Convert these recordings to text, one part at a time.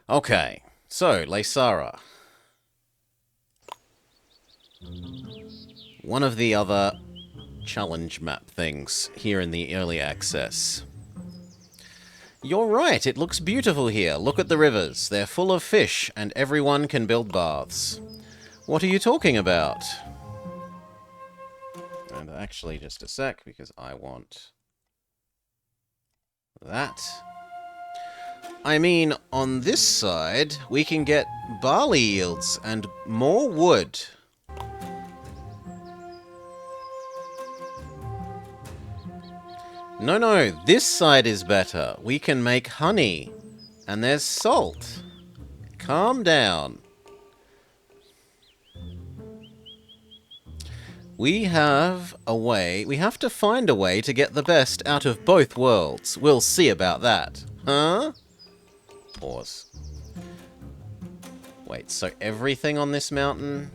Okay, so, Laysara. One of the other challenge map things here in the early access. You're right, it looks beautiful here. Look at the rivers. They're full of fish, and everyone can build baths. What are you talking about? And actually, just a sec, because I want that. I mean, on this side, we can get barley yields and more wood. No, this side is better. We can make honey. And there's salt. Calm down. We have a way. We have to find a way to get the best out of both worlds. We'll see about that. Huh? Pause. Wait, so everything on this mountain...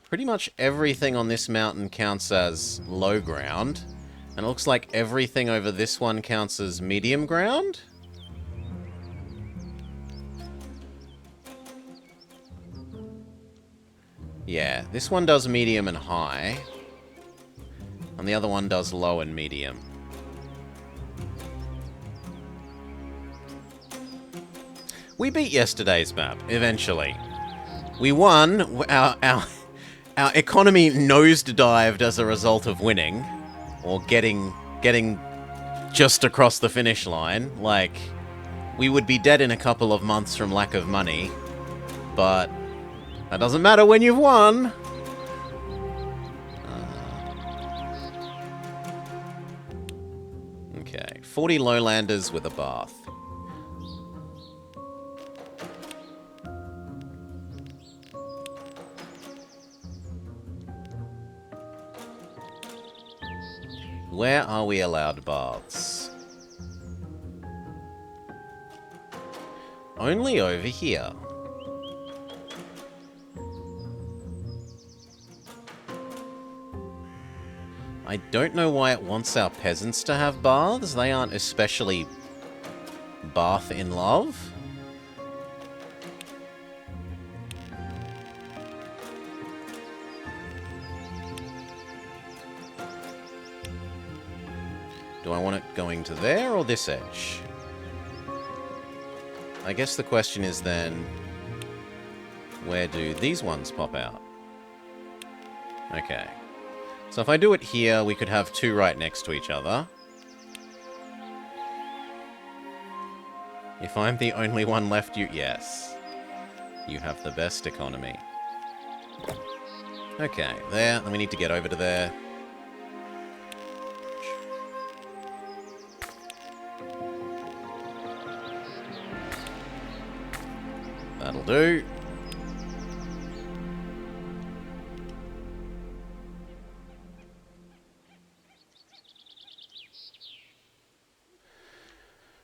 Pretty much everything on this mountain counts as low ground. And it looks like everything over this one counts as medium ground? Yeah, this one does medium and high. And the other one does low and medium. We beat yesterday's map, eventually. We won. Our economy nosedived as a result of winning. Or getting just across the finish line. Like, we would be dead in a couple of months from lack of money. But that doesn't matter when you've won. Okay, 40 lowlanders with a bath. Where are we allowed baths? Only over here. I don't know why it wants our peasants to have baths. They aren't especially bath in love. Do I want it going to there or this edge? I guess the question is then, where do these ones pop out? Okay. So if I do it here, we could have two right next to each other. If I'm the only one left, yes. You have the best economy. Okay, there. Then we need to get over to there. That'll do.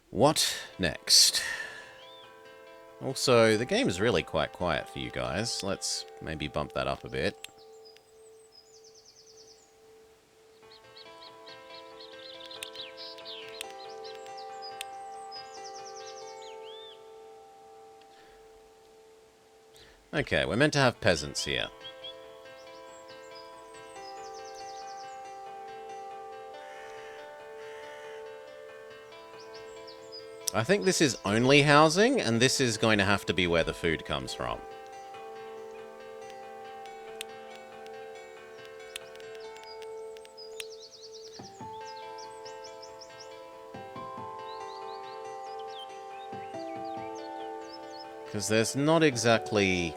What next? Also, the game is really quite quiet for you guys. Let's maybe bump that up a bit. Okay, we're meant to have peasants here. I think this is only housing, and this is going to have to be where the food comes from. Because there's not exactly...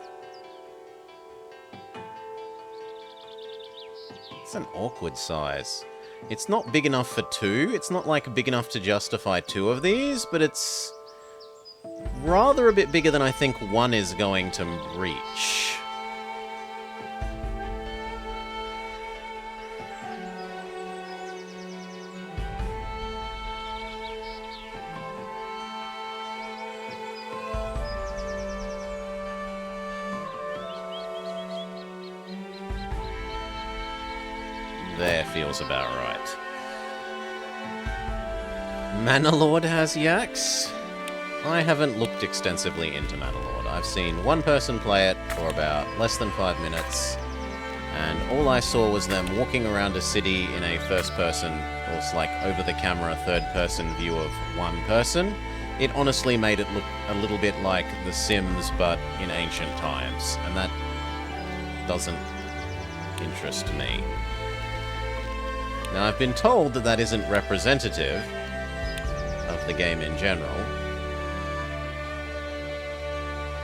It's an awkward size. It's not big enough for two. It's not, like, big enough to justify two of these, but it's rather a bit bigger than I think one is going to reach. There feels about right. Manor Lord has yaks? I haven't looked extensively into Manalord. I've seen one person play it for about less than 5 minutes, and all I saw was them walking around a city in a first-person, or it's like over-the-camera third-person view of one person. It honestly made it look a little bit like The Sims, but in ancient times, and that doesn't interest me. Now, I've been told that that isn't representative of the game in general,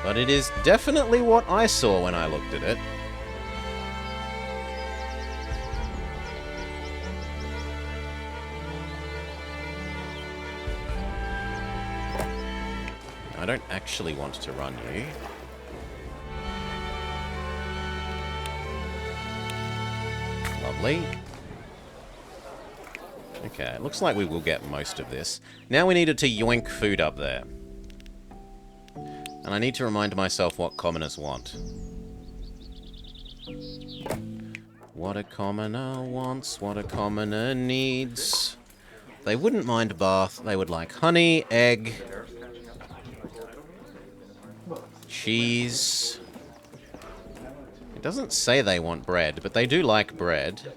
but it is definitely what I saw when I looked at it. I don't actually want to run you. Lovely. Okay, it looks like we will get most of this. Now we needed to yoink food up there. And I need to remind myself what commoners want. What a commoner wants, what a commoner needs. They wouldn't mind a bath, they would like honey, egg, cheese. It doesn't say they want bread, but they do like bread.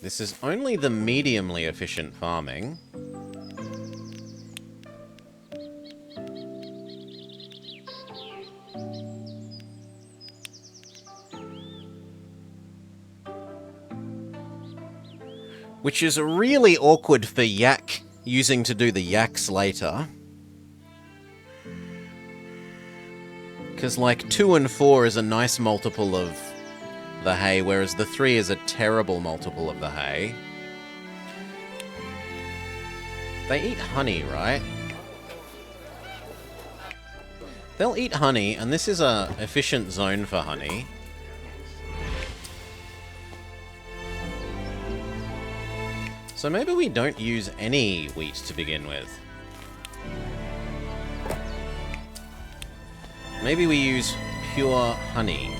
This is only the mediumly efficient farming. Which is really awkward for yak using to do the yaks later. Because like 2 and 4 is a nice multiple of the hay, whereas the 3 is a terrible multiple of the hay. They eat honey, right? They'll eat honey, and this is a efficient zone for honey. So maybe we don't use any wheat to begin with. Maybe we use pure honey.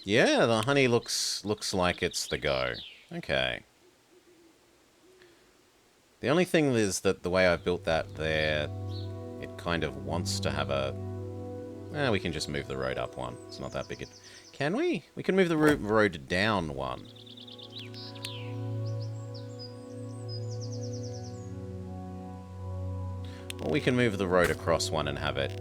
Yeah, the honey looks like it's the go. Okay. The only thing is that the way I built that there, it kind of wants to have a... we can just move the road up one. It's not that big. Can we? We can move the road down one. Or we can move the road across one and have it...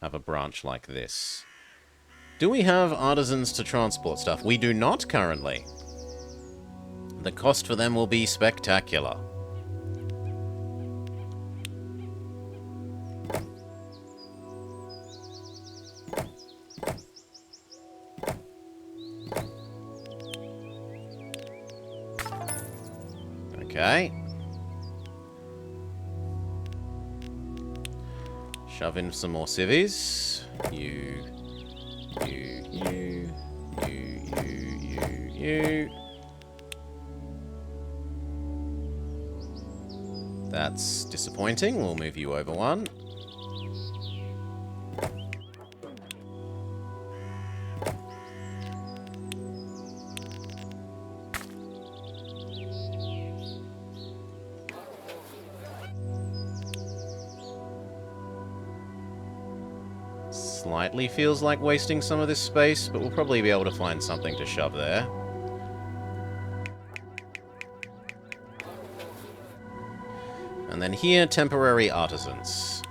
have a branch like this. Do we have artisans to transport stuff? We do not currently. The cost for them will be spectacular. Okay. Shove in some more civvies. You. That's disappointing. We'll move you over one. Slightly feels like wasting some of this space, but we'll probably be able to find something to shove there. And then here, temporary artisans.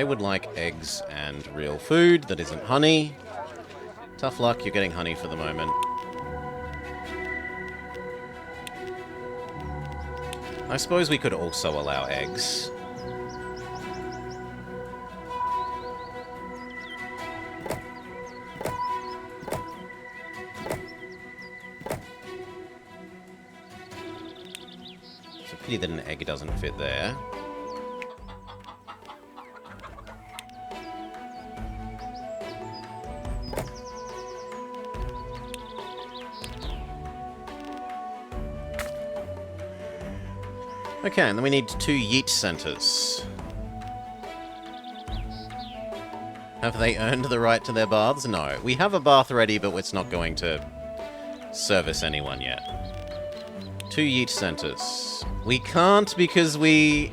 They would like eggs and real food that isn't honey. Tough luck, you're getting honey for the moment. I suppose we could also allow eggs. It's a pity that an egg doesn't fit there. Okay, and then we need 2 yeet centers. Have they earned the right to their baths? No. We have a bath ready, but it's not going to service anyone yet. 2 yeet centers. We can't because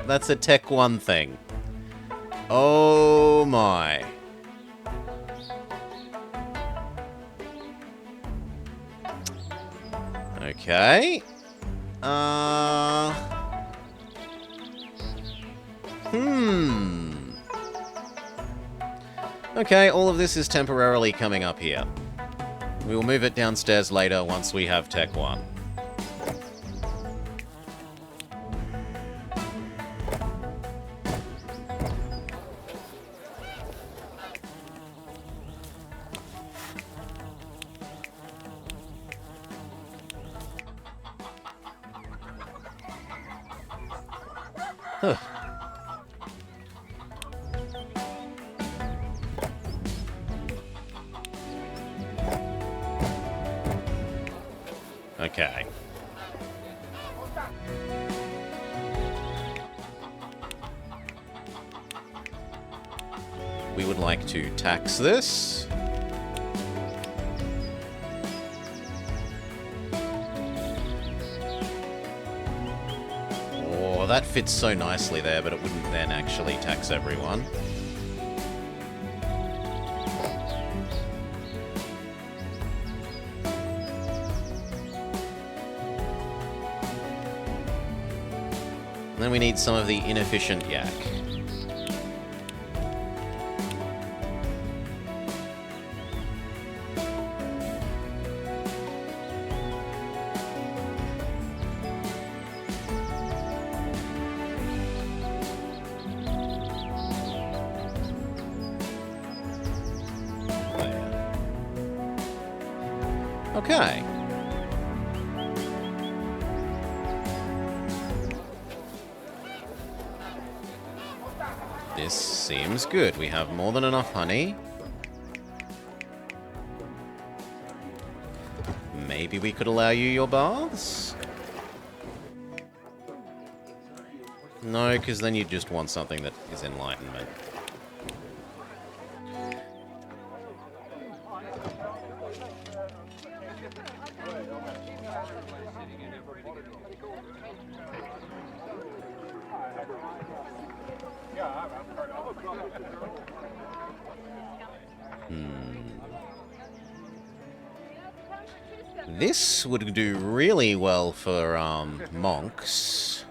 that's a Tech 1 thing. Oh my. Okay. Okay, all of this is temporarily coming up here. We will move it downstairs later once we have Tech 1. Huh. Okay. We would like to tax this. Oh, that fits so nicely there, but it wouldn't then actually tax everyone. And then we need some of the inefficient yak. There. Okay. This seems good. We have more than enough honey. Maybe we could allow you your baths? No, because then you just want something that is enlightenment. This would do really well for monks.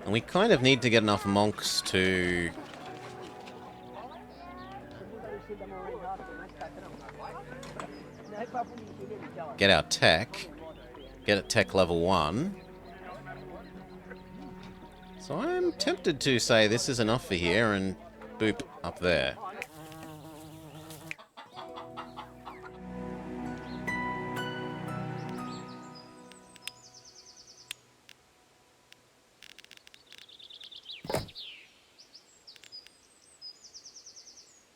And we kind of need to get enough monks to get our tech. Get it tech level 1. So I'm tempted to say this is enough for here and boop up there.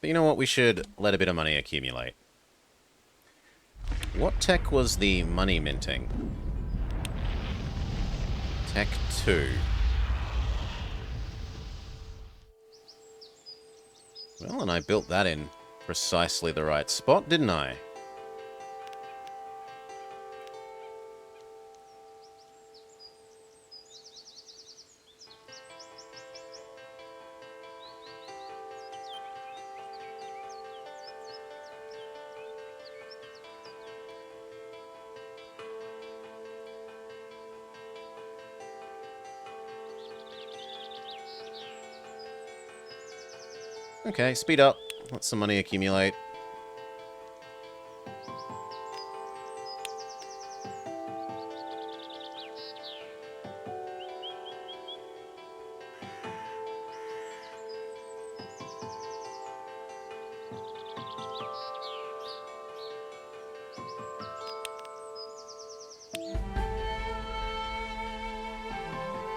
But you know what? We should let a bit of money accumulate. What tech was the money minting? Tech 2. Well, and I built that in precisely the right spot, didn't I? Okay, speed up. Let some money accumulate.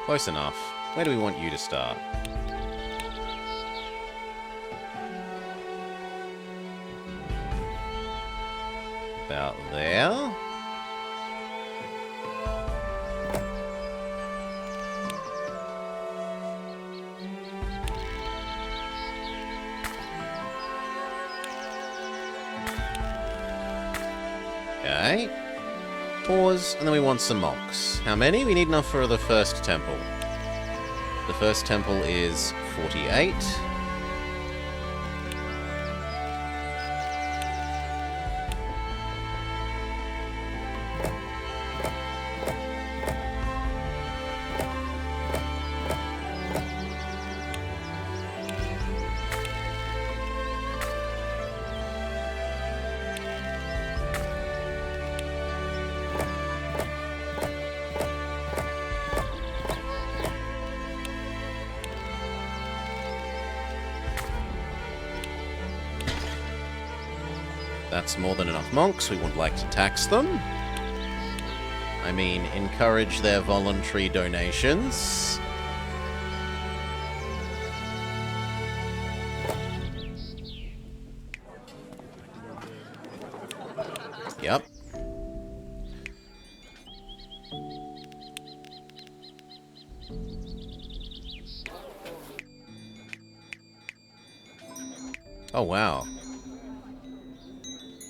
Close enough. Where do we want you to start? About there. Okay. Pause, and then we want some monks. How many? We need enough for the first temple. The first temple is 48. That's more than enough monks. We would like to tax them. I mean, encourage their voluntary donations. Yep. Oh, wow.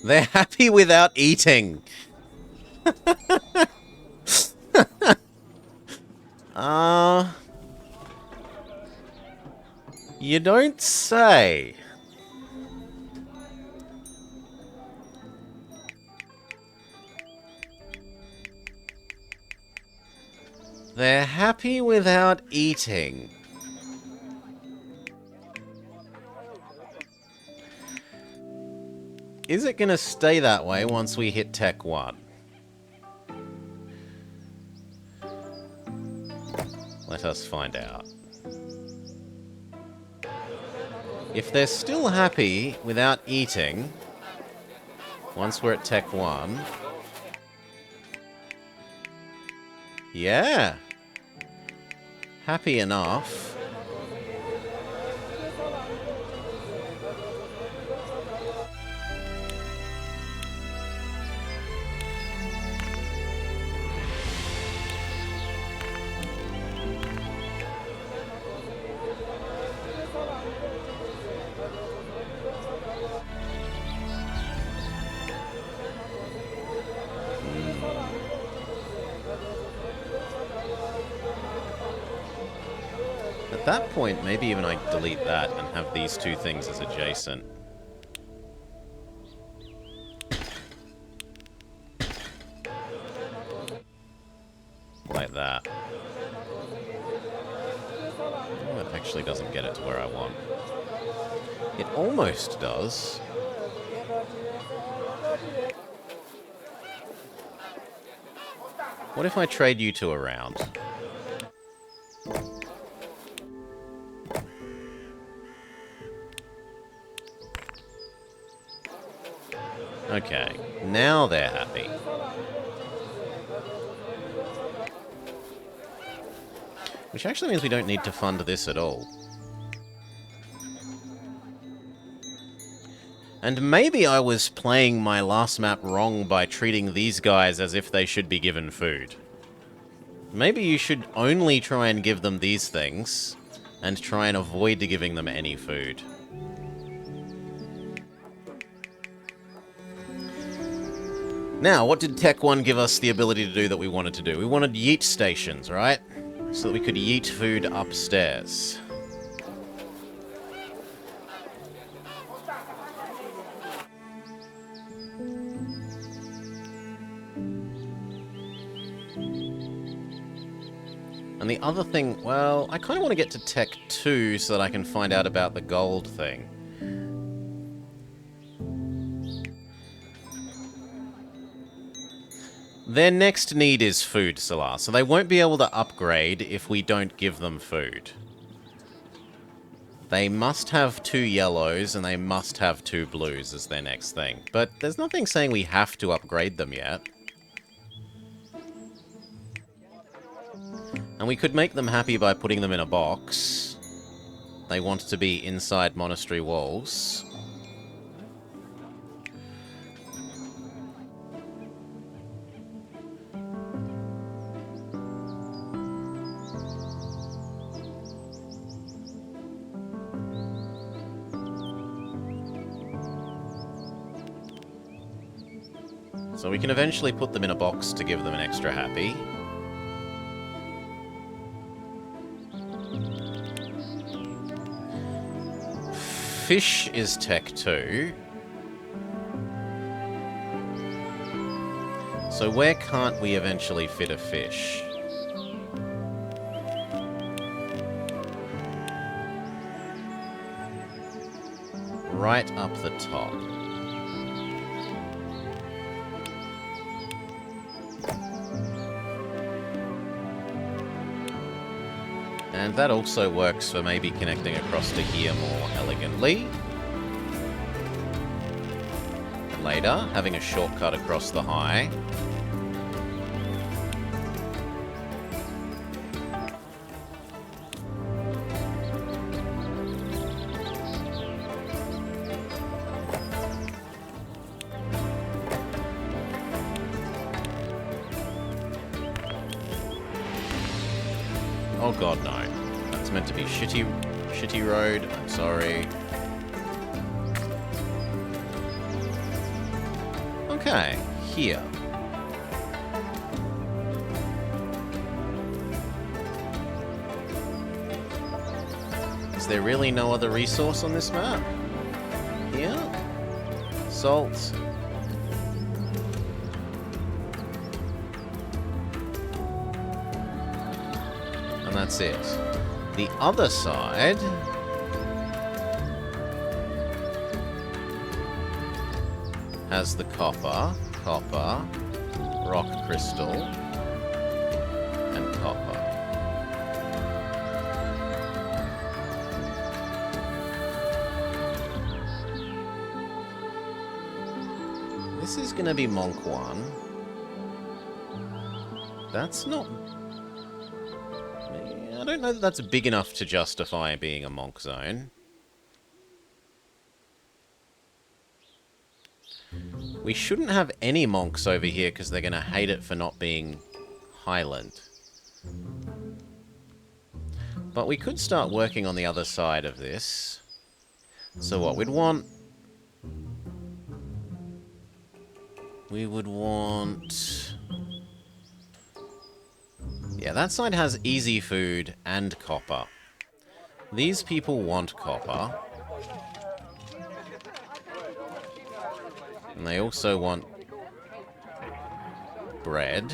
They're happy without eating. You don't say. They're happy without eating. Is it going to stay that way once we hit Tech 1? Let us find out. If they're still happy without eating, once we're at Tech 1... Yeah. Happy enough. At that point, maybe even I delete that and have these two things as adjacent. Like that. Oh, that actually doesn't get it to where I want. It almost does. What if I trade you two around? Okay, now they're happy. Which actually means we don't need to fund this at all. And maybe I was playing my last map wrong by treating these guys as if they should be given food. Maybe you should only try and give them these things, and try and avoid giving them any food. Now, what did Tech 1 give us the ability to do that we wanted to do? We wanted yeet stations, right? So that we could yeet food upstairs. And the other thing, well, I kind of want to get to Tech 2 so that I can find out about the gold thing. Their next need is food, Solar, so they won't be able to upgrade if we don't give them food. They must have 2 yellows and they must have 2 blues as their next thing. But there's nothing saying we have to upgrade them yet. And we could make them happy by putting them in a box. They want to be inside monastery walls. So we can eventually put them in a box to give them an extra happy. Fish is Tech 2. So where can't we eventually fit a fish? Right up the top. And that also works for maybe connecting across to here more elegantly. Later, having a shortcut across the high. Oh god, no. That's meant to be shitty road. I'm sorry. Okay, here. Is there really no other resource on this map? Here? Salt. And that's it. The other side has the copper, rock crystal, and copper. This is gonna be Monk 1. That's not... I don't know that that's big enough to justify being a monk zone. We shouldn't have any monks over here because they're going to hate it for not being Highland. But we could start working on the other side of this. So what we'd want... We would want... Yeah, that side has easy food and copper. These people want copper. And they also want bread.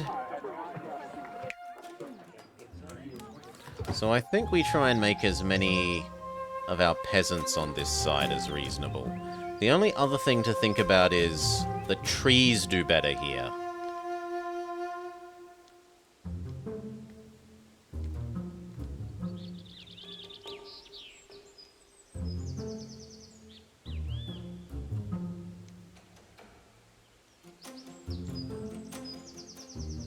So I think we try and make as many of our peasants on this side as reasonable. The only other thing to think about is the trees do better here.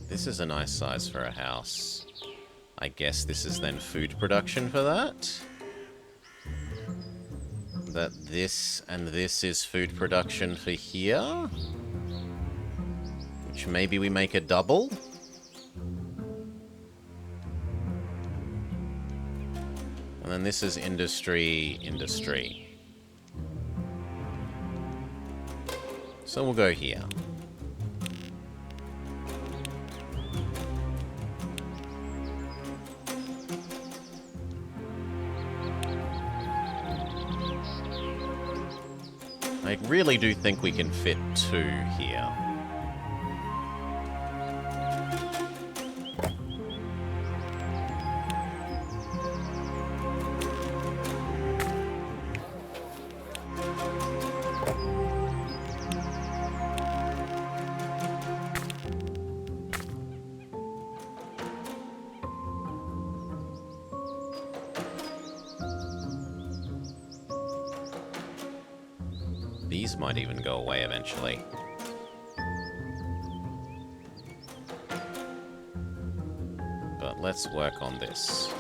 This is a nice size for a house. I guess this is then food production for that. That this and this is food production for here. Which maybe we make a double. And then this is industry. So we'll go here. I really do think we can fit 2 here. These might even go away eventually. But let's work on this.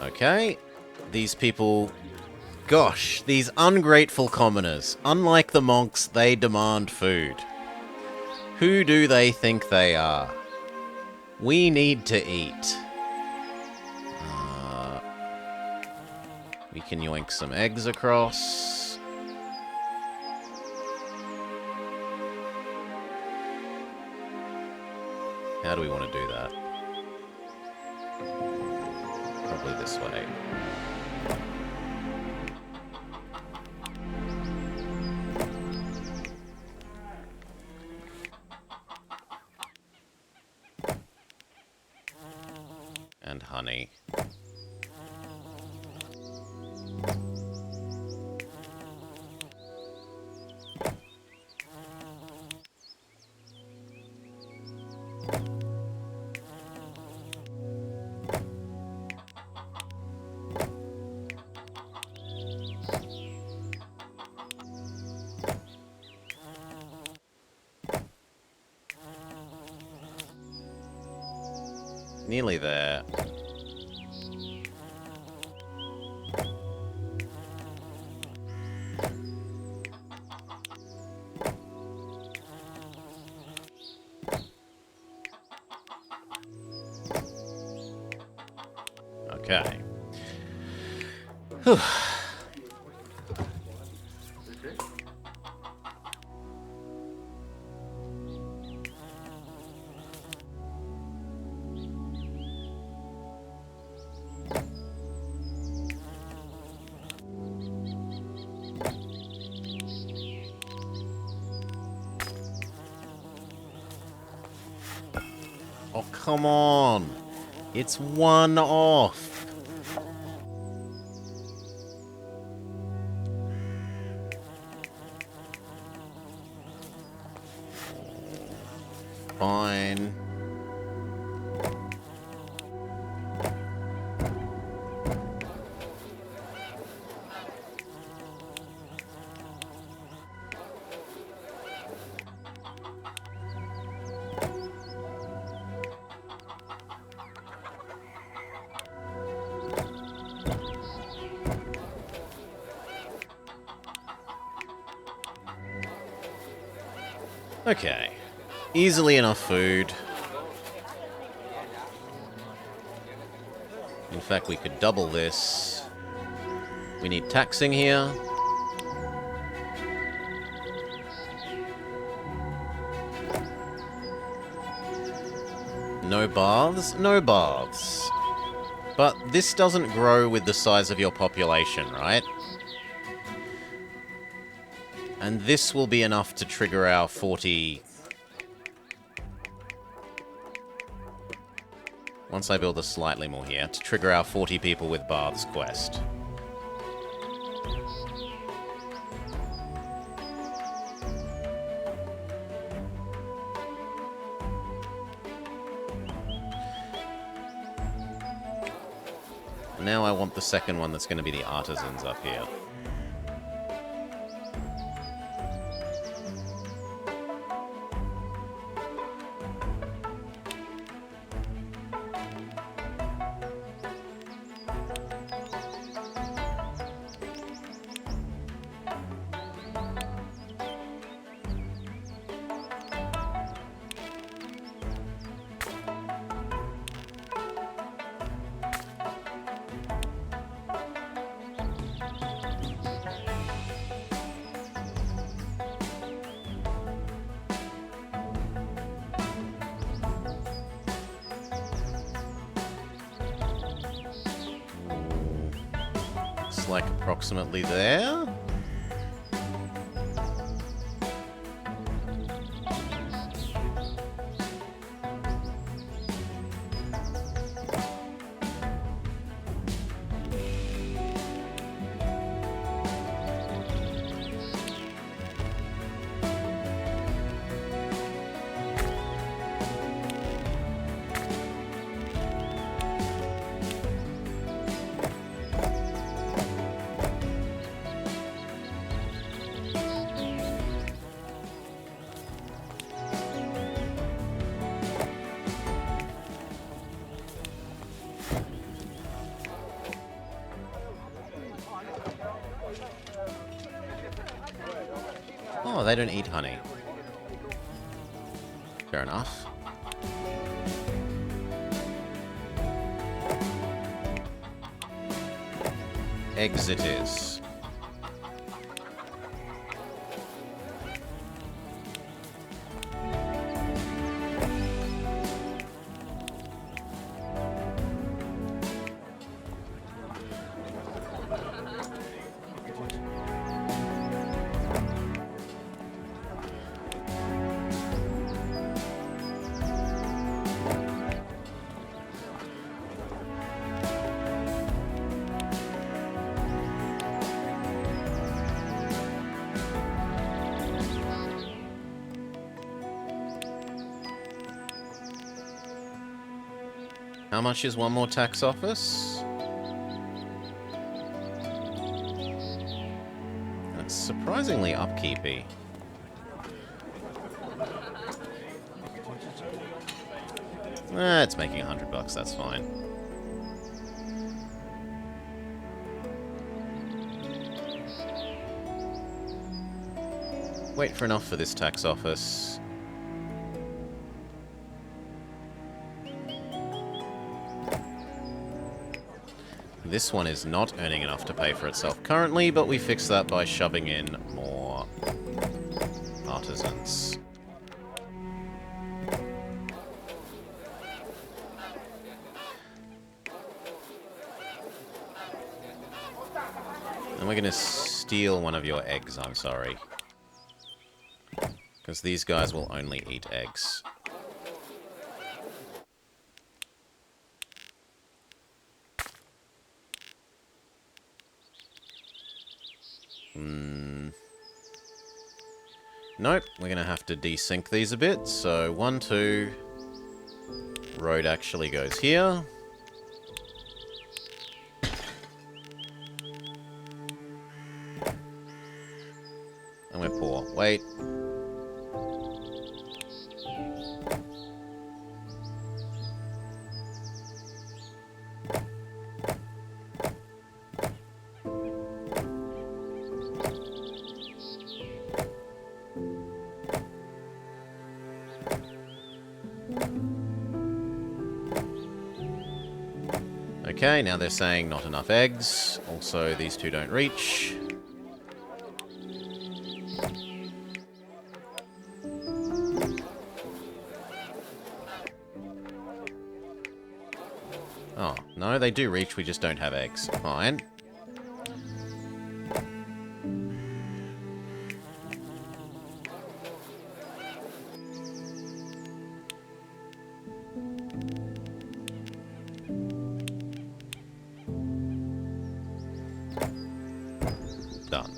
Okay, these people... Gosh, these ungrateful commoners. Unlike the monks, they demand food. Who do they think they are? We need to eat. We can yoink some eggs across. How do we want to do that? Probably this way. And honey. Nearly there. Okay. Whew. Oh, come on. It's one off. Fine. Okay. Easily enough food. In fact, we could double this. We need taxing here. No baths? No baths. But this doesn't grow with the size of your population, right? And this will be enough to trigger our 40... Once I build a slightly more here, to trigger our 40 people with baths quest. Now I want the second one that's going to be the artisans up here. Like approximately there. they don't eat honey. Fair enough. Eggs it is. How much is one more tax office? That's surprisingly upkeepy. It's making $100, that's fine. Wait for enough for this tax office. This one is not earning enough to pay for itself currently, but we fix that by shoving in more artisans. And we're going to steal one of your eggs, I'm sorry. Because these guys will only eat eggs. Nope, we're going to have to desync these a bit. So, 1, 2... Road actually goes here. And we're poor. Wait. Okay, now they're saying not enough eggs. Also, these two don't reach. Oh, no, they do reach, we just don't have eggs. Fine. Done.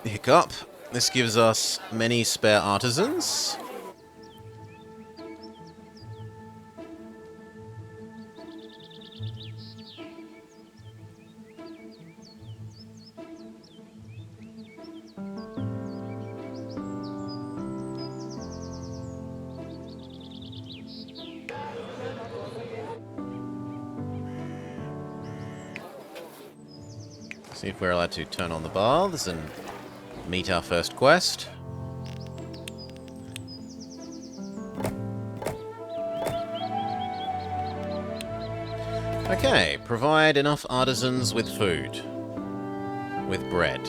Hiccup. This gives us many spare artisans. See if we're allowed to turn on the baths and meet our first quest. Okay, provide enough artisans with food. With bread.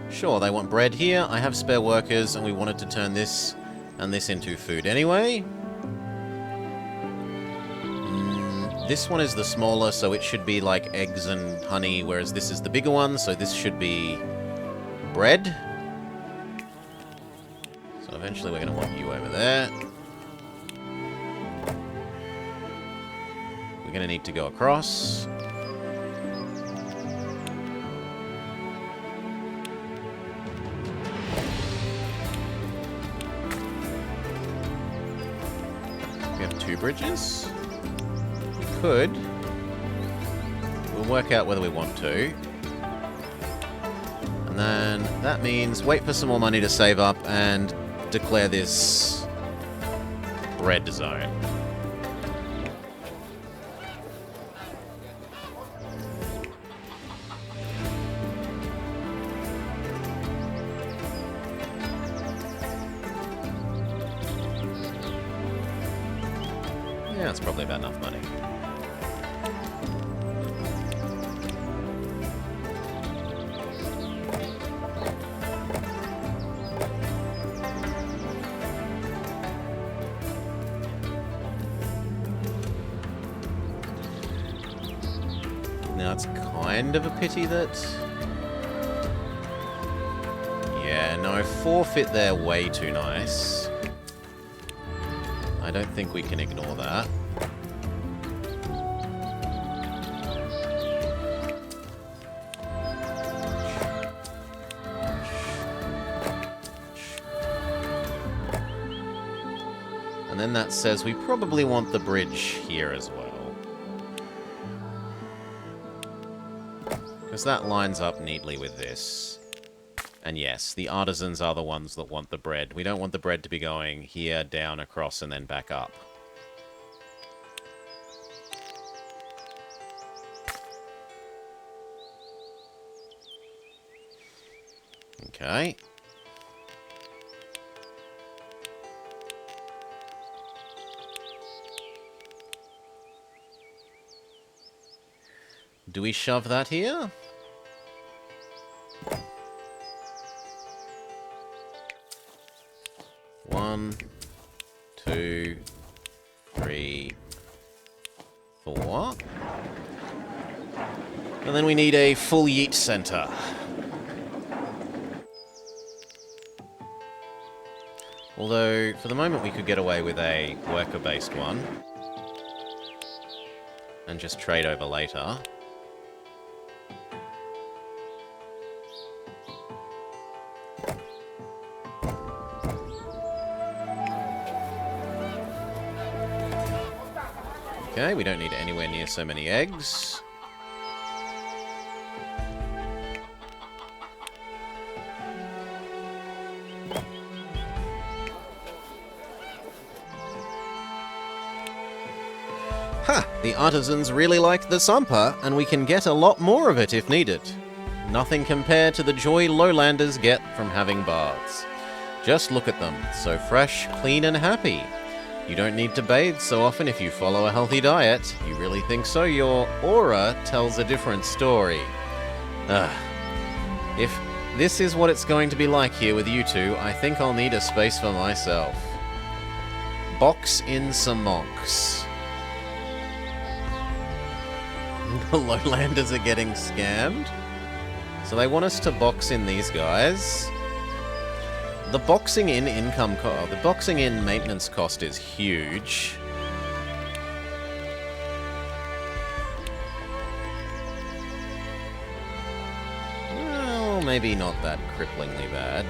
Sure, they want bread here. I have spare workers, and we wanted to turn this and this into food anyway. This one is the smaller, so it should be like eggs and honey, whereas this is the bigger one, so this should be bread. So eventually we're going to want you over there. We're going to need to go across. We have 2 bridges. Could. We'll work out whether we want to. And then that means wait for some more money to save up and declare this red zone. That's probably about enough money. Now it's kind of a pity that... Yeah, no, forfeit there way too nice. I don't think we can ignore that. And then that says we probably want the bridge here as well. Because that lines up neatly with this. And yes, the artisans are the ones that want the bread. We don't want the bread to be going here, down, across, and then back up. Okay. Do we shove that here? One, two, three, four. And then we need a full yeet center. Although, for the moment, we could get away with a worker-based one. And just trade over later. Okay, we don't need anywhere near so many eggs. Ha! The artisans really like the sumper, and we can get a lot more of it if needed. Nothing compared to the joy lowlanders get from having baths. Just look at them, so fresh, clean and happy. You don't need to bathe so often if you follow a healthy diet. You really think so? Your aura tells a different story. If this is what it's going to be like here with you two, I think I'll need a space for myself. Box in some monks. The lowlanders are getting scammed. So they want us to box in these guys. The boxing in the boxing in maintenance cost is huge. Well, maybe not that cripplingly bad.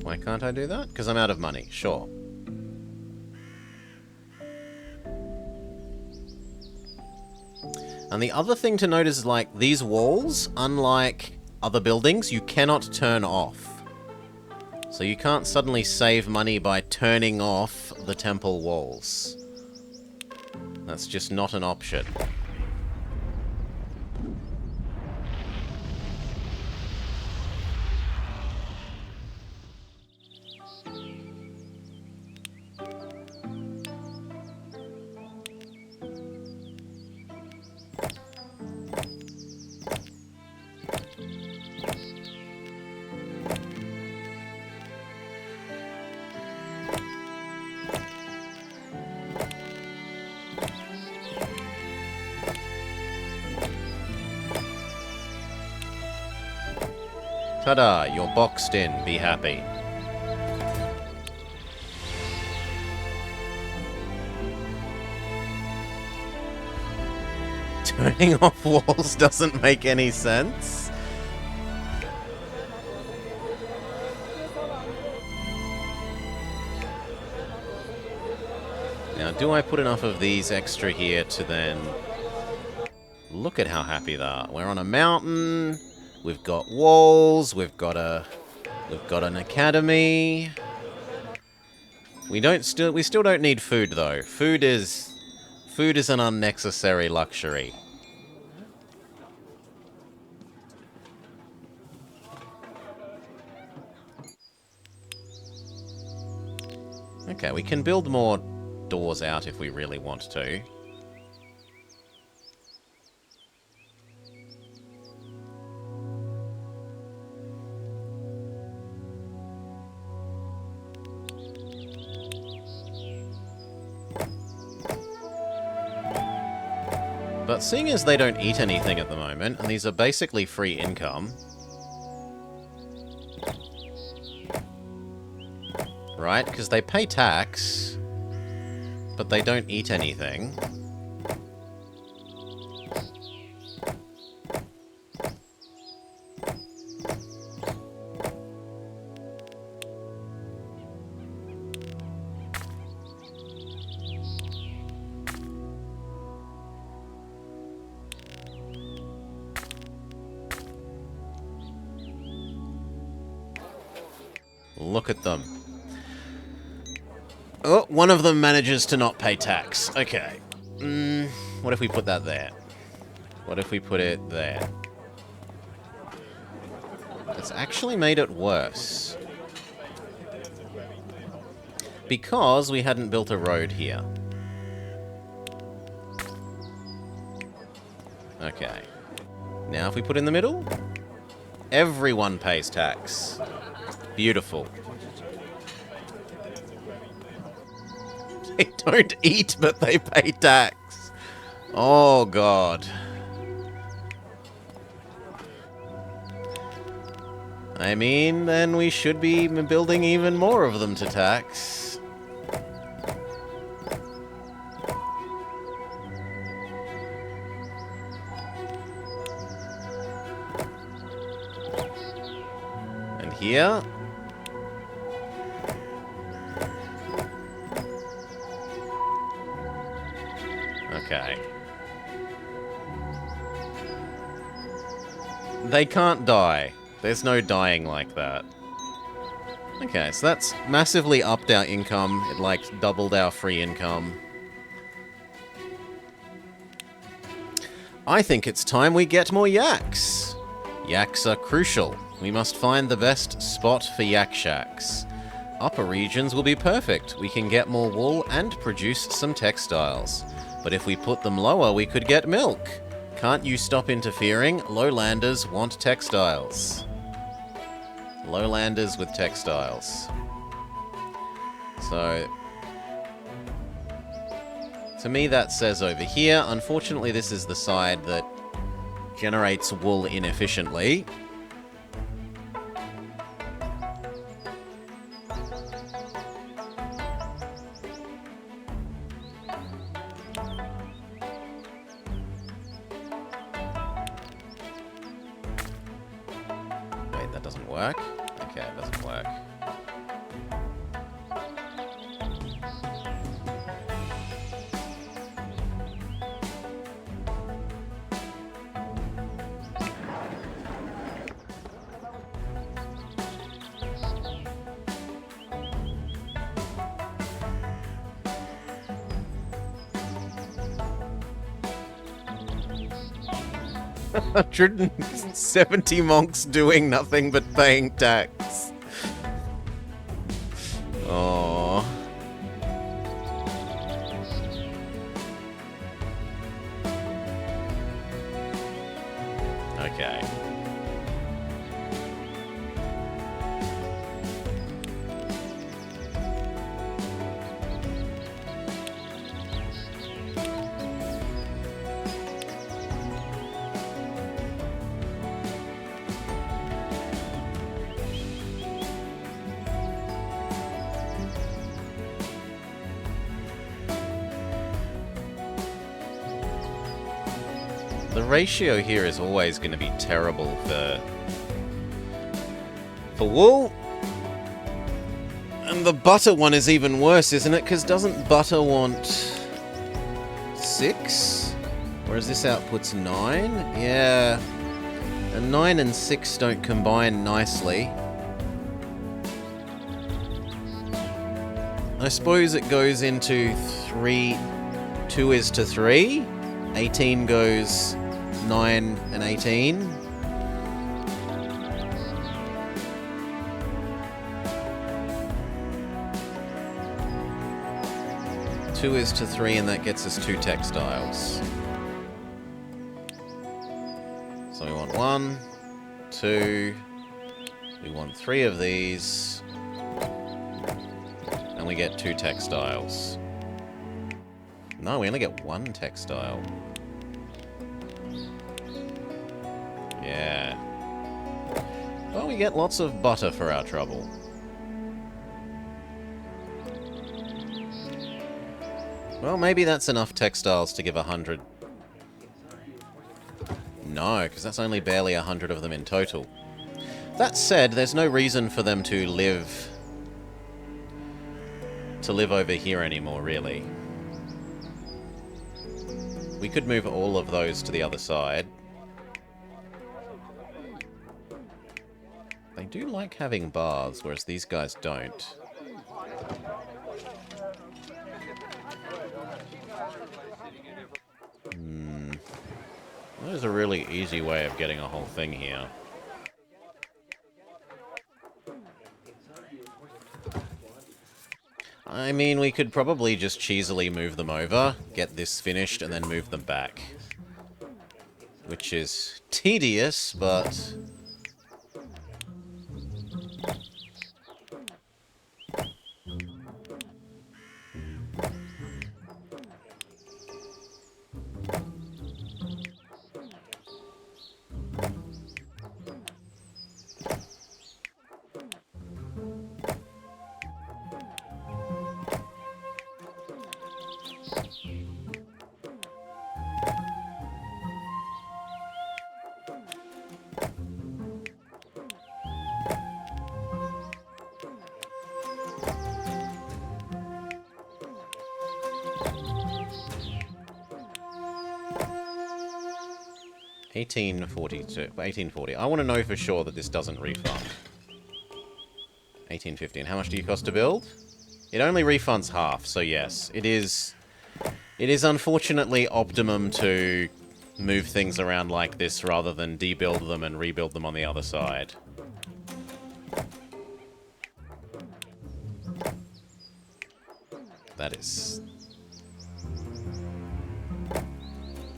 Why can't I do that? Because I'm out of money, sure. And the other thing to note is, like, these walls, unlike other buildings, you cannot turn off. So you can't suddenly save money by turning off the temple walls. That's just not an option. Ta-da, you're boxed in. Be happy. Turning off walls doesn't make any sense. do I put enough of these extra here to then... Look at how happy they are. We're on a mountain. We've got walls. We've got an academy. We still don't need food though. Food is an unnecessary luxury. Okay, we can build more doors out if we really want to. But seeing as they don't eat anything at the moment, and these are basically free income... Right? Because they pay tax, but they don't eat anything. Look at them. Oh, one of them manages to not pay tax. Okay. What if we put that there? What if we put it there? It's actually made it worse. Because we hadn't built a road here. Okay. Now if we put in the middle, everyone pays tax. Beautiful. They don't eat, but they pay tax. Oh, God. I mean, then we should be building even more of them to tax. And here... Okay. They can't die. There's no dying like that. Okay, so that's massively upped our income. It, like, doubled our free income. I think it's time we get more yaks. Yaks are crucial. We must find the best spot for yak shacks. Upper regions will be perfect. We can get more wool and produce some textiles. But if we put them lower, we could get milk. Can't you stop interfering? Lowlanders want textiles. Lowlanders with textiles. So, to me that says over here. Unfortunately, this is the side that generates wool inefficiently. Work? Okay, it doesn't work. $170 monks doing nothing but paying tax. Oh. Okay. The ratio here is always going to be terrible for wool. And the butter one is even worse, isn't it? Because doesn't butter want 6? Whereas this outputs 9? Yeah. And 9 and 6 don't combine nicely. I suppose it goes into 3... 2 is to 3. 18 goes 9 and 18. Two is to 3, and that gets us 2 textiles. So we want 1, 2, we want 3 of these, and we get 2 textiles. No, we only get 1 textile. Yeah. Well, we get lots of butter for our trouble. Well, maybe that's enough textiles to give 100. No, because that's only barely 100 of them in total. That said, there's no reason for them to live over here anymore, really. We could move all of those to the other side. They do like having baths, whereas these guys don't. There's a really easy way of getting a whole thing here. I mean, we could probably just cheesily move them over, get this finished, and then move them back. Which is tedious, but... 1840. I want to know for sure that this doesn't refund. 1850. And how much do you cost to build? It only refunds half, so yes. It is unfortunately optimum to move things around like this rather than debuild them and rebuild them on the other side. That is...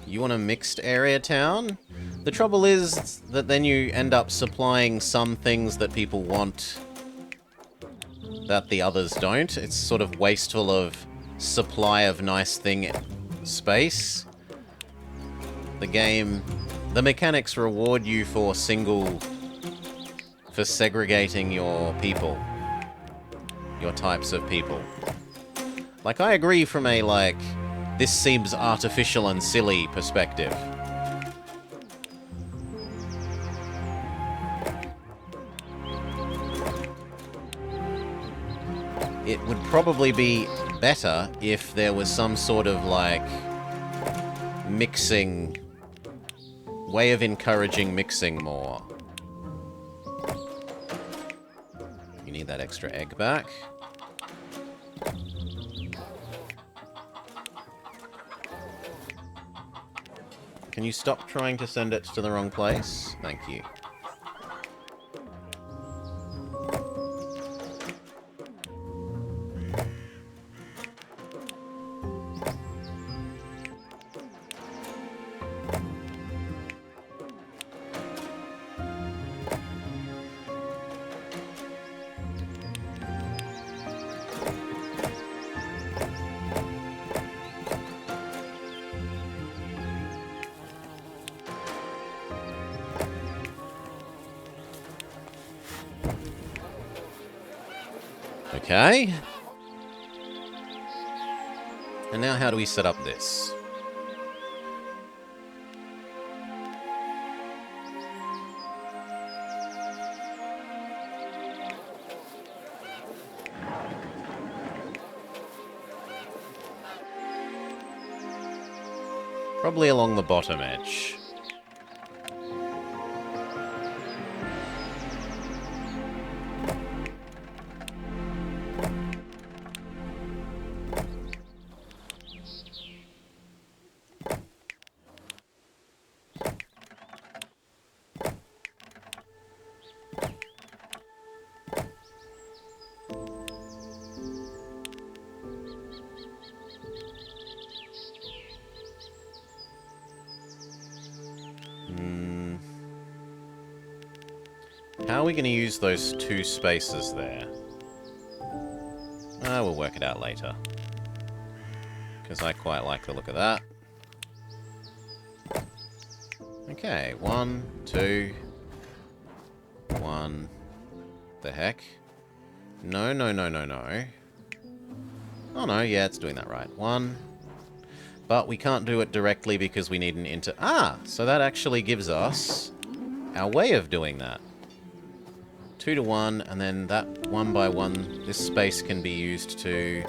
You want a mixed area town? The trouble is that then you end up supplying some things that people want that the others don't. It's sort of wasteful of supply of nice thing space. The mechanics reward you for segregating your people. Your types of people. Like, I agree from a, like, this seems artificial and silly perspective. It would probably be better if there was some sort of, like, mixing... way of encouraging mixing more. You need that extra egg back. Can you stop trying to send it to the wrong place? Thank you. Okay. And now how do we set up this? Probably along the bottom edge. How are we going to use those 2 spaces there? We'll work it out later. Because I quite like the look of that. Okay, 1, 2... 1... The heck? No, no, no, no, no. Oh no, yeah, it's doing that right. 1... But we can't do it directly because we need an inter... Ah! So that actually gives us our way of doing that. 2 to 1, and then that 1 by 1, this space can be used to...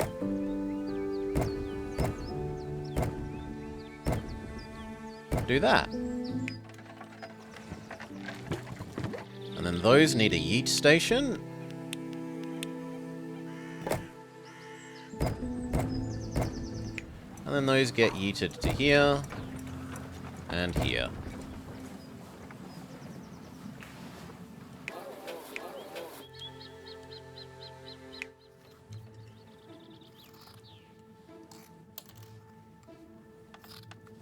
do that. And then those need a yeet station. And then those get yeeted to here, and here.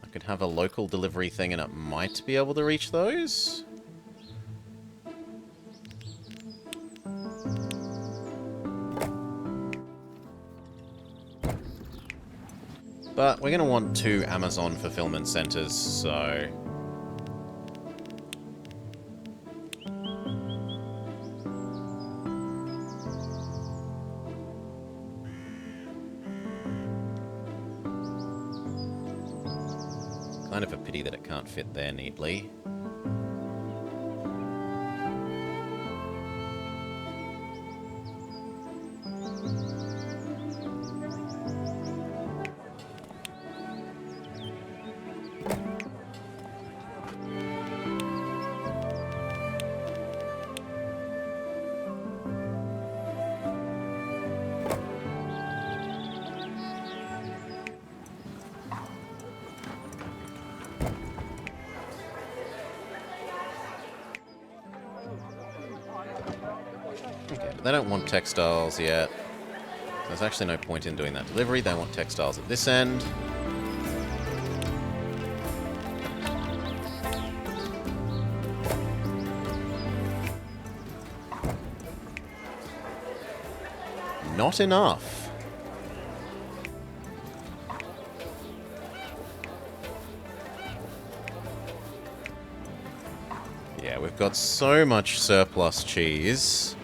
I could have a local delivery thing and it might be able to reach those. But we're going to want 2 Amazon fulfillment centers, so... Kind of a pity that it can't fit there neatly. Okay, but they don't want textiles yet. There's actually no point in doing that delivery. They want textiles at this end. Not enough. Yeah, we've got so much surplus cheese.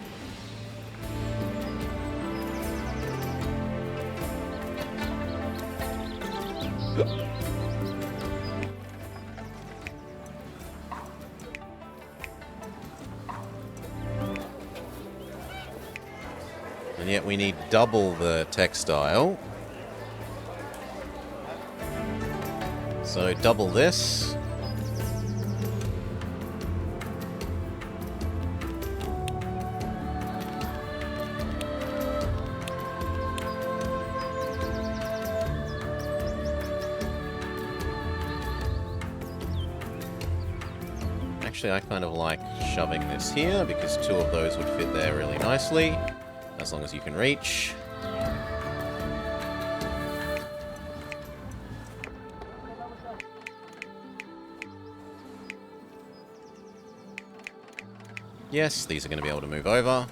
And yet we need double the textile. So double this. Actually, I kind of like shoving this here because 2 of those would fit there really nicely. As long as you can reach. Yes, these are going to be able to move over.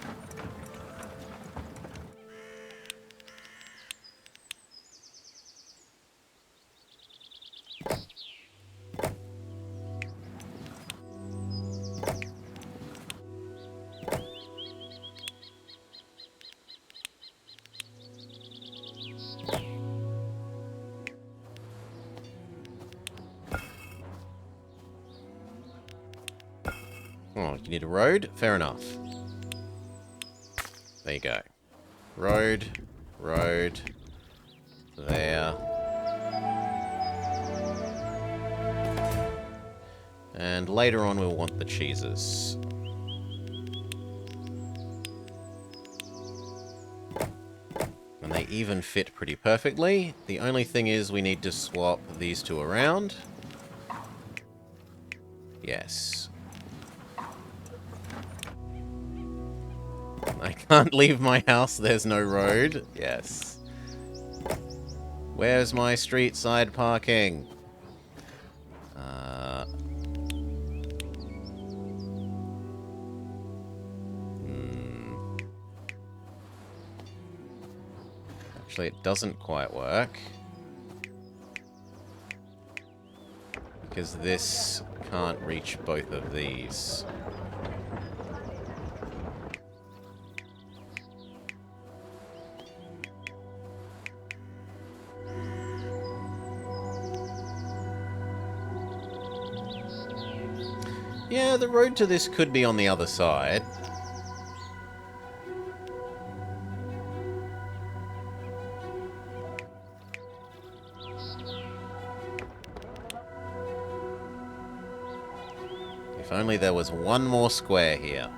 Oh, you need a road? Fair enough. There you go. Road, road, there. And later on we'll want the cheeses. And they even fit pretty perfectly. The only thing is we need to swap these two around. Yes. I can't leave my house, there's no road. Yes. Where's my street side parking? Actually, it doesn't quite work. Because this can't reach both of these. Yeah, the road to this could be on the other side. If only there was one more square here.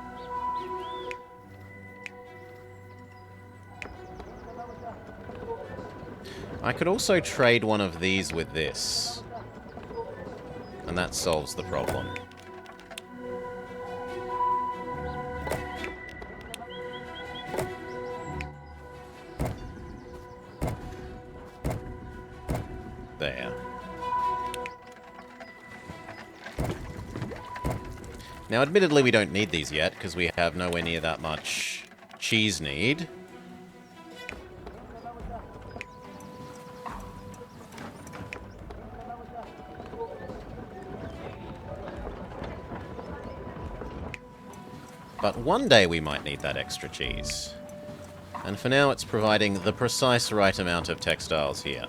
I could also trade one of these with this. And that solves the problem. There. Now, admittedly, we don't need these yet, because we have nowhere near that much cheese need. But one day we might need that extra cheese. And for now, it's providing the precise right amount of textiles here.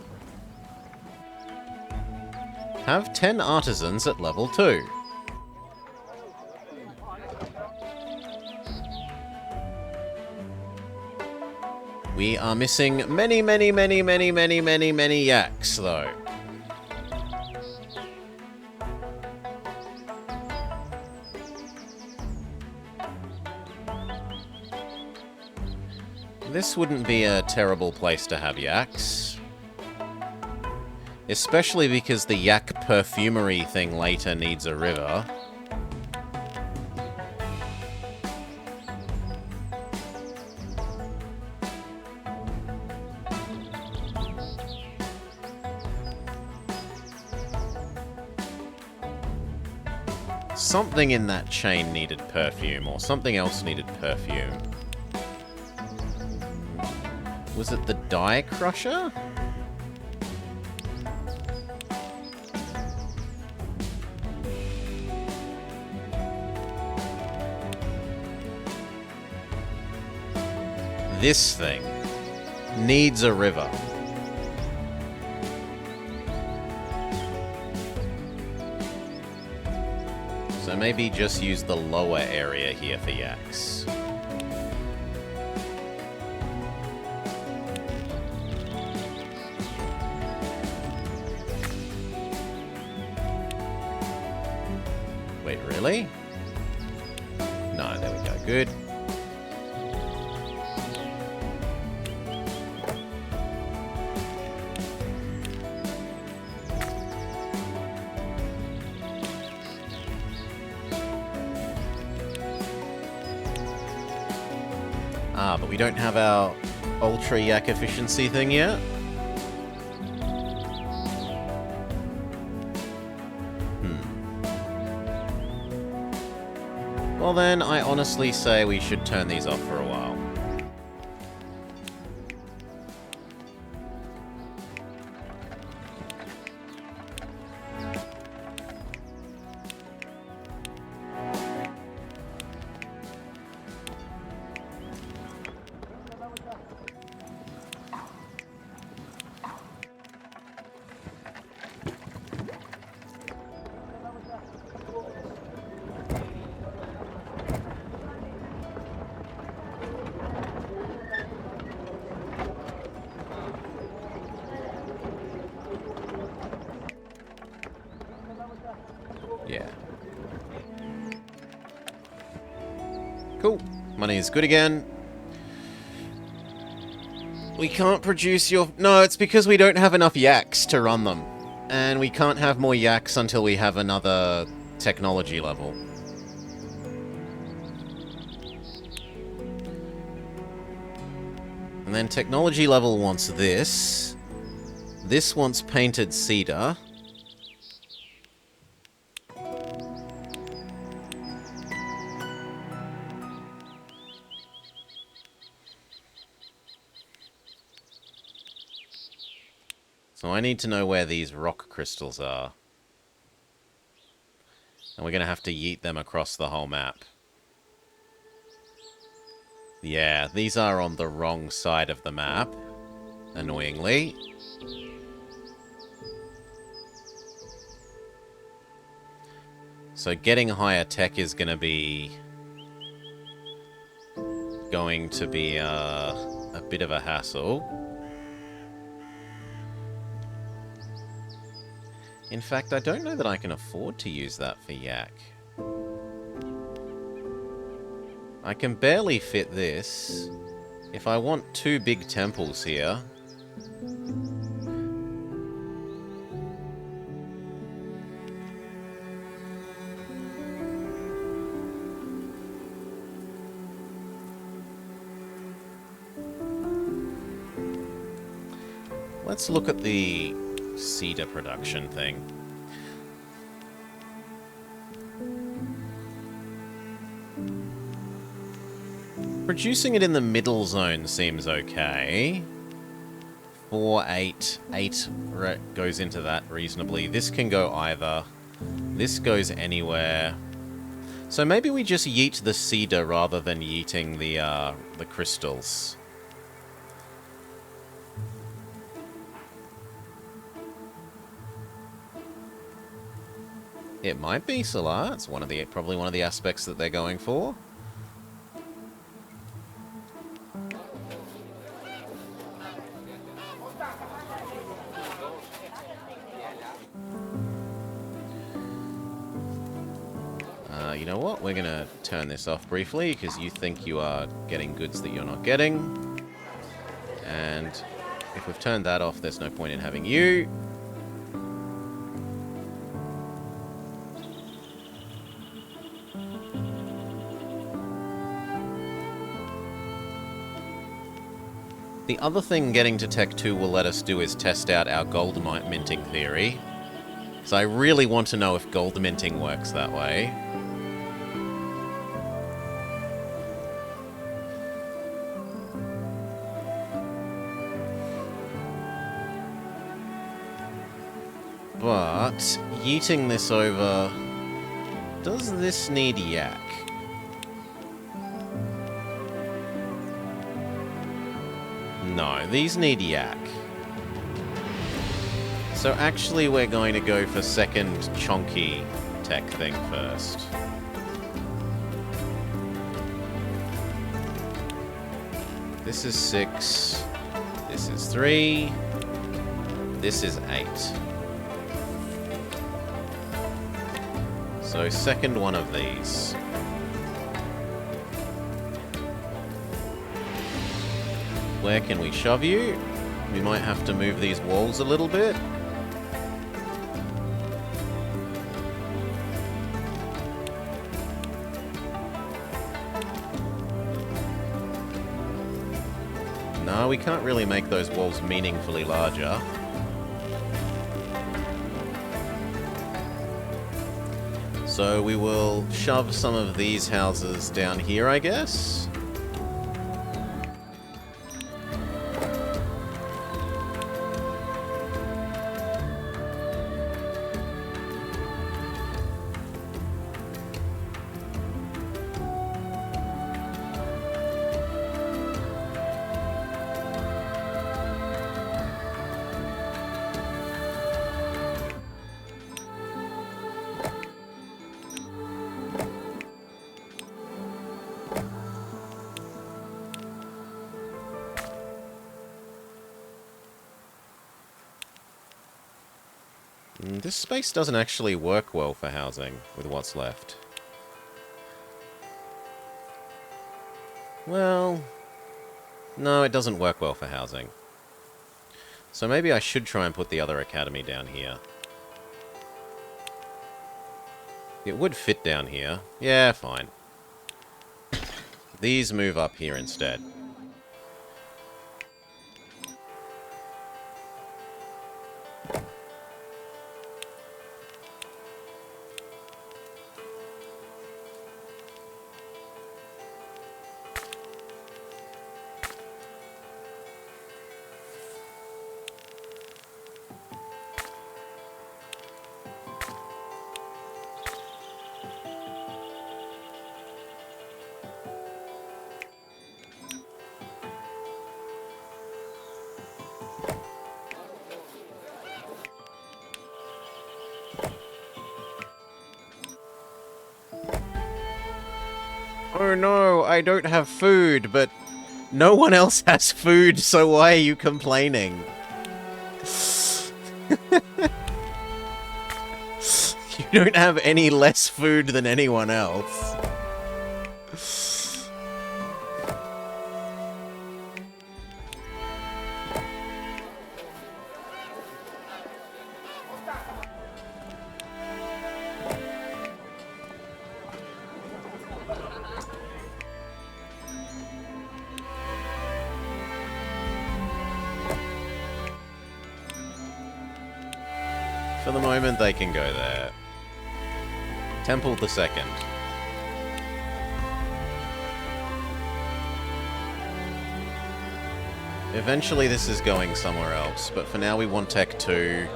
Have 10 artisans at level 2. We are missing many yaks, though. This wouldn't be a terrible place to have yaks. Especially because the yak perfumery thing later needs a river. Something in that chain needed perfume, or something else needed perfume. Was it the die crusher? This thing needs a river. So maybe just use the lower area here for yaks. Wait, really? No, there we go. Good. Ah, but we don't have our ultra yak efficiency thing yet. Well then, I honestly say we should turn these off for a while. Yeah. Cool. Money is good again. We can't produce your... No, it's because we don't have enough yaks to run them. And we can't have more yaks until we have another technology level. And then technology level wants this. This wants painted cedar. So I need to know where these rock crystals are. And we're going to have to yeet them across the whole map. Yeah, these are on the wrong side of the map, annoyingly. So getting higher tech is going to be a bit of a hassle. In fact, I don't know that I can afford to use that for yak. I can barely fit this. If I want 2 big temples here... Let's look at the cedar production thing. Producing it in the middle zone seems okay. 4, 8, 8 goes into that reasonably. This can go either. This goes anywhere. So maybe we just yeet the cedar rather than yeeting the crystals. It might be Solar. It's probably one of the aspects that they're going for. You know what? We're going to turn this off briefly because you think you are getting goods that you're not getting. And if we've turned that off, there's no point in having you. The other thing getting to Tech 2 will let us do is test out our gold minting theory. So I really want to know if gold minting works that way. But yeeting this over... Does this need yak? No, these need yak. So actually we're going to go for second chonky tech thing first. This is 6. This is 3. This is 8. So second one of these. Where can we shove you? We might have to move these walls a little bit. No, we can't really make those walls meaningfully larger. So we will shove some of these houses down here, I guess. This space doesn't actually work well for housing with what's left. Well, no, it doesn't work well for housing. So maybe I should try and put the other academy down here. It would fit down here. Yeah, fine. These move up here instead. Oh no, I don't have food, but no one else has food, so why are you complaining? You don't have any less food than anyone else. For the moment, they can go there. Temple the Second. Eventually this is going somewhere else, but for now we want Tech 2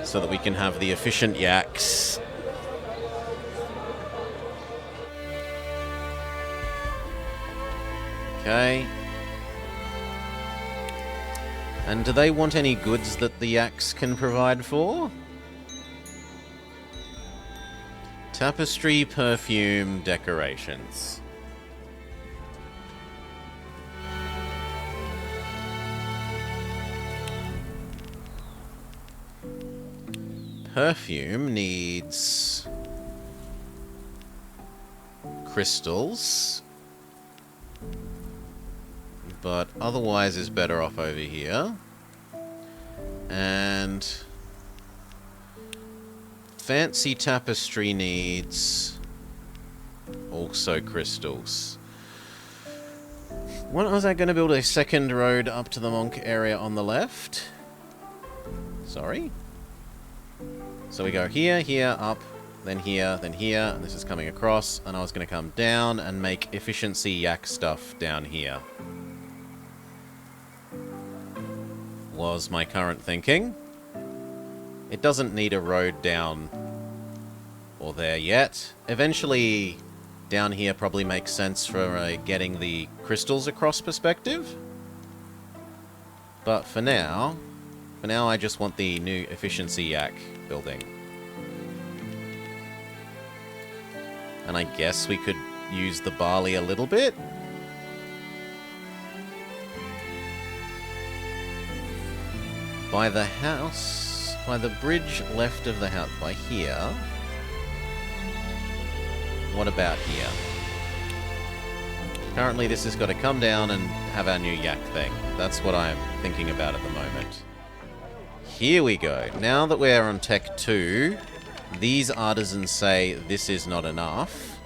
so that we can have the efficient yaks. Okay. And do they want any goods that the yaks can provide for? Tapestry, perfume, decorations. Perfume needs crystals, but otherwise is better off over here. And fancy tapestry needs also crystals. When was I going to build a second road up to the monk area on the left? Sorry. So we go here, here, up, then here, and this is coming across, and I was going to come down and make efficiency yak stuff down here. Was my current thinking. It doesn't need a road down or there yet. Eventually, down here probably makes sense for getting the crystals across perspective. But for now I just want the new efficiency yak building. And I guess we could use the barley a little bit. By the house, by the bridge left of the house, by here. What about here? Currently this has got to come down and have our new yak thing. That's what I'm thinking about at the moment. Here we go. Now that we're on Tech 2, these artisans say this is not enough.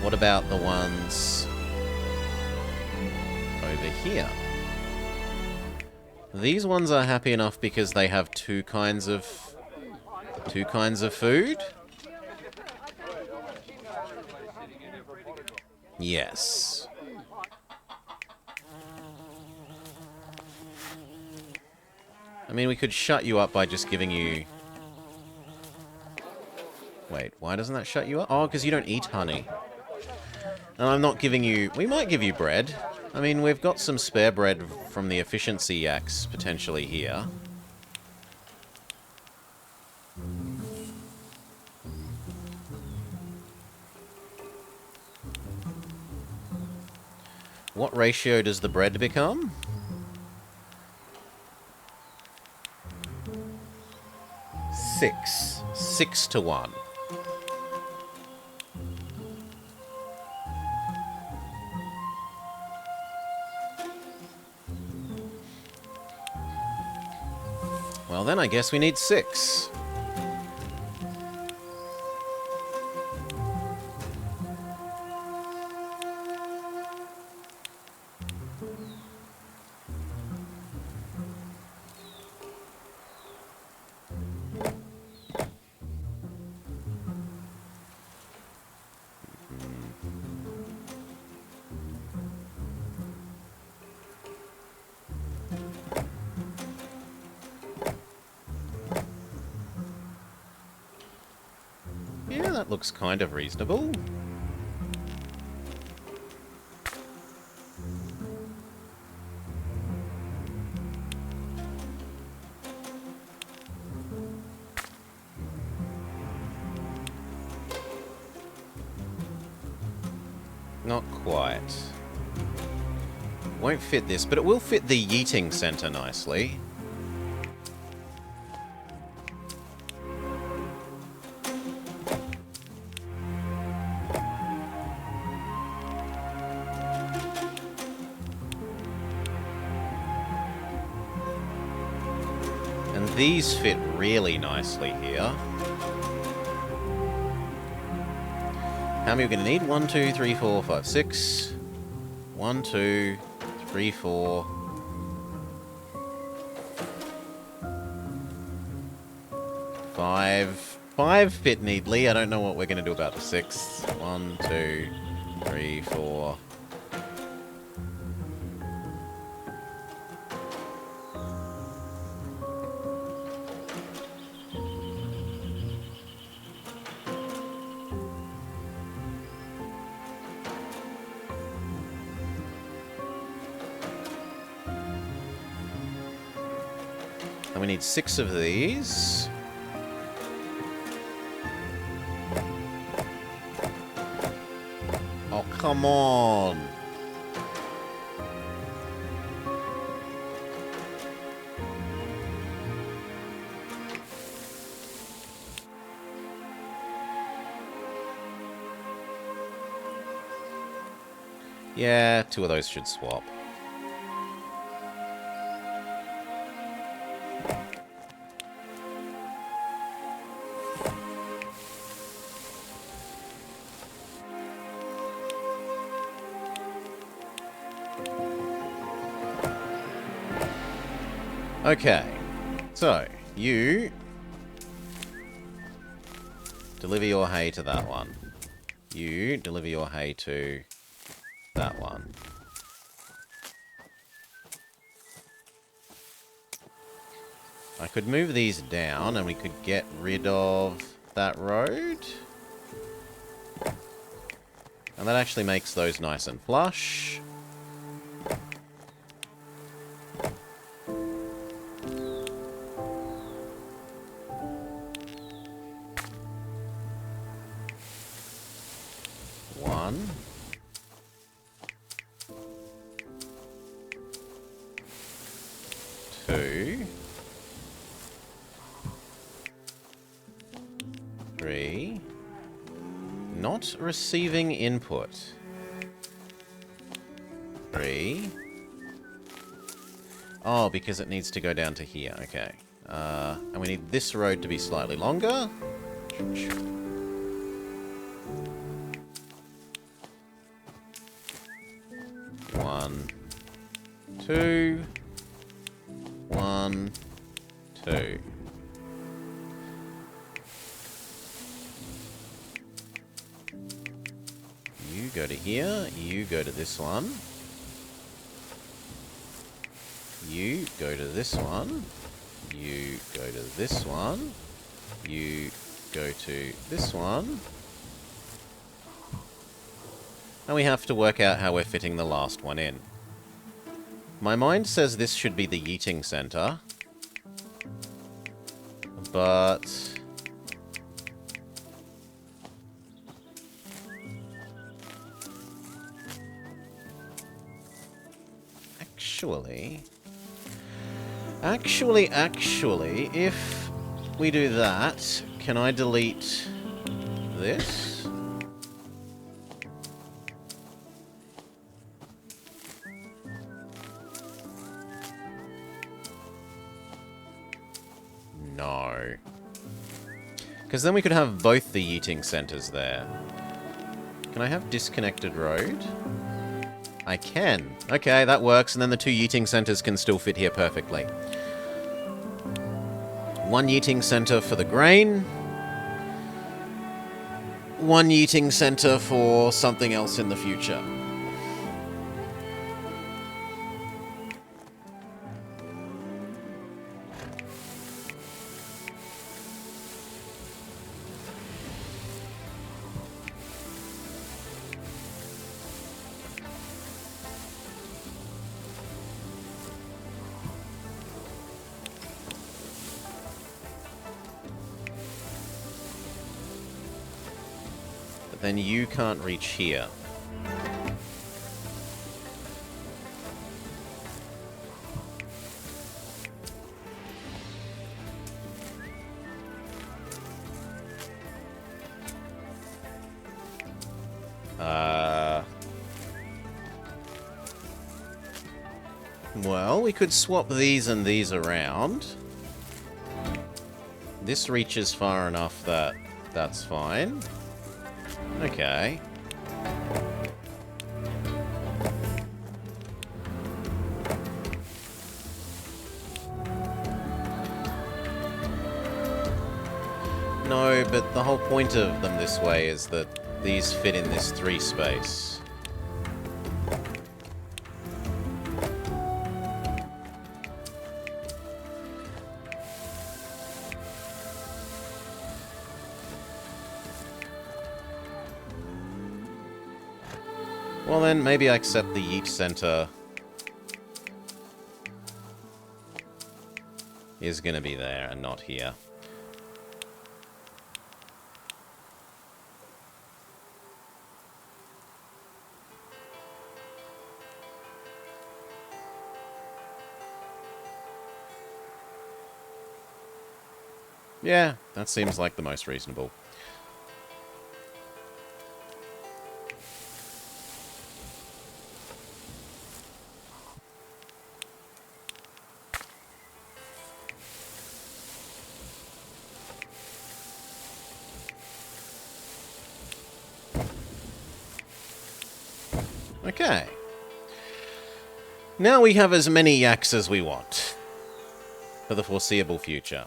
What about the ones over here? These ones are happy enough because they have two kinds of food. Yes. I mean, we could shut you up by just giving you... Wait, why doesn't that shut you up? Oh, because you don't eat honey. And I'm not giving you... We might give you bread. I mean, we've got some spare bread from the efficiency yaks potentially here. What ratio does the bread become? 6. 6 to 1. Well then, I guess we need 6. Yeah, that looks kind of reasonable. Not quite. Won't fit this, but it will fit the yeeting center nicely. And these fit really nicely here. How many are we going to need? 1, 2, 3, 4, 5, 6. 1, 2, 3, 4. 5. 5 fit neatly. I don't know what we're going to do about the 6th. 1, 2, 3, 4. And we need 6 of these. Oh, come on. Yeah, 2 of those should swap. Okay, so you deliver your hay to that one. You deliver your hay to that one. I could move these down and we could get rid of that road. And that actually makes those nice and flush. One. 2. 3. Not receiving input. 3. Oh, because it needs to go down to here. Okay. And we need this road to be slightly longer. 1, 2. 1, 2. You go to here. You go to this one. You go to this one. You go to this one. You go to this one. And we have to work out how we're fitting the last one in. My mind says this should be the yeeting center. But actually, if we do that, can I delete this? Because then we could have both the yeeting centers there. Can I have disconnected road? I can. Okay, that works, and then the two yeeting centers can still fit here perfectly. One yeeting center for the grain. One yeeting center for something else in the future. Then you can't reach here. Well, we could swap these and these around. This reaches far enough that that's fine. Okay. No, but the whole point of them this way is that these fit in this 3 space. Well then, maybe I accept the yeet center is gonna be there and not here. Yeah, that seems like the most reasonable. Okay. Now we have as many yaks as we want for the foreseeable future.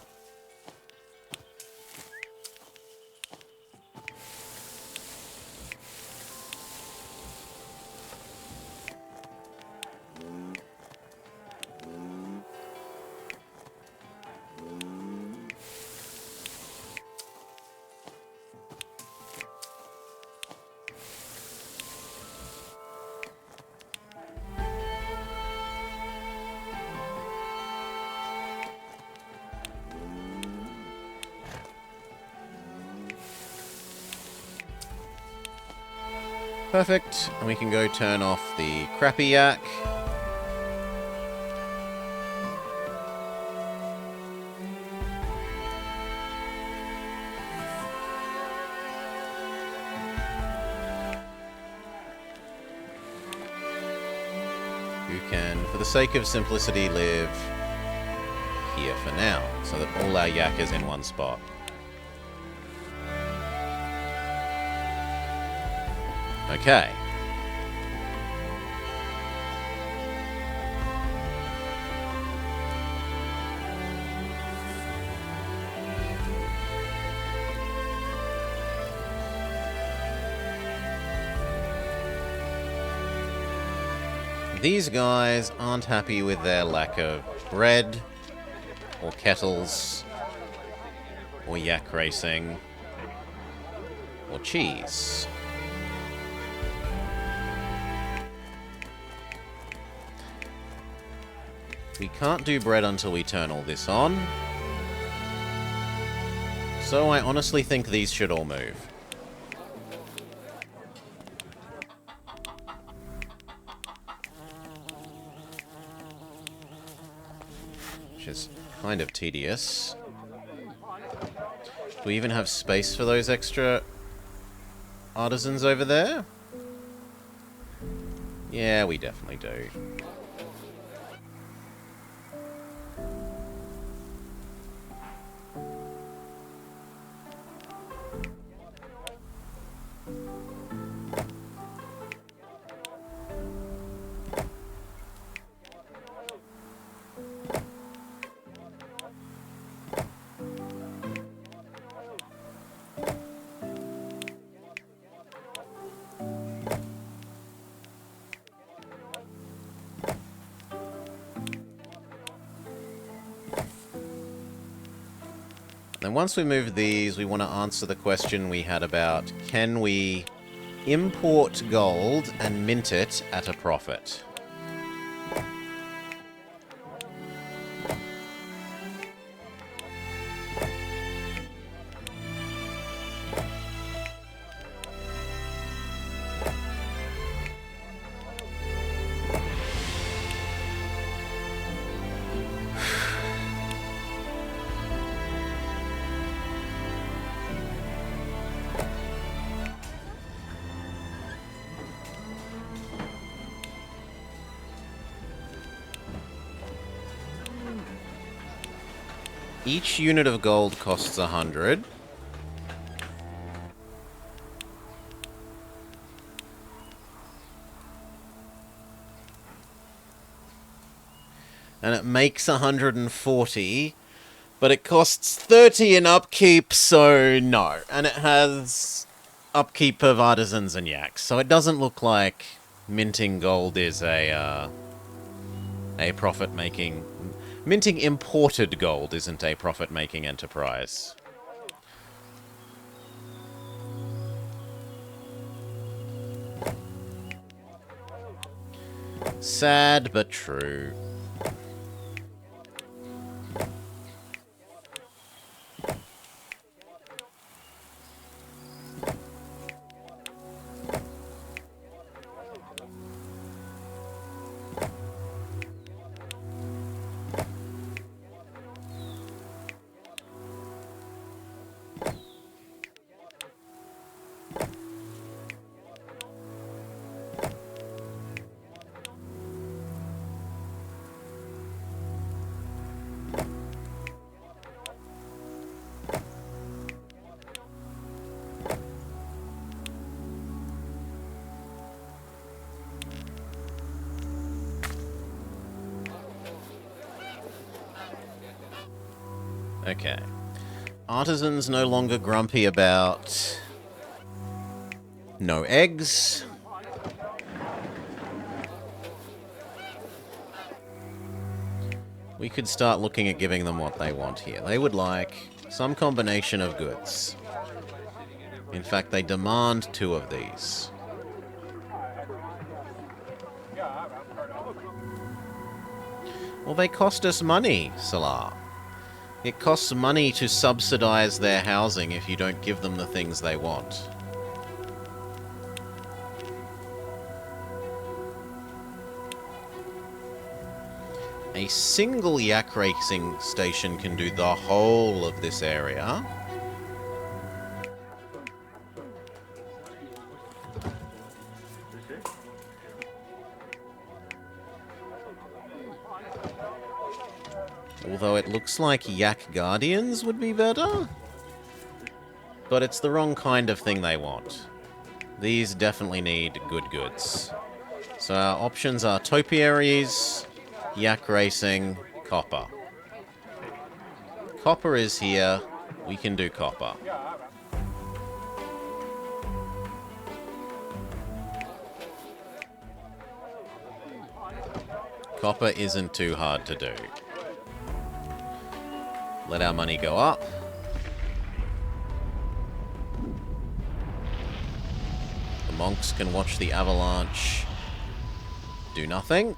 Perfect. And we can go turn off the crappy yak. Who can, for the sake of simplicity, live here for now, so that all our yak is in one spot. Okay. These guys aren't happy with their lack of bread, or kettles, or yak racing, or cheese. We can't do bread until we turn all this on. So I honestly think these should all move. Which is kind of tedious. Do we even have space for those extra artisans over there? Yeah, we definitely do. So once we move these, we want to answer the question we had about, can we import gold and mint it at a profit? Each unit of gold costs 100. And it makes 140, but it costs 30 in upkeep, so no. And it has upkeep of artisans and yaks, so it doesn't look like minting gold is a profit-making... Minting imported gold isn't a profit-making enterprise. Sad, but true. Okay. Artisans no longer grumpy about no eggs. We could start looking at giving them what they want here. They would like some combination of goods. In fact, they demand 2 of these. Well, they cost us money, Salar. It costs money to subsidize their housing if you don't give them the things they want. A single yak racing station can do the whole of this area. Although it looks like Yak Guardians would be better. But it's the wrong kind of thing they want. These definitely need good goods. So our options are topiaries, Yak Racing, Copper. Copper is here. We can do Copper. Copper isn't too hard to do. Let our money go up. The monks can watch the avalanche do nothing.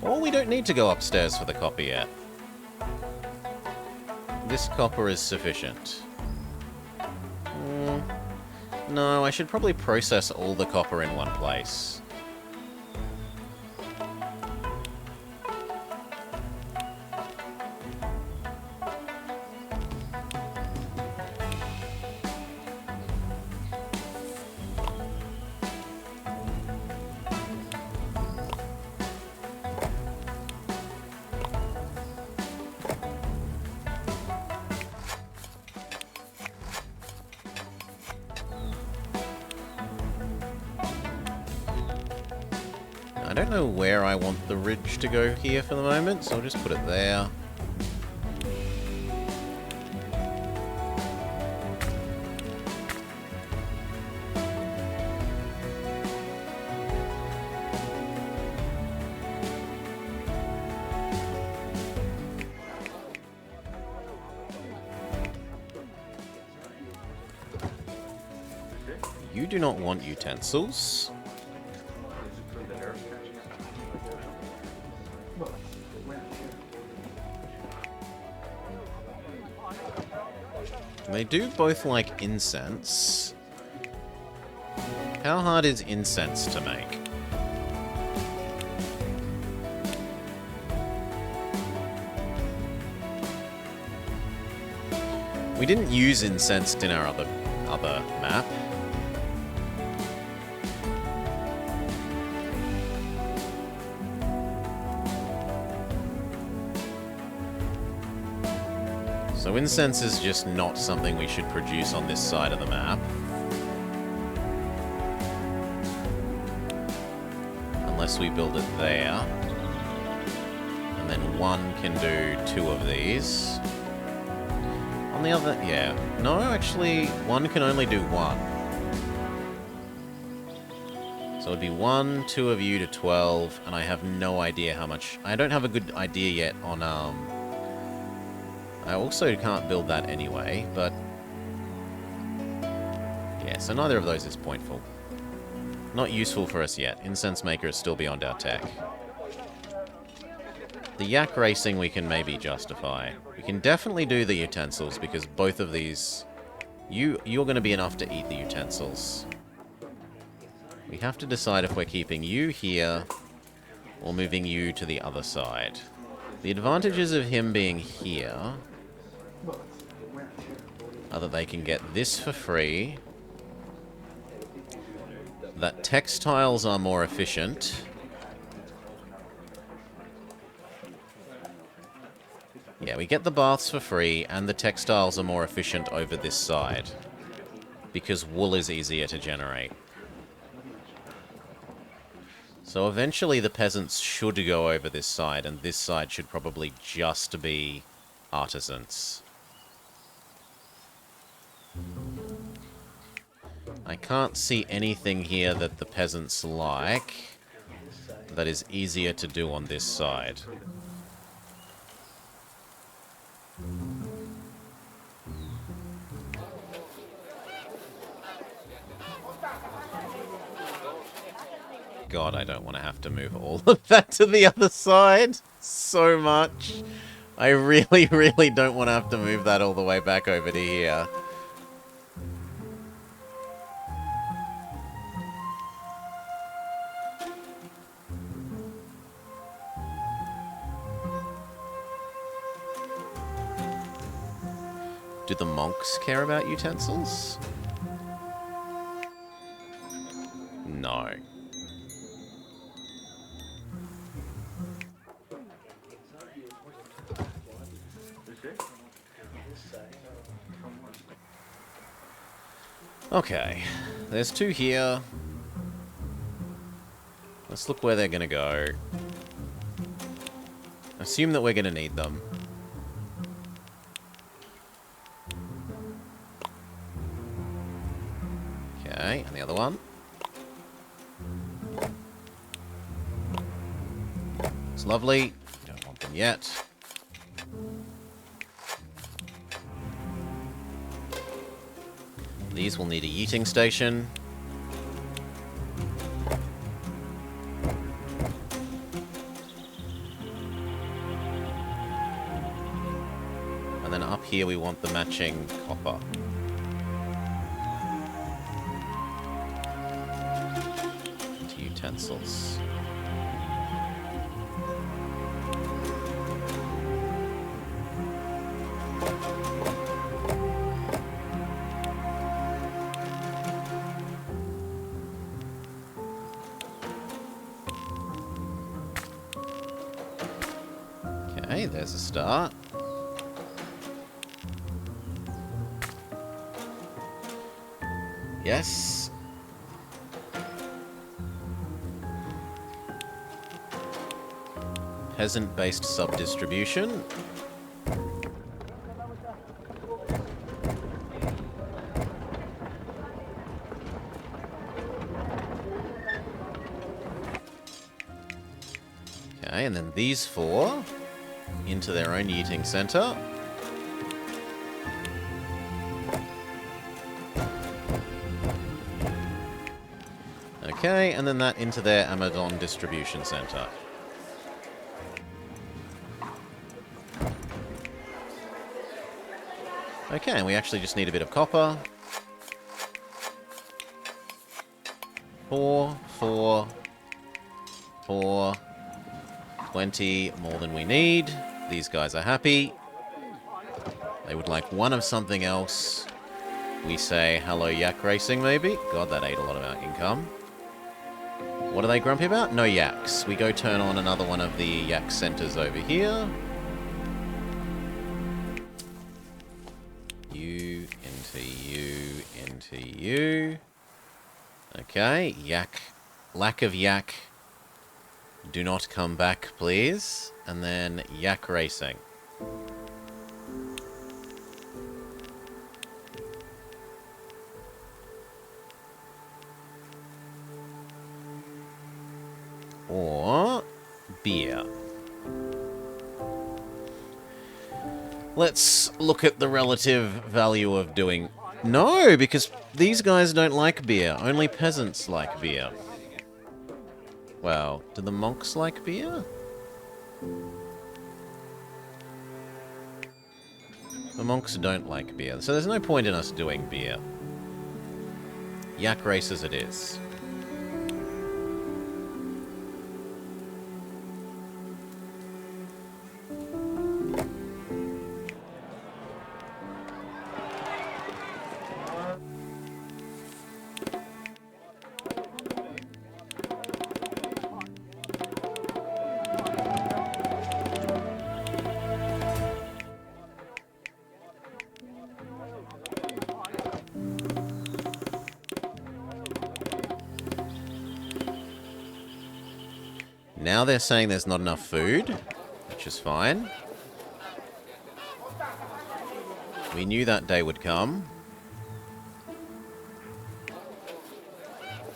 Or we don't need to go upstairs for the copper yet. This copper is sufficient. No, I should probably process all the copper in one place. I don't know where I want the ridge to go here for the moment, so I'll just put it there. You do not want utensils. They do both like incense. How hard is incense to make? We didn't use incense in our other map. So incense is just not something we should produce on this side of the map. Unless we build it there. And then one can do 2 of these. On the other... yeah. No, actually, one can only do 1. So it'd be 1, 2 of you to 12, and I have no idea how much... I don't have a good idea yet on, I also can't build that anyway, but... yeah, so neither of those is pointful. Not useful for us yet. Incense maker is still beyond our tech. The yak racing we can maybe justify. We can definitely do the utensils, because both of these... You're going to be enough to eat the utensils. We have to decide if we're keeping you here, or moving you to the other side. The advantages of him being here... are that they can get this for free, that textiles are more efficient, yeah, we get the baths for free, and the textiles are more efficient over this side, because wool is easier to generate. So eventually the peasants should go over this side, and this side should probably just be artisans. I can't see anything here that the peasants like that is easier to do on this side. God, I don't want to have to move all of that to the other side so much. I really, really don't want to have to move that all the way back over to here. Do the monks care about utensils? No. Okay, there's 2 here. Let's look where they're gonna go. Assume that we're gonna need them. Okay, and the other one. It's lovely. Don't want them yet. These will need a yeeting station. And then up here we want the matching copper. To utensils. Okay, there's a start. Yes. Peasant-based sub-distribution. Okay, and then these 4 into their own yeeting center. Okay, and then that into their Amazon distribution center. Okay, and we actually just need a bit of copper. 4, 4, 4, 20, more than we need. These guys are happy. They would like one of something else. We say, hello, yak racing, maybe? God, that ate a lot of our income. What are they grumpy about? No yaks. We go turn on another one of the yak centers over here. You, into you, into you. Okay, yak. Lack of yak. Do not come back, please. And then yak racing. Or beer. Let's look at the relative value of doing... No, because these guys don't like beer. Only peasants like beer. Well, do the monks like beer? The monks don't like beer, so there's no point in us doing beer. Yak races it is. Now they're saying there's not enough food, which is fine. We knew that day would come.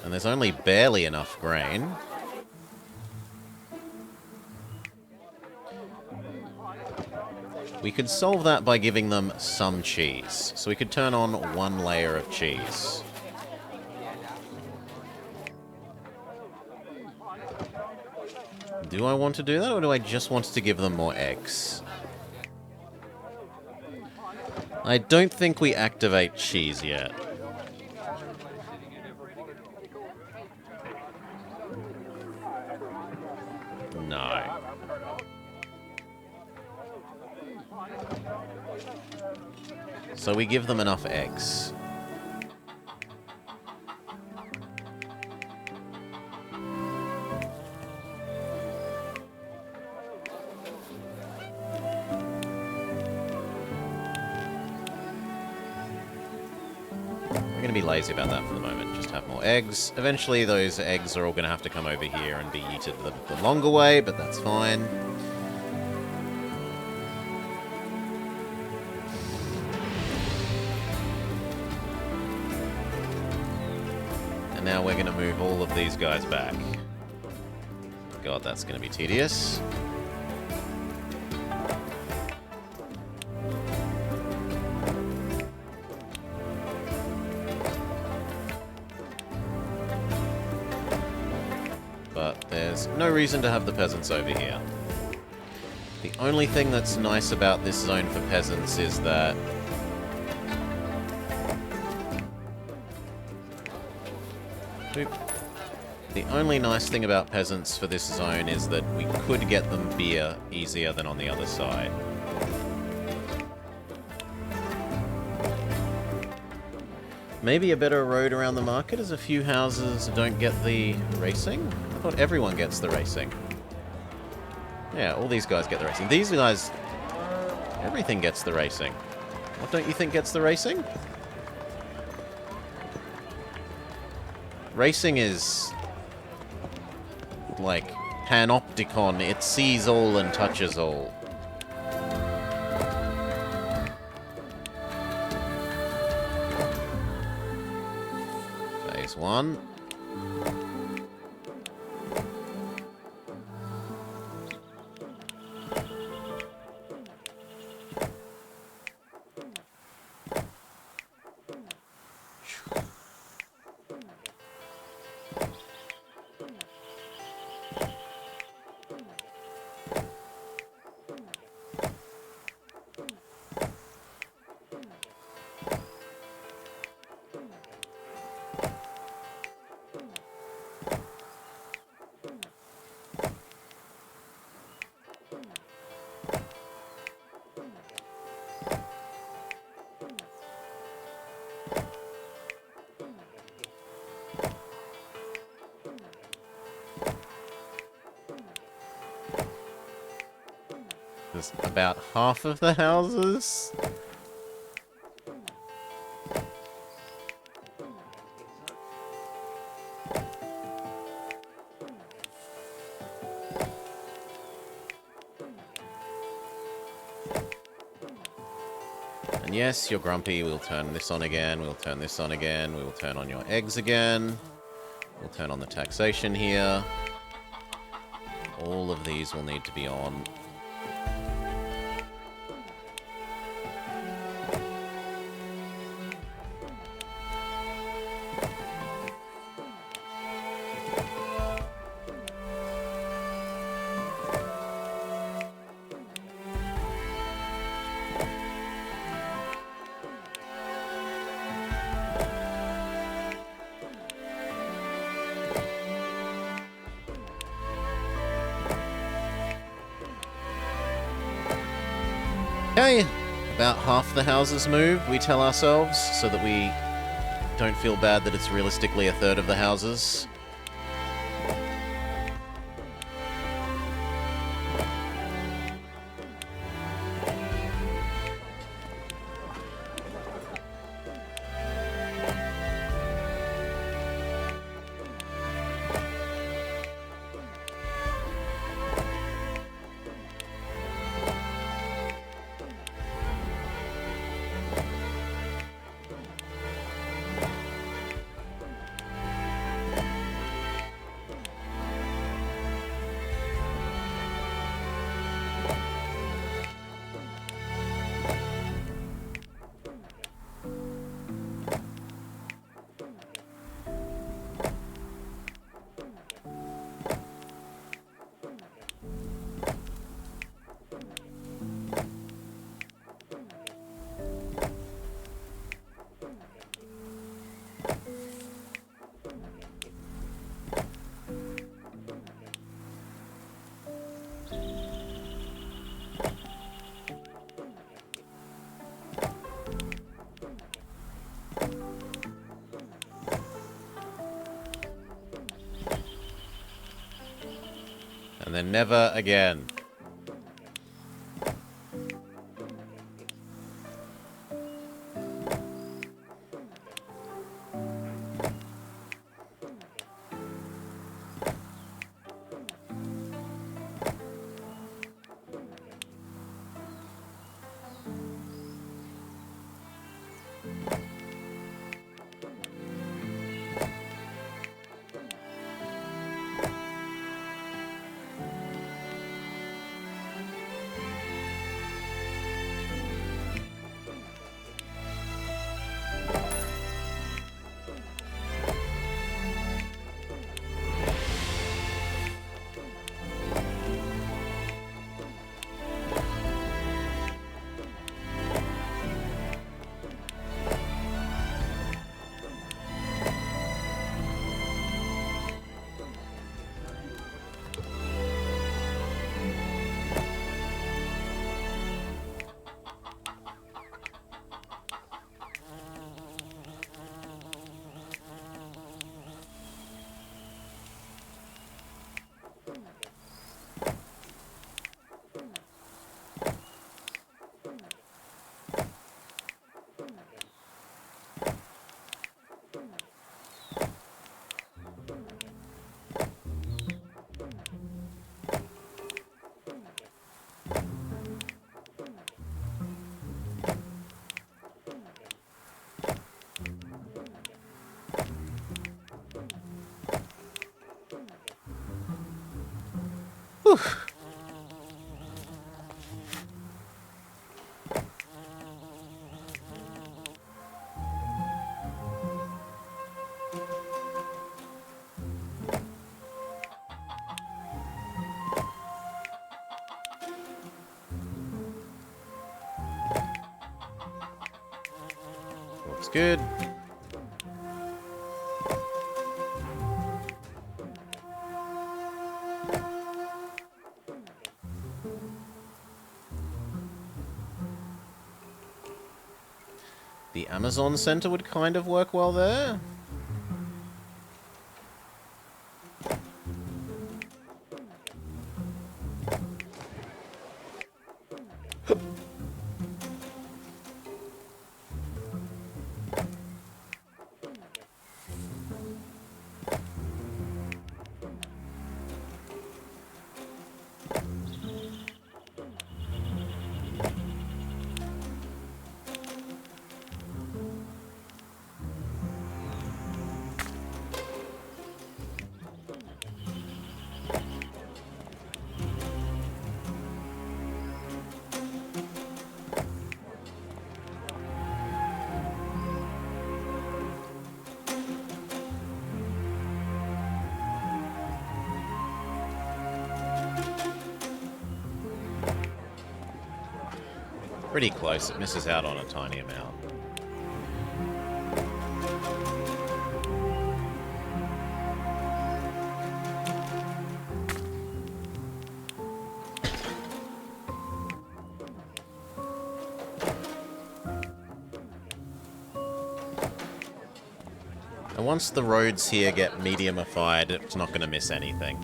And there's only barely enough grain. We could solve that by giving them some cheese. So we could turn on one layer of cheese. Do I want to do that, or do I just want to give them more eggs? I don't think we activate cheese yet. No. So we give them enough eggs. We're going to be lazy about that for the moment. Just have more eggs. Eventually those eggs are all going to have to come over here and be eaten the longer way, but that's fine. And now we're going to move all of these guys back. God, that's going to be tedious. But there's no reason to have the peasants over here. The only thing that's nice about this zone for peasants is that the only nice thing about peasants for this zone is that we could get them beer easier than on the other side. Maybe a better road around the market as a few houses don't get the racing? I thought everyone gets the racing. Yeah, all these guys get the racing. These guys... everything gets the racing. What don't you think gets the racing? Racing is... like panopticon. It sees all and touches all. Phase 1. There's about half of the houses. And yes, you're grumpy. We'll turn this on again. We'll turn this on again. We will turn on your eggs again. We'll turn on the taxation here. All of these will need to be on. Okay, about half the houses moved, we tell ourselves, so that we don't feel bad that it's realistically a third of the houses. And then never again. Whew. Looks good. The Amazon Center would kind of work well there. Pretty close. It misses out on a tiny amount. And once the roads here get mediumified, it's not going to miss anything.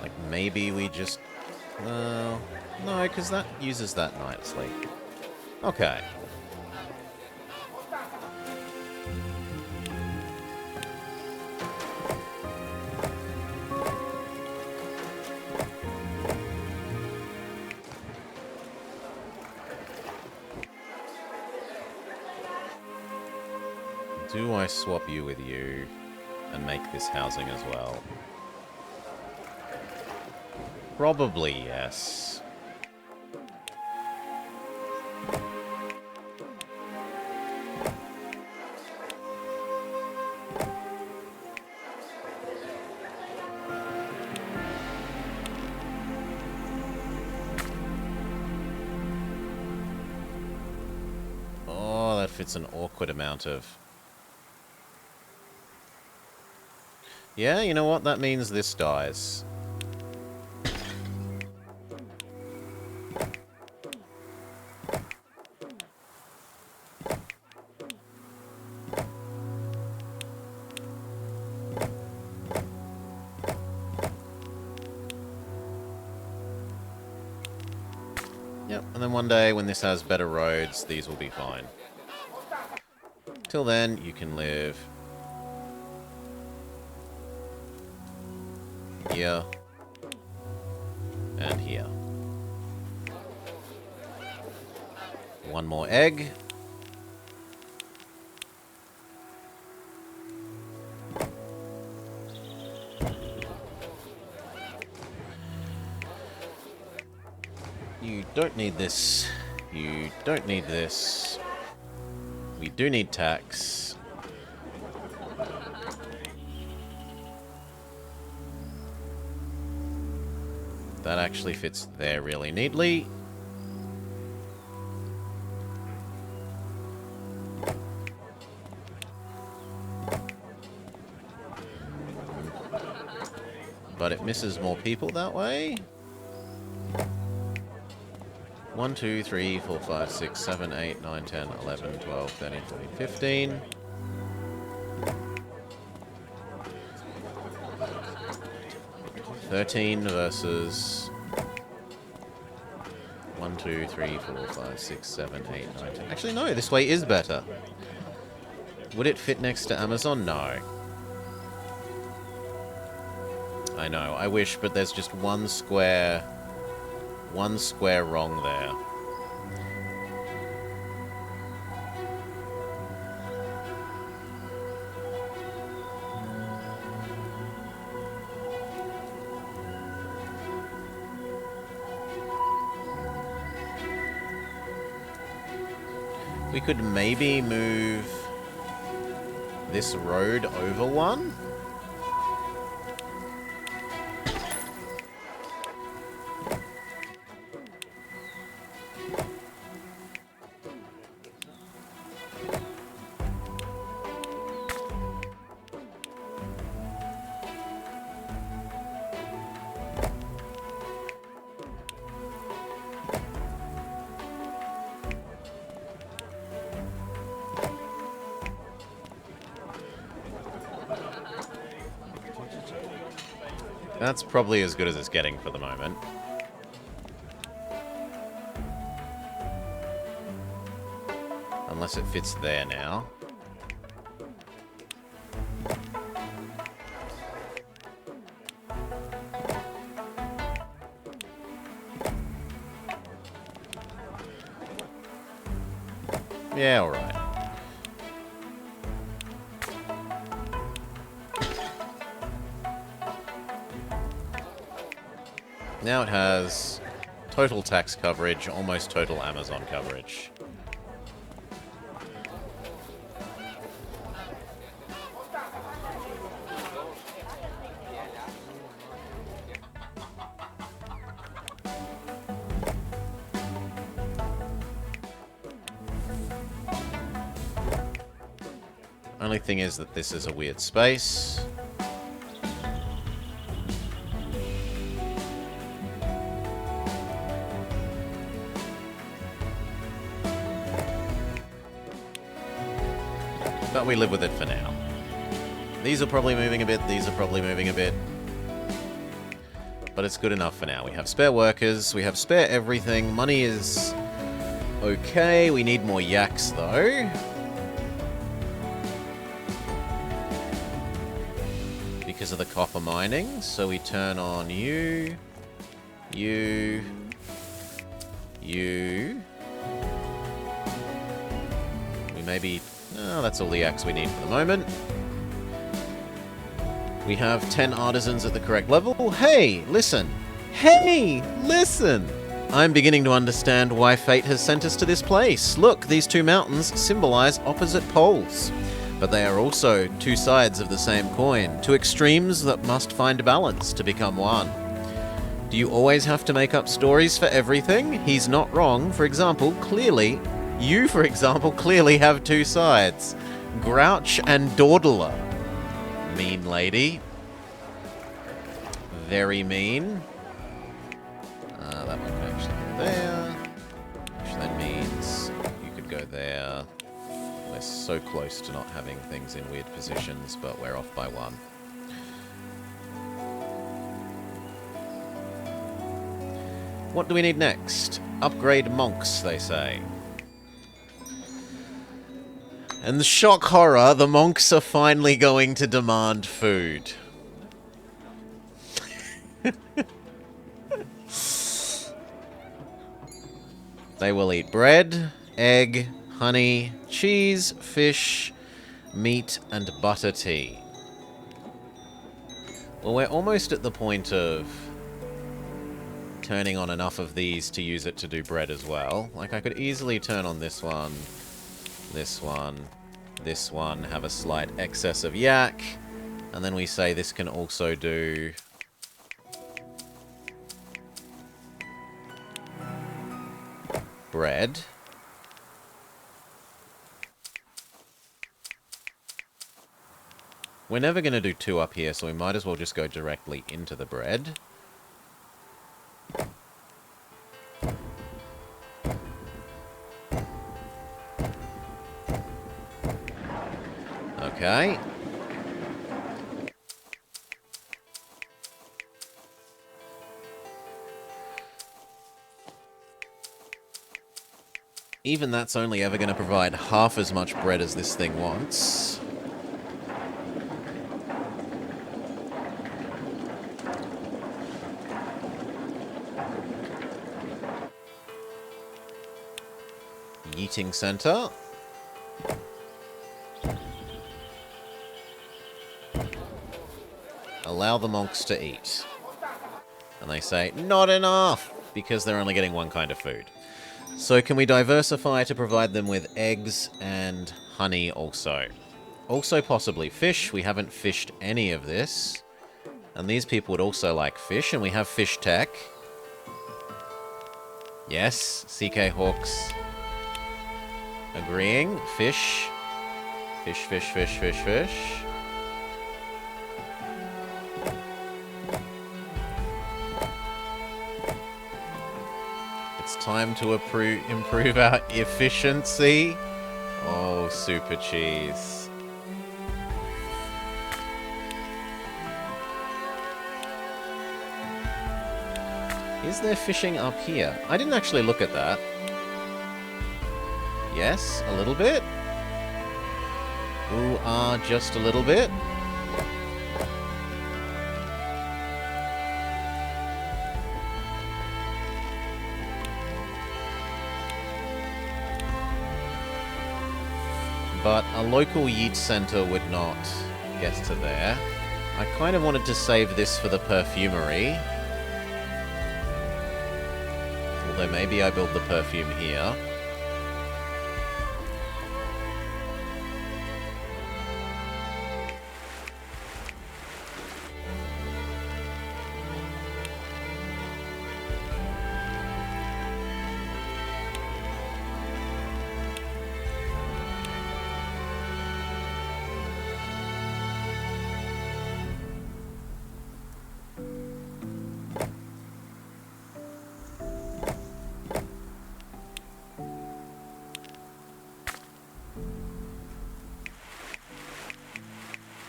Like, maybe we just... no, because that uses that nicely. Okay. Do I swap you with you and make this housing as well? Probably yes. Oh, that fits an awkward amount of... Yeah, you know what? That means this dies. Yep, and then one day when this has better roads, these will be fine. Till then, you can live... here. And here. One more egg. You don't need this. You don't need this. We do need tax. That actually fits there really neatly. But it misses more people that way. 1, 2, 3, 4, 5, 6, 7, 8, 9, 10, 11, 12, 13, 14, 15. Versus 1, 2, 3, 4, 5, 6, 7, 8, 9, 10. Actually, no, this way is better. Would it fit next to Amazon? No. I know, I wish, but there's just one square wrong there. We could maybe move this road over one. That's probably as good as it's getting for the moment. Unless it fits there now. Yeah, alright. Now it has total tax coverage, almost total Amazon coverage. Only thing is that this is a weird space. But we live with it for now. These are probably moving a bit, these are probably moving a bit. But it's good enough for now. We have spare workers, we have spare everything. Money is okay. We need more yaks though. Because of the copper mining. So we turn on you. We maybe... Oh, that's all the yaks we need for the moment. We have 10 artisans at the correct level. Hey, listen! Hey, listen! I'm beginning to understand why fate has sent us to this place. Look, these two mountains symbolize opposite poles. But they are also two sides of the same coin, two extremes that must find a balance to become one. Do you always have to make up stories for everything? He's not wrong. For example, you, for example, clearly have two sides. Grouch and Dawdler. Mean lady. Very mean. That one can actually go there. Which then means you could go there. We're so close to not having things in weird positions, but we're off by one. What do we need next? Upgrade monks, they say. And the shock horror, the monks are finally going to demand food. They will eat bread, egg, honey, cheese, fish, meat, and butter tea. Well, we're almost at the point of turning on enough of these to use it to do bread as well. Like, I could easily turn on this one, this one, this one, have a slight excess of yak, and then we say this can also do... bread. We're never going to do two up here, so we might as well just go directly into the bread. Okay. Even that's only ever going to provide half as much bread as this thing wants. Eating center. Allow the monks to eat. And they say, not enough, because they're only getting one kind of food. So can we diversify to provide them with eggs and honey also? Also possibly fish. We haven't fished any of this. And these people would also like fish, and we have fish tech. Yes, CK Hawks agreeing. Fish. Fish, fish, fish, fish, fish. It's time to improve our efficiency. Oh, super cheese. Is there fishing up here? I didn't actually look at that. Yes, a little bit. Ooh, just a little bit. But a local yeet center would not get to there. I kind of wanted to save this for the perfumery. Although maybe I build the perfume here.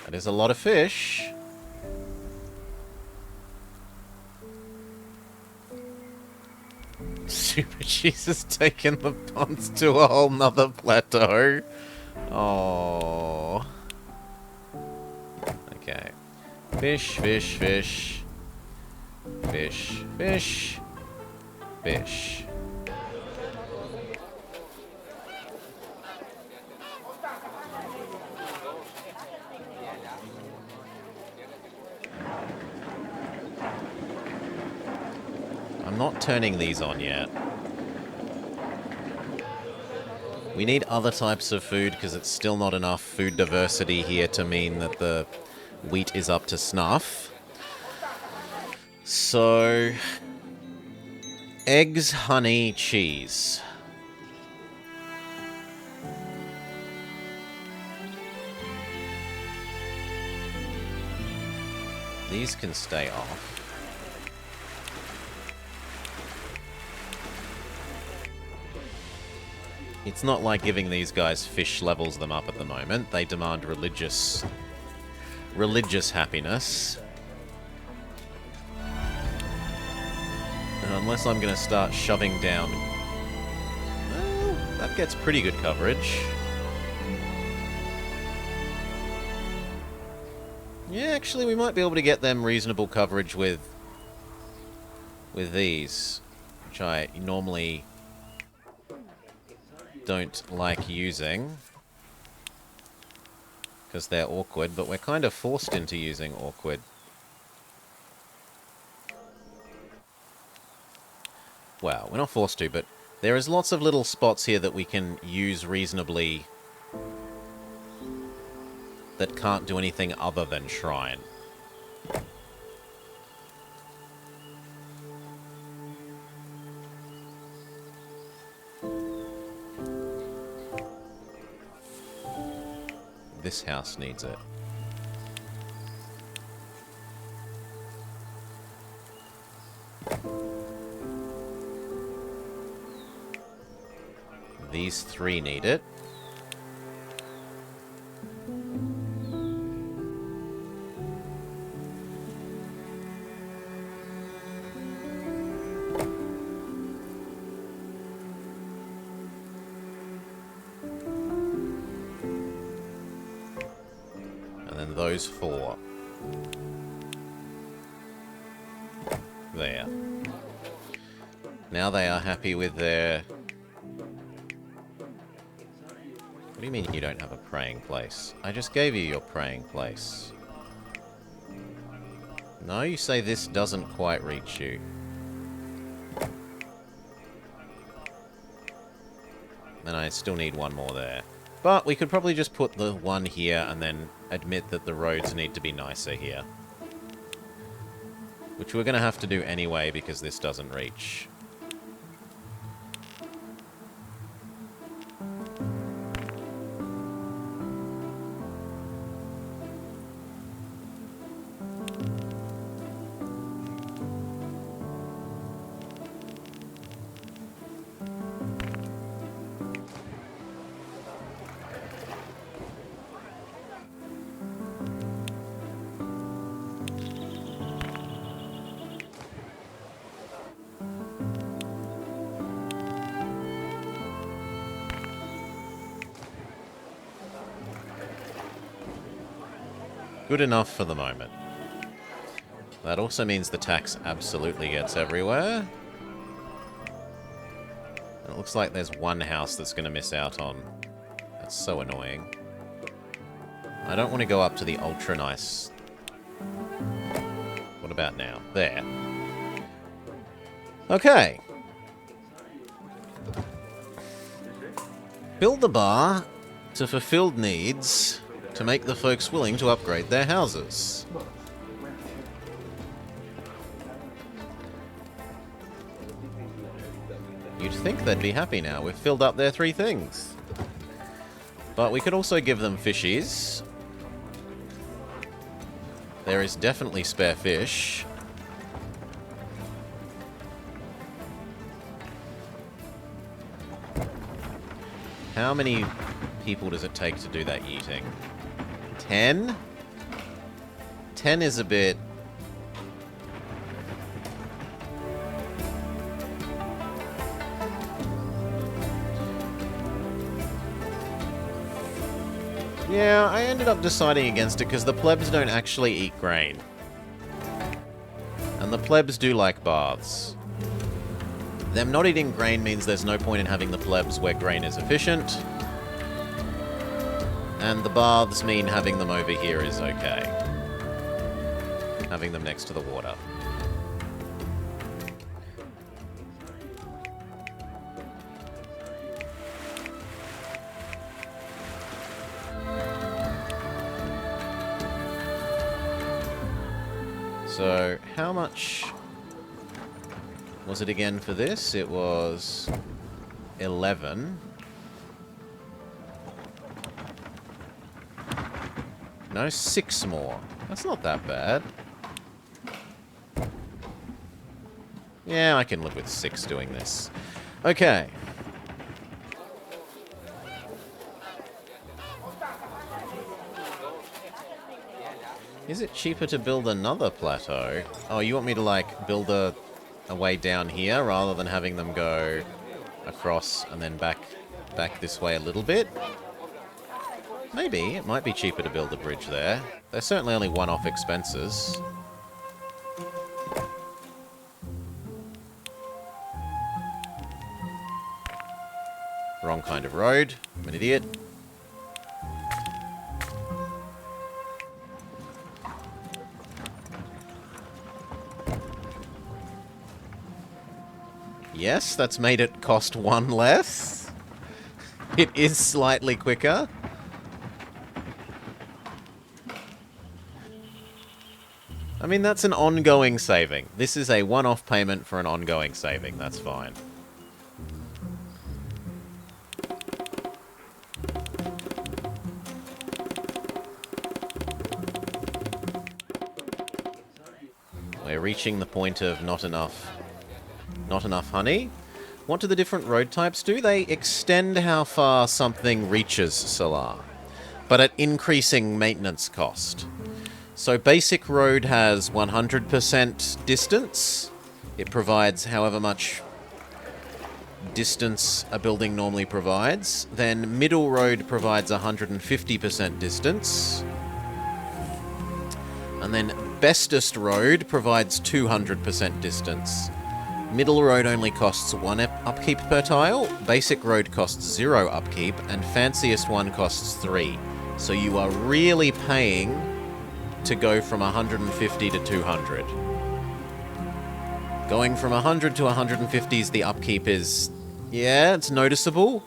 That is a lot of fish. Super Cheese has taken the puns to a whole nother plateau. Oh. Okay. Fish, fish, fish. Fish, fish. Fish. I'm not turning these on yet. We need other types of food because it's still not enough food diversity here to mean that the wheat is up to snuff. So, eggs, honey, cheese. These can stay off. It's not like giving these guys fish levels them up at the moment. They demand religious happiness. And unless I'm going to start shoving down... Well, that gets pretty good coverage. Yeah, actually, we might be able to get them reasonable coverage with these, which I normally don't like using because they're awkward, but we're kind of forced into using awkward. Well, we're not forced to, but there is lots of little spots here that we can use reasonably that can't do anything other than shrine. This house needs it. These three need it. Those four. There. Now they are happy with their... What do you mean you don't have a praying place? I just gave you your praying place. No, you say this doesn't quite reach you. And I still need one more there. But we could probably just put the one here and then admit that the roads need to be nicer here. Which we're going to have to do anyway because this doesn't reach. Good enough for the moment. That also means the tax absolutely gets everywhere. And it looks like there's one house that's going to miss out on. That's so annoying. I don't want to go up to the ultra nice. What about now? There. Okay. Build the bar to fulfilled needs to make the folks willing to upgrade their houses. You'd think they'd be happy now. We've filled up their 3 things. But we could also give them fishies. There is definitely spare fish. How many people does it take to do that eating? 10? 10 is a bit... Yeah, I ended up deciding against it because the plebs don't actually eat grain. And the plebs do like baths. Them not eating grain means there's no point in having the plebs where grain is efficient. And the baths mean having them over here is okay. Having them next to the water. So, how much was it again for this? It was 11. No, 6 more. That's not that bad. Yeah, I can live with 6 doing this. Okay. Is it cheaper to build another plateau? Oh, you want me to, like, build a way down here rather than having them go across and then back this way a little bit? Maybe. It might be cheaper to build a bridge there. They're certainly only one-off expenses. Wrong kind of road. I'm an idiot. Yes, that's made it cost 1 less. It is slightly quicker. I mean, that's an ongoing saving. This is a one-off payment for an ongoing saving. That's fine. We're reaching the point of not enough honey. What do the different road types do? They extend how far something reaches Solar, but at increasing maintenance cost. So basic road has 100% distance. It provides however much distance a building normally provides. Then middle road provides 150% distance. And then bestest road provides 200% distance. Middle road only costs 1 upkeep per tile, basic road costs 0 upkeep, and fanciest one costs 3. So you are really paying to go from 150 to 200. Going from 100 to 150s, the upkeep is, yeah, it's noticeable,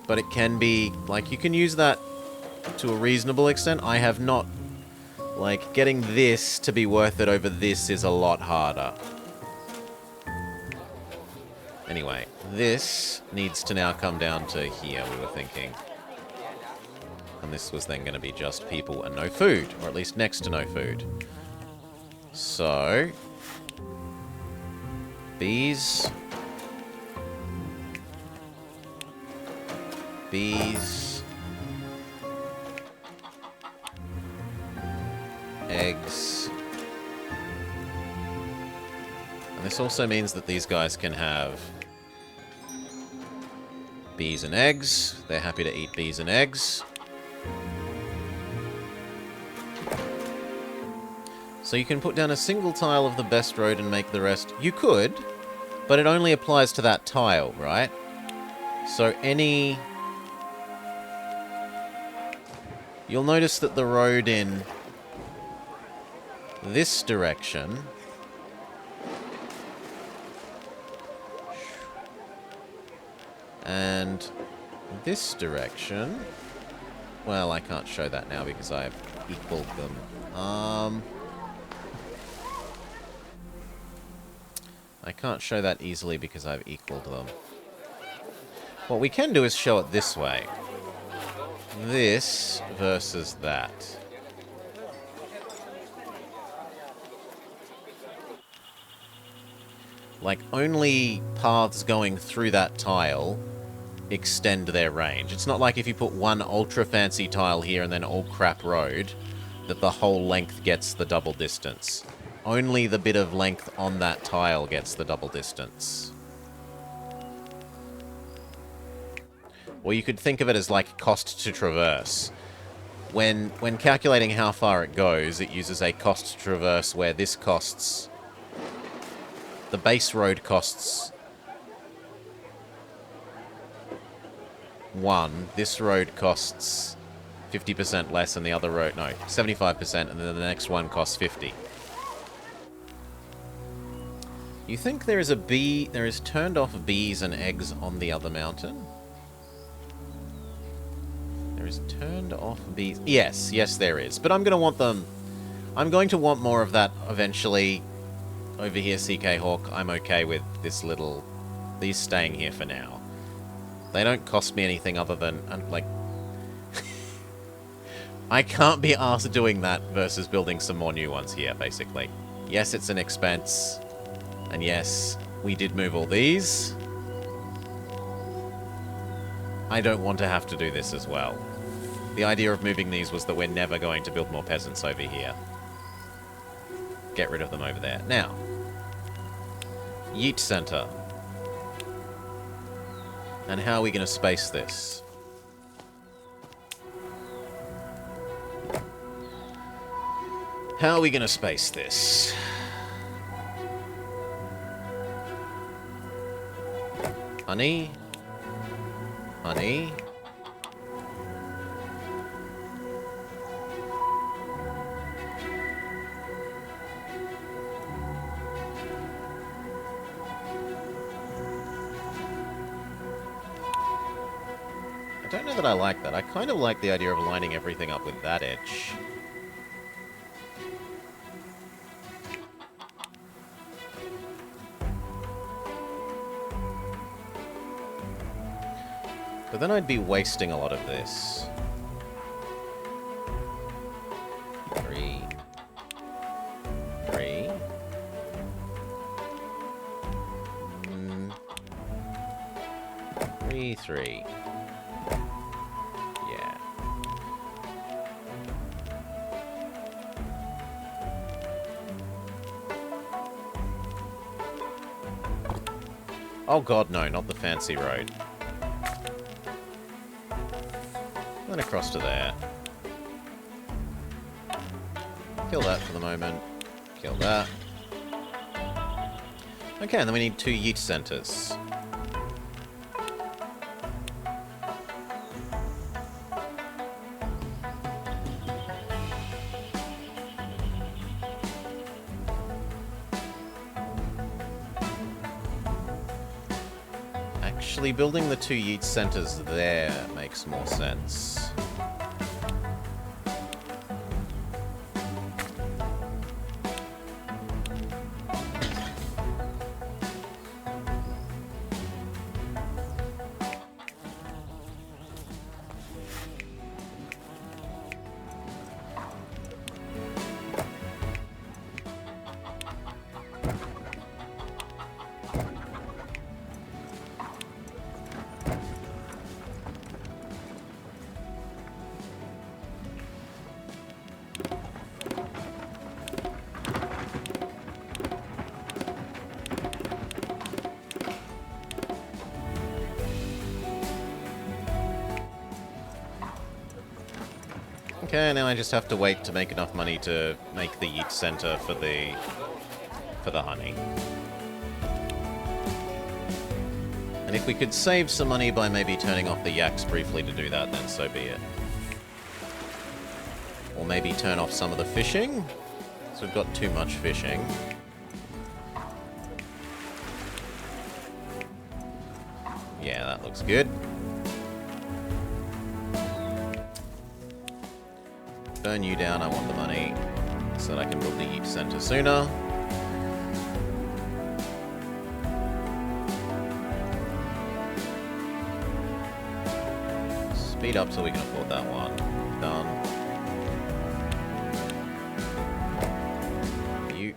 but it can be, like, you can use that to a reasonable extent. I have not, like, getting this to be worth it over this is a lot harder. Anyway, this needs to now come down to here, we were thinking. And this was then going to be just people and no food, or at least next to no food. So, bees, eggs. And this also means that these guys can have bees and eggs. They're happy to eat bees and eggs. So you can put down a single tile of the best road and make the rest. You could, but it only applies to that tile, right? So any... You'll notice that the road in this direction and this direction. Well, I can't show that now because I've equaled them. I can't show that easily because I've equaled them. What we can do is show it this way. This versus that. Like, only paths going through that tile extend their range. It's not like if you put one ultra fancy tile here and then all crap road, that the whole length gets the double distance. Only the bit of length on that tile gets the double distance. Or you could think of it as like cost to traverse. When calculating how far it goes, it uses a cost to traverse where this costs... The base road costs 1. This road costs 50% less and the other road... No, 75%, and then the next one costs 50. You think there is a bee... There is turned off bees and eggs on the other mountain? There is turned off bees... Yes, yes there is. But I'm going to want them... I'm going to want more of that eventually. Over here, CK Hawk, I'm okay with this little... These staying here for now. They don't cost me anything other than... like... I can't be arsed doing that versus building some more new ones here, basically. Yes, it's an expense. And yes, we did move all these. I don't want to have to do this as well. The idea of moving these was that we're never going to build more peasants over here. Get rid of them over there. Now, Yeet Center. And how are we going to space this? How are we going to space this? Honey? Honey? I don't know that I like that. I kind of like the idea of lining everything up with that edge. But then I'd be wasting a lot of this. 3. 3. 3, 3. Yeah. Oh god, no, not the fancy road. Then across to there. Kill that for the moment. Kill that. Okay, and then we need 2 Yeet centers. Actually, building the 2 Yeet centers there makes more sense. Okay, now I just have to wait to make enough money to make the Yeet Center for the honey. And if we could save some money by maybe turning off the yaks briefly to do that, then so be it. Or maybe turn off some of the fishing. So we've got too much fishing. Yeah, that looks good. burn you down, I want the money, so that I can build the center sooner. Speed up so we can afford that one. Done. You.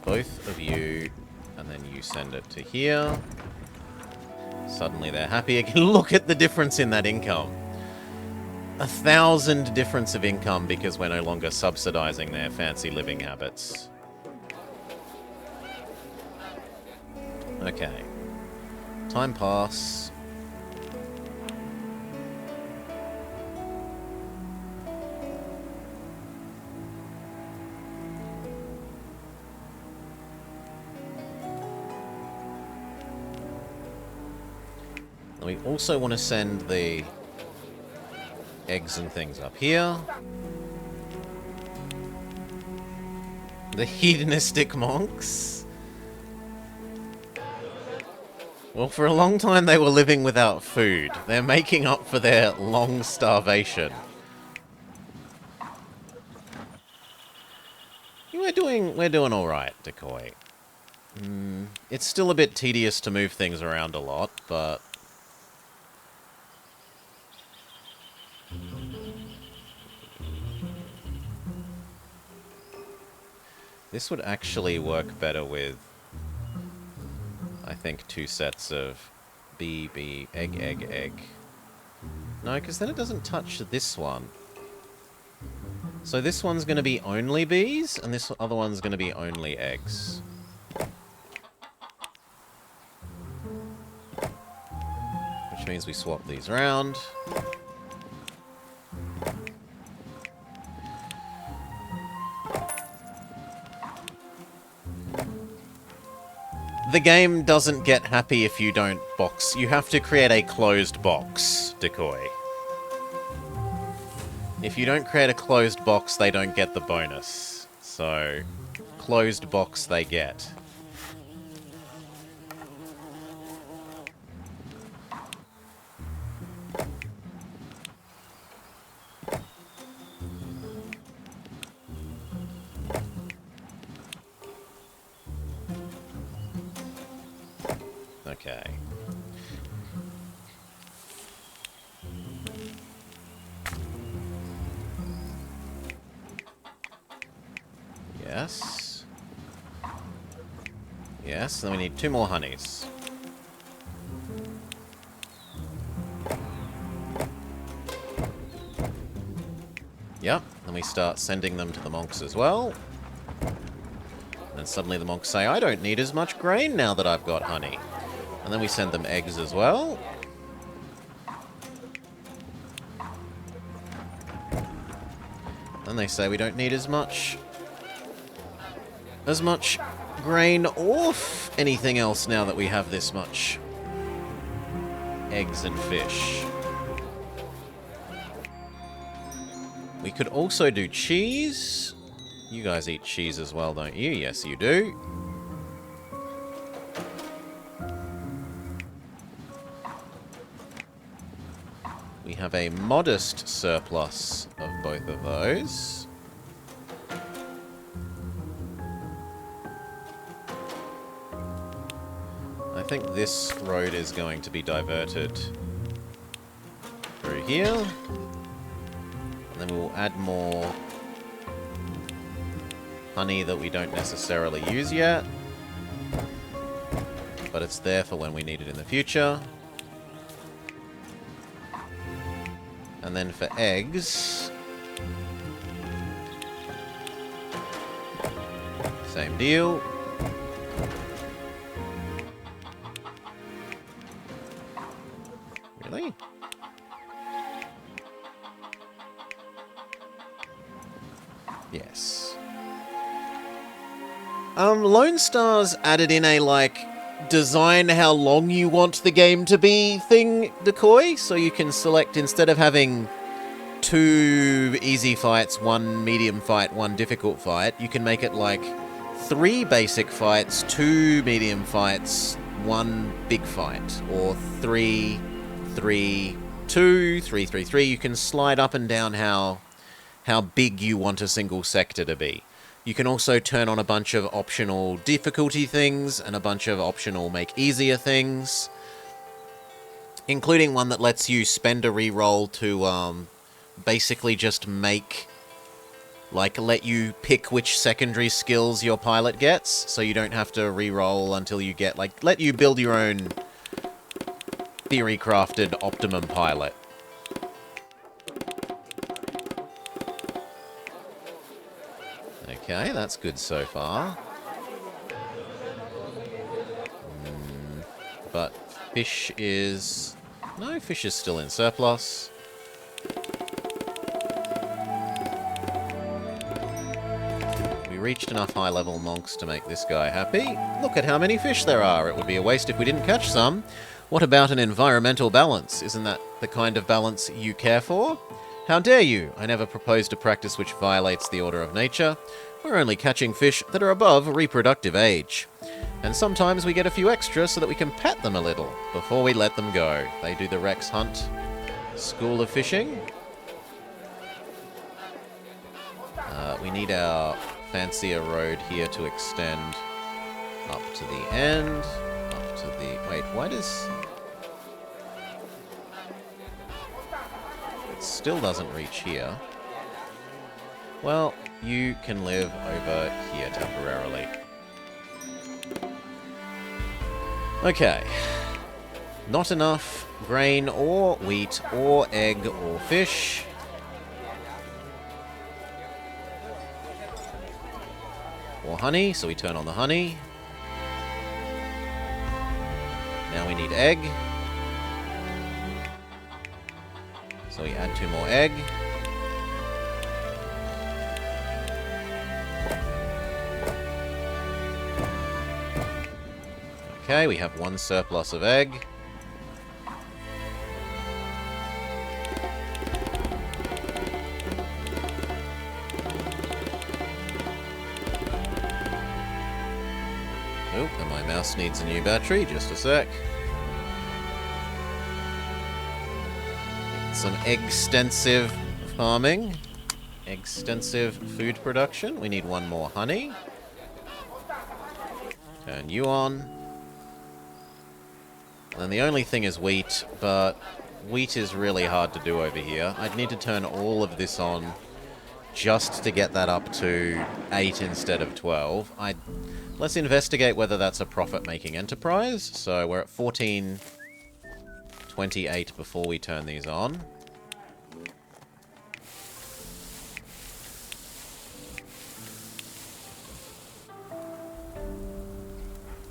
Both of you, and then you send it to here. Suddenly they're happy again. Look at the difference in that income. 1,000 difference of income because we're no longer subsidizing their fancy living habits. Okay. Time pass. And we also want to send the eggs and things up here. The hedonistic monks. Well, for a long time they were living without food. They're making up for their long starvation. We're doing all right, Decoy. It's still a bit tedious to move things around a lot, but this would actually work better with, I think, 2 sets of B, egg, egg, egg. No, because then it doesn't touch this one. So this one's going to be only bees, and this other one's going to be only eggs. Which means we swap these around. The game doesn't get happy if you don't box. You have to create a closed box, Decoy. If you don't create a closed box, they don't get the bonus. So, closed box they get. Okay. Yes. Yes, then we need 2 more honeys. Yep, then we start sending them to the monks as well. And suddenly the monks say, I don't need as much grain now that I've got honey. And then we send them eggs as well. And they say we don't need as much grain or anything else now that we have this much eggs and fish. We could also do cheese. You guys eat cheese as well, don't you? Yes, you do. We have a modest surplus of both of those. I think this road is going to be diverted through here. And then we'll add more honey that we don't necessarily use yet. But it's there for when we need it in the future. And then for eggs, same deal. Really? Yes. Lone Star's added in a, like, design how long you want the game to be thing, Decoy, so you can select, instead of having 2 easy fights, 1 medium fight, 1 difficult fight, you can make it like 3 basic fights, 2 medium fights, 1 big fight, or 3, 3, 2, 3, 3, 3. You can slide up and down how big you want a single sector to be. You can also turn on a bunch of optional difficulty things and a bunch of optional make easier things, including one that lets you spend a reroll to basically just make, like, let you pick which secondary skills your pilot gets, so you don't have to reroll until you get, like, let you build your own theory-crafted optimum pilot. Okay, that's good so far. But fish is... No, fish is still in surplus. We reached enough high-level monks to make this guy happy. Look at how many fish there are. It would be a waste if we didn't catch some. What about an environmental balance? Isn't that the kind of balance you care for? How dare you? I never proposed a practice which violates the order of nature. We're only catching fish that are above reproductive age. And sometimes we get a few extra so that we can pet them a little before we let them go. They do the Rex Hunt School of Fishing. We need our fancier road here to extend up to the end. Up to the... Wait, why does... It still doesn't reach here. Well, you can live over here temporarily. Okay. Not enough grain or wheat or egg or fish. Or honey, so we turn on the honey. Now we need egg. So we add 2 more egg. Okay, we have 1 surplus of egg. Oh, and my mouse needs a new battery. Just a sec. Some extensive farming. Extensive food production. We need 1 more honey. Turn you on. And then the only thing is wheat, but wheat is really hard to do over here. I'd need to turn all of this on just to get that up to 8 instead of 12. Let's investigate whether that's a profit-making enterprise. So we're at 14.28 before we turn these on.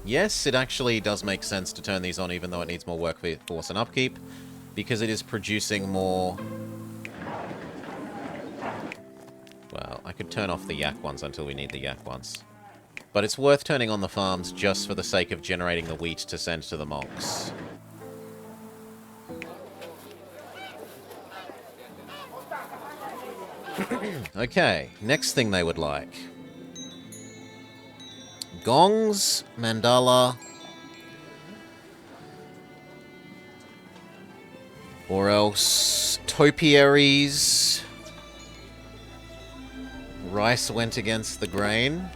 Yes, it actually does make sense to turn these on, even though it needs more workforce and upkeep, because it is producing more... Well, I could turn off the yak ones until we need the yak ones. But it's worth turning on the farms just for the sake of generating the wheat to send to the monks. Okay, next thing they would like. Gongs, mandala, or else topiaries. Rice went against the grain.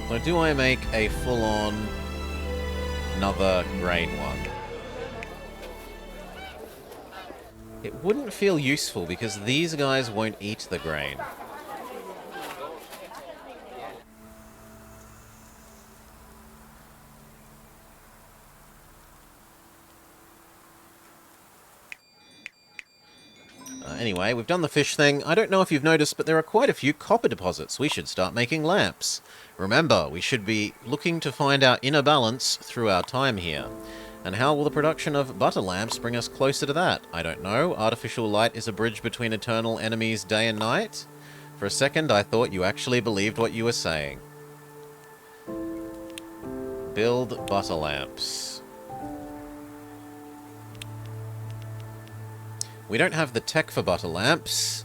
So do I make a full-on another grain one? It wouldn't feel useful because these guys won't eat the grain. Anyway, we've done the fish thing. I don't know if you've noticed, but there are quite a few copper deposits. We should start making lamps. Remember, we should be looking to find our inner balance through our time here. And how will the production of butter lamps bring us closer to that? I don't know. Artificial light is a bridge between eternal enemies day and night. For a second, I thought you actually believed what you were saying. Build butter lamps. We don't have the tech for butter lamps.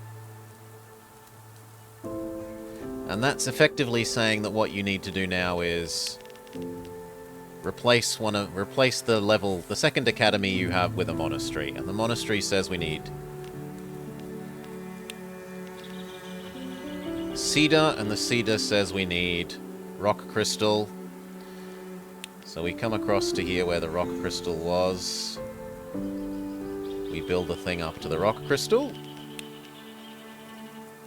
And that's effectively saying that what you need to do now is replace the second academy you have with a monastery. And the monastery says we need cedar, and the cedar says we need rock crystal. So we come across to here where the rock crystal was. We build the thing up to the rock crystal.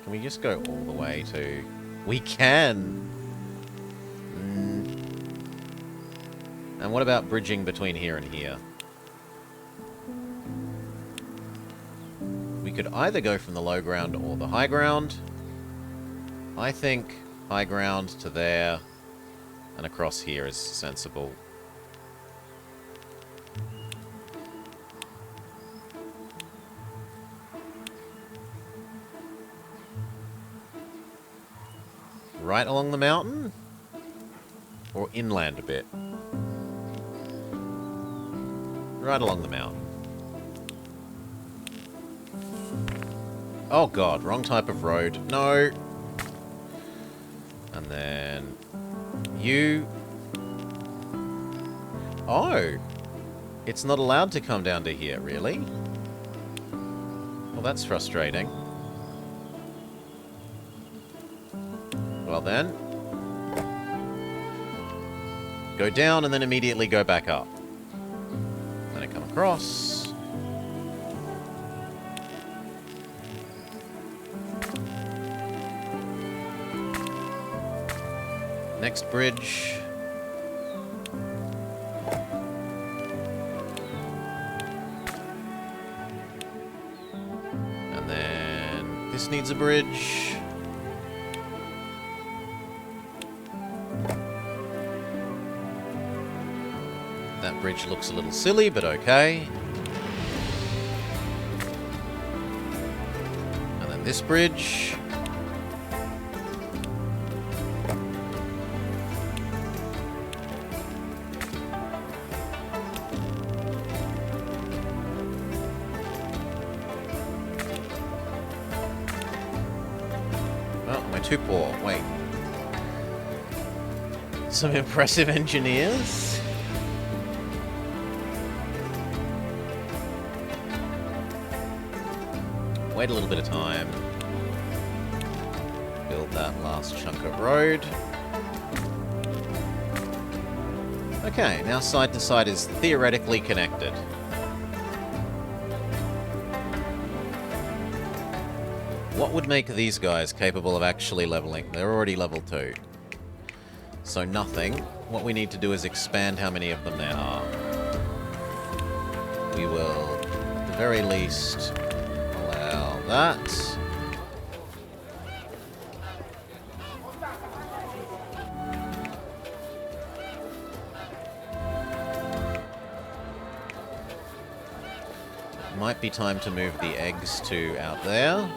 Can we just go all the way to... We can! And what about bridging between here and here? We could either go from the low ground or the high ground. I think high ground to there and across here is sensible. Right along the mountain? Or inland a bit? Right along the mountain. Oh god, wrong type of road. No! And then... You... Oh! It's not allowed to come down to here, really? Well, that's frustrating. Well then... Go down and then immediately go back up. Then I come across... Next bridge. And then this needs a bridge. That bridge looks a little silly, but okay. And then this bridge. Too poor. Wait. Some impressive engineers. Wait a little bit of time. Build that last chunk of road. Okay, now side to side is theoretically connected. What would make these guys capable of actually leveling? They're already level 2. So nothing. What we need to do is expand how many of them there are. We will, at the very least, allow that. Might be time to move the eggs to out there.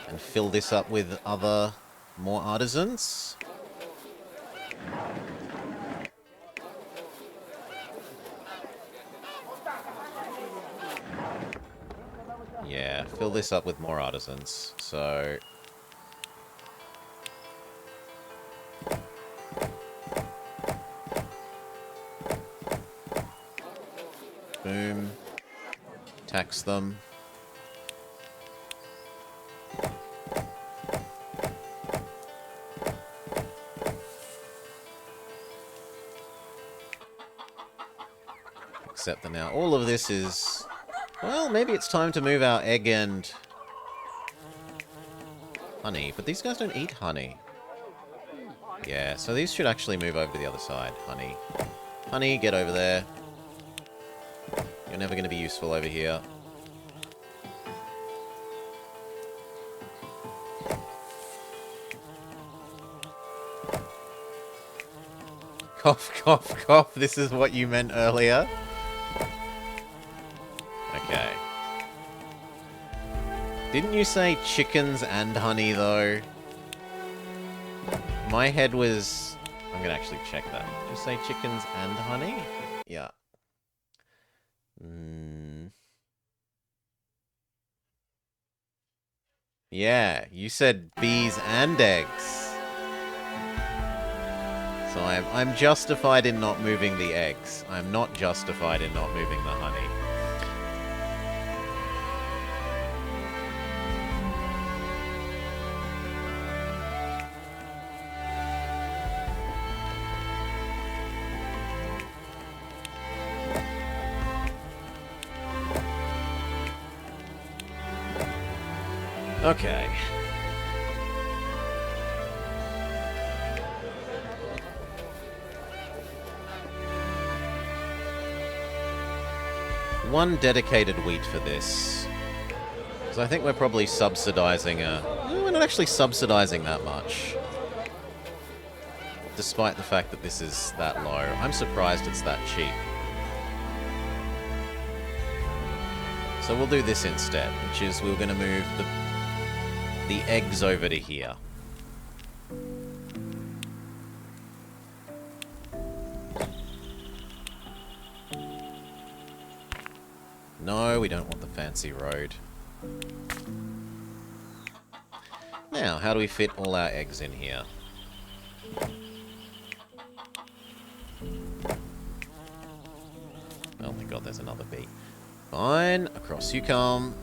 And fill this up with more artisans. Yeah, fill this up with more artisans. So... boom. Tax them. Except that now all of this is... Well, maybe it's time to move our egg and... honey. But these guys don't eat honey. Yeah, so these should actually move over to the other side. Honey. Honey, get over there. You're never going to be useful over here. Cough, cough, cough. This is what you meant earlier. Okay. Didn't you say chickens and honey, though? my head was... I'm gonna actually check that. Did you say chickens and honey? Yeah. Yeah, you said bees and eggs. So I'm justified in not moving the eggs. I'm not justified in not moving the honey. Okay. One dedicated wheat for this. Because I think we're probably subsidizing we're not actually subsidizing that much. Despite the fact that this is that low. I'm surprised it's that cheap. So we'll do this instead, which is we're going to move the eggs over to here. No, we don't want the fancy road. Now, how do we fit all our eggs in here? Oh my god, there's another bee. Fine, across you come.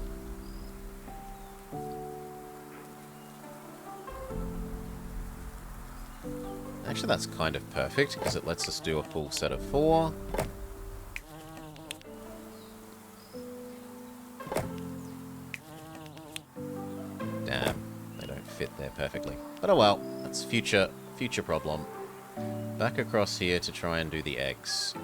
Actually, that's kind of perfect, because it lets us do a full set of 4. Damn, they don't fit there perfectly. But oh well, that's future problem. Back across here to try and do the eggs.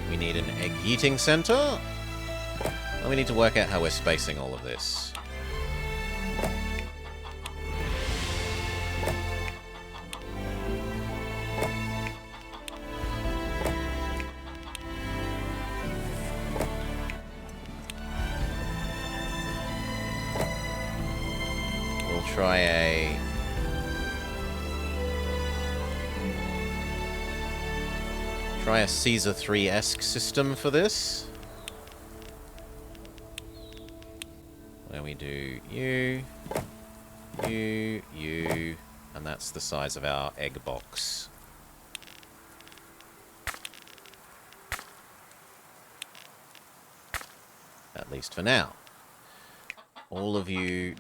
We need an egg heating center. And we need to work out how we're spacing all of this. We'll try a Caesar 3-esque system for this. Where we do you, and that's the size of our egg box. At least for now. All of you...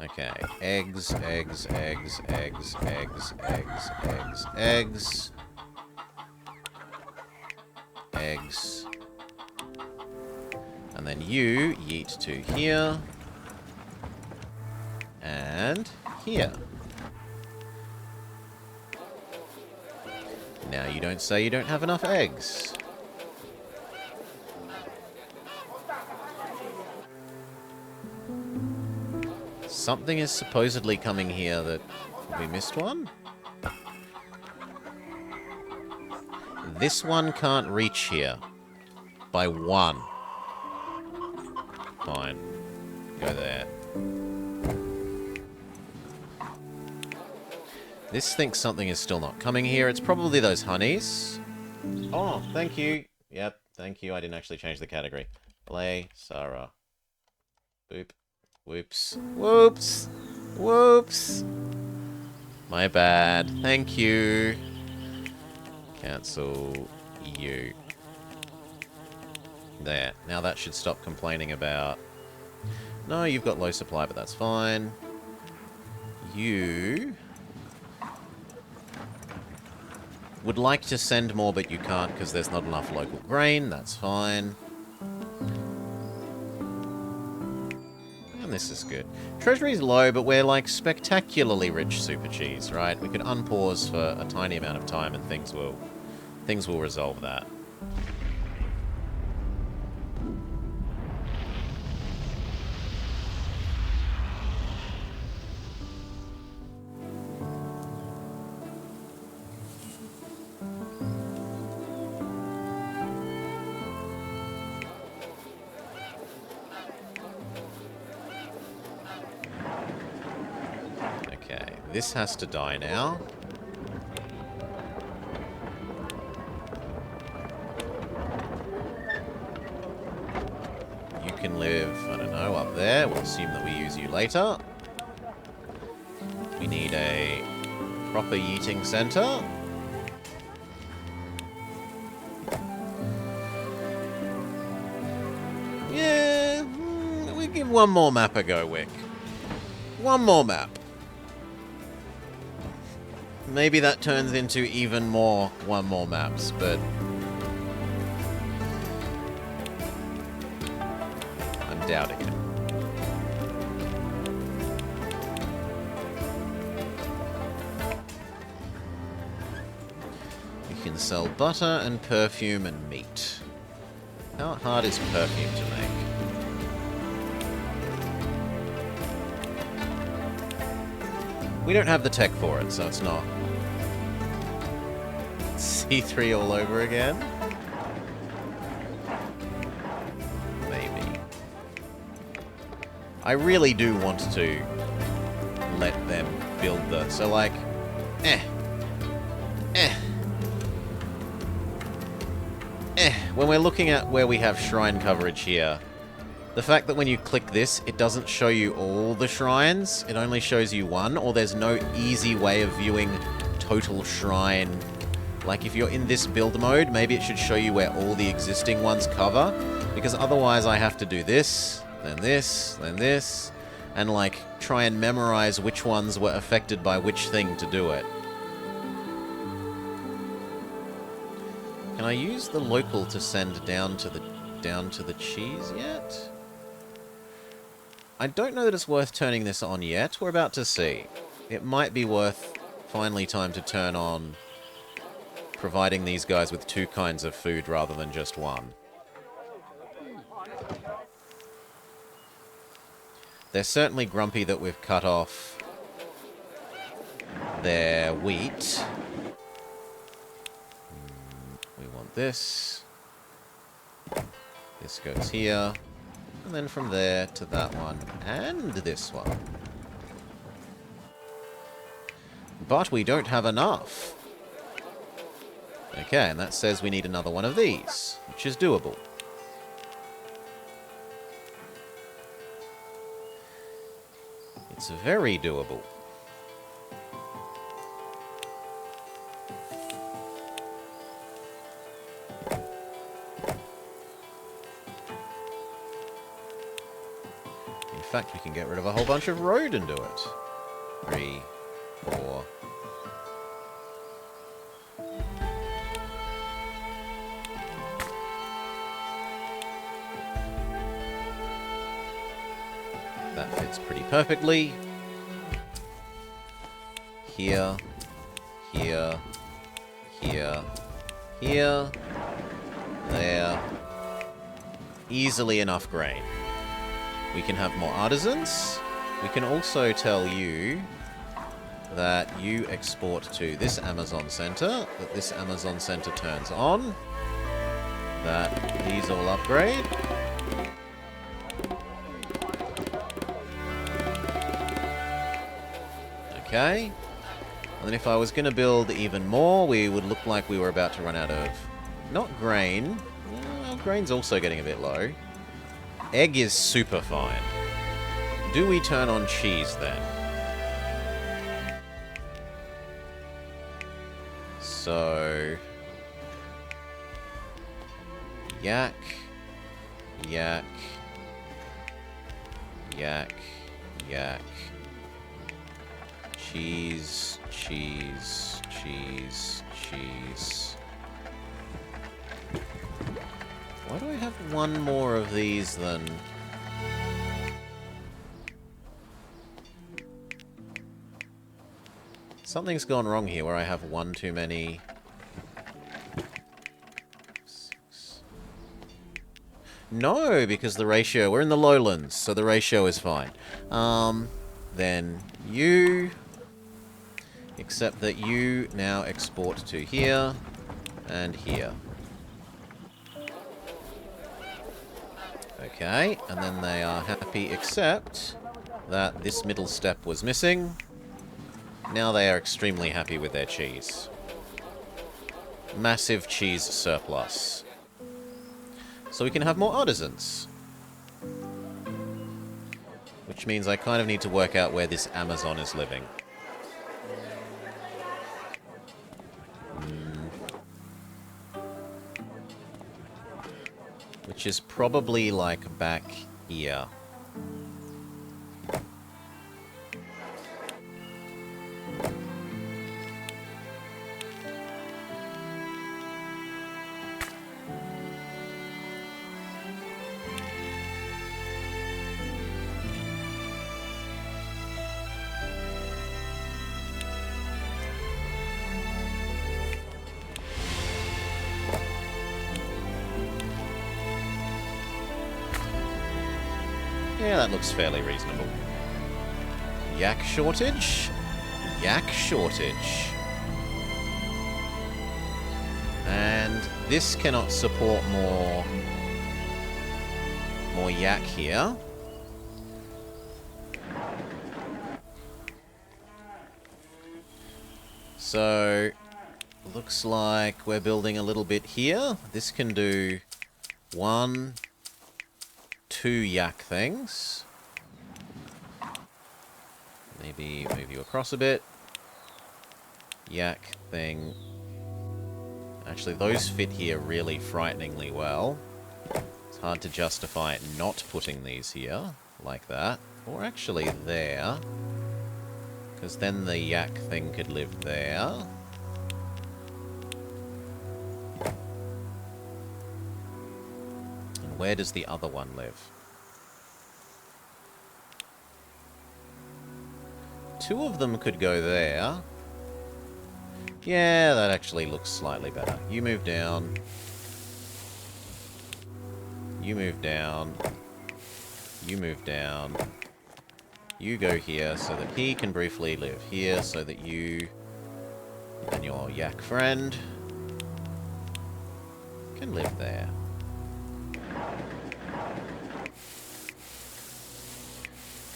Okay, eggs, eggs, eggs, eggs, eggs, eggs, eggs, eggs. Eggs. And then you yeet to here. And here. Now you don't say you don't have enough eggs. Something is supposedly coming here that... we missed one? This one can't reach here. By 1. Fine. Go there. This thinks something is still not coming here. It's probably those honeys. Oh, thank you. Yep, thank you. I didn't actually change the category. Laysara. Boop. Whoops. Whoops. Whoops. My bad. Thank you. Cancel you. There. Now that should stop complaining about... No, you've got low supply, but that's fine. You... would like to send more, but you can't because there's not enough local grain. That's fine. And this is good. Treasury's low, but we're like spectacularly rich super cheese, right? We could unpause for a tiny amount of time and things will resolve that. This has to die now. You can live, I don't know, up there. We'll assume that we use you later. We need a proper yeeting center. Yeah, we give one more map a go, Wick. One more map. Maybe that turns into even more one more maps, but I'm doubting it. You can sell butter and perfume and meat. How hard is perfume to make? We don't have the tech for it, so it's not. C3 all over again? Maybe. I really do want to let them build the... So, like, when we're looking at where we have shrine coverage here, the fact that when you click this, it doesn't show you all the shrines, it only shows you one, or there's no easy way of viewing total shrine. Like, if you're in this build mode, maybe it should show you where all the existing ones cover, because otherwise I have to do this, then this, then this, and, like, try and memorize which ones were affected by which thing to do it. Can I use the local to send down to the cheese yet? I don't know that it's worth turning this on yet. We're about to see. It might be worth finally time to turn on providing these guys with 2 kinds of food rather than just one. They're certainly grumpy that we've cut off their wheat. We want this. This goes here. And then from there to that one. And this one. But we don't have enough. Okay, and that says we need another one of these, which is doable. It's very doable. In fact, we can get rid of a whole bunch of road and do it. 3, 4... That fits pretty perfectly. Here, here, here, here, there. Easily enough grain. We can have more artisans. We can also tell you that you export to this Amazon center, that this Amazon center turns on, that these all upgrade. Okay. And then if I was going to build even more, we would look like we were about to run out of... Not grain. Well, grain's also getting a bit low. Egg is super fine. Do we turn on cheese then? So... Yak. Yak. Yak. Yak. Cheese, cheese, cheese, cheese. Why do I have one more of these than... Something's gone wrong here where I have one too many. 6. No, because the ratio... We're in the lowlands, so the ratio is fine. Then you... Except that you now export to here and here. Okay, and then they are happy except that this middle step was missing. Now they are extremely happy with their cheese. Massive cheese surplus. So we can have more artisans. Which means I kind of need to work out where this Amazon is living. Which is probably, like, back here. Yeah, that looks fairly reasonable. Yak shortage? Yak shortage. And this cannot support more yak here. So, looks like we're building a little bit here. This can do 1, 2 yak things. Maybe move you across a bit. Yak thing. Actually, those fit here really frighteningly well. It's hard to justify not putting these here, like that. Or actually there. Because then the yak thing could live there. And where does the other one live? 2 of them could go there. Yeah, that actually looks slightly better. You move down. You move down. You move down. You go here so that he can briefly live here so that you and your yak friend can live there.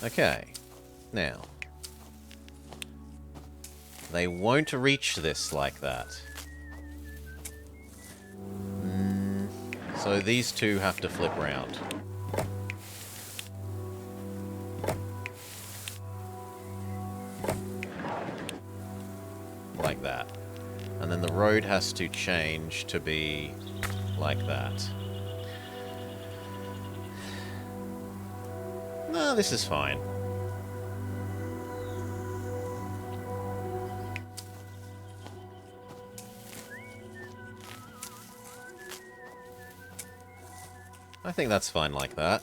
Okay. Now. They won't reach this like that. So these 2 have to flip round. Like that. And then the road has to change to be like that. No, this is fine. I think that's fine like that.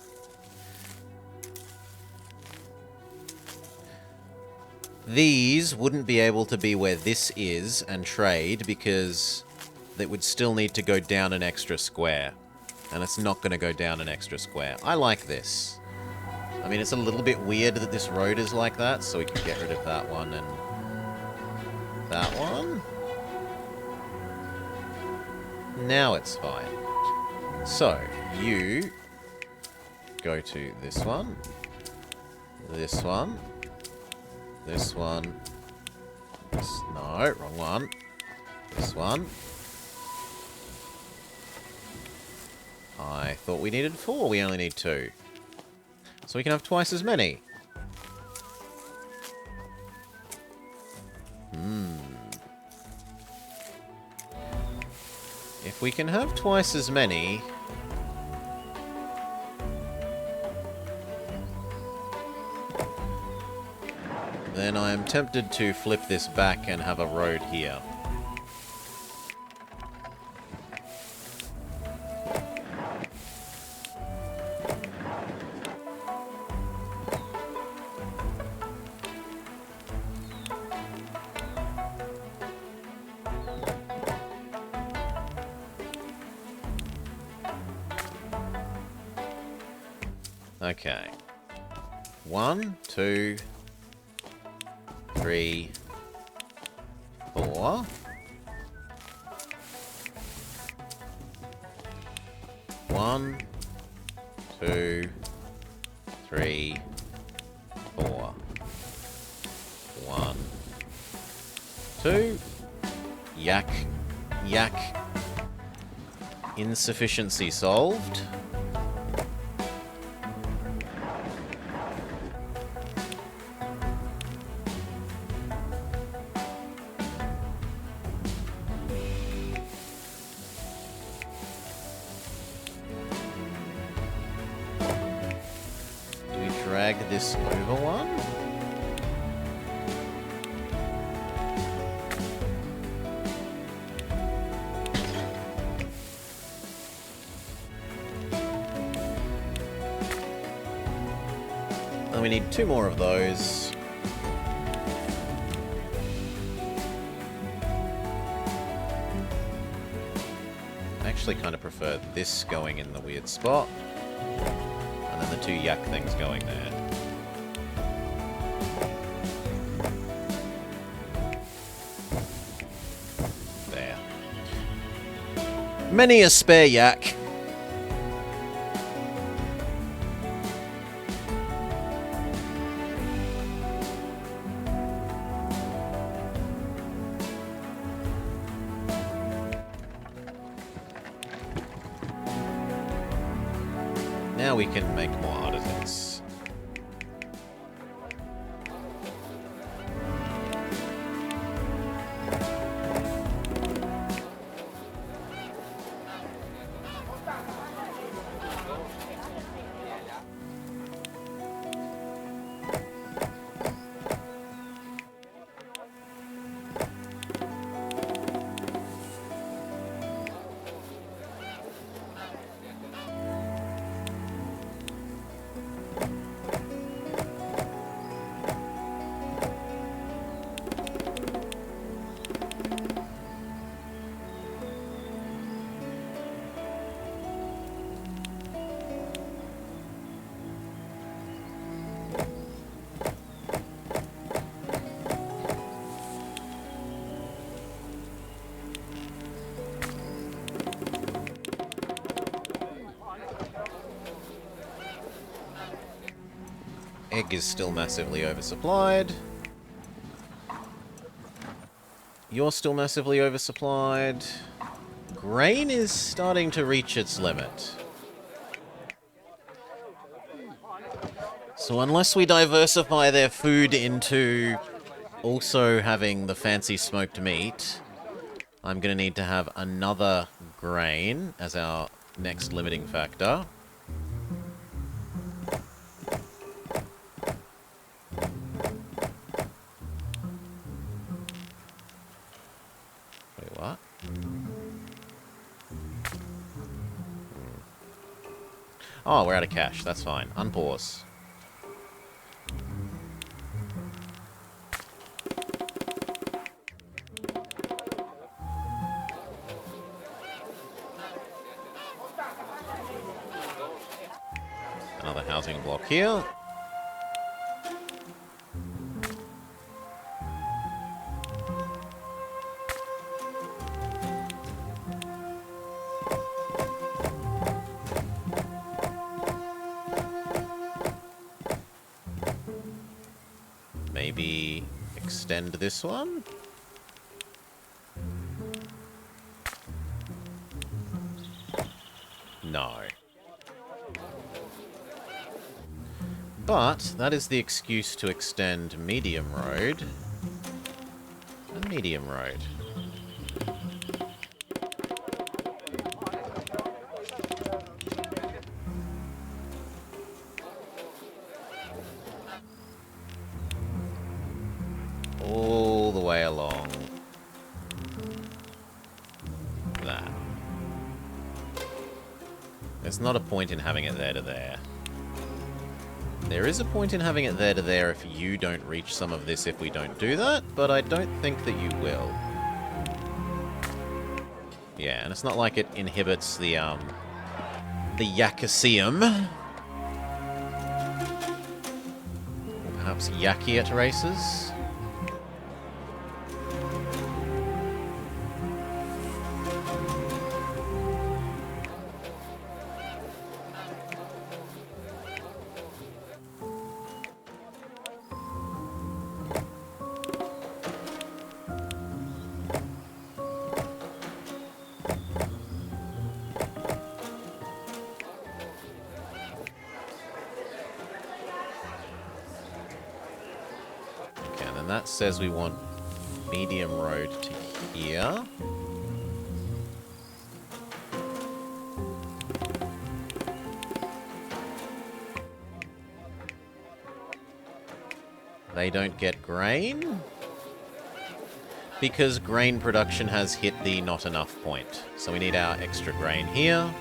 These wouldn't be able to be where this is and trade because they would still need to go down an extra square. And it's not going to go down an extra square. I like this. I mean, it's a little bit weird that this road is like that, so we can get rid of that one and that one. Now it's fine. So, you go to this one, this one, this one, no, wrong one, this one. I thought we needed 4, we only need 2. So we can have twice as many. If we can have twice as many... then I am tempted to flip this back and have a road here. Okay. 1, 2, 3, 4. 1, 2, 3, 4. 1, 2. Yak. Yak. Insufficiency solved. Do we drag this over one? We need 2 more of those. I actually kind of prefer this going in the weird spot, and then the 2 yak things going there. There. Many a spare yak. Now we can make more artisans. Egg is still massively oversupplied. You're still massively oversupplied. Grain is starting to reach its limit. So unless we diversify their food into also having the fancy smoked meat, I'm going to need to have another grain as our next limiting factor. Wait, what? Oh, we're out of cash. That's fine. Unpause. Another housing block here. Maybe extend this one? No. But that is the excuse to extend medium road and medium road. All the way along that. There's not a point in having it there to there. There is a point in having it there to there if you don't reach some of this if we don't do that, but I don't think that you will. Yeah, and it's not like it inhibits the Yacaseum. Perhaps Yaki at races? And that says we want medium road to here. They don't get grain? Because grain production has hit the not enough point. So we need our extra grain here.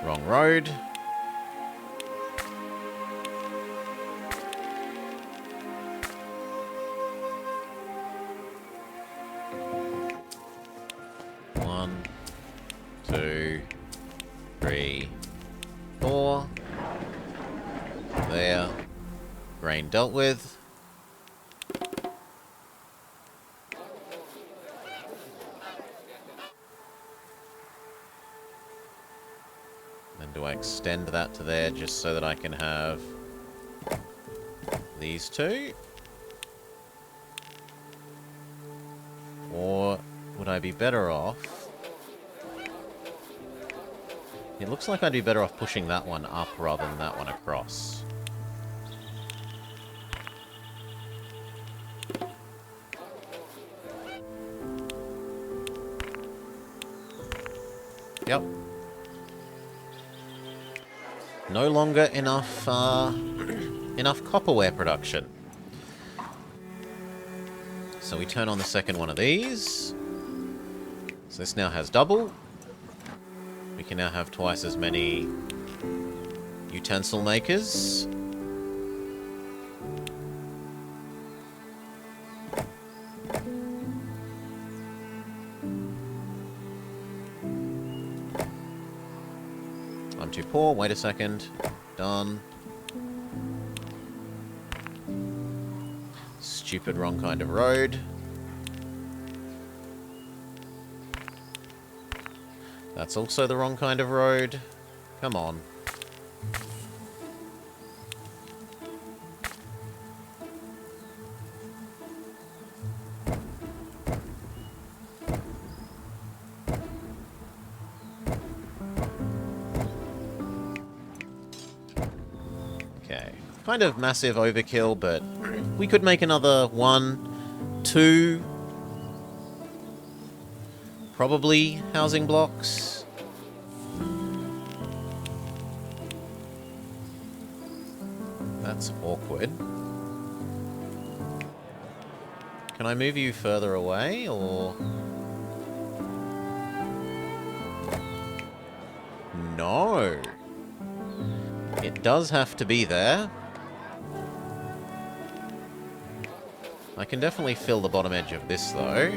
Wrong road. One, two, three, four. There. Grain dealt with. Do I extend that to there just so that I can have these two? Or would I be better off? It looks like I'd be better off pushing that one up rather than that one across. Yep. No longer enough, enough copperware production. So we turn on the second one of these. So this now has double. We can now have twice as many utensil makers. I'm too poor. Wait a second. Done. Stupid wrong kind of road. That's also the wrong kind of road. Come on. Okay. Kind of massive overkill, but we could make another 1, 2... probably housing blocks. That's awkward. Can I move you further away, or...? No. It does have to be there. I can definitely fill the bottom edge of this, though.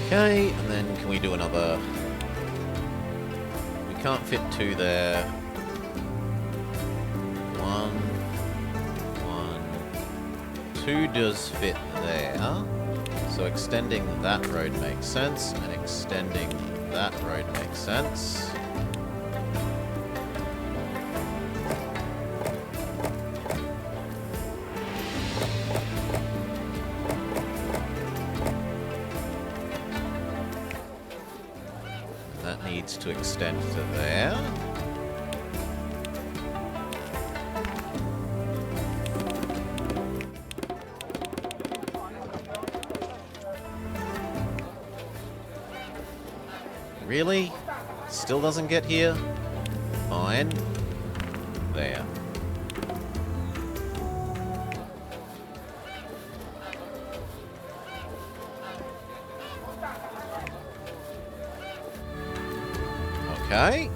Okay, and then can we do another... We can't fit 2 there. 1, 2 does fit there. So extending that road makes sense, and extending that road makes sense. That needs to extend to there. Really? Still doesn't get here? Fine. There. Okay.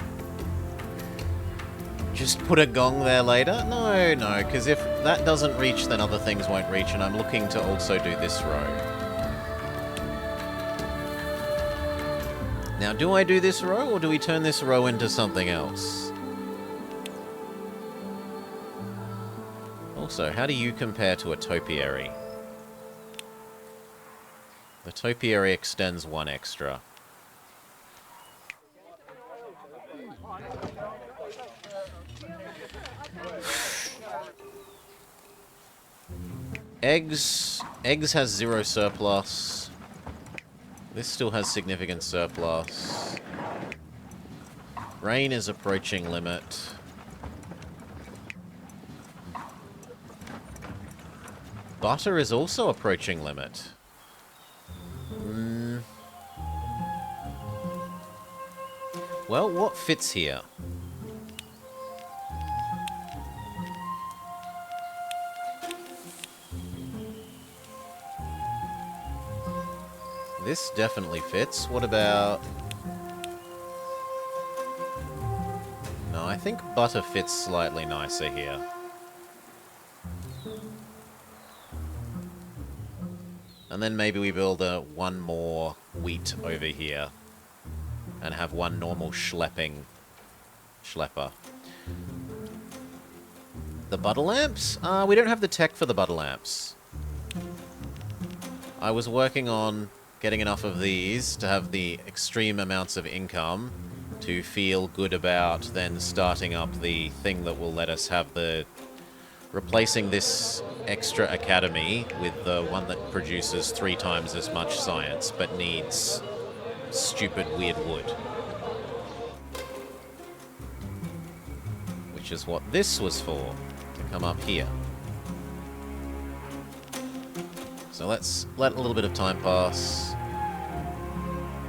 Just put a gong there later? No, no, because if that doesn't reach, then other things won't reach, and I'm looking to also do this row. Now, do I do this row, or do we turn this row into something else? Also, how do you compare to a topiary? The topiary extends 1 extra. Eggs has 0 surplus. This still has significant surplus. Rain is approaching limit. Butter is also approaching limit. Well, what fits here? This definitely fits. What about... No, I think butter fits slightly nicer here. And then maybe we build one more wheat over here. And have one normal schlepper. The butter lamps? We don't have the tech for the butter lamps. I was working on getting enough of these to have the extreme amounts of income to feel good about then starting up the thing that will let us have the... replacing this extra academy with the one that produces 3 times as much science but needs stupid weird wood. Which is what this was for, to come up here. So let's let a little bit of time pass.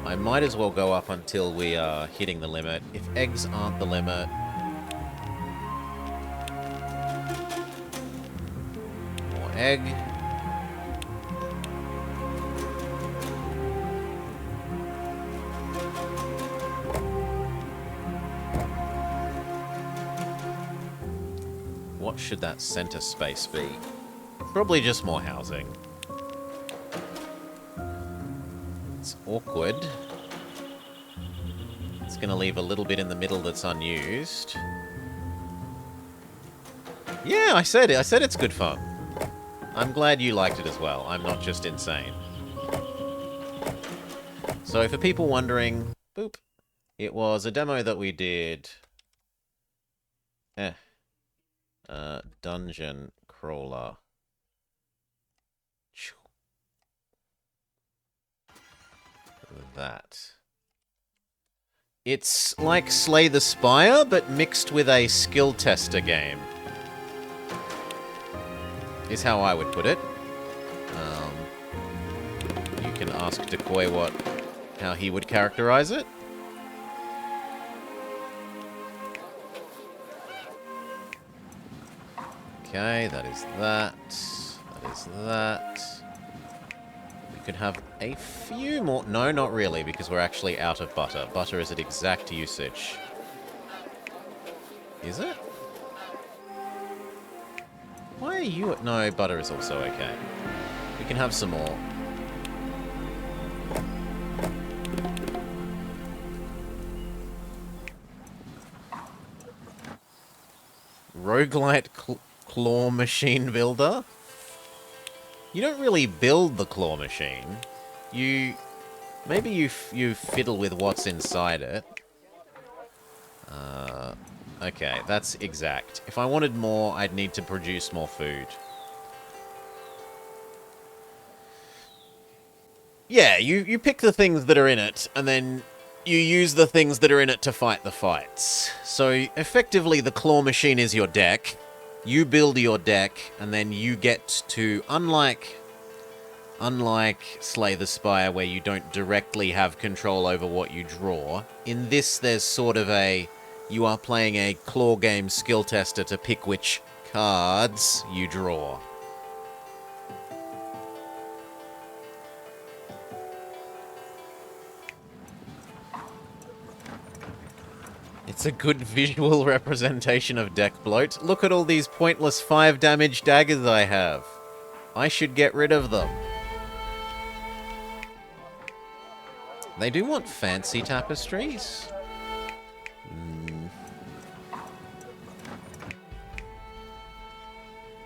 I might as well go up until we are hitting the limit. If eggs aren't the limit... More egg. What should that center space be? Probably just more housing. It's awkward. It's going to leave a little bit in the middle that's unused. Yeah, I said it. I said it's good fun. I'm glad you liked it as well. I'm not just insane. So for people wondering, boop, it was a demo that we did. Dungeon crawler. That. It's like Slay the Spire, but mixed with a skill tester game. Is how I would put it. You can ask Decoy how he would characterize it. Okay, that is that. That is that. We could have a few more... No, not really, because we're actually out of butter. Butter is at exact usage. Is it? Why are you... No, butter is also okay. We can have some more. Roguelite claw machine builder? You don't really build the claw machine. Maybe you fiddle with what's inside it. Okay, that's exact. If I wanted more, I'd need to produce more food. Yeah, you pick the things that are in it, and then you use the things that are in it to fight the fights. So, effectively, the claw machine is your deck. You build your deck, and then you get to, unlike unlike Slay the Spire, where you don't directly have control over what you draw, in this there's sort of a... You are playing a claw game skill tester to pick which cards you draw. It's a good visual representation of deck bloat. Look at all these pointless 5 damage daggers I have. I should get rid of them. They do want fancy tapestries.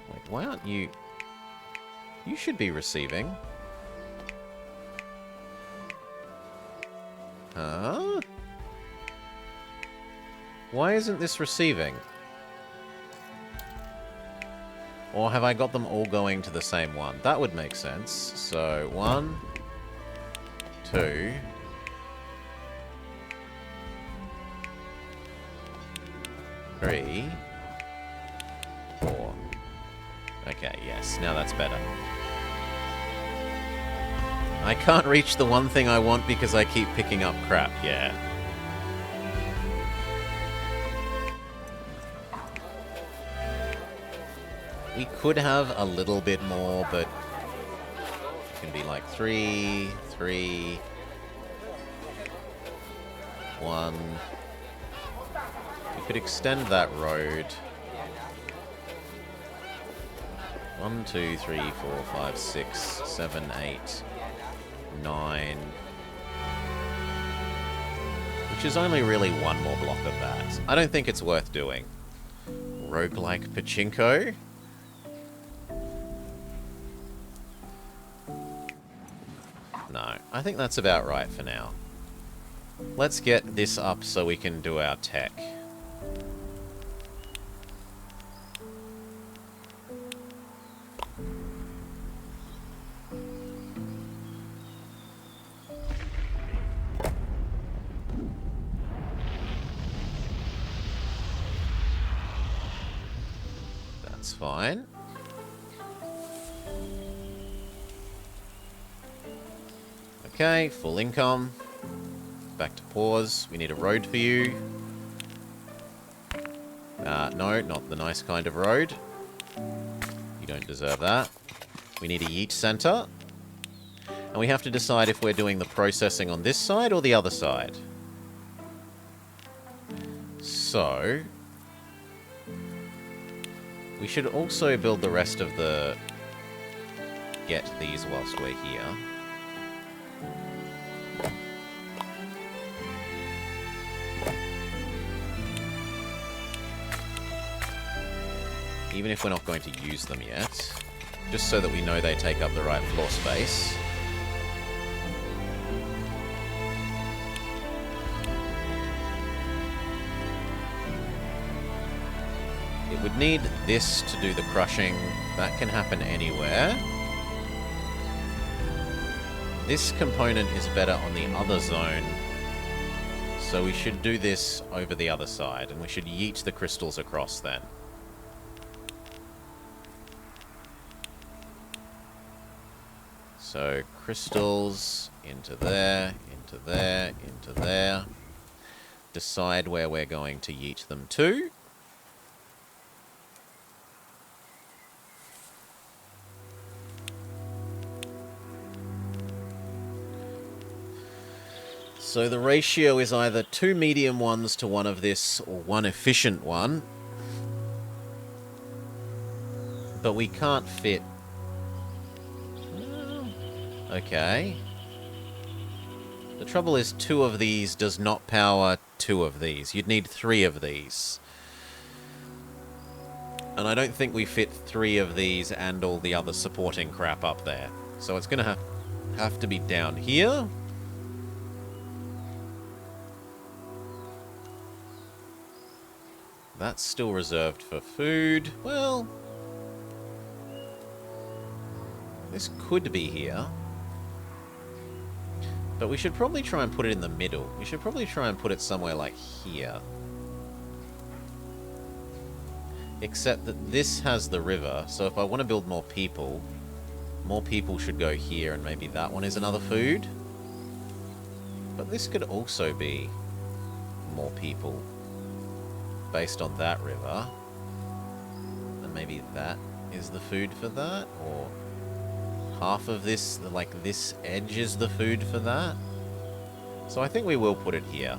Wait, why aren't you... You should be receiving. Huh? Why isn't this receiving? Or have I got them all going to the same one? That would make sense. So, 1, 2... 3, 4. Okay, yes, now that's better. I can't reach the one thing I want because I keep picking up crap, yeah. We could have a little bit more, but it can be like 3, 3, 1. We could extend that road. 1, 2, 3, 4, 5, 6, 7, 8, 9. Which is only really one more block of that. I don't think it's worth doing. Roguelike pachinko? No, I think that's about right for now. Let's get this up so we can do our tech. That's fine. Okay, full income. Back to pause. We need a road for you. No, not the nice kind of road. You don't deserve that. We need a yeet center. And we have to decide if we're doing the processing on this side or the other side. So... we should also build the rest of the... get these whilst we're here. Even if we're not going to use them yet. Just so that we know they take up the right floor space. It would need this to do the crushing. That can happen anywhere. This component is better on the other zone. So we should do this over the other side. And we should yeet the crystals across then. So, crystals into there, into there, into there. Decide where we're going to yeet them to. So the ratio is either 2 medium ones to one of this, or 1 efficient one. But we can't fit... Okay. The trouble is 2 of these does not power 2 of these. You'd need 3 of these. And I don't think we fit 3 of these and all the other supporting crap up there. So it's going to have to be down here. That's still reserved for food. Well, this could be here. But we should probably try and put it in the middle. We should probably try and put it somewhere like here. Except that this has the river, so if I want to build more people, More people should go here, and maybe that one is another food. But this could also be more people based on that river. And maybe that is the food for that, or half of this, like this edge is the food for that. So I think we will put it here.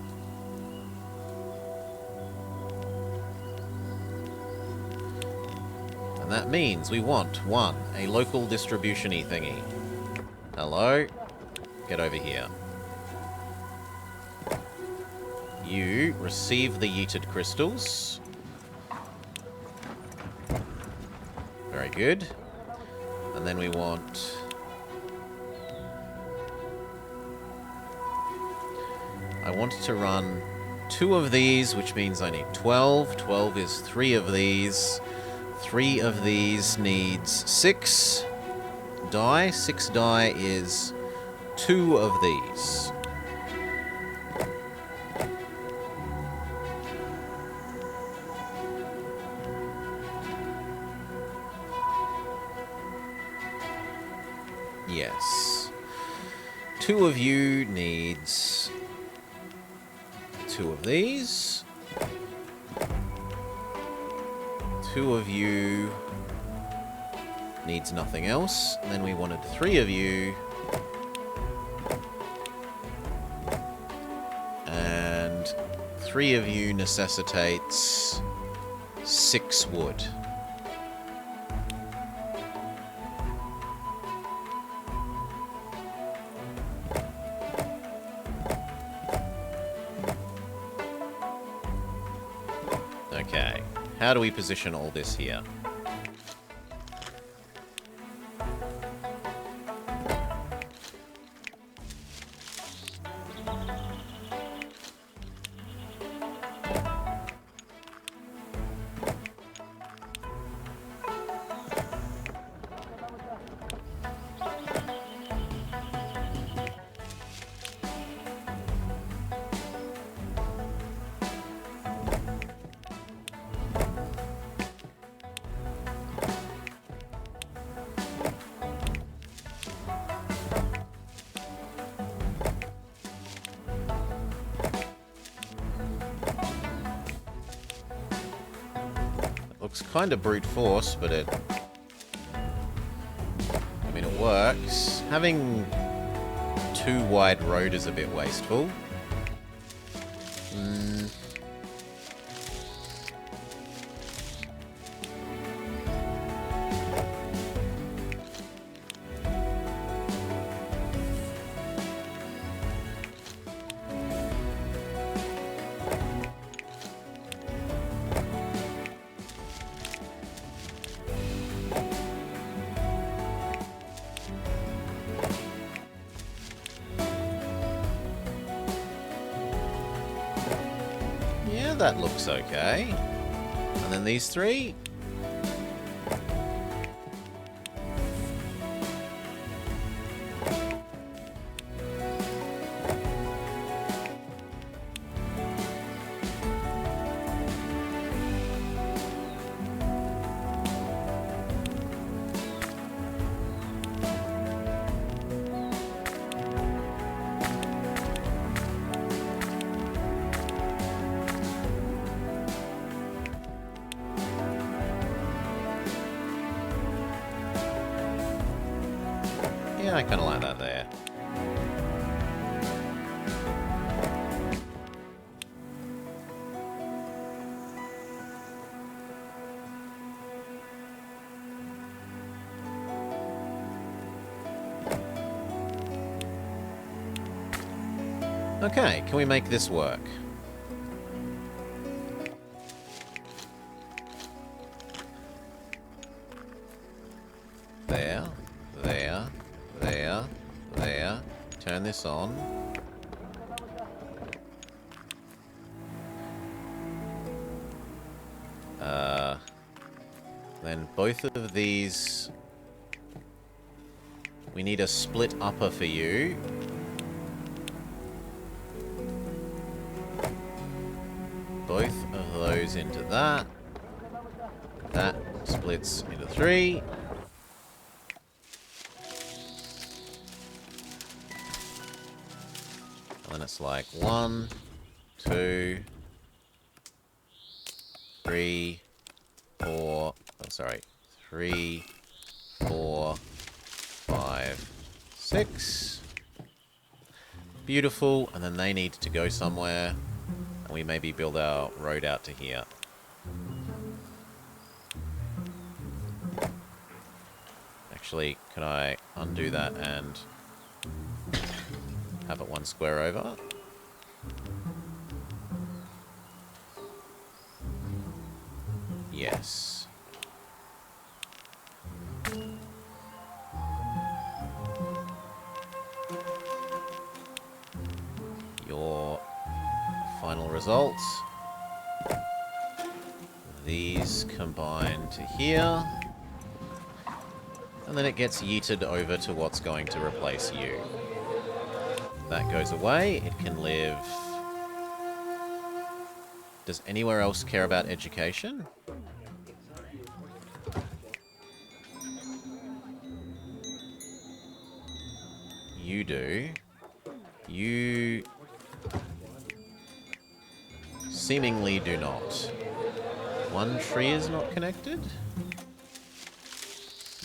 And that means we want, one, a local distribution-y thingy. Hello? Get over here. You receive the yeeted crystals. Very good. And then we want... I wanted to run 2 of these, which means I need 12. 12 is 3 of these. 3 of these needs 6 die. 6 die is 2 of these. Yes. 2 of you needs 2 of these. 2 of you needs nothing else. And then we wanted 3 of you. And 3 of you necessitates 6 wood. Okay, how do we position all this here? Looks kind of brute force, but I mean, it works. Having 2 wide road is a bit wasteful. Yeah, that looks okay. And then these 3. Yeah, I kind of like that there. Okay, can we make this work? There. Turn this on. Then both of these... We need a split upper for you. Both of those into that. That splits into 3. it's like 1, 2, 3, 4. Oh, sorry. 3, 4, 5, 6. Beautiful. And then they need to go somewhere. And we maybe build our road out to here. Actually, can I undo that and have it 1 square over? Yes. Your final results. These combine to here. And then it gets yeeted over to what's going to replace you. That goes away. It can live... Does anywhere else care about education? You do. You... seemingly do not. 1 tree is not connected?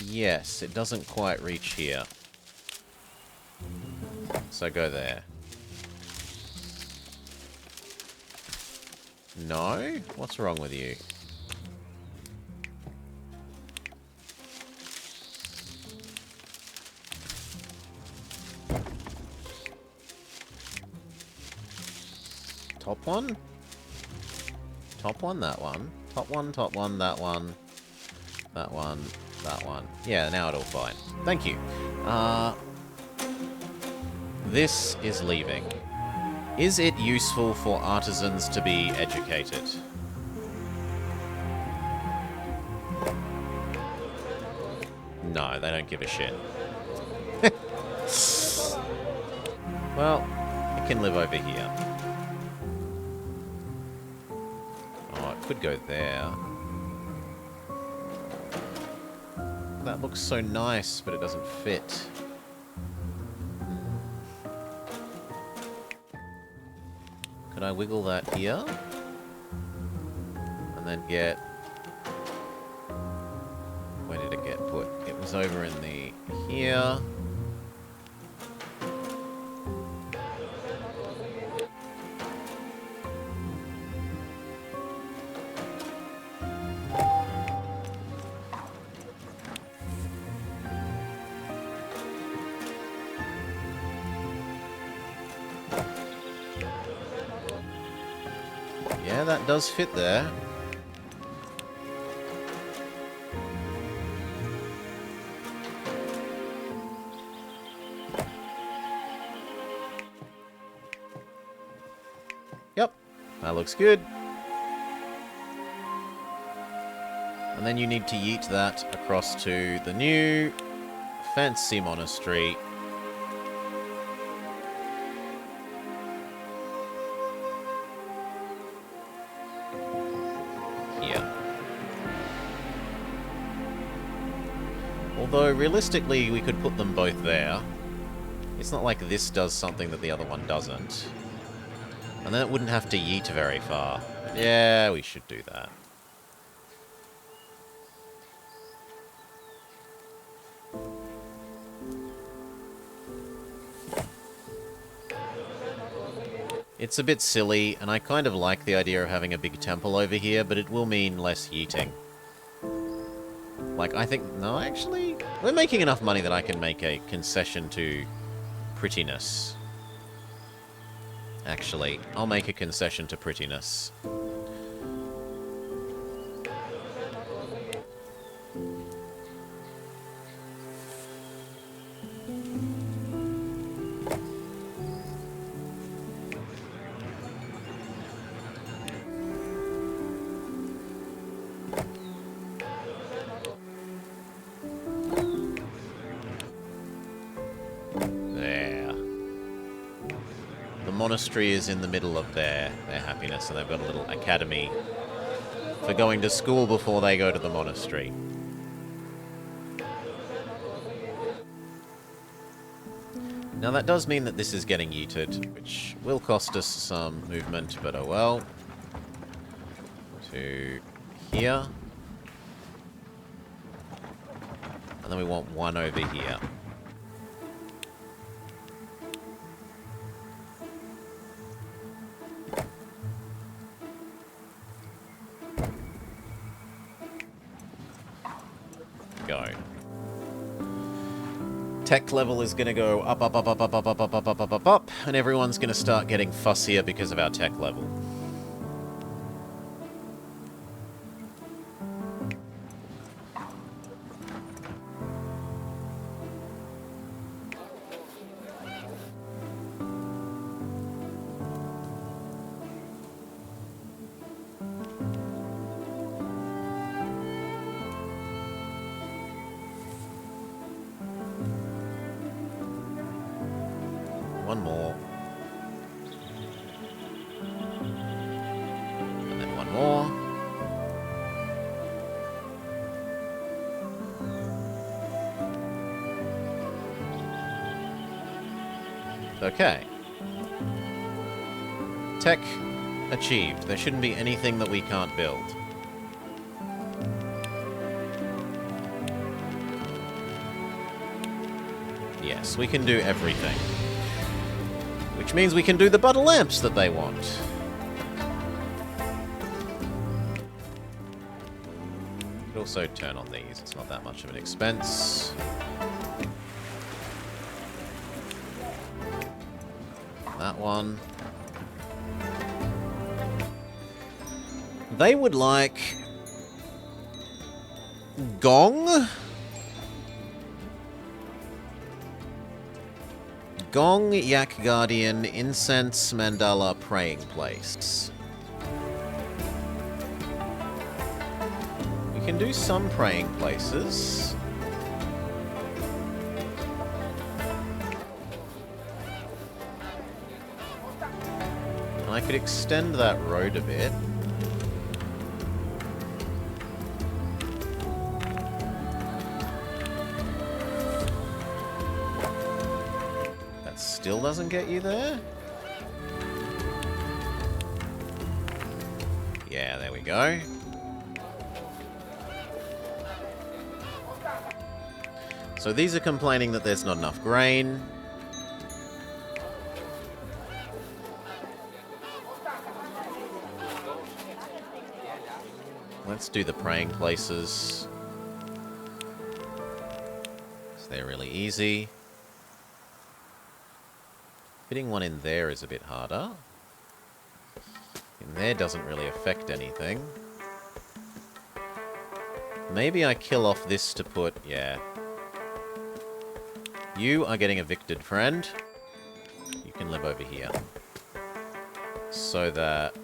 Yes, it doesn't quite reach here. So go there. No? What's wrong with you? Top one? Top one, that one. Top one, that one. That one, that one. Yeah, now it'll fine. Thank you. This is leaving. Is it useful for artisans to be educated? No, they don't give a shit. Well, it can live over here. Oh, it could go there. That looks so nice, but it doesn't fit. Could I wiggle that here? And then get... Where did it get put? It was over in the... here. Yeah, that does fit there. Yep, that looks good. And then you need to yeet that across to the new fancy monastery. Although, realistically, we could put them both there. It's not like this does something that the other one doesn't. And then it wouldn't have to yeet very far. Yeah, we should do that. It's a bit silly, and I kind of like the idea of having a big temple over here, but it will mean less yeeting. Like, I think... No, actually... We're making enough money that I can make a concession to prettiness. Actually, I'll make a concession to prettiness. Monastery is in the middle of their happiness, and they've got a little academy for going to school before they go to the monastery. Now that does mean that this is getting yeeted, which will cost us some movement, but oh well. To here. And then we want one over here. Go. Tech level is going to go up, up, up, up, up, up, up, up, up, up, up, up, up, and everyone's going to start getting fussier because of our tech level. One more. And then one more. Okay. Tech achieved. There shouldn't be anything that we can't build. Yes, we can do everything. Which means we can do the butter lamps that they want. Could also turn on these. It's not that much of an expense. That one. They would like gong. Gong, Yak Guardian, Incense, Mandala, Praying Place. We can do some praying places. And I could extend that road a bit. Still doesn't get you there? Yeah, there we go. So these are complaining that there's not enough grain. Let's do the praying places. So they're really easy. Fitting one in there is a bit harder. In there doesn't really affect anything. Maybe I kill off this to put... yeah. You are getting evicted, friend. You can live over here. So that...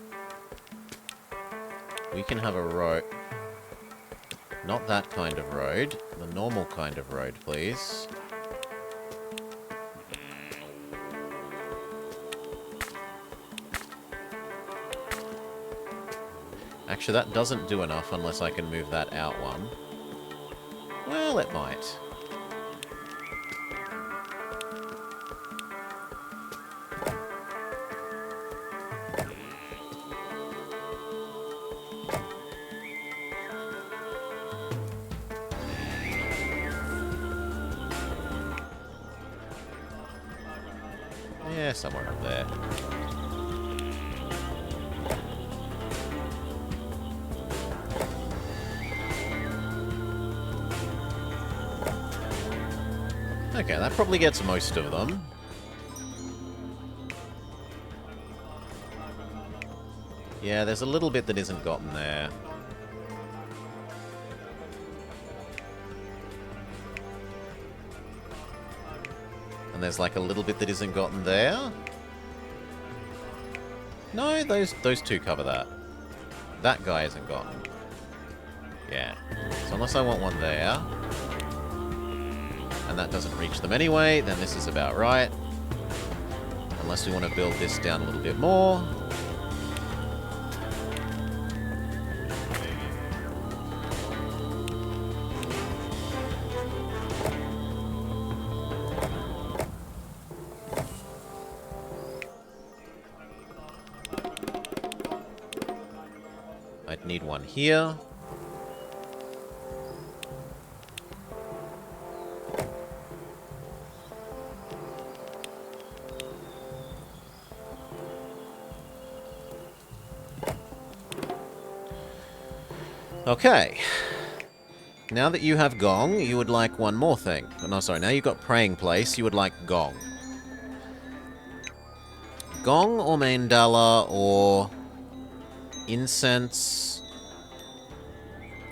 we can have a road... not that kind of road. The normal kind of road, please. Actually, that doesn't do enough unless I can move that out one. Well, it might. Yeah, somewhere up there. Okay, that probably gets most of them. Yeah, there's a little bit that isn't gotten there. And there's like a little bit that isn't gotten there. No, those two cover that. That guy isn't gotten. Yeah. So unless I want one there, and that doesn't reach them anyway, then this is about right. Unless we want to build this down a little bit more. Need one here. Okay. Now that you have Gong, you would like one more thing. Oh, no, sorry, now you've got Praying Place, you would like Gong. Gong or Mandala or Incense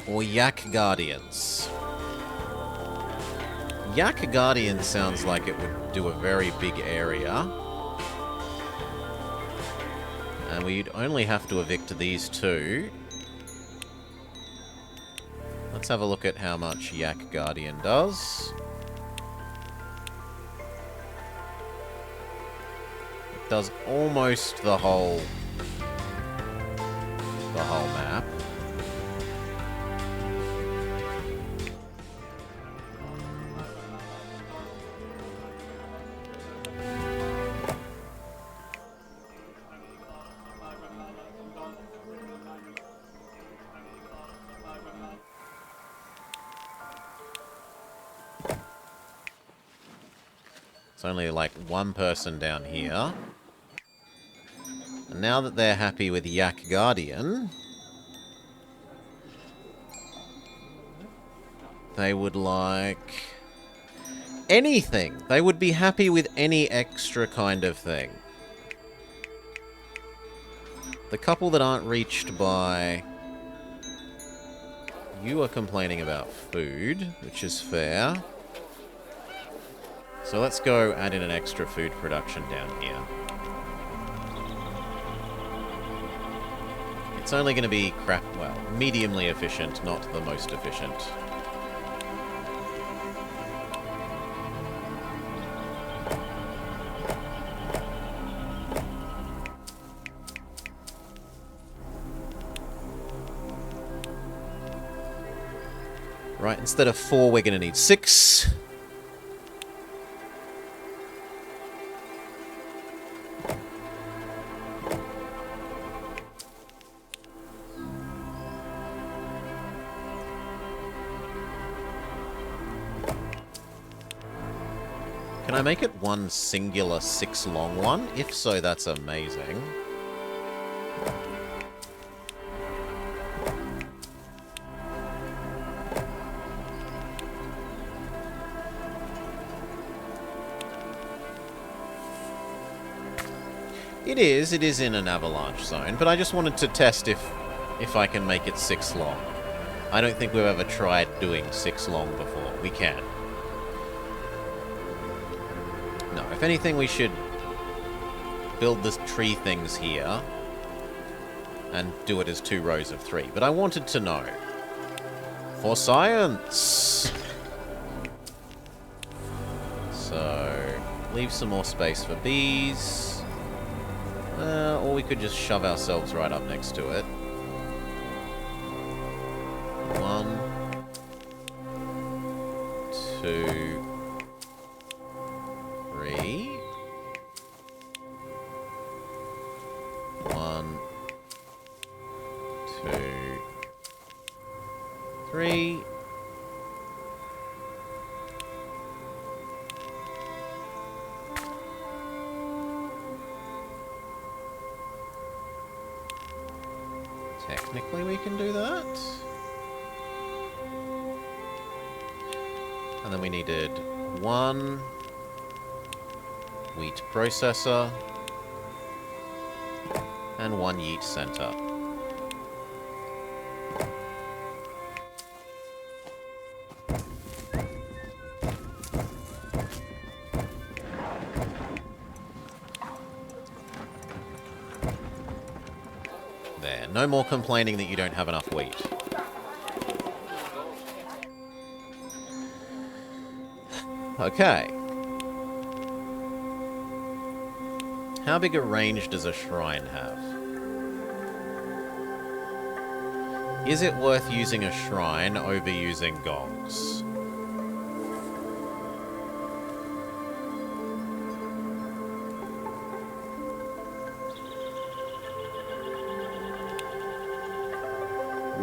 or Yak Guardians. Yak Guardians sounds like it would do a very big area. And we'd only have to evict these two. Let's have a look at how much Yak Guardian does. It does almost the whole map. It's only like one person down here. And now that they're happy with Yak Guardian, they would like anything. They would be happy with any extra kind of thing. The couple that aren't reached by... You are complaining about food, which is fair. So let's go add in an extra food production down here. It's only going to be mediumly efficient, not the most efficient. Right, instead of 4, we're going to need 6. Can I make it one singular 6 long one? If so, that's amazing. It is in an avalanche zone, but I just wanted to test if I can make it 6 long. I don't think we've ever tried doing 6 long before. We can. No, if anything, we should build the tree things here and do it as 2 rows of 3. But I wanted to know. For science! So, leave some more space for bees. Or we could just shove ourselves right up next to it. 1, 2, 3. 1, 2, 3. Technically we can do that. And then we needed 1 wheat processor and 1 yeast center. There, no more complaining that you don't have enough wheat. Okay. How big a range does a shrine have? Is it worth using a shrine over using gongs?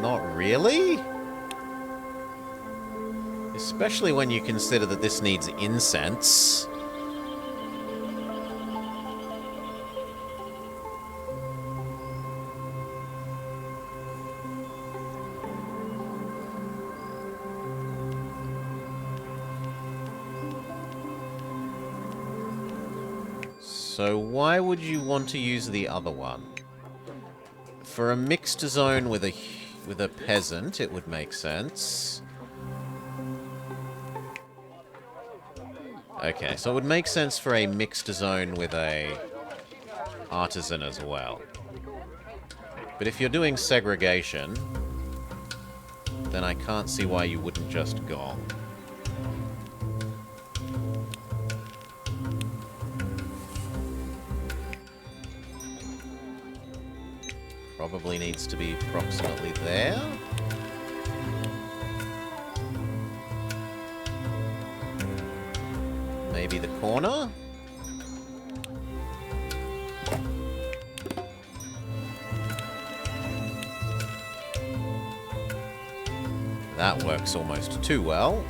Not really? Especially when you consider that this needs incense. So why would you want to use the other one? For a mixed zone with a peasant, it would make sense. Okay, so it would make sense for a mixed zone with a artisan as well. But if you're doing segregation, then I can't see why you wouldn't just gong. Probably needs to be approximately there. Maybe the corner? That works almost too well.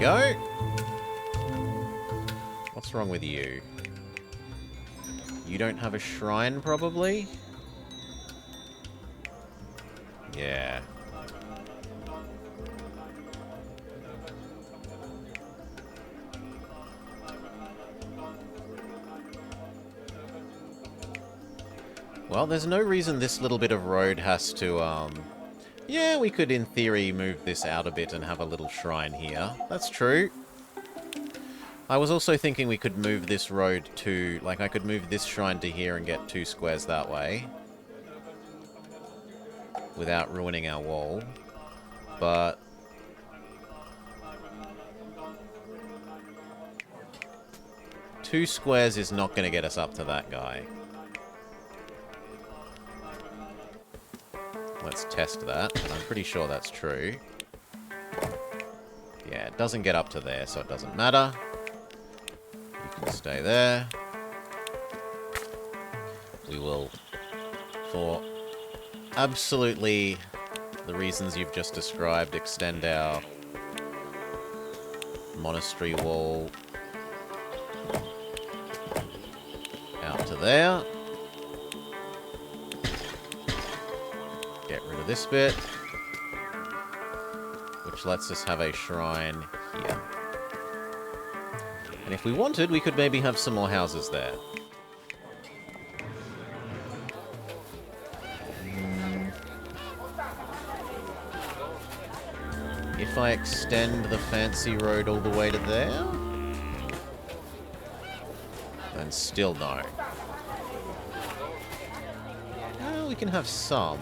Go. What's wrong with you? You don't have a shrine, probably? Yeah. Well, there's no reason this little bit of road has to, yeah, we could, in theory, move this out a bit and have a little shrine here. That's true. I was also thinking we could move this road to... Like, I could move this shrine to here and get 2 squares that way. Without ruining our wall. But... two squares is not going to get us up to that guy. Let's test that. I'm pretty sure that's true. Yeah, it doesn't get up to there, so it doesn't matter. You can stay there. We will, for absolutely the reasons you've just described, extend our monastery wall out to there. Get rid of this bit, which lets us have a shrine here. And if we wanted, we could maybe have some more houses there. If I extend the fancy road all the way to there, then still no. Well, we can have some.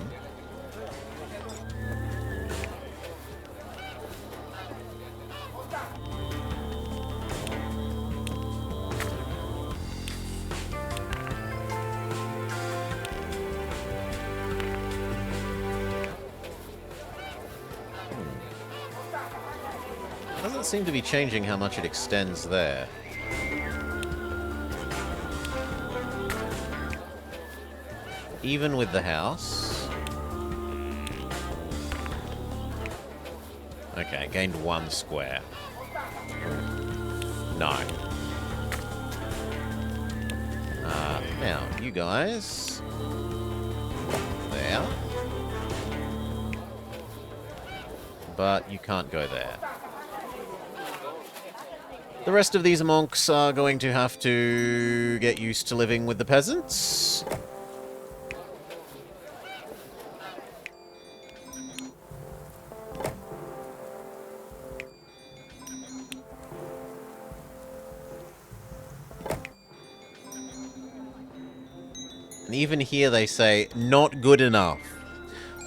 Doesn't seem to be changing how much it extends there. Even with the house. Okay, gained 1 square. No. Now, you guys... there. But you can't go there. The rest of these monks are going to have to get used to living with the peasants. And even here they say, not good enough.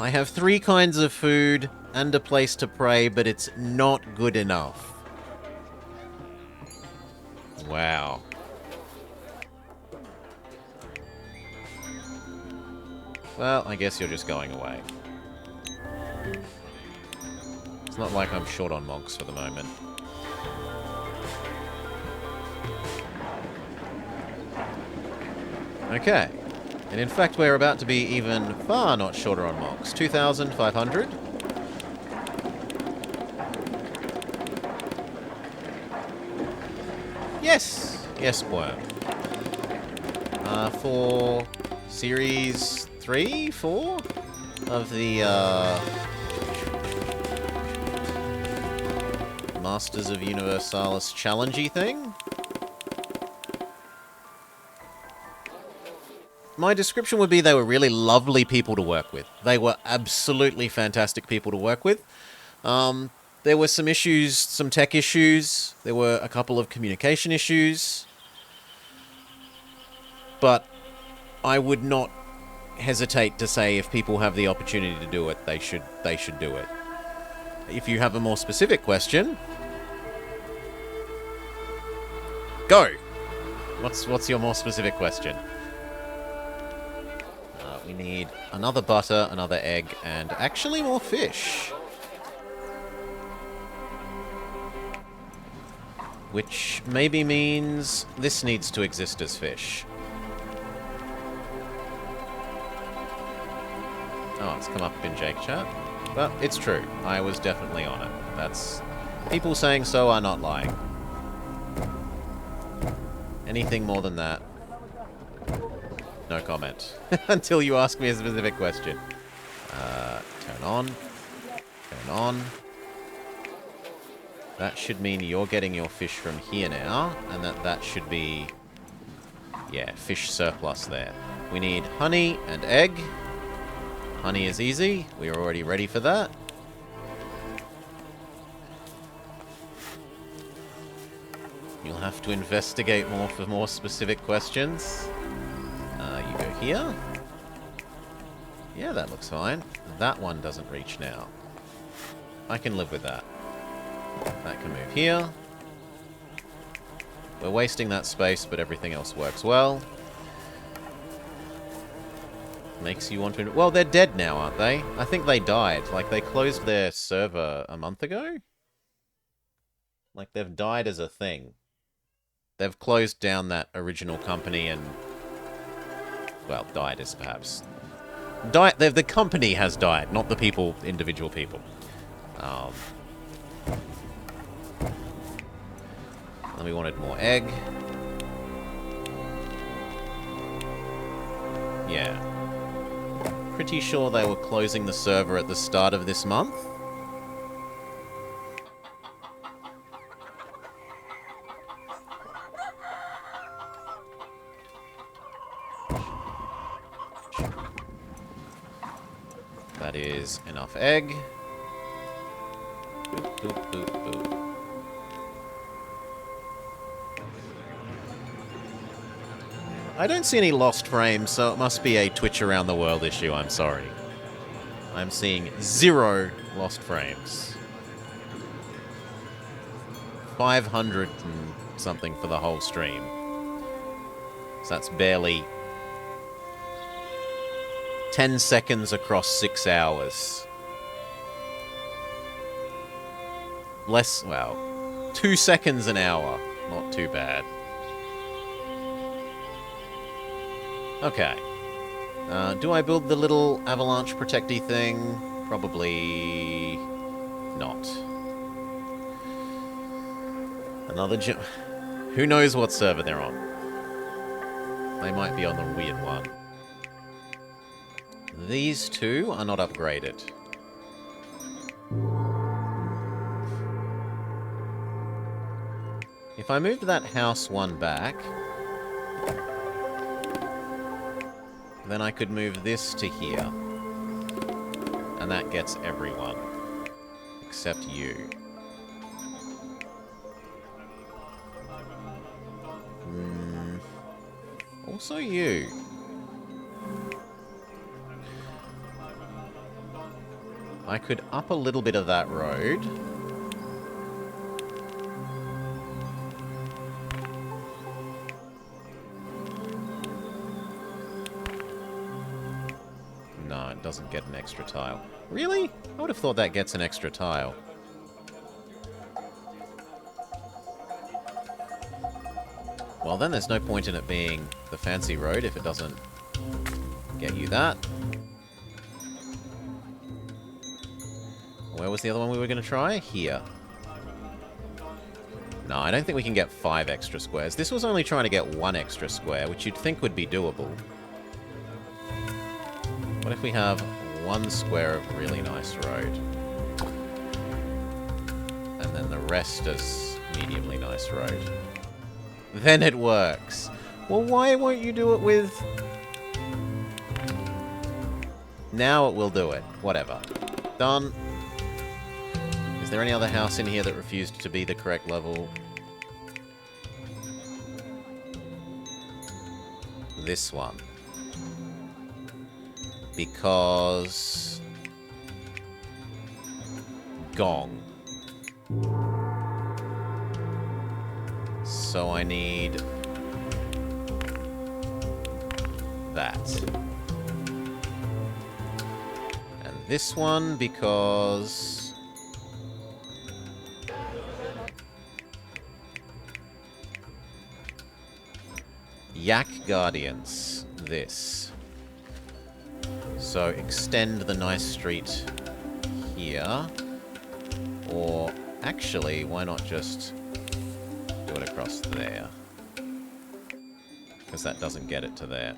I have 3 kinds of food and a place to pray, but it's not good enough. Wow. Well, I guess you're just going away. It's not like I'm short on monks for the moment. Okay. And in fact, we're about to be even far not shorter on monks. 2,500. Yes! Yes, worm. For series 3, 4 of the Masters of Universalis challenge-y thing. My description would be they were really lovely people to work with. They were absolutely fantastic people to work with. There were some issues, some tech issues. There were a couple of communication issues. But I would not hesitate to say if people have the opportunity to do it, they should do it. If you have a more specific question, go! What's your more specific question? We need another butter, another egg, and actually more fish. Which maybe means this needs to exist as fish. Oh, it's come up in Jake chat. But it's true. I was definitely on it. That's... People saying so are not lying. Anything more than that? No comment. Until you ask me a specific question. Turn on. Turn on. That should mean you're getting your fish from here now, and that should be... Yeah, fish surplus there. We need honey and egg. Honey is easy. We're already ready for that. You'll have to investigate more for more specific questions. You go here. Yeah, that looks fine. That one doesn't reach now. I can live with that. That can move here. We're wasting that space, but everything else works well. Makes you want to... Well, they're dead now, aren't they? I think they died. Like, they closed their server a month ago? Like, they've died as a thing. They've closed down that original company and... Well, died is perhaps... The company has died, not the people, individual people. And we wanted more egg. Yeah. Pretty sure they were closing the server at the start of this month. That is enough egg. Boop, boop, boop, boop. I don't see any lost frames, so it must be a Twitch around the world issue, I'm sorry. I'm seeing 0 lost frames. 500 and something for the whole stream. So that's barely 10 seconds across 6 hours. Less, well, 2 seconds an hour. Not too bad. Okay. Do I build the little avalanche protecty thing? Probably not. Another who knows what server they're on? They might be on the weird one. These two are not upgraded. If I moved that house one back... then I could move this to here. And that gets everyone. Except you. Also you. I could up a little bit of that road. No, it doesn't get an extra tile. Really? I would have thought that gets an extra tile. Well, then there's no point in it being the fancy road if it doesn't get you that. Where was the other one we were going to try? Here. No, I don't think we can get 5 extra squares. This was only trying to get 1 extra square, which you'd think would be doable. What if we have 1 square of really nice road? And then the rest is mediumly nice road. Then it works. Well, why won't you do it with... Now it will do it. Whatever. Done. Is there any other house in here that refused to be the correct level? This one. Because... Gong. So I need... that. And this one because... Yak Guardians. This. So extend the nice street here. Or actually, why not just do it across there? Because that doesn't get it to there.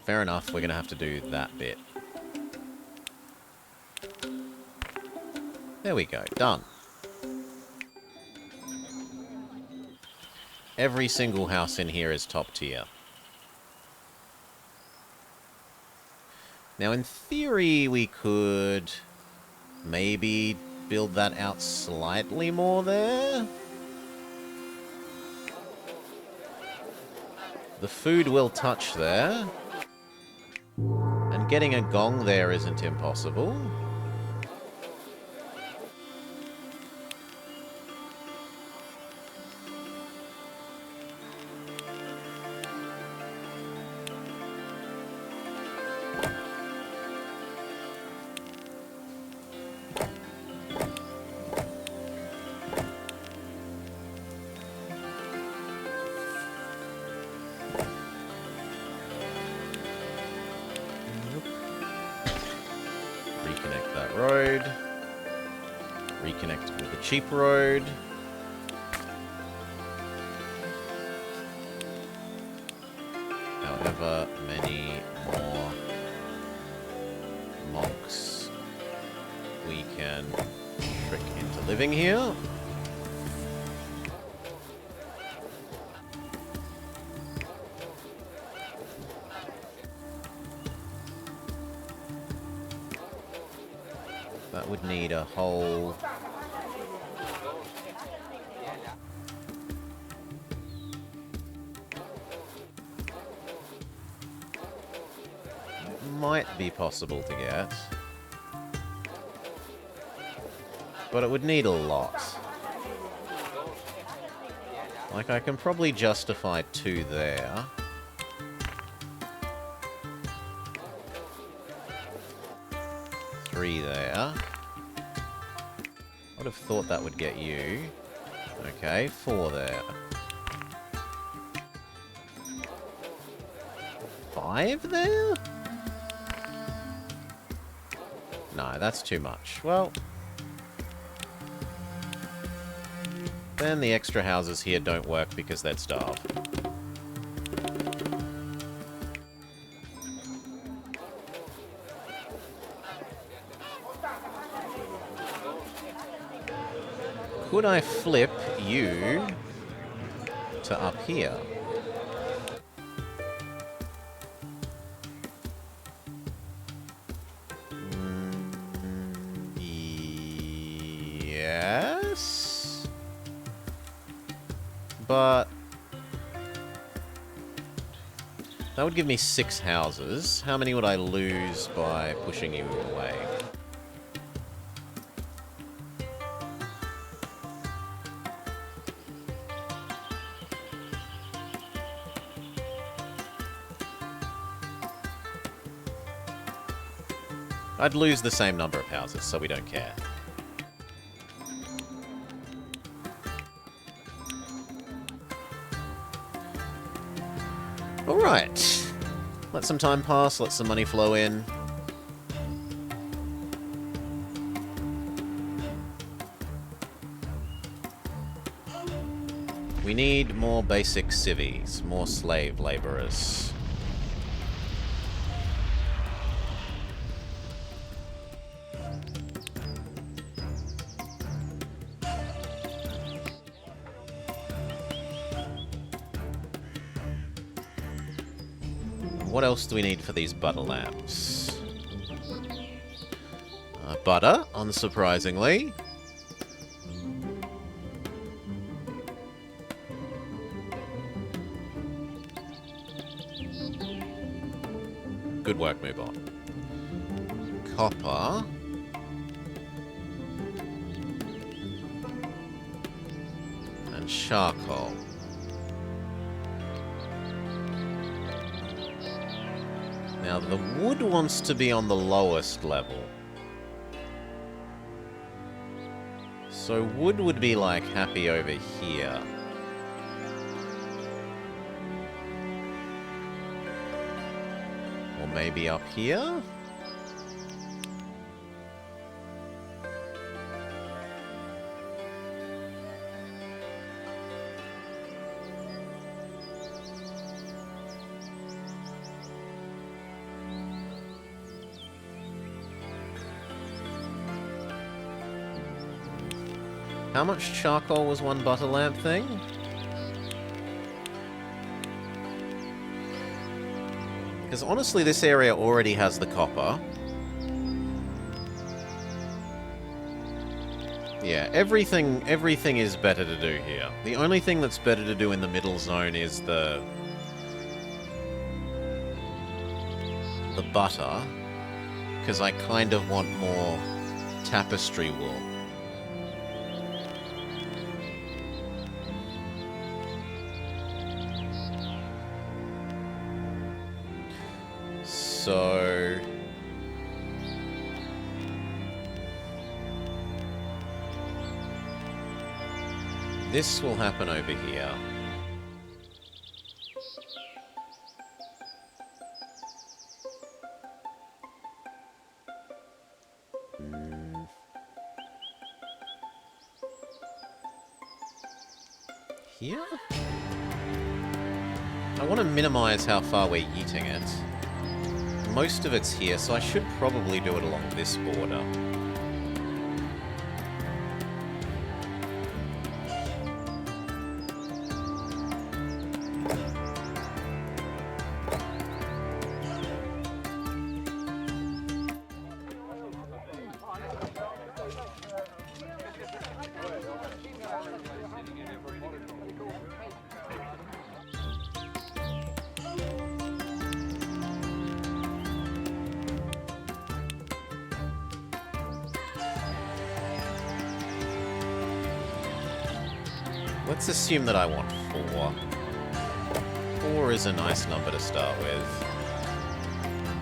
Fair enough, we're going to have to do that bit. There we go, done. Every single house in here is top tier. Now, in theory, we could maybe build that out slightly more there. The food will touch there. And getting a gong there isn't impossible. Reconnect that road. Reconnect with the cheap road. However many more monks we can trick into living here. That would need a whole... It might be possible to get. But it would need a lot. Like, I can probably justify 2 there. There. I would have thought that would get you. Okay, 4 there. 5 there? No, that's too much. Well, then the extra houses here don't work because they'd starve. Could I flip you to up here? Yes. But That would give me 6 houses. How many would I lose by pushing you away? I'd lose the same number of houses, so we don't care. Alright. Let some time pass, let some money flow in. We need more basic civvies, more slave laborers. What else do we need for these butter lamps? Butter, unsurprisingly. Good work, move on. Copper. And charcoal. Now, the wood wants to be on the lowest level. So wood would be, like, happy over here. Or maybe up here? How much charcoal was one butter lamp thing? Because honestly, this area already has the copper. Yeah, everything is better to do here. The only thing that's better to do in the middle zone is the butter, because I kind of want more tapestry wool. So this will happen over here. Here? I want to minimize how far we're yeeting it. Most of it's here, so I should probably do it along this border. Let's assume that I want 4. 4 is a nice number to start with.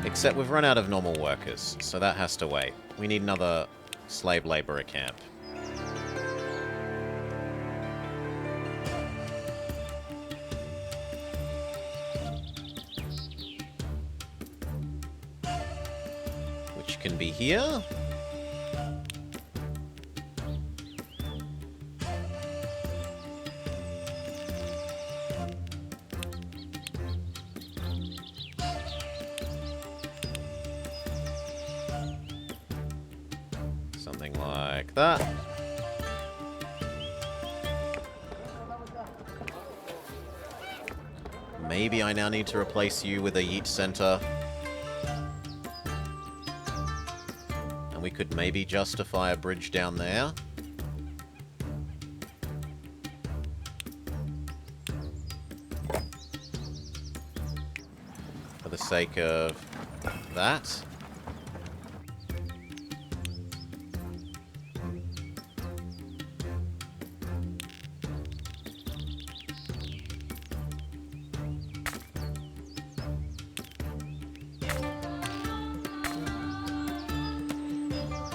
Except we've run out of normal workers, so that has to wait. We need another slave laborer camp. Which can be here. Something like that. Maybe I now need to replace you with a yeet center. And we could maybe justify a bridge down there. for the sake of that.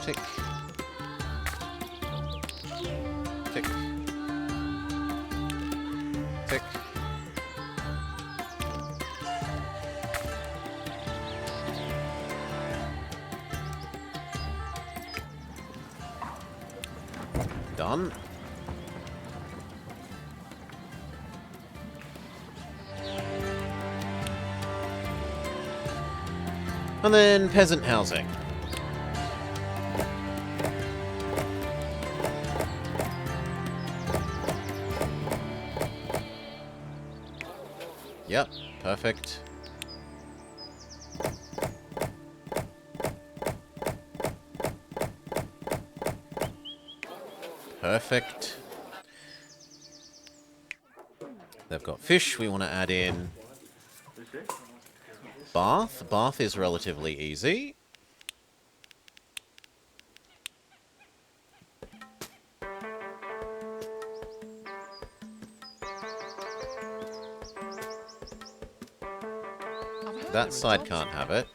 Tick. Tick. Tick. Done. And then peasant housing. Yep, perfect. Perfect. They've got fish. We want to add in bath. Bath is relatively easy. That side can't have it.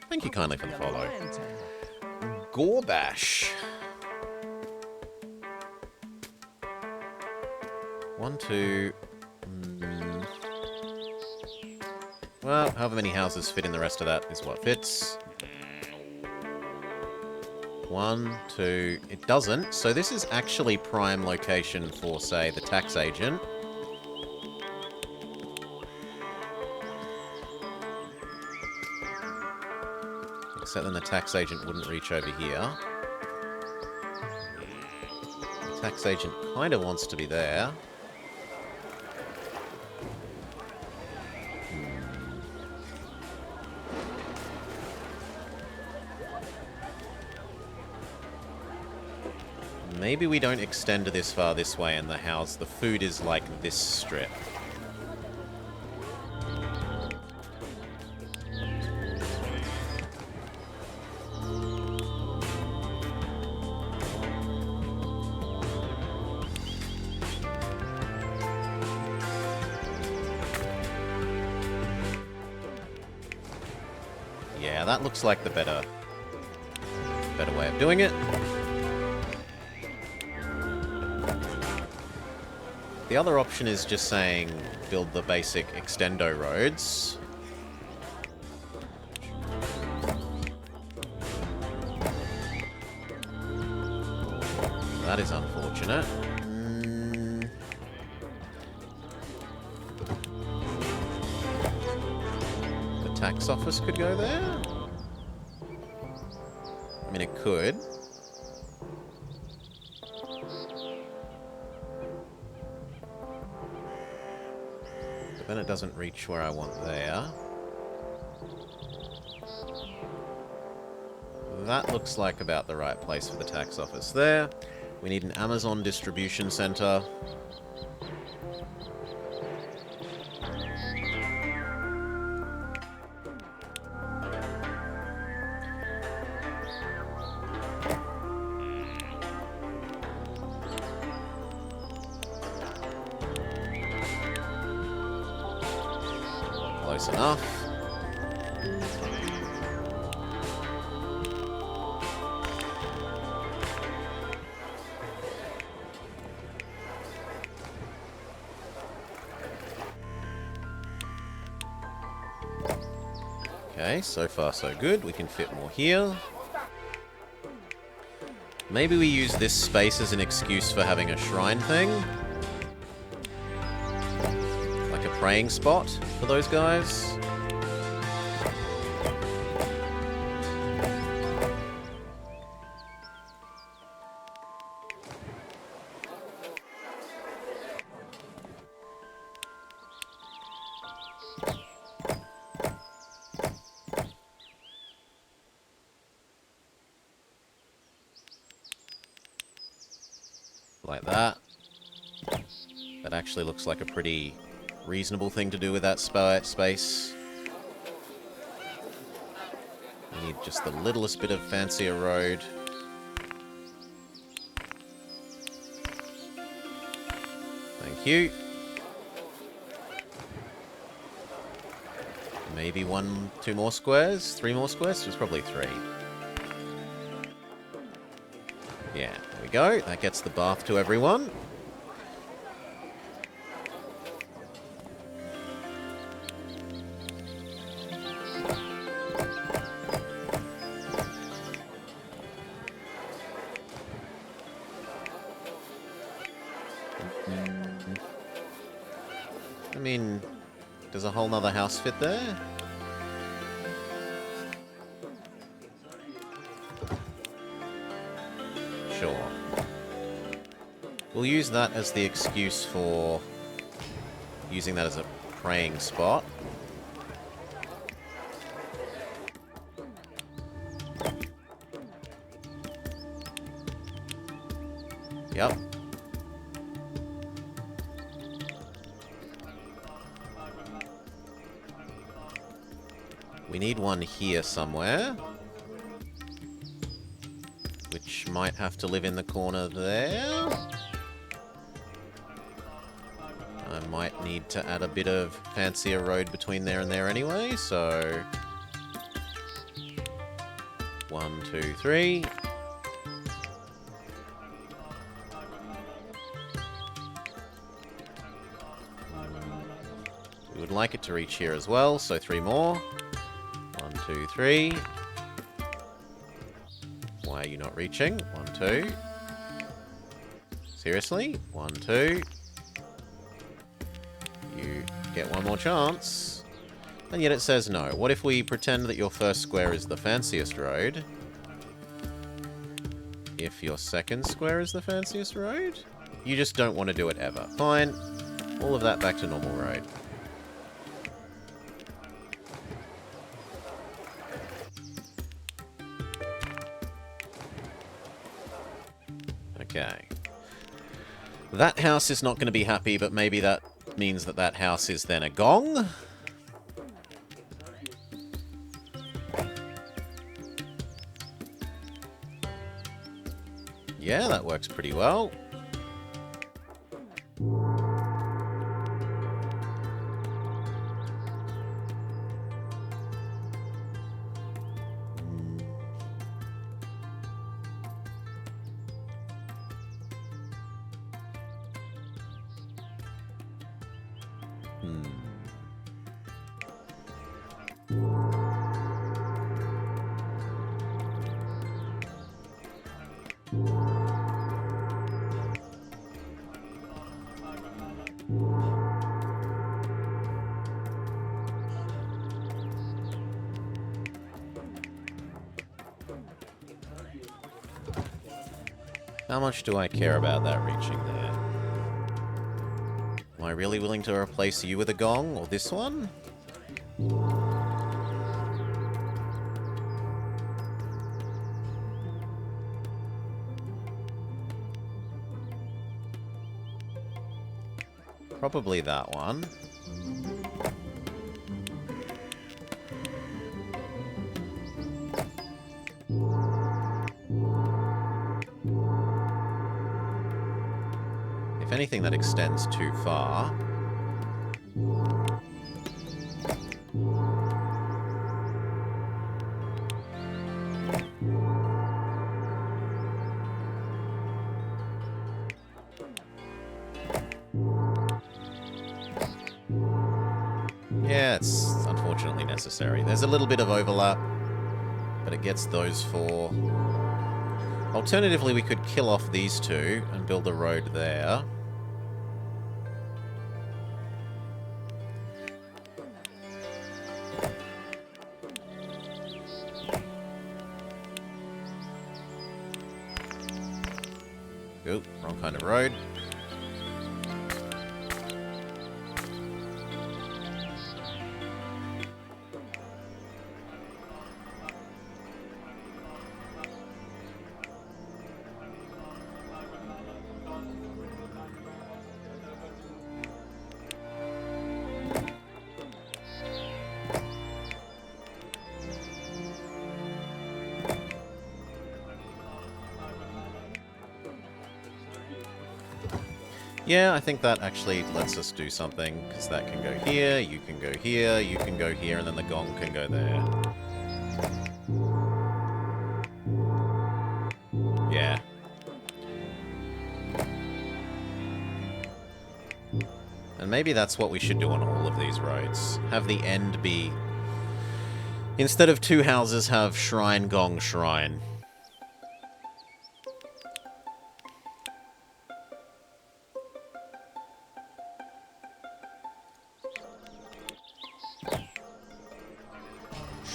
Thank you kindly for the follow. Gorbash. 1, 2... Well, however many houses fit in the rest of that is what fits. 1, 2... It doesn't, so this is actually prime location for, say, the tax agent. Except then the tax agent wouldn't reach over here. The tax agent kind of wants to be there. Maybe we don't extend this far this way and the house, the food is like this strip. Yeah, that looks like the better way of doing it. The other option is just saying build the basic extendo roads. That is unfortunate. The tax office could go there? I mean, it could. Then it doesn't reach where I want there. That looks like about the right place for the tax office there. We need an Amazon distribution center. Close enough. Okay, so far so good. We can fit more here. Maybe we use this space as an excuse for having a shrine thing. Like a praying spot for those guys. Like that. That actually looks like a pretty reasonable thing to do with that space. We need just the littlest bit of fancier road. Thank you. Maybe 1, 2 more squares? 3 more squares? It's probably 3. Yeah, there we go. That gets the bath to everyone. I mean, does a whole nother house fit there? Sure. We'll use that as the excuse for using that as a praying spot. Yep. We need one here somewhere. Which might have to live in the corner there. I might need to add a bit of fancier road between there and there anyway, so... 1, 2, 3. We would like it to reach here as well, so 3 more. 1, 2, 3. Why are you not reaching? 1, 2. Seriously? 1, 2. You get one more chance. And yet it says no. What if we pretend that your first square is the fanciest road? If your second square is the fanciest road? You just don't want to do it ever. Fine. All of that back to normal road. Okay. That house is not going to be happy, but maybe that means that that house is then a gong. Yeah, that works pretty well. How much do I care about that reaching there? Am I really willing to replace you with a gong, or this one? Probably that one. If anything, that extends too far. Yeah, it's unfortunately necessary. There's a little bit of overlap, but it gets those 4. Alternatively, we could kill off these 2 and build a road there. Oop, wrong kind of road. Yeah, I think that actually lets us do something, because that can go here, you can go here, you can go here, and then the gong can go there. Yeah. And maybe that's what we should do on all of these roads. Have the end be... Instead of 2 houses, have shrine, gong, shrine.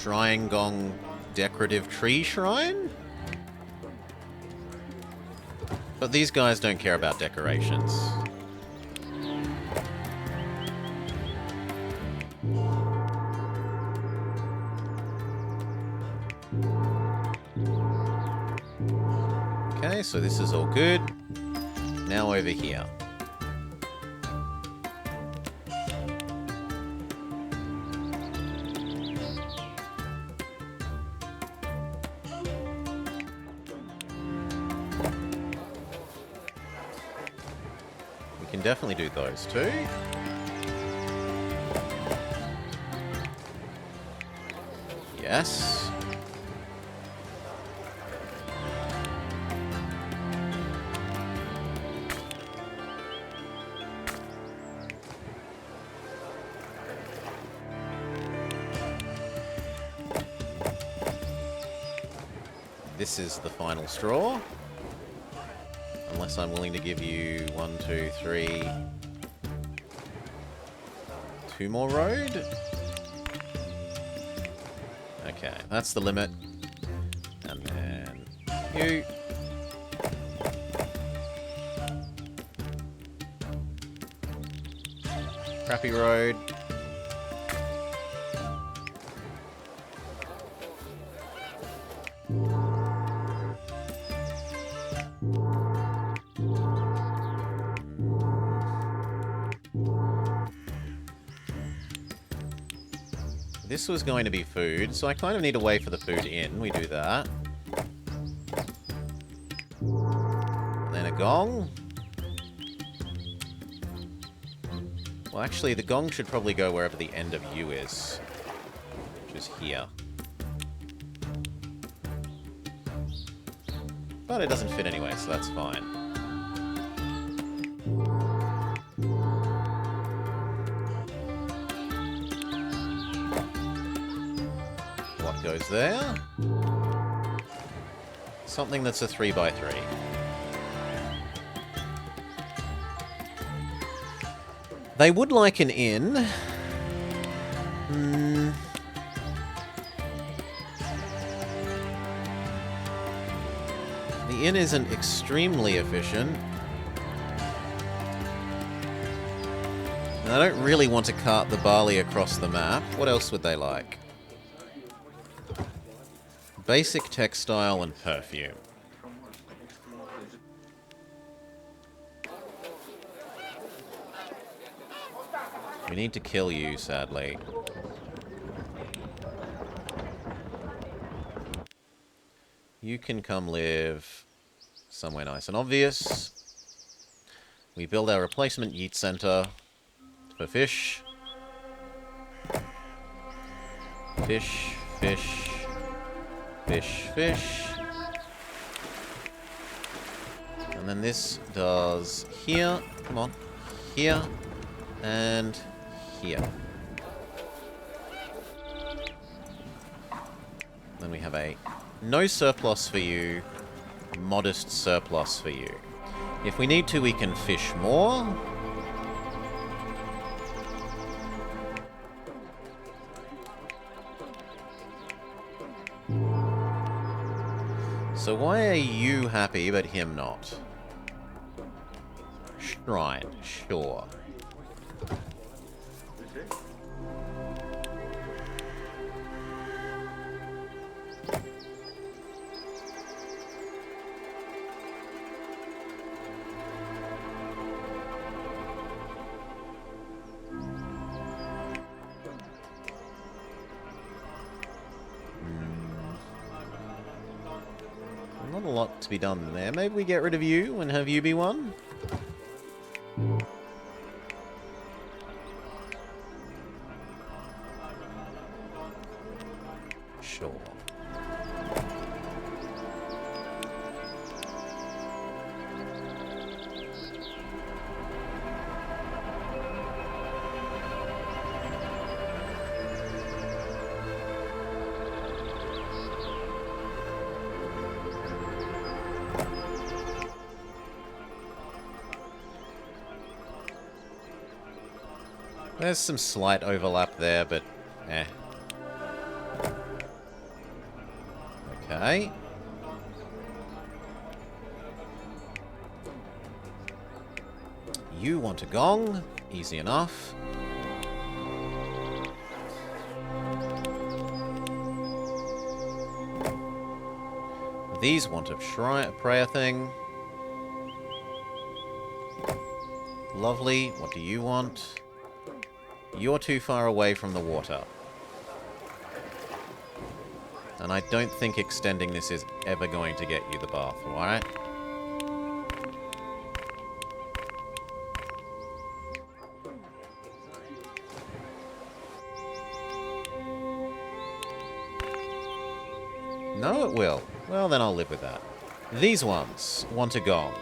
Shrine, gong, decorative tree shrine? But these guys don't care about decorations. Okay, so this is all good. Now over here. We can definitely do those too. Yes. This is the final straw. Unless I'm willing to give you 1, 2, 3... 2 more road? Okay, that's the limit. And then you. Crappy road. This was going to be food, so I kind of need to wait for the food in. We do that. And then a gong. Well, actually, the gong should probably go wherever the end of U is, which is here. But it doesn't fit anyway, so that's fine. What goes there? Something that's a 3x3. They would like an inn. The inn isn't extremely efficient. And I don't really want to cart the barley across the map. What else would they like? Basic textile and perfume. We need to kill you, sadly. You can come live somewhere nice and obvious. We build our replacement yeet center for fish. Fish, fish, fish, fish. And then this does here. Come on. Here. And here. Then we have a no surplus for you, modest surplus for you. If we need to, we can fish more. So why are you happy but him not? Shrine, sure. Not a lot to be done there. Maybe we get rid of you and have you be one? Sure. There's some slight overlap there, but eh. Okay. You want a gong? Easy enough. These want a shrine, prayer thing. Lovely. What do you want? You're too far away from the water. And I don't think extending this is ever going to get you the bath, alright? No, it will. Well, then I'll live with that. These ones want a gong.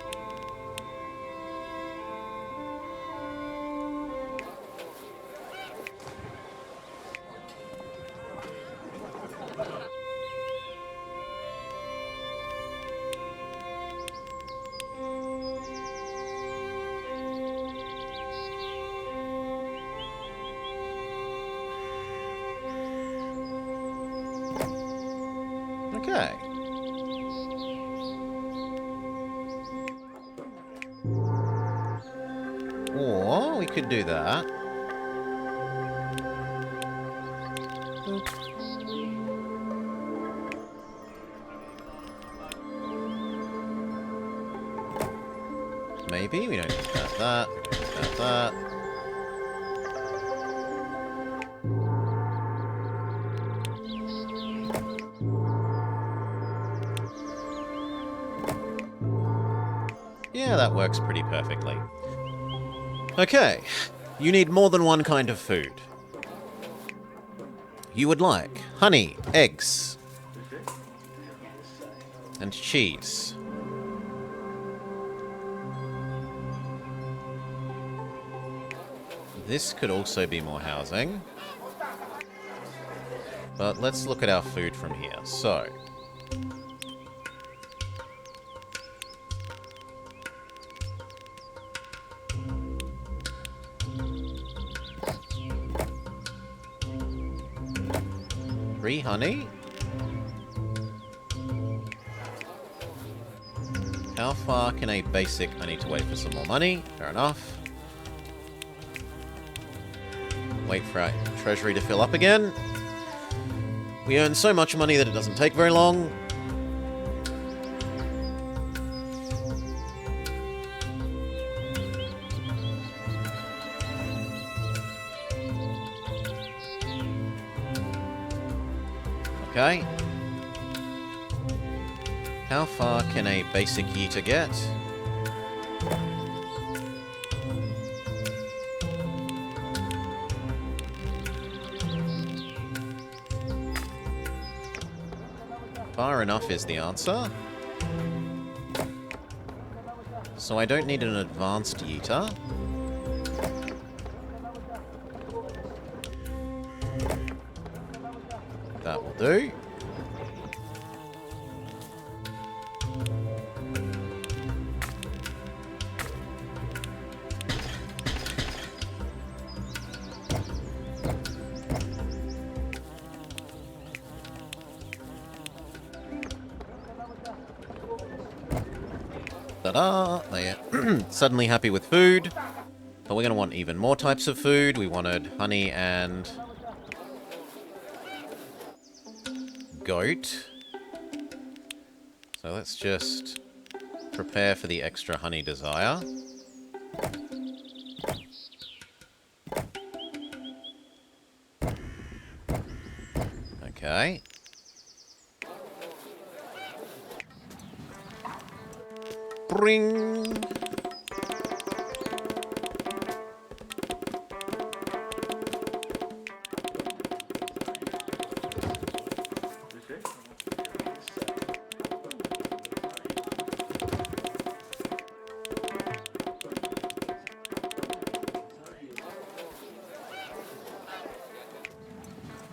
Okay. Or we could do that. Oop. Maybe we don't need that. Yeah, that works pretty perfectly. Okay, you need more than one kind of food. You would like honey, eggs, and cheese. This could also be more housing. But let's look at our food from here. So, three honey. How far can a basic... I need to wait for some more money. Fair enough. Wait for our treasury to fill up again. We earn so much money that it doesn't take very long. Okay. How far can a basic eater get? Far enough is the answer. So I don't need an advanced eater. That will do. Ta-da! They're suddenly happy with food. But we're going to want even more types of food. We wanted honey and goat. So let's just prepare for the extra honey desire. Okay. Bring.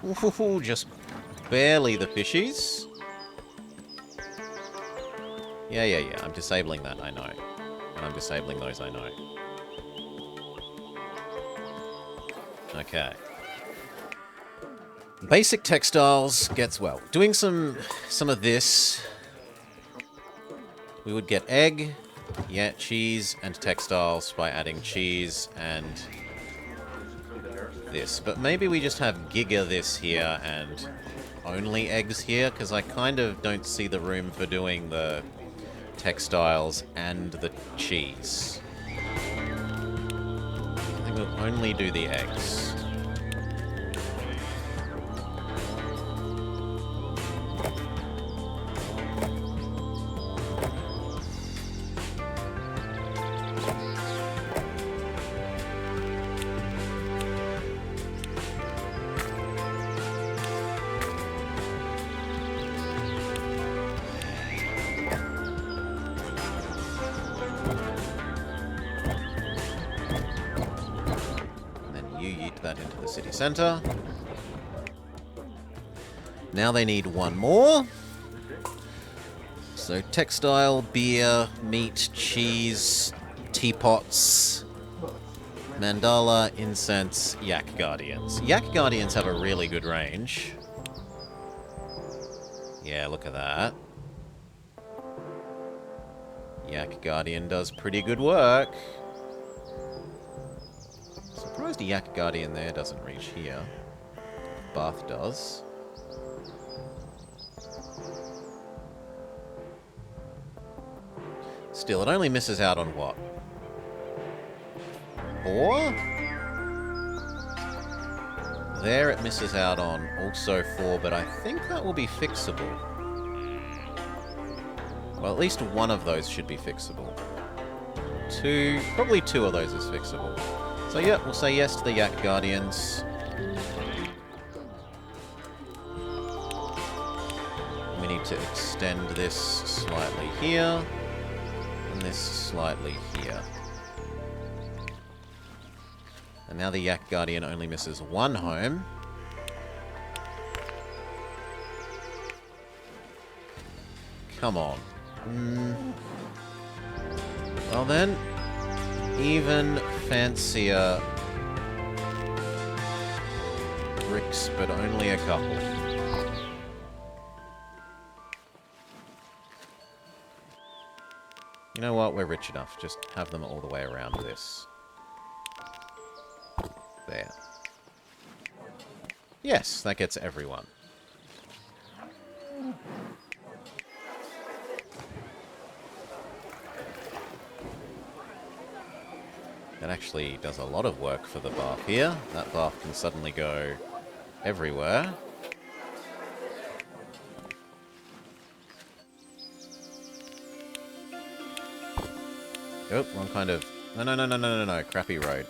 Ooh, just barely the fishies. Yeah. I'm disabling that, I know. And I'm disabling those, I know. Okay. Basic textiles gets, well, doing some of this. We would get egg, yeah, cheese, and textiles by adding cheese and this. But maybe we just have Giga this here and only eggs here, because I kind of don't see the room for doing the textiles and the cheese. I think we'll only do the eggs. That into the city center. Now they need one more. So textile, beer, meat, cheese, teapots, mandala, incense, yak guardians. Yak guardians have a really good range. Yeah, look at that. Yak guardian does pretty good work. Surprised a yak guardian there doesn't reach here. Bath does. Still, it only misses out on what? 4? There it misses out on also 4, but I think that will be fixable. Well, at least one of those should be fixable. 2, probably 2 of those is fixable. So yeah, we'll say yes to the Yak Guardians. We need to extend this slightly here, and this slightly here. And now the Yak Guardian only misses 1 home. Come on. Well then, even fancier bricks, but only a couple. You know what? We're rich enough. Just have them all the way around this. There. Yes, that gets everyone. That actually does a lot of work for the bath here. That bath can suddenly go everywhere. Oh, wrong kind of... No, crappy road.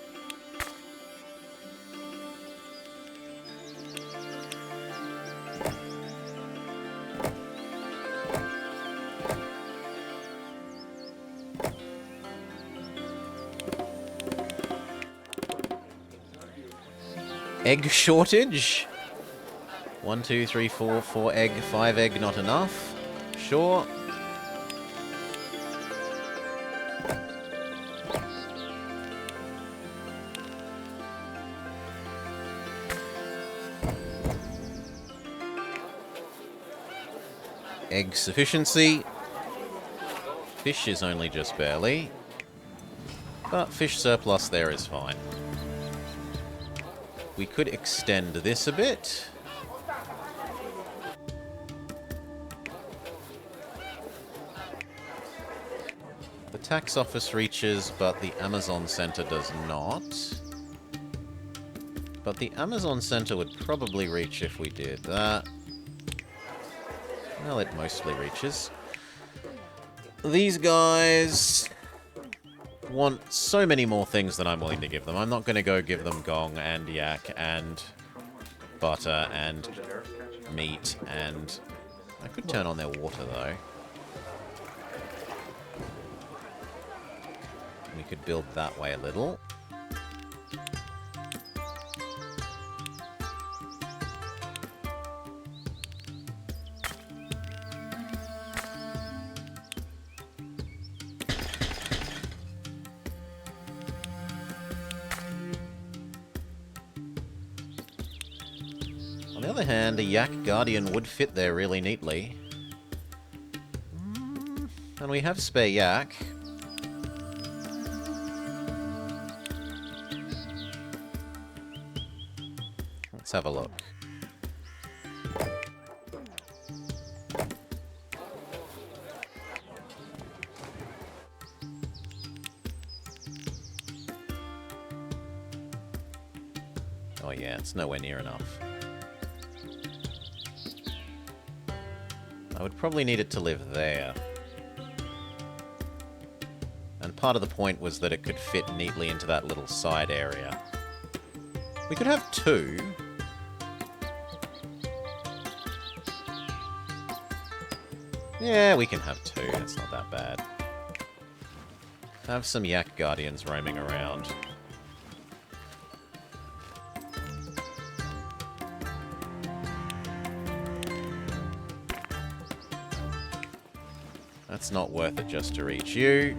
Egg shortage? 1, 2, 3, 4, 4 egg, 5 egg, not enough. Sure. Egg sufficiency. Fish is only just barely. But fish surplus there is fine. We could extend this a bit. The tax office reaches, but the Amazon Center does not. But the Amazon Center would probably reach if we did that. Well, it mostly reaches. These guys want so many more things than I'm willing to give them. I'm not going to go give them gong and yak and butter and meat and... I could turn on their water, though. We could build that way a little. other hand, a Yak Guardian would fit there really neatly. And we have spare Yak. Let's have a look. Oh yeah, it's nowhere near enough. I would probably need it to live there. And part of the point was that it could fit neatly into that little side area. We could have two. Yeah, we can have two. That's not that bad. Have some Yak Guardians roaming around. That's not worth it just to reach you.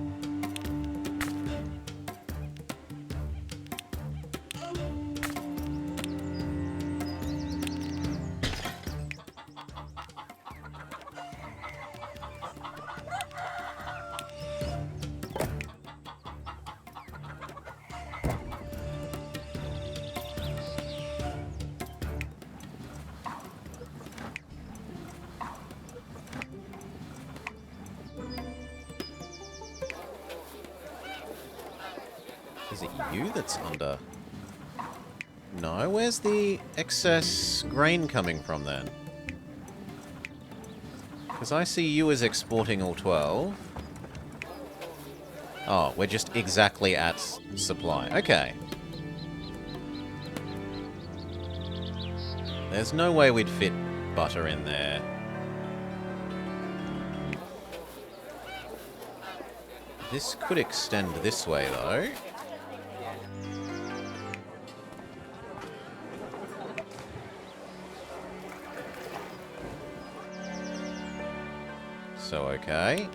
Is it you that's under? No, where's the excess grain coming from then? Because I see you as exporting all 12. Oh, we're just exactly at supply. Okay. There's no way we'd fit butter in there. This could extend this way, though. So, okay.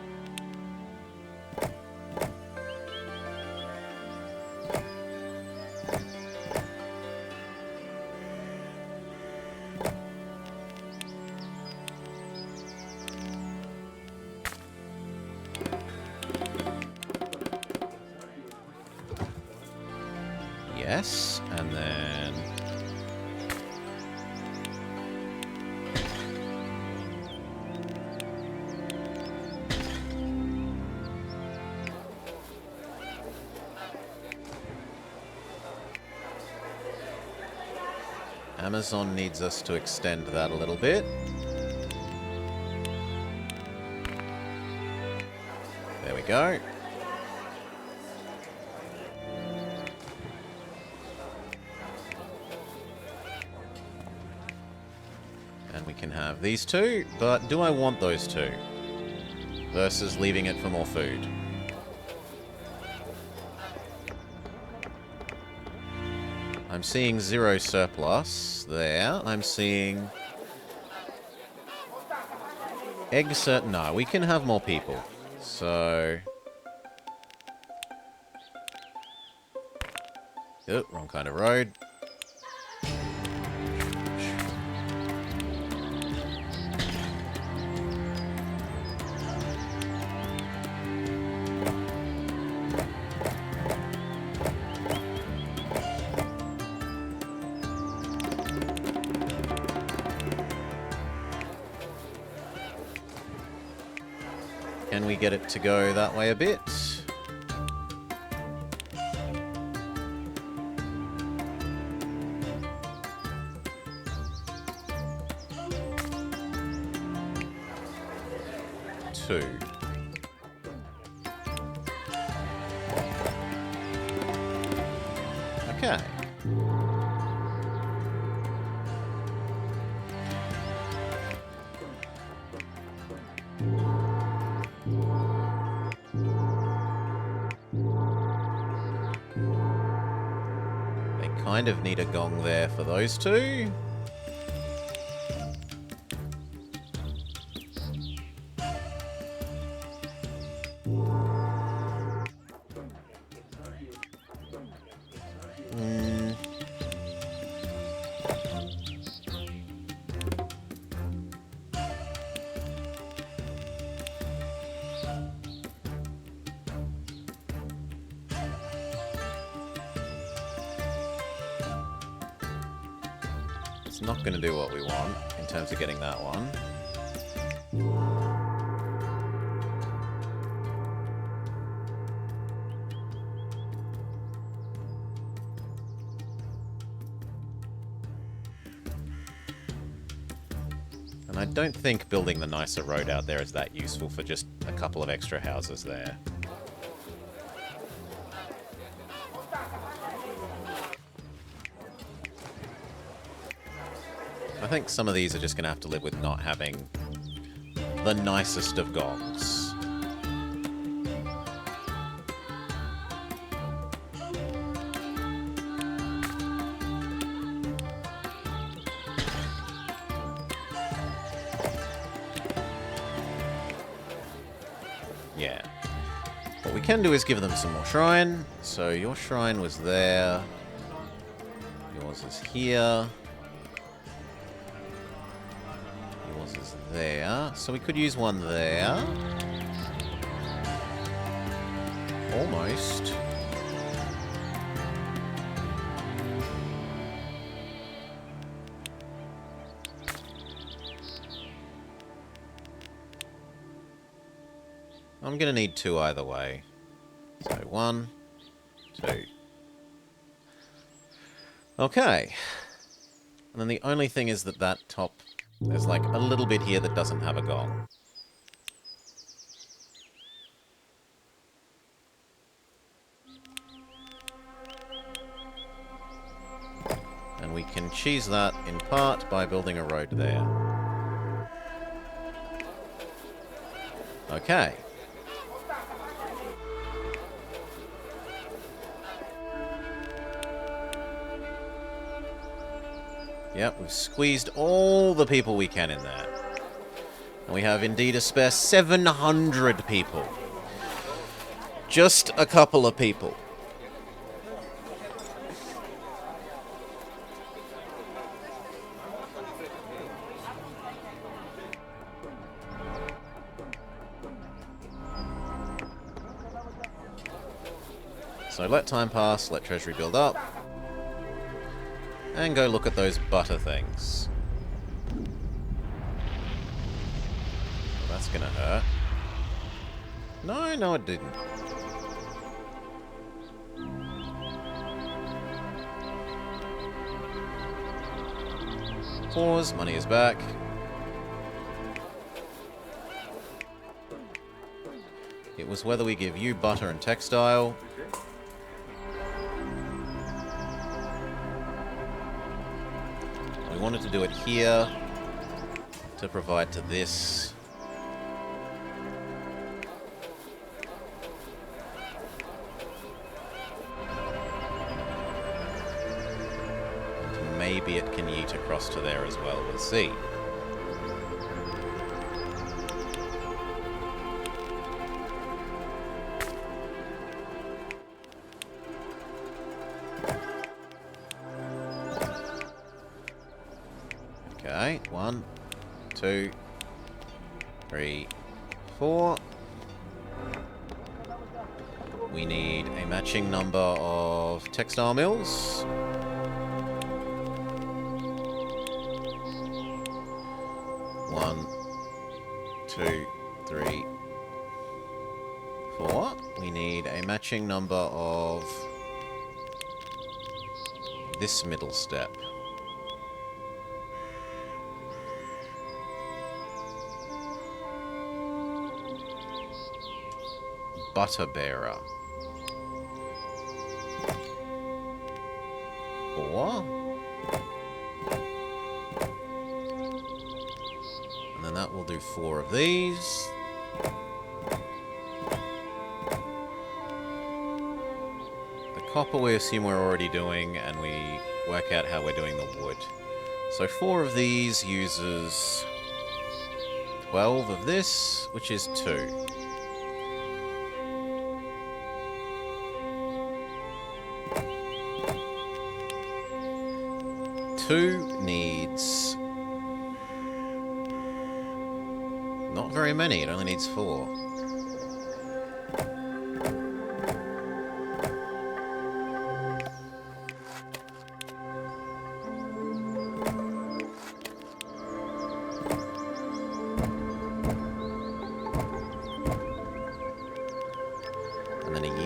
Yes, and then... Amazon needs us to extend that a little bit. There we go. And we can have these two, but do I want those two? Versus leaving it for more food. I'm seeing 0 surplus there. I'm seeing... egg no, we can have more people. So... oh, wrong kind of road. Can we get it to go that way a bit? Two. Okay. Kind of need a gong there for those two. It's not going to do what we want in terms of getting that one. And I don't think building the nicer road out there is that useful for just a couple of extra houses there. I think some of these are just going to have to live with not having the nicest of gongs. Yeah. What we can do is give them some more shrine. So your shrine was there. Yours is here. Yours is there. So we could use one there. Almost. I'm going to need two either way. So 1, 2. Okay. And then the only thing is that that top, there's like a little bit here that doesn't have a gong. And we can cheese that in part by building a road there. Okay. Yep, we've squeezed all the people we can in there. And we have indeed a spare 700 people. Just a couple of people. So let time pass, let treasury build up. And go look at those butter things. Well, that's gonna hurt. No, no it didn't. Pause, money is back. It was whether we give you butter and textile. We wanted to do it here to provide to this. And maybe it can yeet across to there as well, we'll see. Okay, 1, 2, 3, 4. We need a matching number of textile mills. 1, 2, 3, 4. We need a matching number of this middle step. Butter bearer. 4. And then that will do 4 of these. The copper we assume we're already doing, and we work out how we're doing the wood. So 4 of these uses 12 of this, which is 2. Two needs not very many, it only needs 4.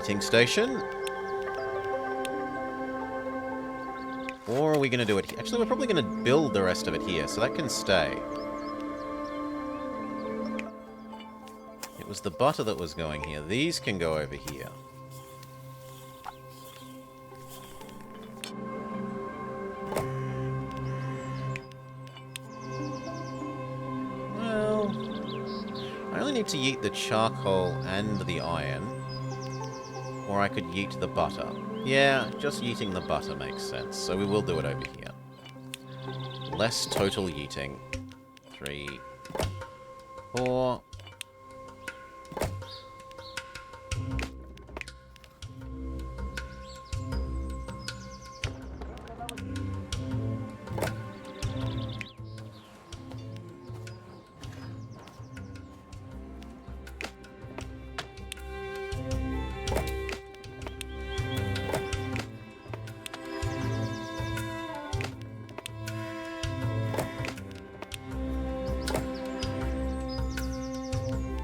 yeeting station. Or are we going to do it here? Actually, we're probably going to build the rest of it here, so that can stay. It was the butter that was going here. These can go over here. Well, I only need to yeet the charcoal and the iron. Or I could yeet the butter. Yeah, just yeeting the butter makes sense, so we will do it over here. Less total yeeting. 3, 4...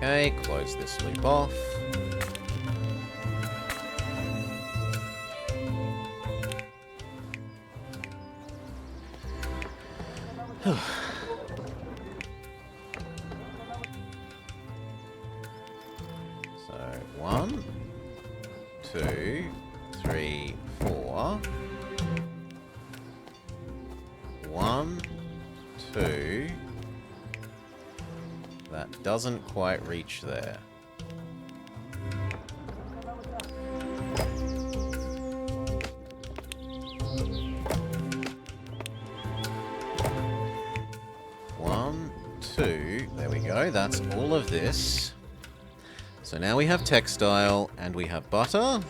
Okay, close this loop off. So, 1, 2, 3, 4. 1, 2... That doesn't quite reach there. One, two, there we go, that's all of this. So now we have textile, and we have butter.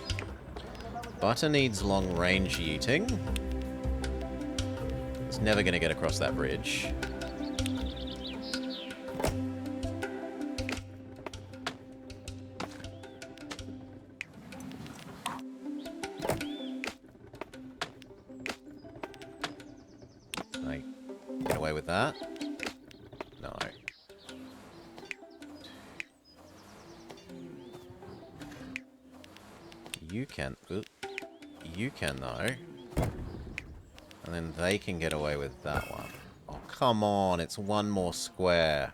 Butter needs long-range yeeting. It's never going to get across that bridge. Get away with that? No. You can... Oop. You can, though. And then they can get away with that one. Oh, come on. It's one more square.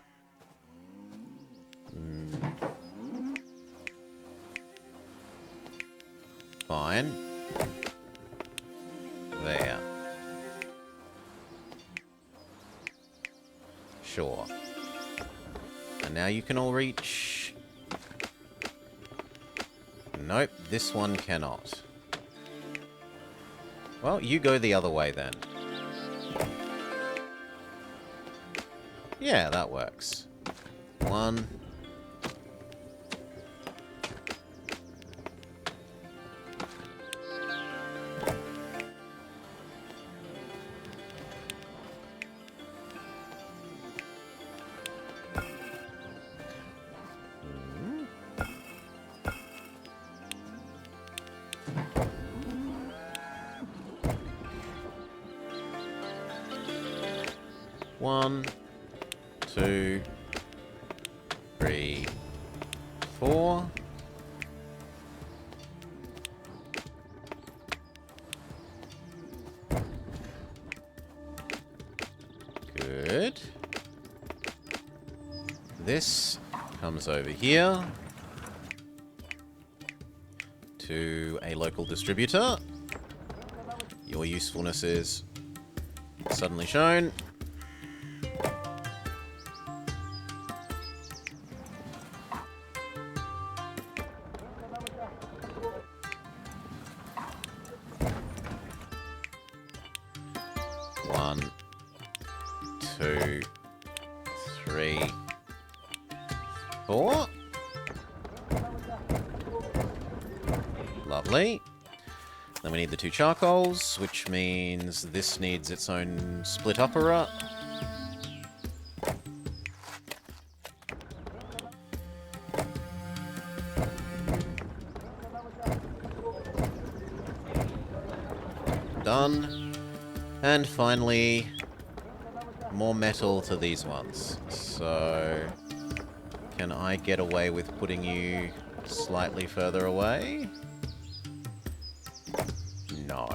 Fine. There. Sure. And now you can all reach... Nope, this one cannot. Well, you go the other way then. Yeah, that works. 1... One, 2, 3, 4. Good. This comes over here to a local distributor. Your usefulness is suddenly shown. One, 2, 3, 4. Lovely. Then we need the 2 charcoals, which means this needs its own split opera. Done. And finally, more metal to these ones. So, can I get away with putting you slightly further away? no.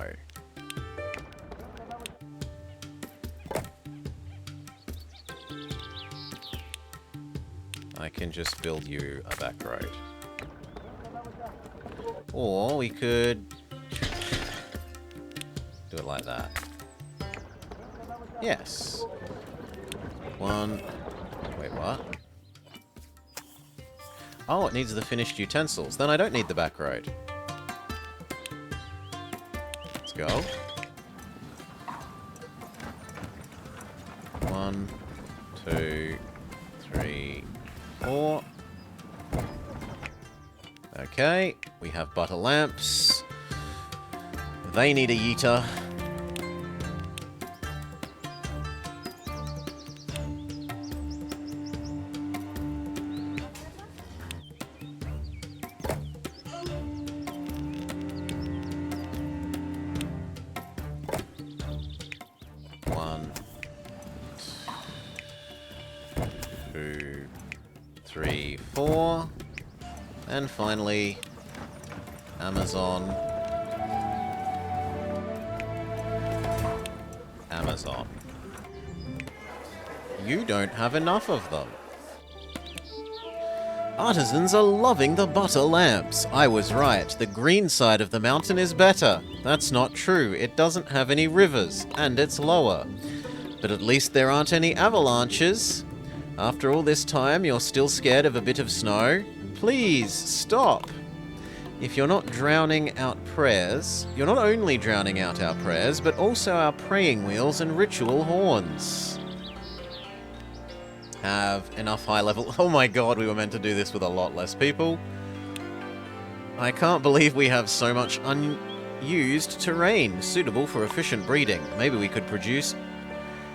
I can just build you a back road. Or we could do it like that. Yes. One. Wait, what? Oh, it needs the finished utensils. Then I don't need the back road. Let's go. 1, 2, 3, 4. Okay, we have butter lamps. They need a yeeter. One, 2, 3, 4. And finally, Amazon. Amazon. You don't have enough of them. Artisans are loving the butter lamps. I was right. The green side of the mountain is better. That's not true. It doesn't have any rivers, and it's lower. But at least there aren't any avalanches. After all this time, you're still scared of a bit of snow? Please, stop. If you're not drowning out prayers, you're not only drowning out our prayers, but also our praying wheels and ritual horns. Have enough high level... Oh my god, we were meant to do this with a lot less people. I can't believe we have so much unused terrain suitable for efficient breeding. Maybe we could produce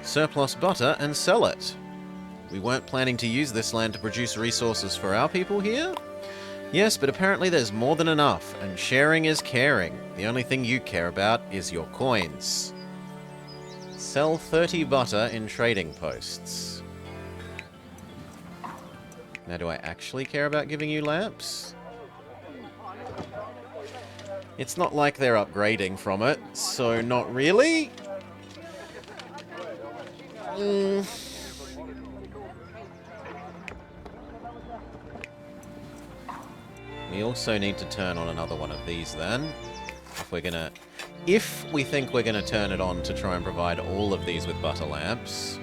surplus butter and sell it. We weren't planning to use this land to produce resources for our people here? Yes, but apparently there's more than enough, and sharing is caring. The only thing you care about is your coins. Sell 30 butter in trading posts. Now, do I actually care about giving you lamps? It's not like they're upgrading from it, so not really. We also need to turn on another one of these then. If we think we're gonna turn it on to try and provide all of these with butter lamps.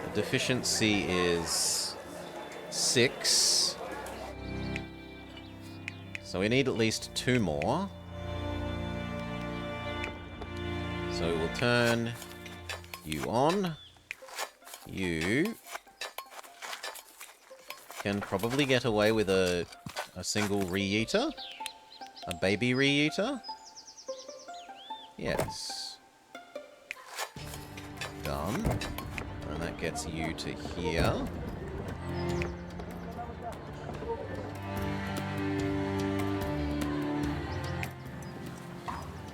The deficiency is 6. So we need at least 2 more. So we'll turn you on. You can probably get away with a single re-eater. A baby re-eater. Yes. Done. And that gets you to here.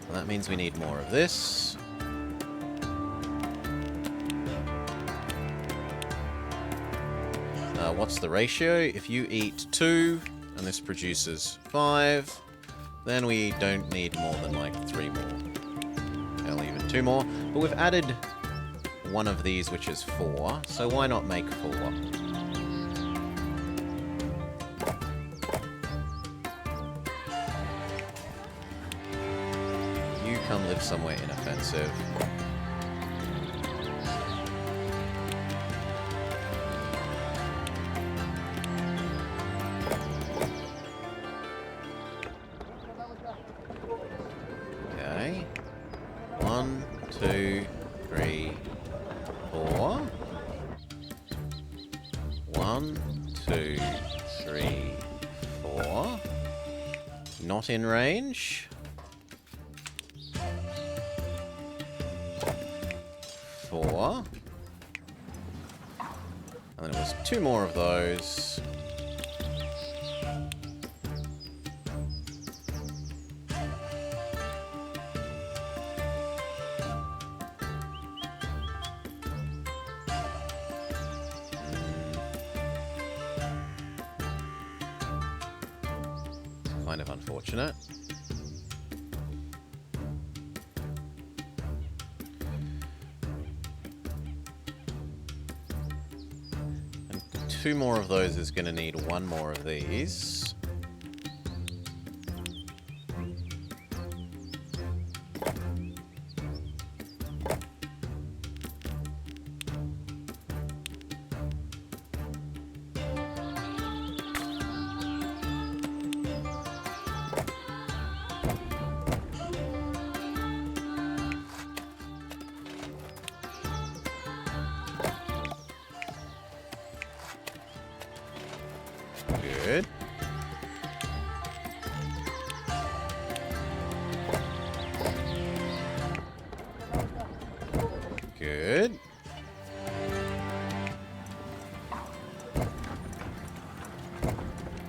And that means we need more of this. What's the ratio? If you eat 2, and this produces 5, then we don't need more than like 3 more. Hell, even 2 more. But we've added one of these, which is 4, so why not make 4? You come live somewhere inoffensive. Okay. 1, 2, 3, 4. 1, 2, 3, 4. Not in range. 4. And then it was 2 more of those. Kind of unfortunate. And 2 more of those is going to need 1 more of these. Good. Good.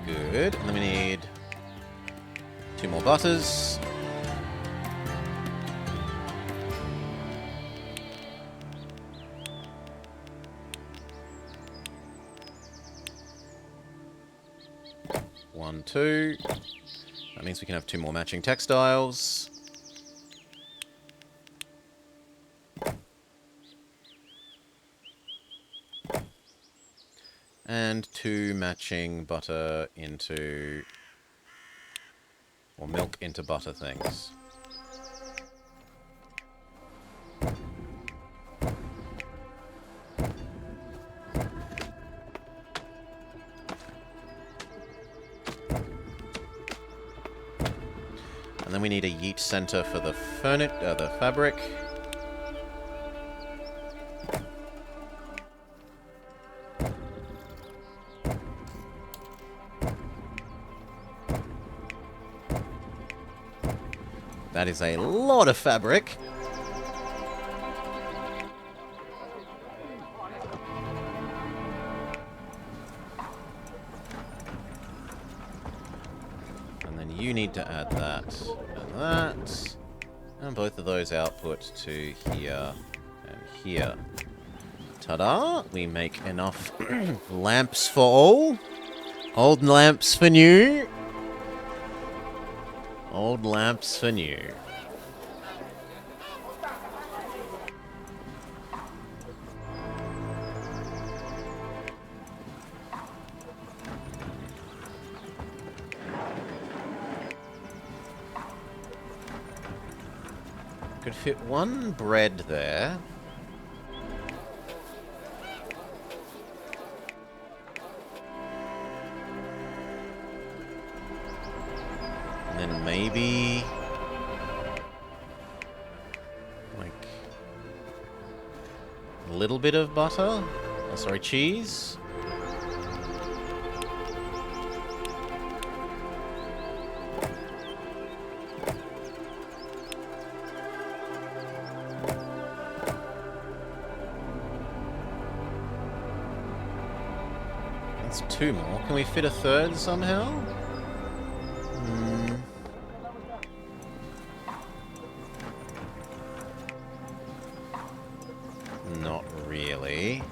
Good. And then we need 2 more butters. One, 2. That means we can have 2 more matching textiles. And 2 matching butter into... or milk into butter things. And then we need a yeet center for the the fabric. That is a lot of fabric. And then you need to add that and that. And both of those output to here and here. Ta-da! We make enough lamps for all. Old lamps for new. Old lamps for new. Could fit 1 bread there. And then maybe... like... a little bit of butter? Oh, sorry, cheese? That's 2 more. Can we fit a 3rd somehow? Not really.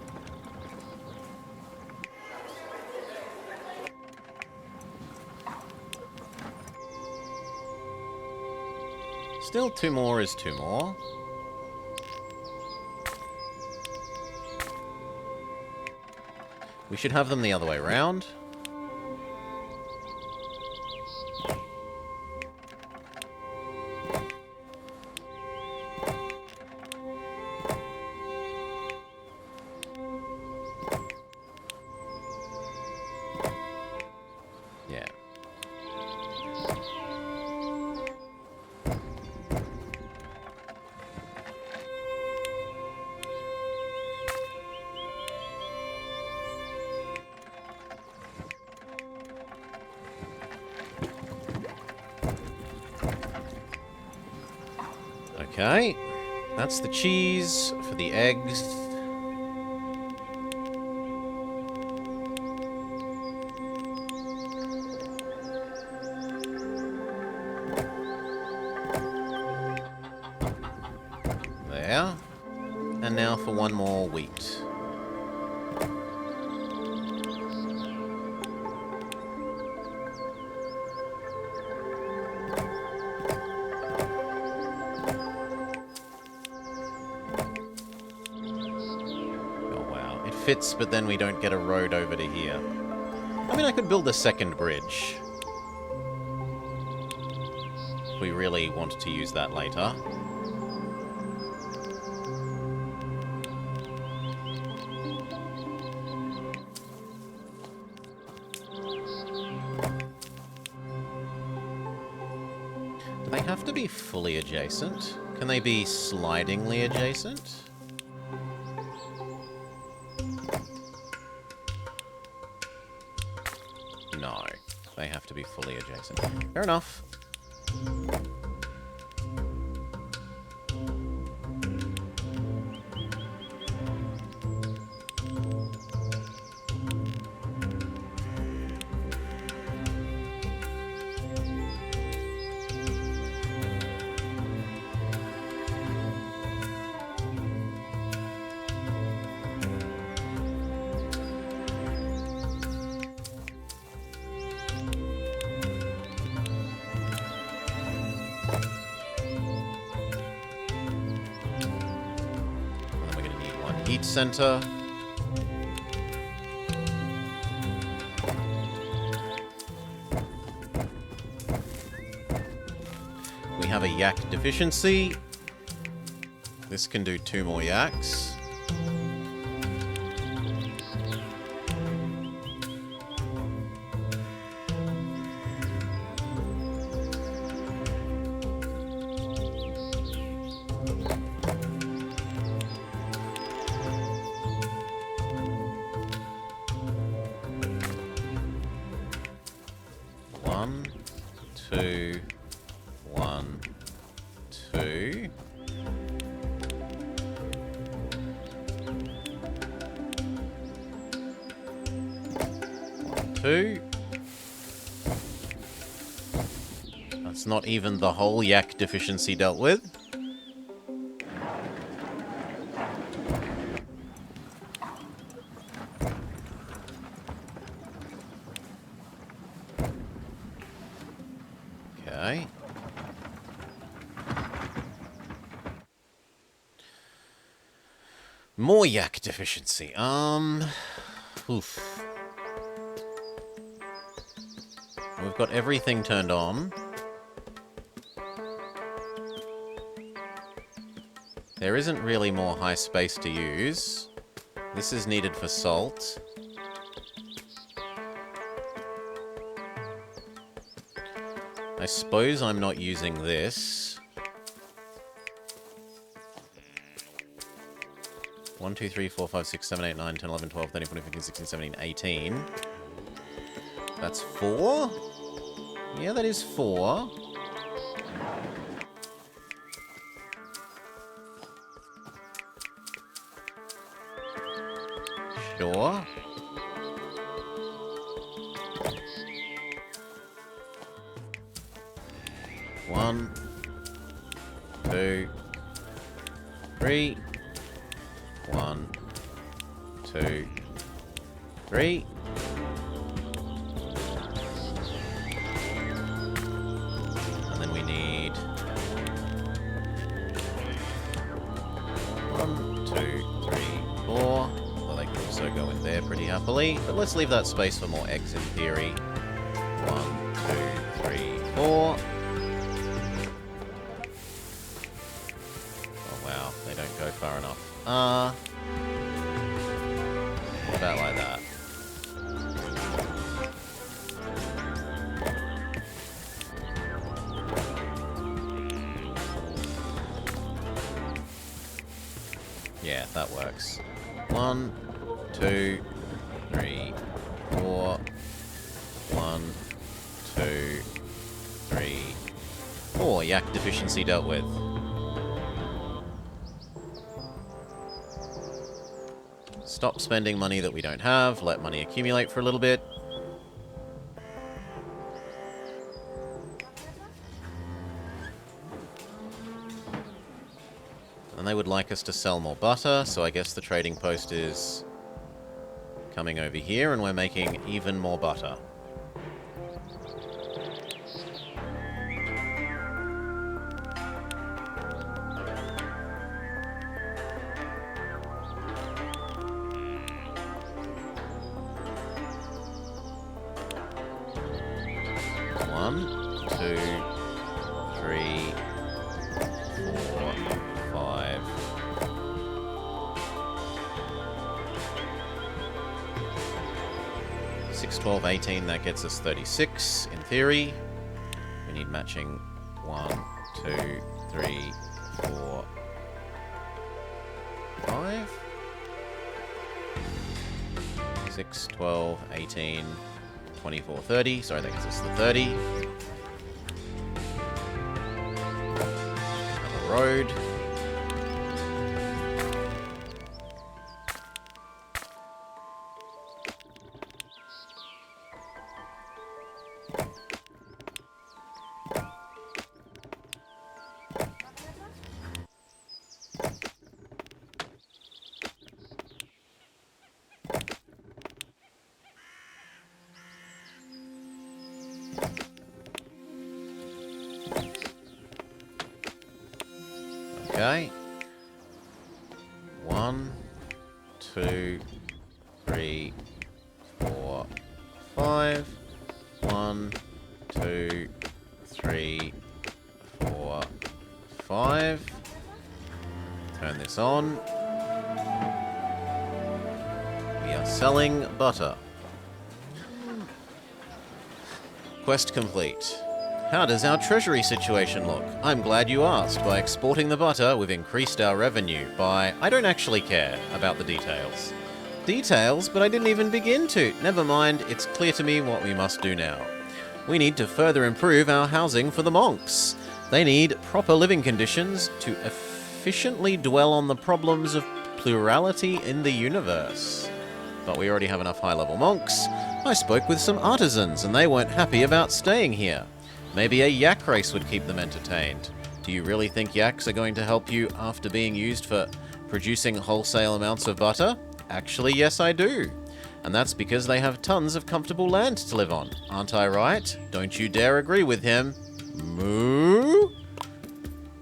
Still 2 more is 2 more. We should have them the other way around. Yeah. Okay, that's the cheese for the eggs. There. And now for 1 more wheat. fits, but then we don't get a road over to here. I mean, I could build a second bridge. If we really wanted to use that later. Do they have to be fully adjacent? Can they be slidingly adjacent? No. They have to be fully adjacent. Fair enough. Heat center. We have a yak deficiency. This can do 2 more yaks. That's not even the whole yak deficiency dealt with. Okay. More yak deficiency. Oof. We've got everything turned on. There isn't really more high space to use. This is needed for salt. I suppose I'm not using this. 1, 2, 3, 4, 5, 6, 7, 8, 9, 10, 11, 12, 13, 14, 15, 16, 17, 18. That's 4? Yeah, that is 4. Sure. One, 2, 3. 1, 2, 3. And then we need 1, 2, 3, 4. Well, they can also go in there pretty happily. But let's leave that space for more eggs in theory. 1, 2, 3, 4. Oh wow, they don't go far enough. What about like that? Yeah, that works. 1, 2, 3, 4. 1, 2, 3, 4. Yak deficiency dealt with. Stop spending money that we don't have. Let money accumulate for a little bit. And they would like us to sell more butter, so I guess the trading post is coming over here, and we're making even more butter. 1, 2, 3, 4, 5. 6, 12, 18, that gets us 36, in theory. We need matching 1, 2, 3, 4, 5. 6, 12, 18, 24, 30. Sorry, that gives us the 30. Another road. Okay. 1, 2, 3, 4, 5. 1, 2, 3, 4, 5. Turn this on. We are selling butter. Quest complete. How does our treasury situation look? I'm glad you asked. By exporting the butter, we've increased our revenue by... I don't actually care about the details. Details? But I didn't even begin to. Never mind, it's clear to me what we must do now. We need to further improve our housing for the monks. They need proper living conditions to efficiently dwell on the problems of plurality in the universe. But we already have enough high-level monks. I spoke with some artisans, and they weren't happy about staying here. Maybe a yak race would keep them entertained. Do you really think yaks are going to help you after being used for producing wholesale amounts of butter? Actually, yes, I do. And that's because they have tons of comfortable land to live on. Aren't I right? Don't you dare agree with him. Moo?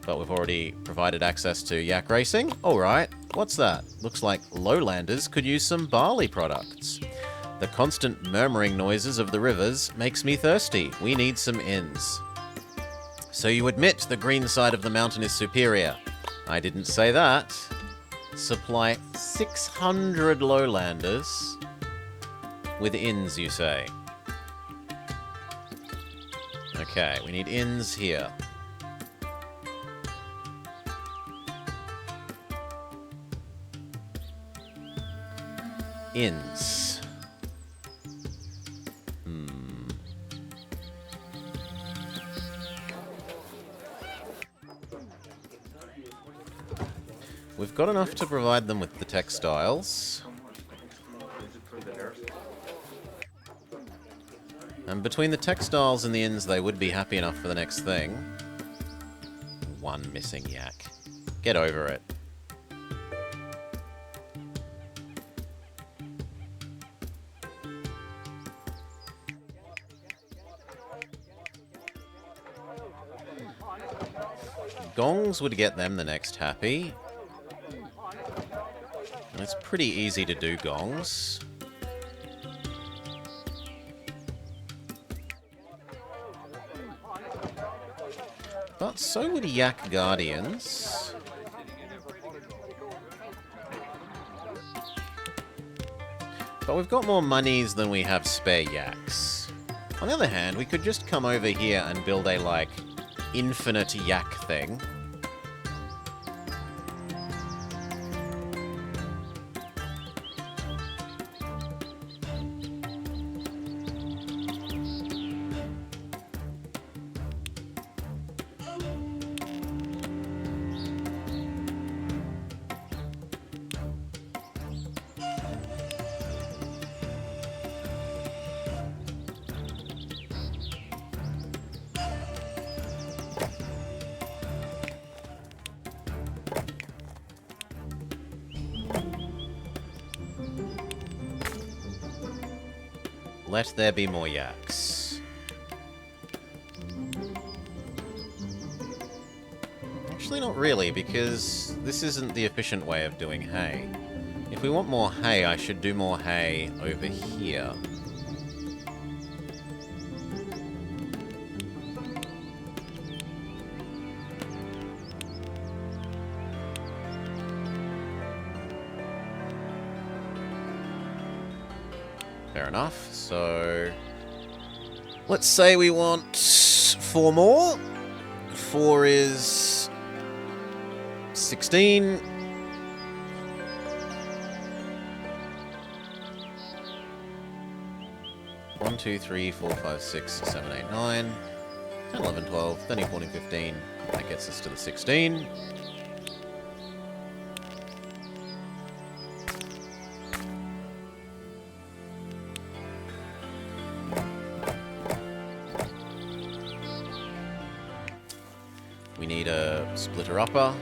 But we've already provided access to yak racing. Alright, what's that? Looks like lowlanders could use some barley products. The constant murmuring noises of the rivers makes me thirsty. We need some inns. So you admit the green side of the mountain is superior? I didn't say that. Supply 600 lowlanders with inns, you say? Okay, we need inns here. Inns. We've got enough to provide them with the textiles. And between the textiles and the inns, they would be happy enough for the next thing. One missing yak. Get over it. Gongs would get them the next happy. And it's pretty easy to do gongs. But so would yak guardians. But we've got more monies than we have spare yaks. On the other hand, we could just come over here and build a, like, infinite yak thing. Let there be more yaks. Actually, not really, because this isn't the efficient way of doing hay. If we want more hay, I should do more hay over here. fair enough. So let's say we want 4 more. 4 is 16. One, 2, 3, 4, 5, 6, 7, 8, 9, 10, 11, 12, 13, 14, 15. That gets us to the 16. We need a splitter upper.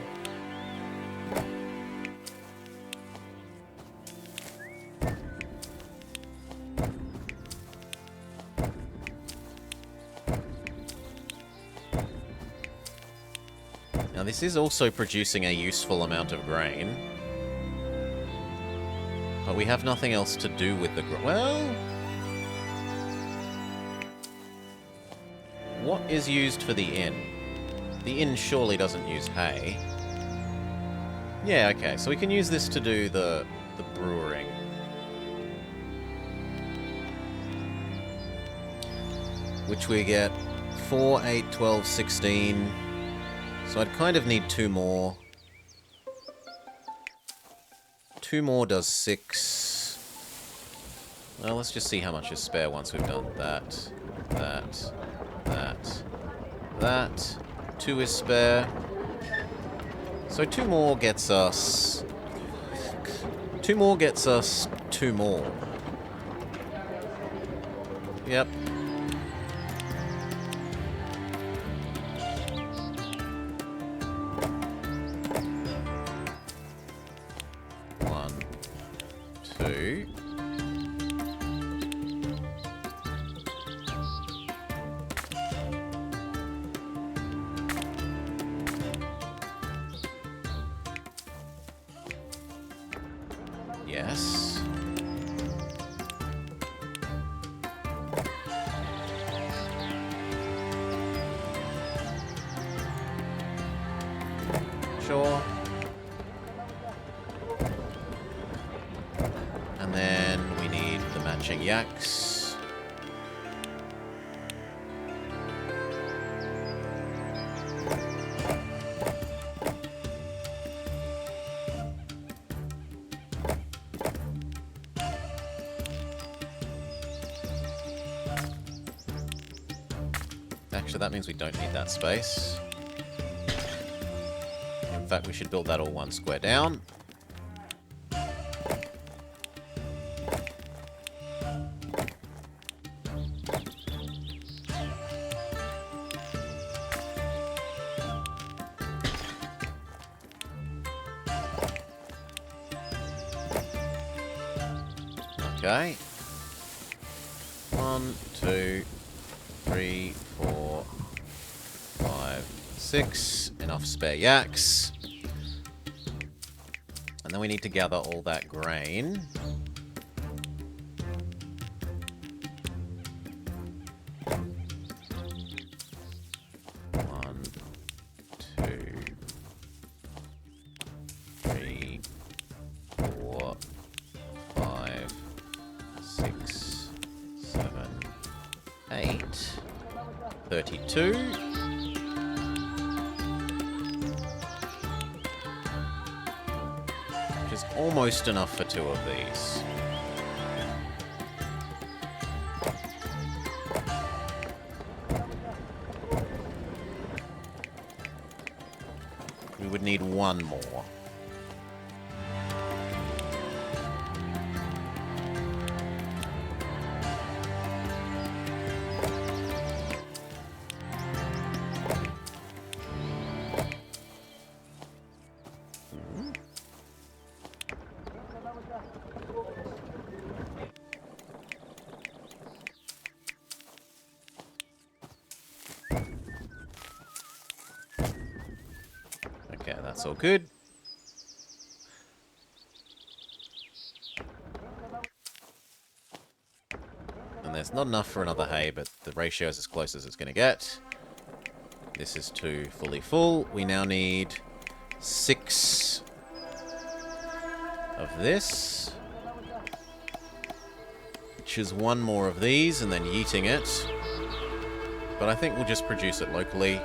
Now this is also producing a useful amount of grain. But we have nothing else to do with the grain. Well, what is used for the inn? The inn surely doesn't use hay. Yeah, okay, so we can use this to do the brewing. Which we get 4, 8, 12, 16. So I'd kind of need 2 more. 2 more does 6. Well, let's just see how much is spare once we've done that, that, that, that. 2 is spare. So 2 more gets us... 2 more gets us 2 more. Yep. Yes. Sure. And then we need the matching yaks. Actually, that means we don't need that space. In fact, we should build that all 1 square down. Okay. 1, 2, 3, 4, 5, 6. Enough spare yaks. And then we need to gather all that grain. One, 2, 3, 4, 5, 6, 7, 8. 32. Which is almost enough for 2 of these. We would need 1 more. Okay, that's all good. And there's not enough for another hay, but the ratio is as close as it's going to get. This is 2 fully full. We now need 6 of this. which is one more of these and then yeeting it. But I think we'll just produce it locally.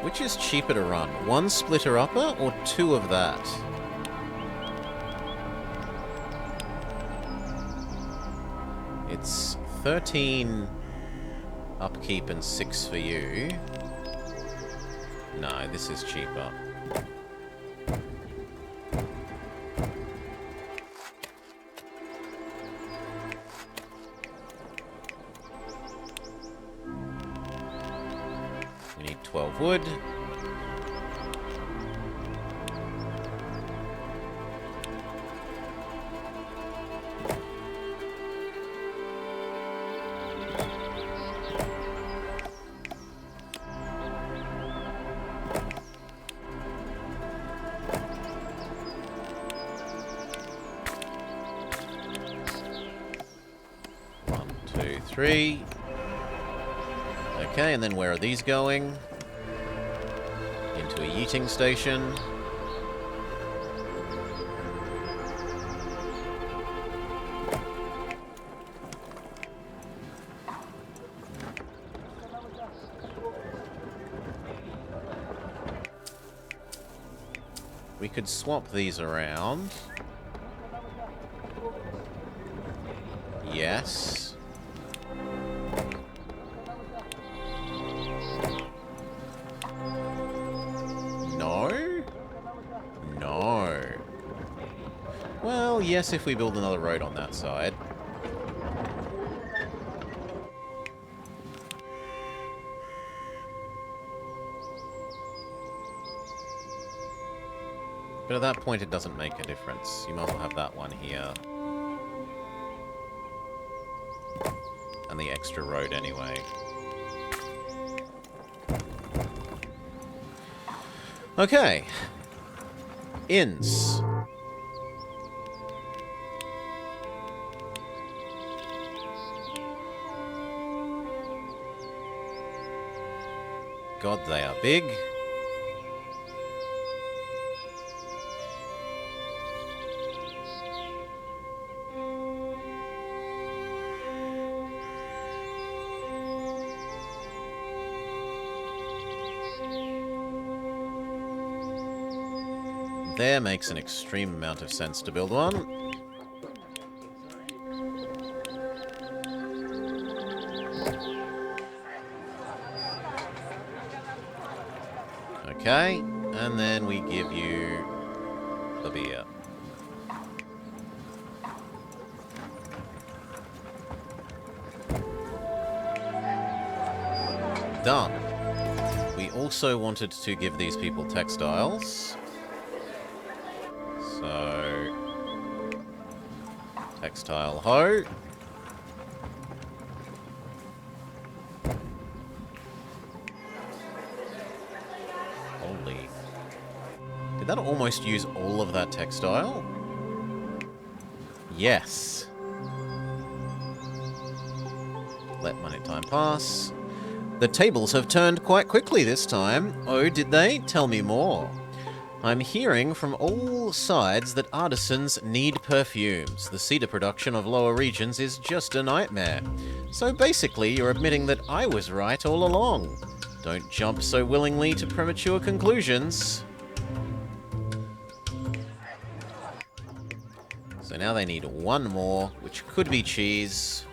Which is cheaper to run? One splitter upper or two of that? It's 13 upkeep and 6 for you. No, this is cheaper. We need 12 wood. Three. Okay, and then where are these going? Into a yeeting station. We could swap these around. Yes. Well, yes, if we build another road on that side. But at that point, it doesn't make a difference. You might as well have that one here. And the extra road anyway. Okay. Inns. God, they are big. There makes an extreme amount of sense to build one. Okay, and then we give you the beer. Done. We also wanted to give these people textiles. So, textile hoe. Holy. Did that almost use all of that textile? Yes. Let money time pass. The tables have turned quite quickly this time. Oh, did they? Tell me more. I'm hearing from all sides that artisans need perfumes. The cedar production of lower regions is just a nightmare. So basically, you're admitting that I was right all along. Don't jump so willingly to premature conclusions. So now they need one more, which could be cheese.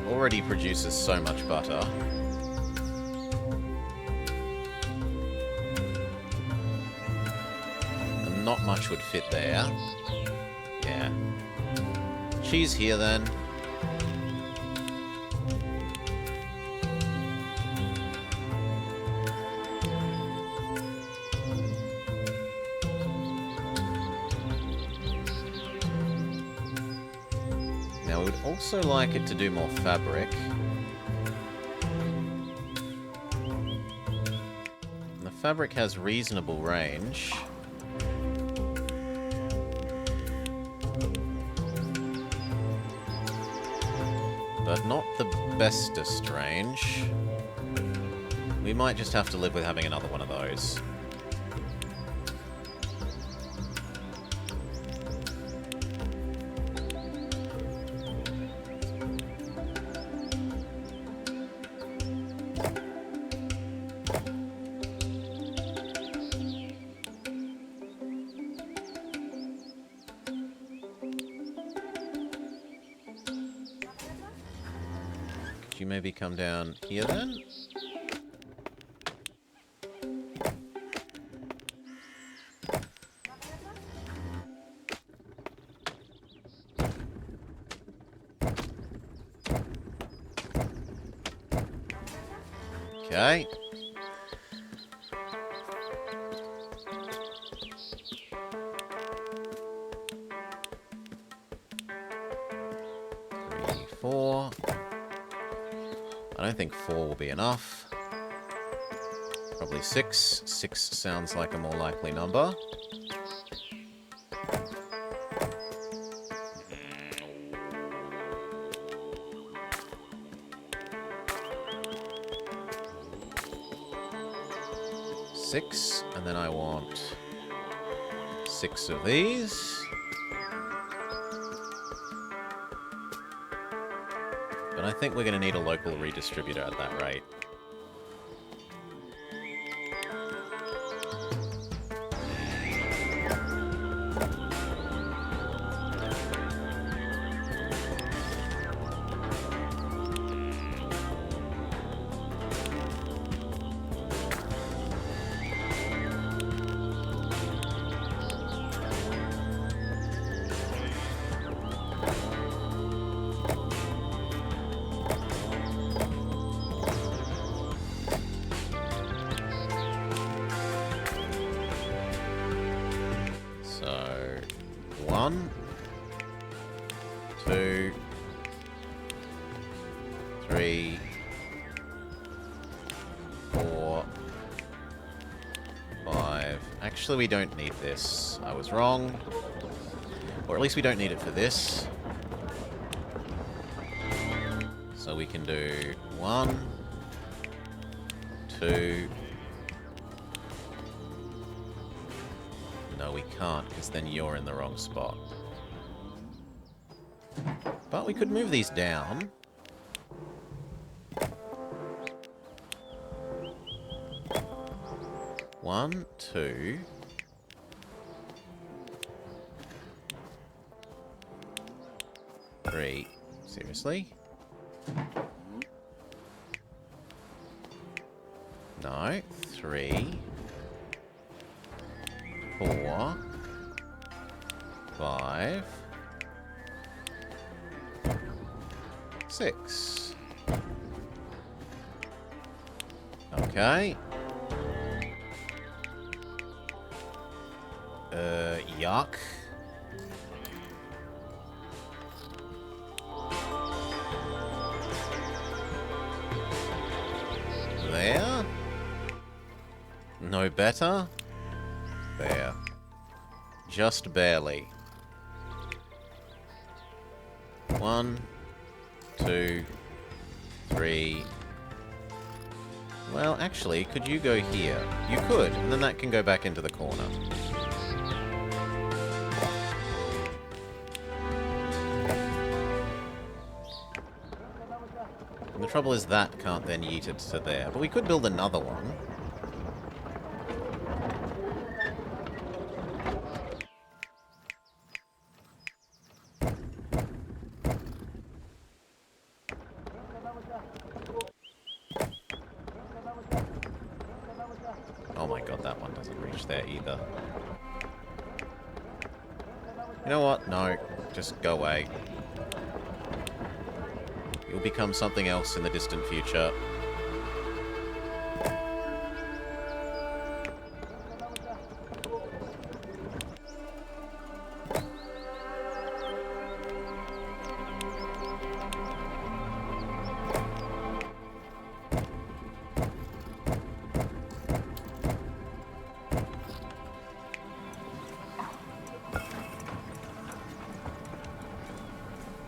Already produces so much butter. And not much would fit there. Yeah. Cheese here then. Now, we would also like it to do more fabric. fabric has reasonable range. But not the bestest range. We might just have to live with having another one of those. Could you maybe come down here then? Okay. Three, 4. I don't think 4 will be enough. Probably 6. 6 sounds like a more likely number. Six, and then I want 6 of these. But I think we're going to need a local redistributor at that rate. So, 1, 2, 3, 4, 5. Actually, we don't need this. I was wrong. Or at least we don't need it for this. So we can do 1, 2. No, we can't, because then you're in the wrong spot. But we could move these down. One, 2. Three. Seriously? No. 3. 4. 5. 6. Okay. Yuck. There. No better. There. Just barely. 1, 2, 3. Well, actually, could you go here? You could, and then that can go back into the corner. And the trouble is that can't then yeet it to there. But we could build another one. Oh my god, that one doesn't reach there either. You know what? No. Just go away. You'll become something else in the distant future.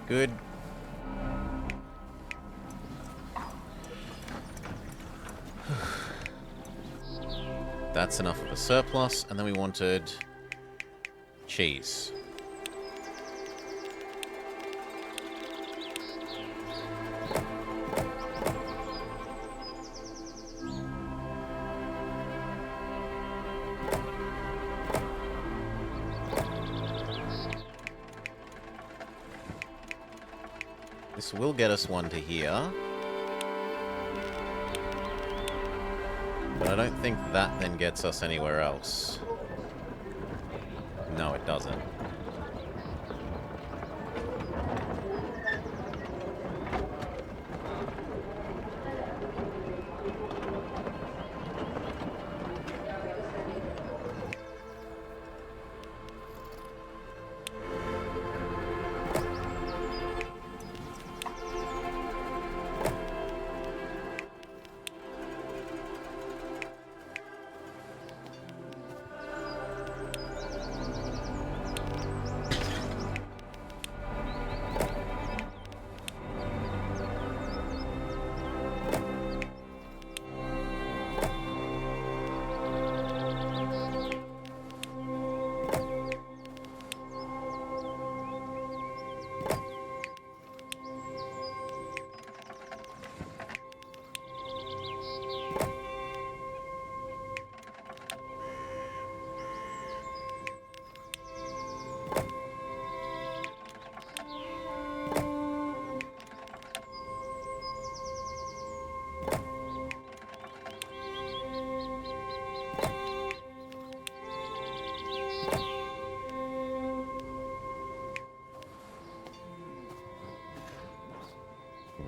Good. That's enough of a surplus, and then we wanted cheese. This will get us one to here. But I don't think that then gets us anywhere else. No, it doesn't.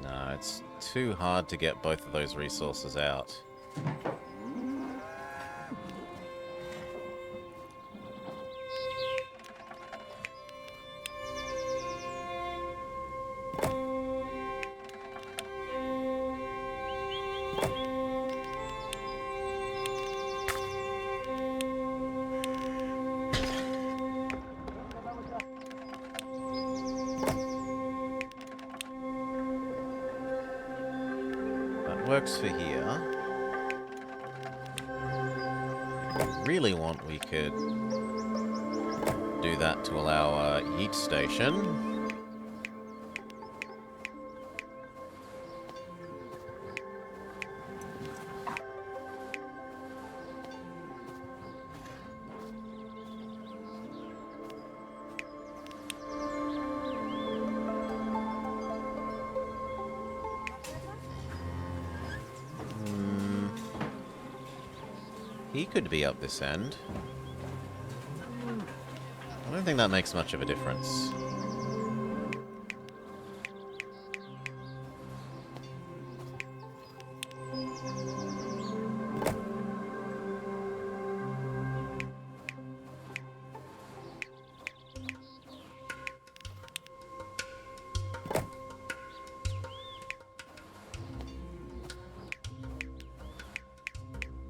No, it's too hard to get both of those resources out. Works for here. If we really want, we could do that to allow a yeet station. He could be up this end. I don't think that makes much of a difference.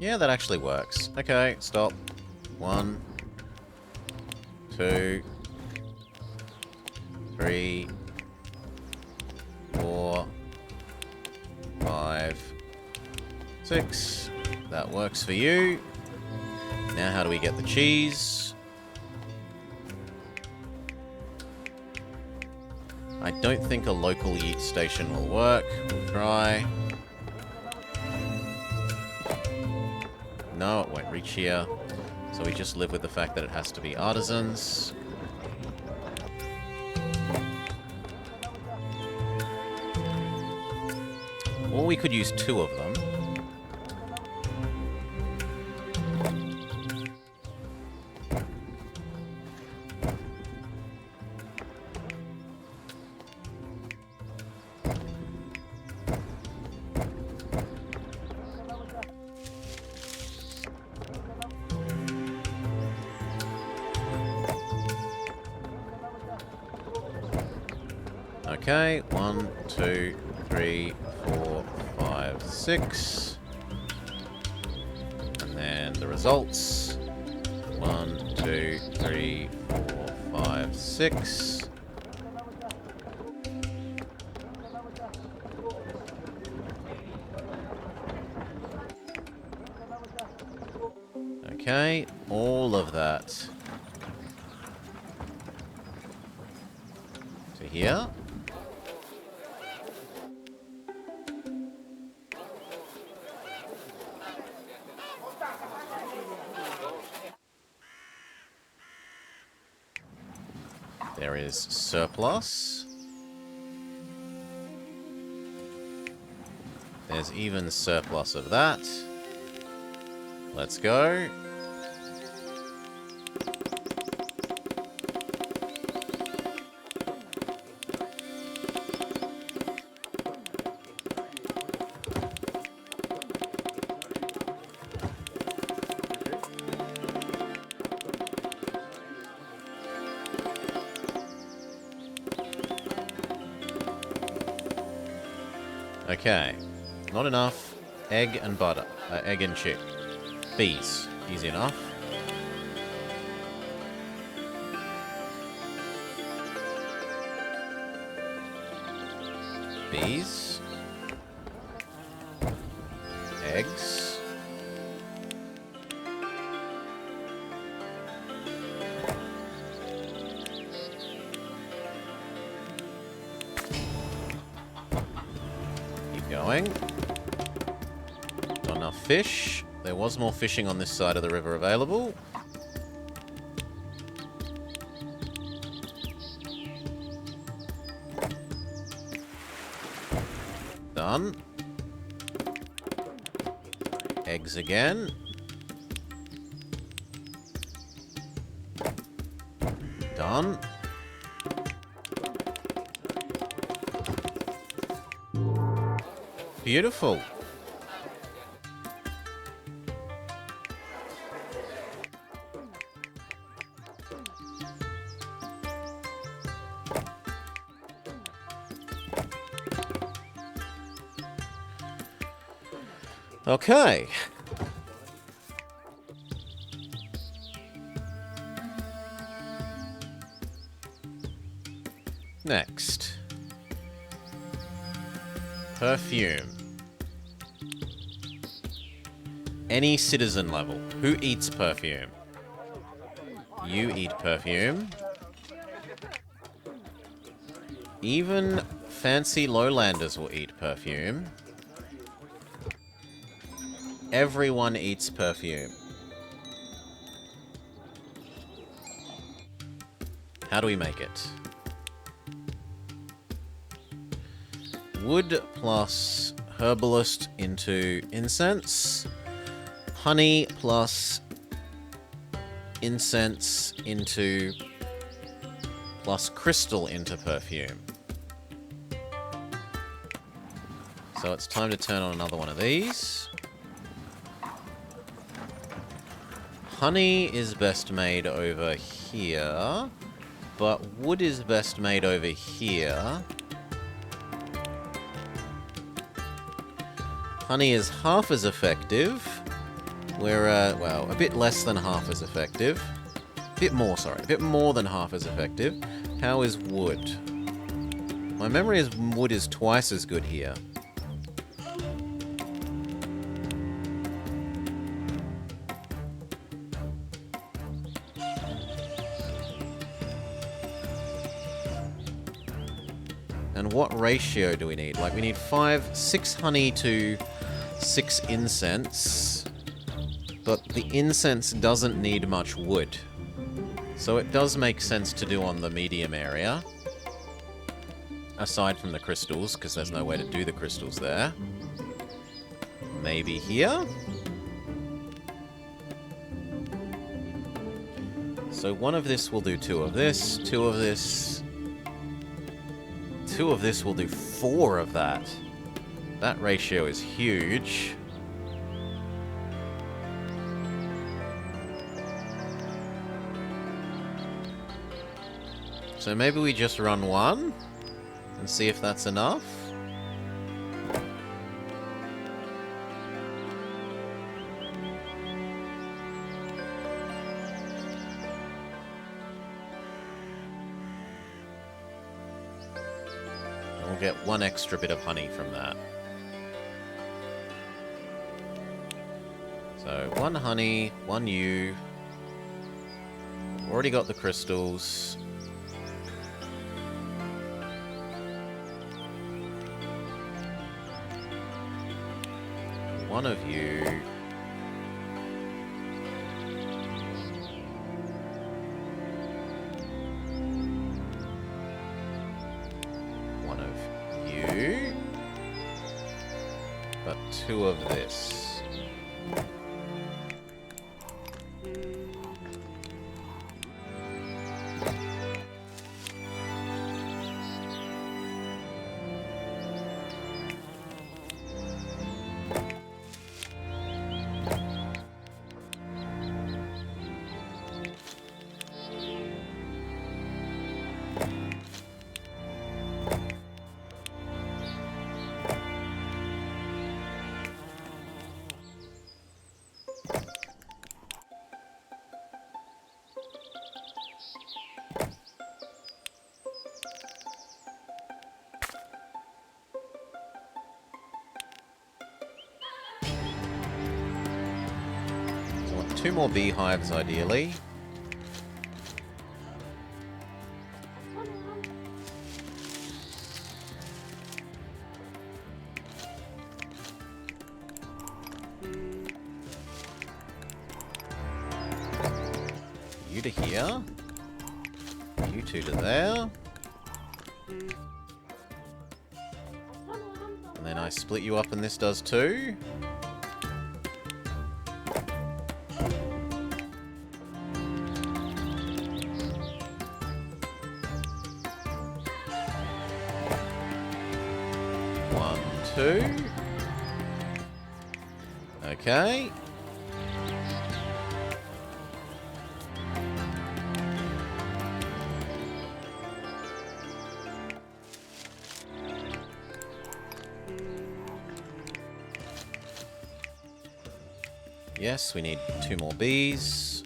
Yeah, that actually works. Okay, stop. 1, 2, 3, 4, 5, 6. That works for you. Now how do we get the cheese? I don't think a local yeet station will work. We'll try. No, it won't reach here. So we just live with the fact that it has to be artisans. Or we could use 2 of them. Okay, 1, 2, 3, 4, 5, 6. And then the results. 1, 2, 3, 4, 5, 6. Okay, all of that to here. There is surplus. There's even surplus of that. Let's go. Okay, not enough. Egg and butter. Egg and chick. Bees. Easy enough. Bees. Eggs. Keep going. Not enough fish. There was more fishing on this side of the river available. Done. Eggs again. Done. Beautiful. Okay. Next. Perfume. Any citizen level. Who eats perfume? You eat perfume. Even fancy lowlanders will eat perfume. Everyone eats perfume. How do we make it? Wood plus herbalist into incense. Honey plus incense into plus crystal into perfume. So it's time to turn on another one of these. Honey is best made over here, but wood is best made over here. Honey is half as effective, well, a bit less than half as effective. A bit more than half as effective. How is wood? My memory is wood is twice as good here. And what ratio do we need? Like, we need 6 honey to 6 incense. But the incense doesn't need much wood. So it does make sense to do on the medium area. Aside from the crystals, because there's no way to do the crystals there. Maybe here? So one of this will do 2 of this, 2 of this. 2 of this will do 4 of that. That ratio is huge. So maybe we just run 1 and see if that's enough. We'll get 1 extra bit of honey from that. So So, 1 honey, 1 you. Already got the crystals. One of you. One of you. But 2 of this. So I want 2 more beehives, ideally. You to here. You 2 to there. And then I split you up and this does too. One, 2. Okay. Yes, we need 2 more bees.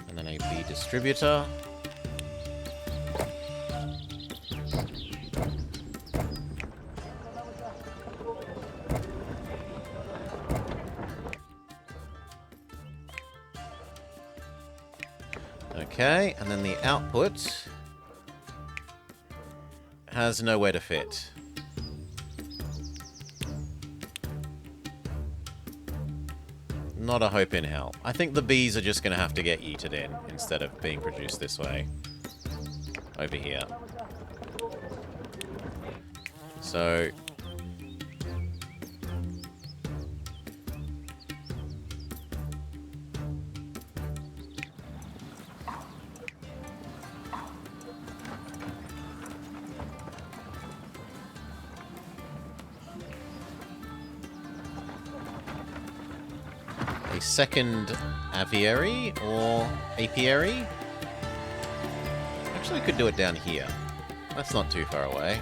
And then a bee distributor. Okay, and then the output has nowhere to fit. Not a hope in hell. I think the bees are just going to have to get yeeted in instead of being produced this way. Over here. So... a second aviary or apiary. Actually, could do it down here. That's not too far away.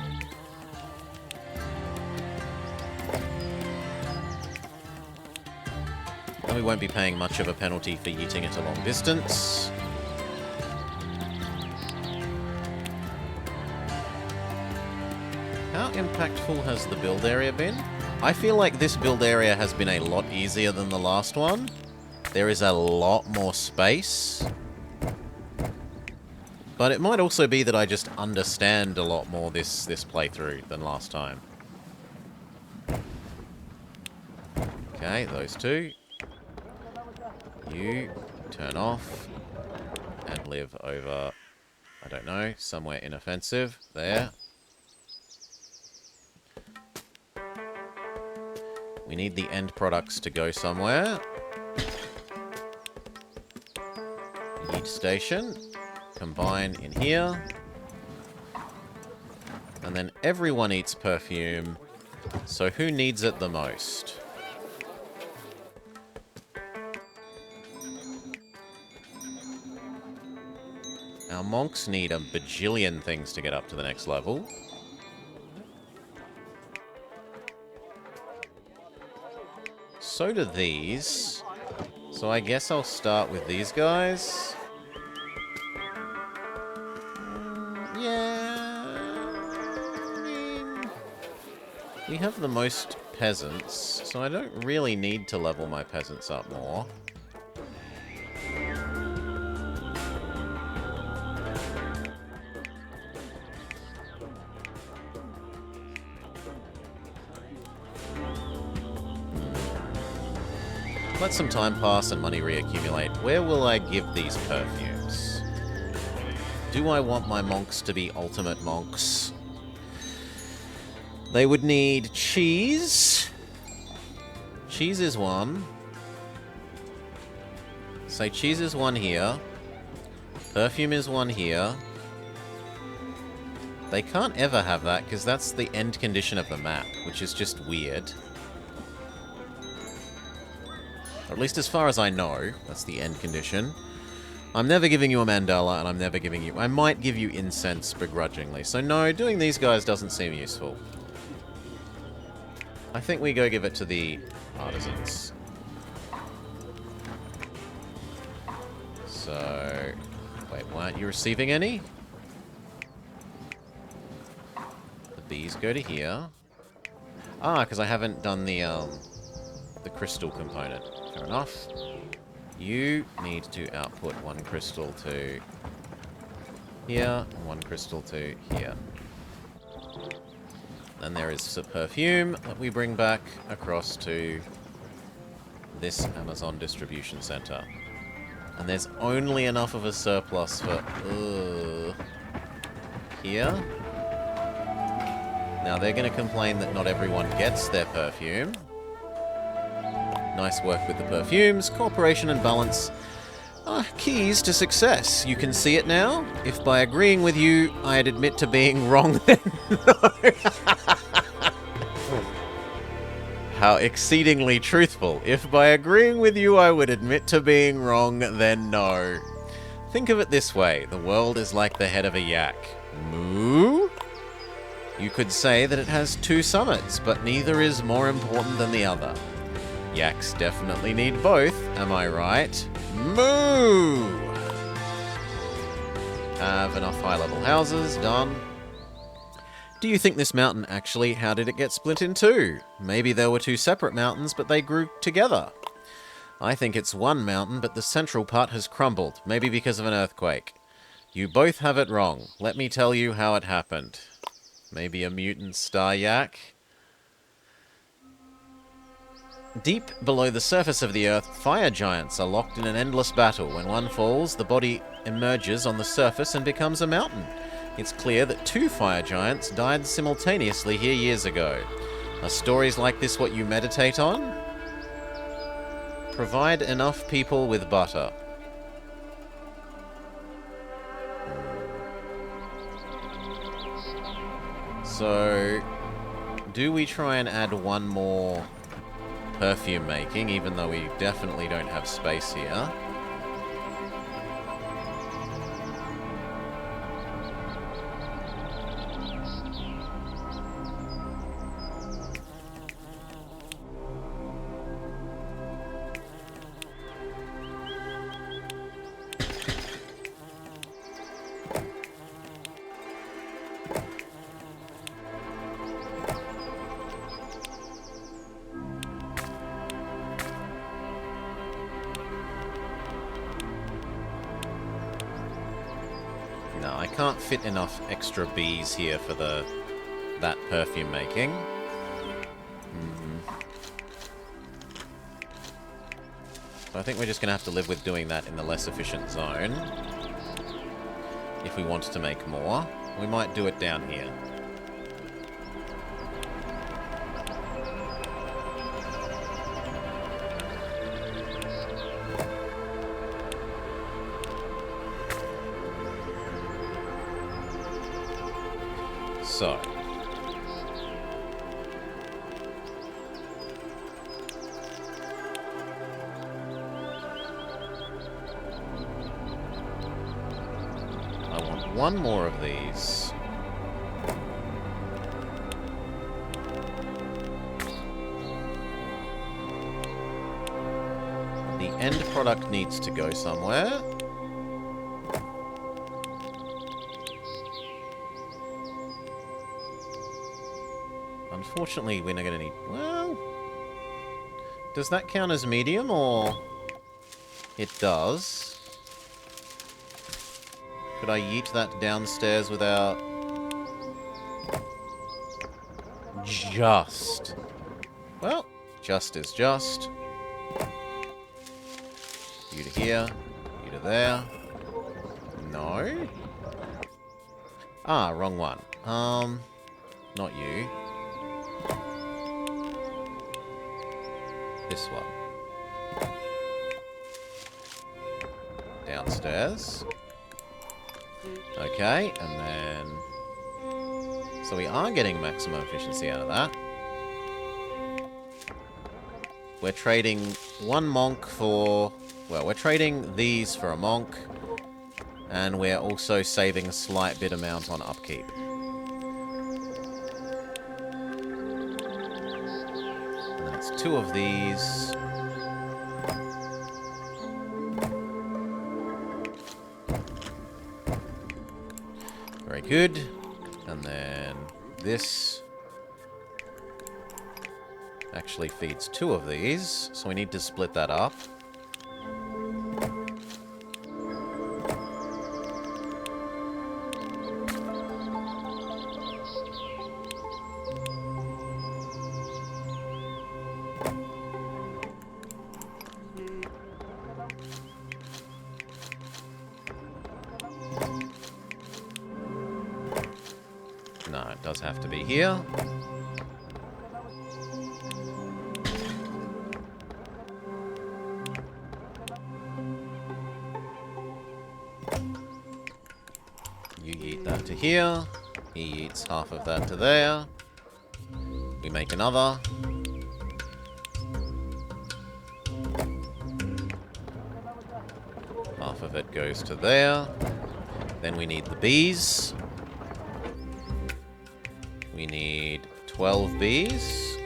And we won't be paying much of a penalty for yeeting it a long distance. How impactful has the build area been? I feel like this build area has been a lot easier than the last one. There is a lot more space. But it might also be that I just understand a lot more this playthrough than last time. Okay, those 2. You turn off and live over, I don't know, somewhere inoffensive. There. We need the end products to go somewhere. Yeet station. Combine in here. And then everyone eats perfume. So who needs it the most? Our monks need a bajillion things to get up to the next level. So do these. So I guess I'll start with these guys. Yeah. We have the most peasants, so I don't really need to level my peasants up more. Let some time pass and money reaccumulate. Where will I give these perfumes? Do I want my monks to be ultimate monks? They would need cheese. Cheese is one. Say cheese is one here. Perfume is one here. They can't ever have that because that's the end condition of the map, which is just weird. Or at least as far as I know, that's the end condition. I'm never giving you a mandala, and I'm never giving you... I might give you incense begrudgingly. So no, doing these guys doesn't seem useful. I think we go give it to the artisans. So... Wait, why aren't you receiving any? The bees go to here. Ah, because I haven't done the crystal component. Fair enough. You need to output one crystal to here, and one crystal to here. Then there is the perfume that we bring back across to this Amazon distribution center. And there's only enough of a surplus for here. Now they're going to complain that not everyone gets their perfume. Nice work with the perfumes. Cooperation and balance are keys to success. You can see it now. If by agreeing with you, I'd admit to being wrong, then no. How exceedingly truthful. If by agreeing with you, I would admit to being wrong, then no. Think of it this way. The world is like the head of a yak. Moo? You could say that it has two summits, but neither is more important than the other. Yaks definitely need both, am I right? Moo! Have enough high-level houses, done. Do you think this mountain actually, how did it get split in two? Maybe there were two separate mountains, but they grew together. I think it's one mountain, but the central part has crumbled, maybe because of an earthquake. You both have it wrong. Let me tell you how it happened. Maybe a mutant star yak? Deep below the surface of the Earth, fire giants are locked in an endless battle. When one falls, the body emerges on the surface and becomes a mountain. It's clear that two fire giants died simultaneously here years ago. Are stories like this what you meditate on? Provide enough people with butter. So, do we try and add one more perfume making, even though we definitely don't have space here? No, I can't fit enough extra bees here for that perfume making. So I think we're just going to have to live with doing that in the less efficient zone. If we want to make more, we might do it down here. So, I want one more of these. The end product needs to go somewhere. Unfortunately, we're not going to need... Well... Does that count as medium, or... It does. Could I yeet that downstairs without... Just. Well, just is just. You to here. You to there. No. Ah, wrong one. Not you. This one. Downstairs. Okay, and then... So we are getting maximum efficiency out of that. We're trading one monk for... Well, we're trading these for a monk. And we're also saving a slight bit amount on upkeep. And that's 2 of these. Very good. And then this actually feeds 2 of these, so we need to split that up. No, it does have to be here. You yeet that to here. He yeets half of that to there. We make another. Half of it goes to there. Then we need the bees. We need 12 bees.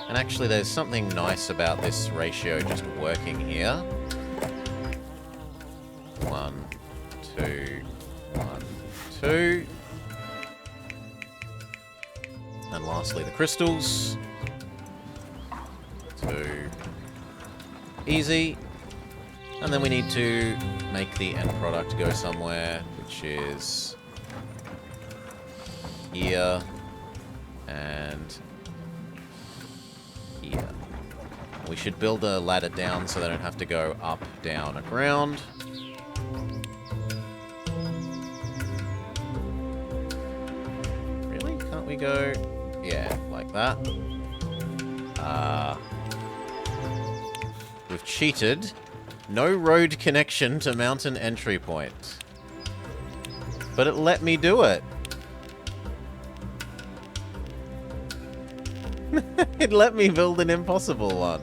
And actually there's something nice about this ratio just working here. 1, 2, 1, 2. And lastly the crystals. 2. Easy. And then we need to make the end product go somewhere, which is here and here. We should build a ladder down so they don't have to go up, down, around. Really? Can't we go... Yeah, like that. We've cheated. No road connection to mountain entry point. But it let me do it. It let me build an impossible one.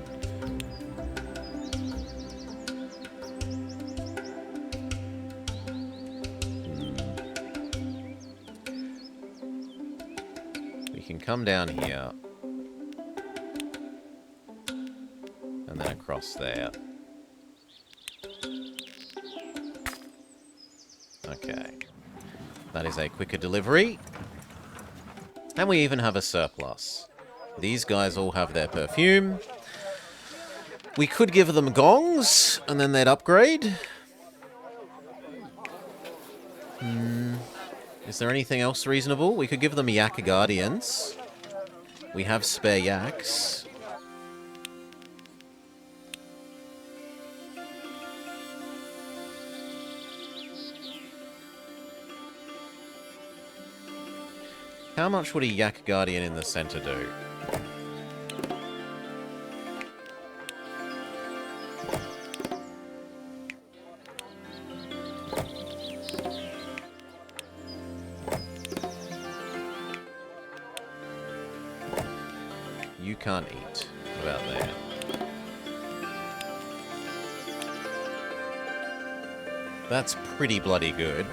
We can come down here. And then across there. Okay. That is a quicker delivery. And we even have a surplus. These guys all have their perfume. We could give them gongs, and then they'd upgrade. Is there anything else reasonable? We could give them Yak Guardians. We have spare yaks. How much would a Yak Guardian in the center do? You can't eat. What about there? That's pretty bloody good.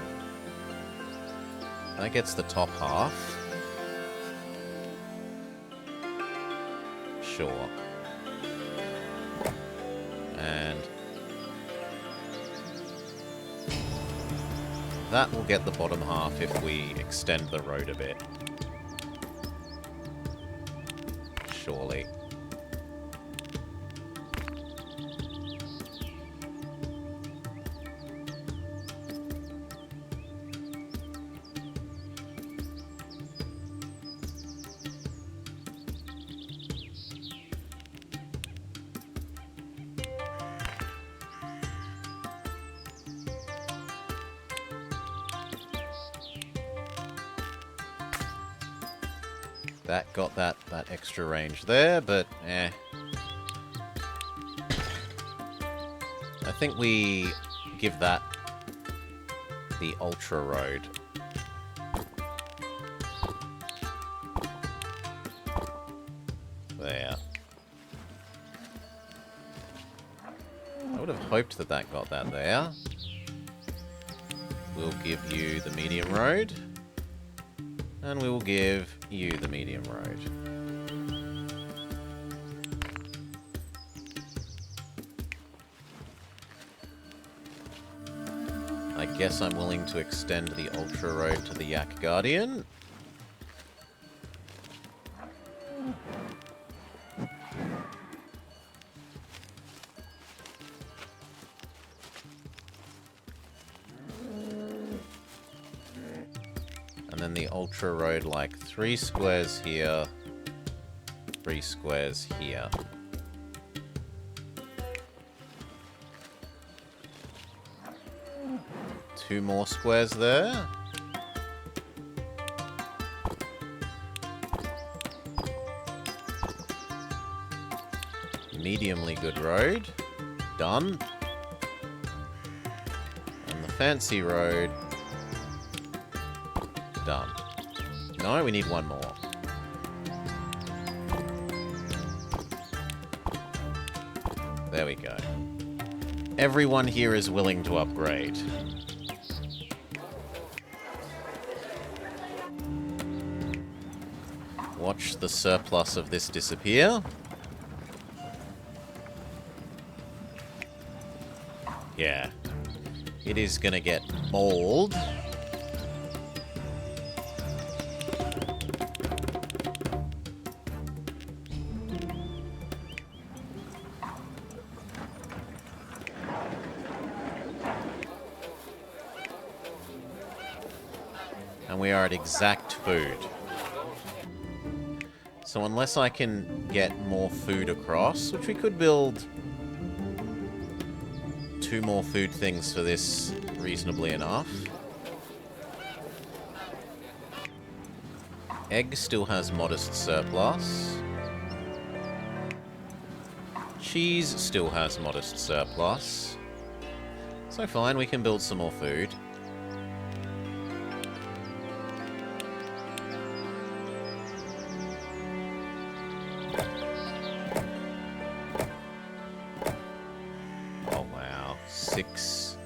That gets the top half. Sure. And that will get the bottom half if we extend the road a bit. Surely. That got that extra range there, but eh. I think we give that the Ultra Road. There. I would have hoped that that got that there. We'll give you the medium road. And we will give you the medium road. I guess I'm willing to extend the Ultra Road to the Yak Guardian. And then the Ultra Road, like 3 squares here, 3 squares here. Two more squares there. Mediumly good road. Done. And the fancy road. Done. No, we need one more. There we go. Everyone here is willing to upgrade. Watch the surplus of this disappear. Yeah. It is gonna get mauled. And we are at exact food. So unless I can get more food across, which we could build 2 more food things for this reasonably enough. Egg still has modest surplus. Cheese still has modest surplus. So fine, we can build some more food. Oh wow, 6,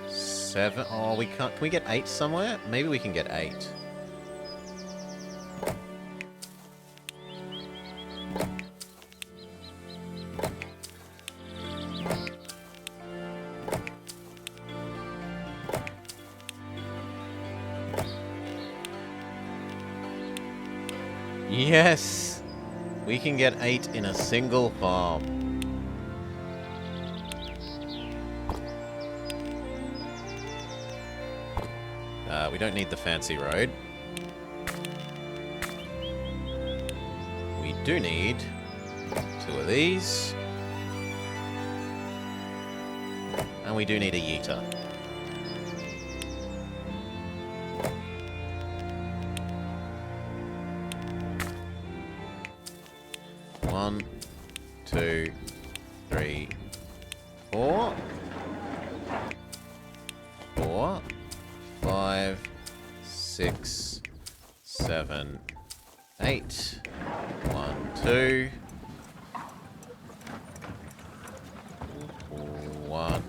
7. Oh, we can't. Can we get 8 somewhere? Maybe we can get 8. Yes! We can get 8 in a single farm. We don't need the fancy road. We do need 2 of these. And we do need a yeeter. One, 2, 3, 4. 4, 5, 6, 7, 8. 1, 2. 1,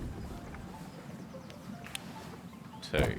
2.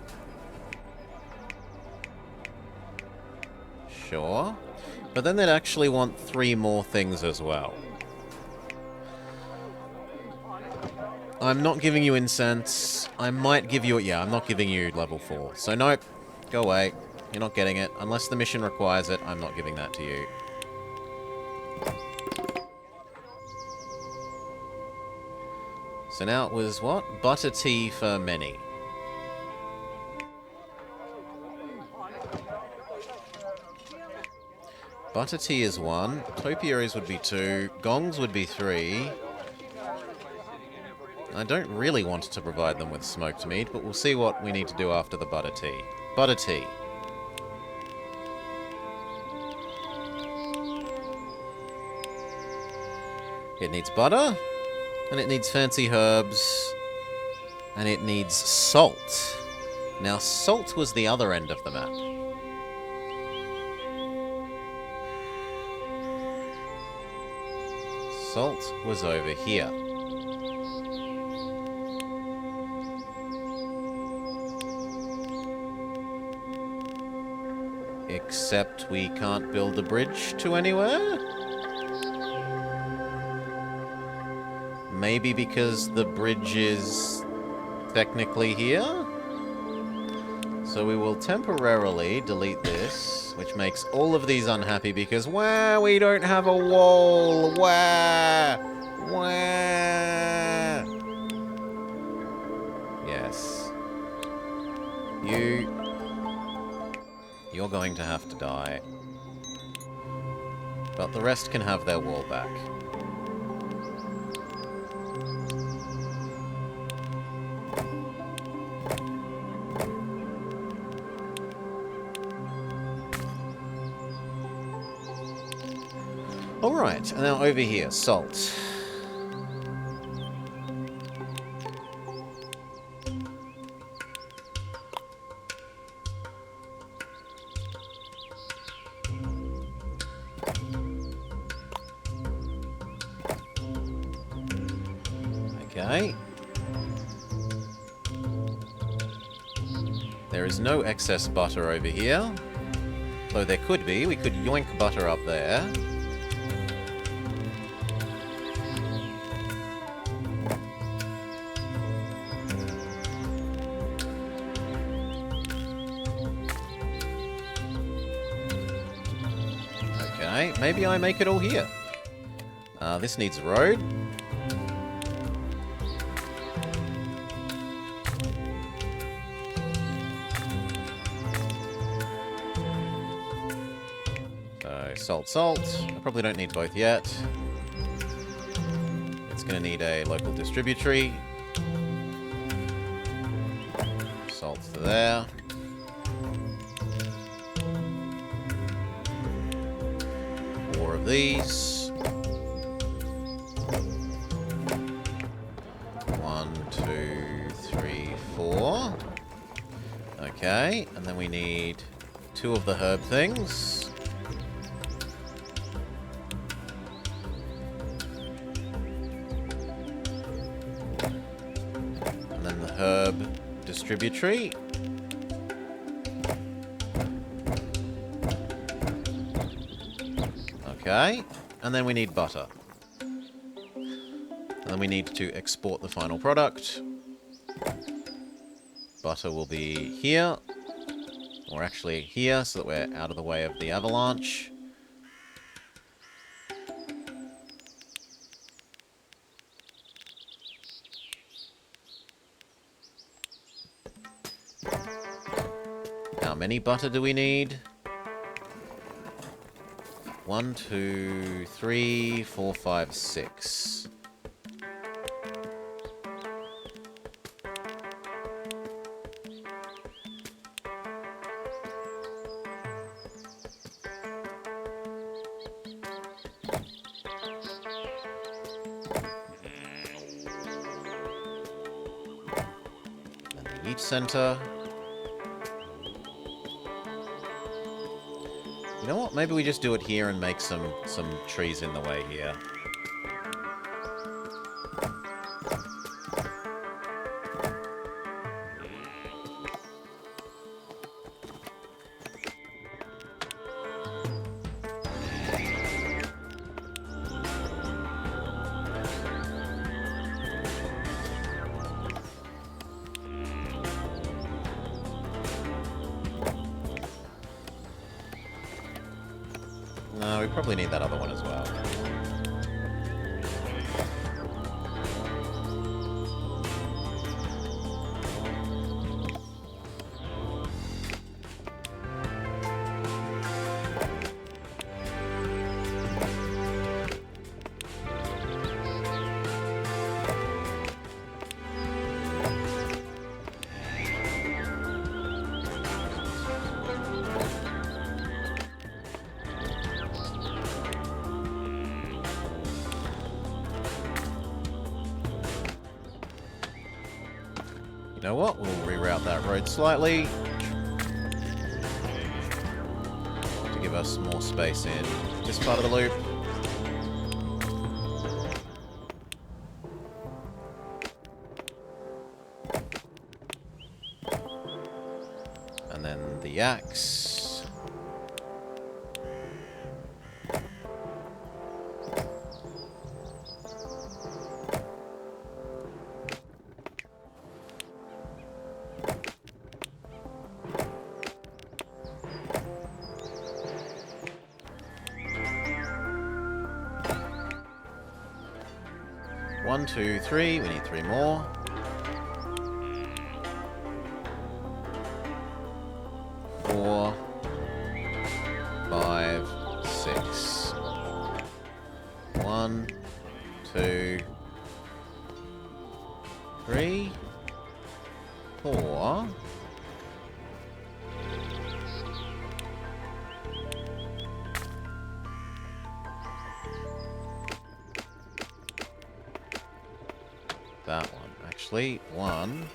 Sure. But then they'd actually want 3 more things as well. I'm not giving you incense. I might give you... Yeah, I'm not giving you level 4. So nope. Go away. You're not getting it. Unless the mission requires it, I'm not giving that to you. So now it was what? Butter tea for many. Butter tea is 1. Topiaries would be 2. Gongs would be 3. I don't really want to provide them with smoked meat, but we'll see what we need to do after the butter tea. Butter tea. It needs butter, and it needs fancy herbs, and it needs salt. Now, salt was the other end of the map. Salt was over here. Except we can't build a bridge to anywhere? Maybe because the bridge is technically here? So we will temporarily delete this, which makes all of these unhappy because, wah, we don't have a wall! Wah! Wah! Yes. You're going to have to die. But the rest can have their wall back. Alright, and now over here, salt. Okay. There is no excess butter over here. Though there could be. We could yoink butter up there. Okay, maybe I make it all here. This needs a road. So, salt. I probably don't need both yet. It's going to need a local distributory. Salt to there. Four of these. 1, 2, 3, 4. Okay, and then we need 2 of the herb things. Herb distributory. Okay, and then we need butter. And then we need to export the final product. Butter will be here, or actually here, so that we're out of the way of the avalanche. How many butter do we need? 1, 2, 3, 4, 5, 6. And the wheat center. You know what? Maybe we just do it here and make some trees in the way here. probably need that other one as well. You know what? We'll reroute that road slightly to give us more space in this part of the loop. And then the axe. One, two, three. We need 3 more. Four, 5, 6. 1, 2, 3, 4. That one. Actually, 1.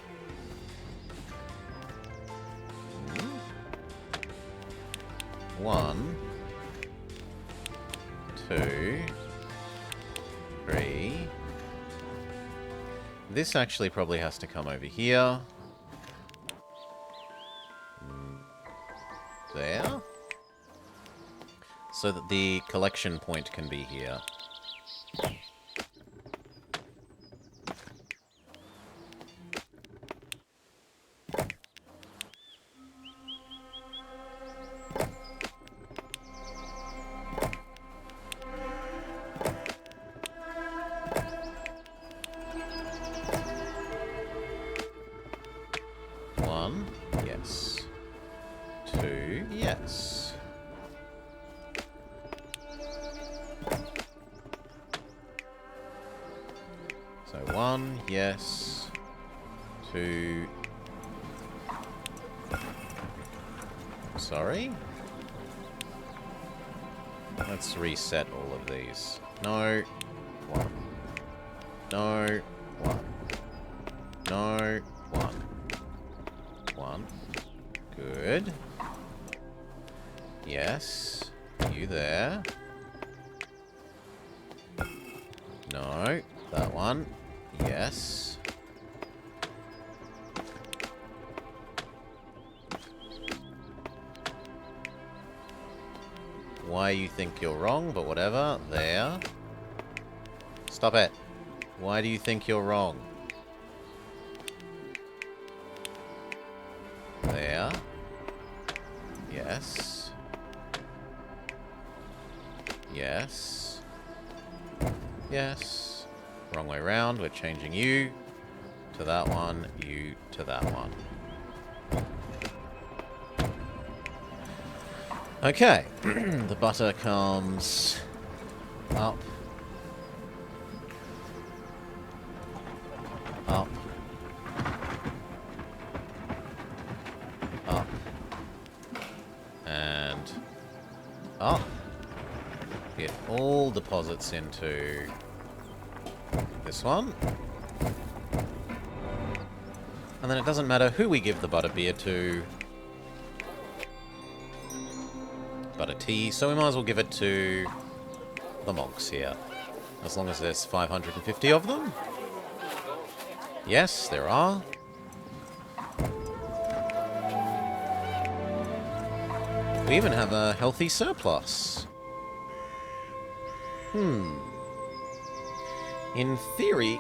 1, 2, 3. This actually probably has to come over here. There. So that the collection point can be here. Yes. 2, yes. So 1, yes. 2. Sorry? Let's reset all of these. No. 1. No. 1. No. 1. 1. Good. Yes. You there. No. That one. Yes. Why you think you're wrong, but whatever. There. Stop it. Why do you think you're wrong? There. Yes. Yes. Yes. Wrong way round. We're changing you to that one, you to that one. Okay. The butter comes up. Up. Up. And up. It all deposits into this one. And then it doesn't matter who we give the butterbeer to. Butter tea, so we might as well give it to the monks here. As long as there's 550 of them. Yes, there are. We even have a healthy surplus. In theory,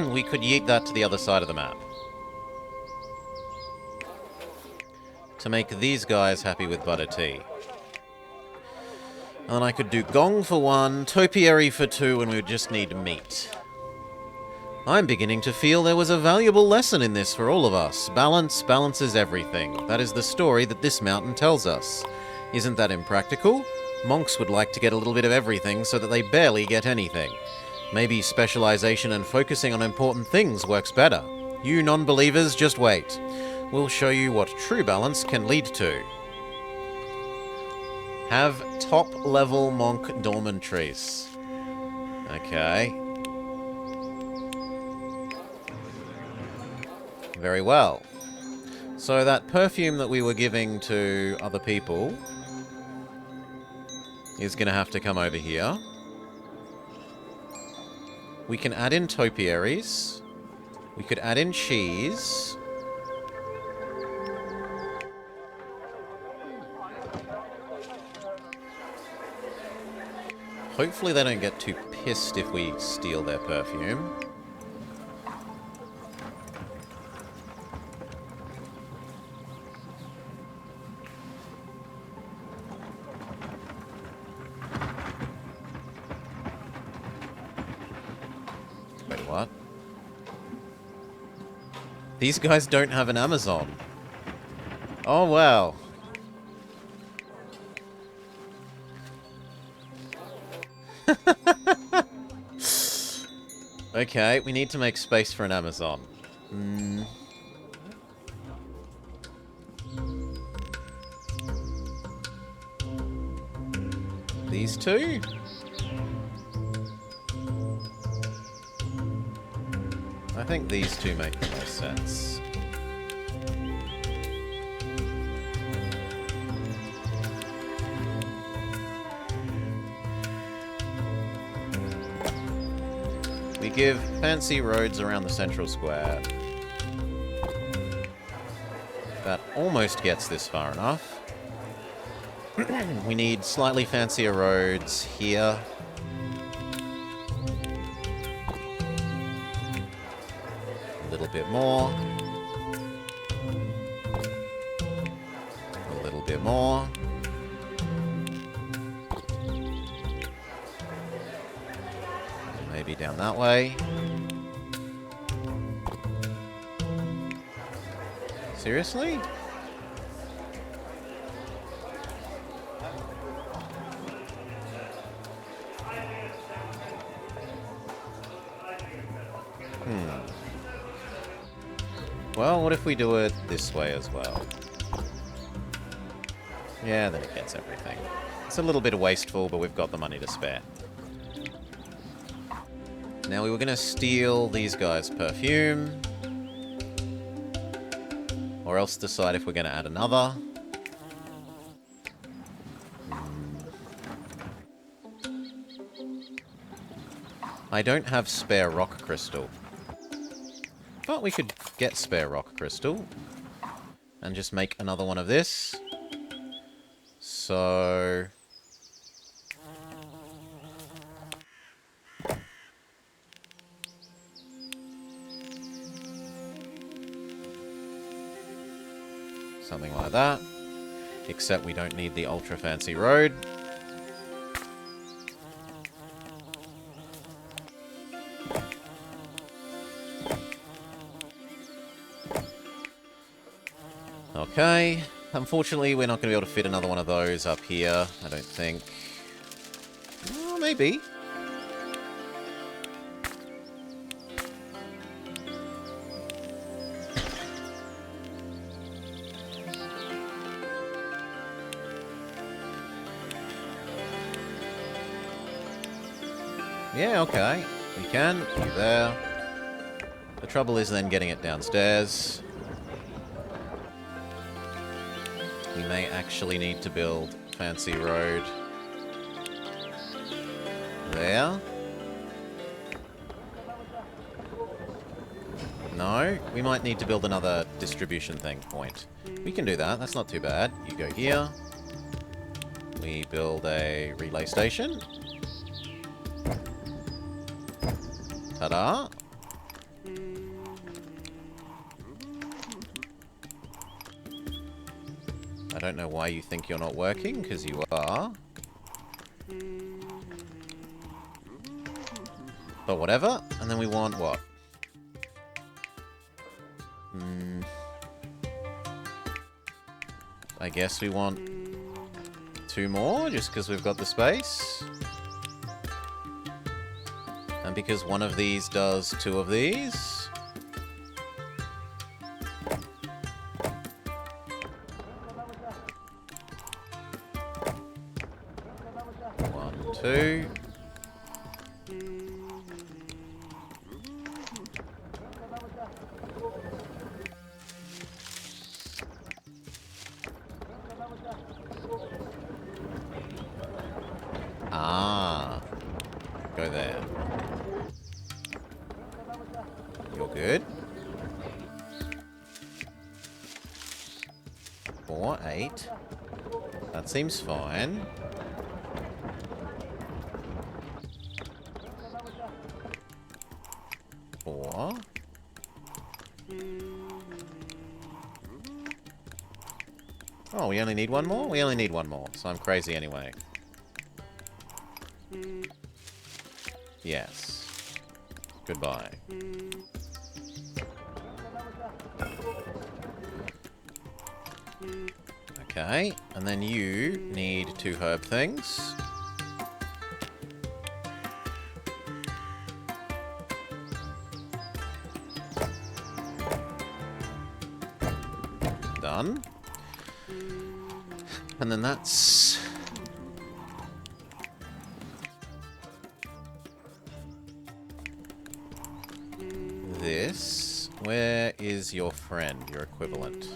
we could yeet that to the other side of the map. To make these guys happy with butter tea. And then I could do gong for 1, topiary for 2, and we would just need meat. I'm beginning to feel there was a valuable lesson in this for all of us. Balance balances everything. That is the story that this mountain tells us. Isn't that impractical? Monks would like to get a little bit of everything so that they barely get anything. Maybe specialization and focusing on important things works better. You non-believers, just wait. We'll show you what true balance can lead to. Have top-level monk dormitories. Okay. Very well. So that perfume that we were giving to other people is going to have to come over here. We can add in topiaries. We could add in cheese. Hopefully they don't get too pissed if we steal their perfume. Wait, what? These guys don't have an Amazon. Oh, wow. Okay, we need to make space for an Amazon. These two? I think these two make the most sense. We give fancy roads around the central square. That almost gets this far enough. We need slightly fancier roads here. A little bit more. A little bit more. Maybe down that way. Seriously? Well, what if we do it this way as well? Yeah, then it gets everything. It's a little bit wasteful, but we've got the money to spare. Now we were going to steal these guys' perfume. Or else decide if we're going to add another. I don't have spare rock crystal. But we could get spare rock crystal. And just make another one of this. So... something like that. Except we don't need the ultra fancy road. Okay. Unfortunately, we're not going to be able to fit another one of those up here, I don't think. Well, maybe. Yeah, okay. We can. You there. The trouble is then getting it downstairs. We may actually need to build a fancy road there. No, we might need to build another distribution thing point. We can do that, that's not too bad. You go here. We build a relay station. Ta-da! I don't know why you think you're not working, because you are. But whatever. And then we want what? I guess we want 2 more, just because we've got the space. And because one of these does 2 of these. One, 2. Ah. Go there. You're good. 4, 8. That seems fine. Four. Oh, we only need 1 more? We only need 1 more, so I'm crazy anyway. Yes. Goodbye. Okay, and then you need 2 herb things. Done. And then that's... this. Where is your friend, your equivalent?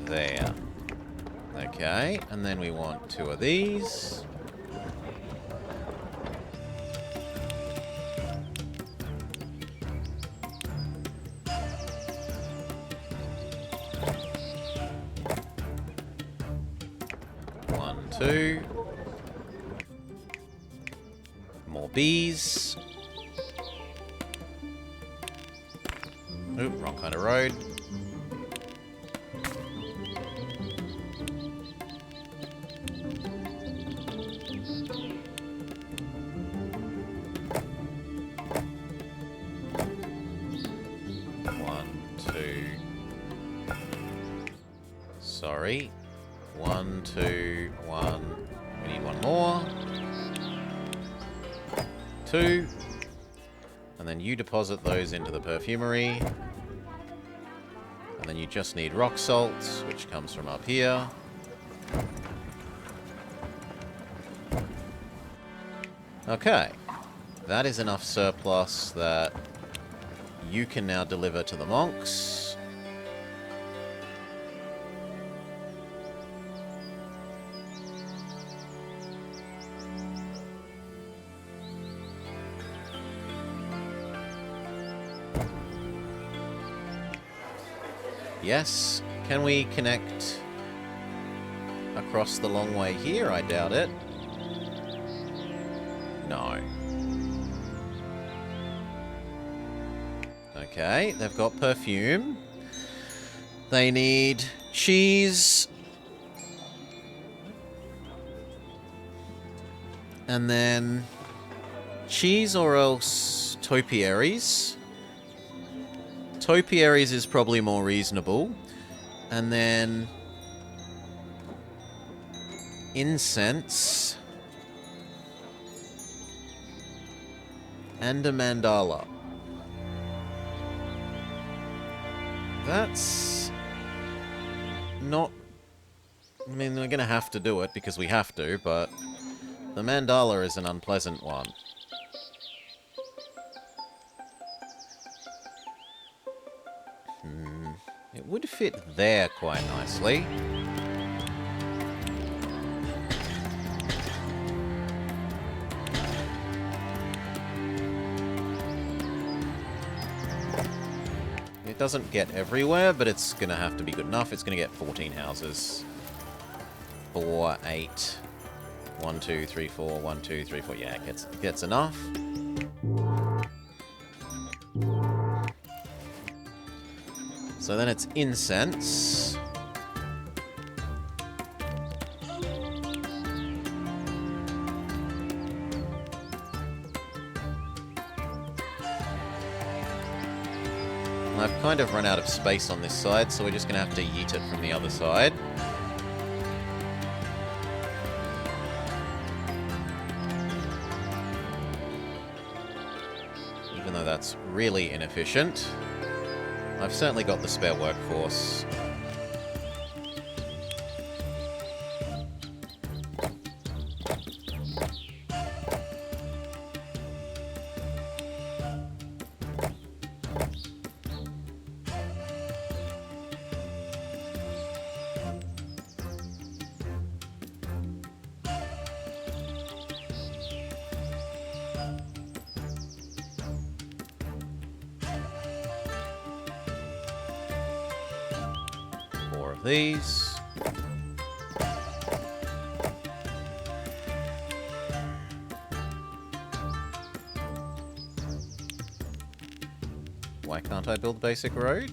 There. Okay, and then we want 2 of these. One, 2. More bees. Oop, wrong kind of road. Sorry. 1, 2, 1. We need 1 more. 2. And then you deposit those into the perfumery. And then you just need rock salt, which comes from up here. Okay. That is enough surplus that you can now deliver to the monks. Yes. Can we connect across the long way here? I doubt it. No. Okay, they've got perfume. They need cheese. And then cheese or else topiaries. Topiaries is probably more reasonable. And then incense and a mandala. That's not... I mean, we're going to have to do it because we have to, but the mandala is an unpleasant one. It would fit there quite nicely. It doesn't get everywhere, but it's going to have to be good enough. It's going to get 14 houses. 4, 8. 1, 2, 3, 4. 1, 2, 3, 4. Yeah, it gets enough. So then it's incense. I've kind of run out of space on this side, so we're just going to have to yeet it from the other side. Even though that's really inefficient. I've certainly got the spare workforce. These. Why can't I build basic road?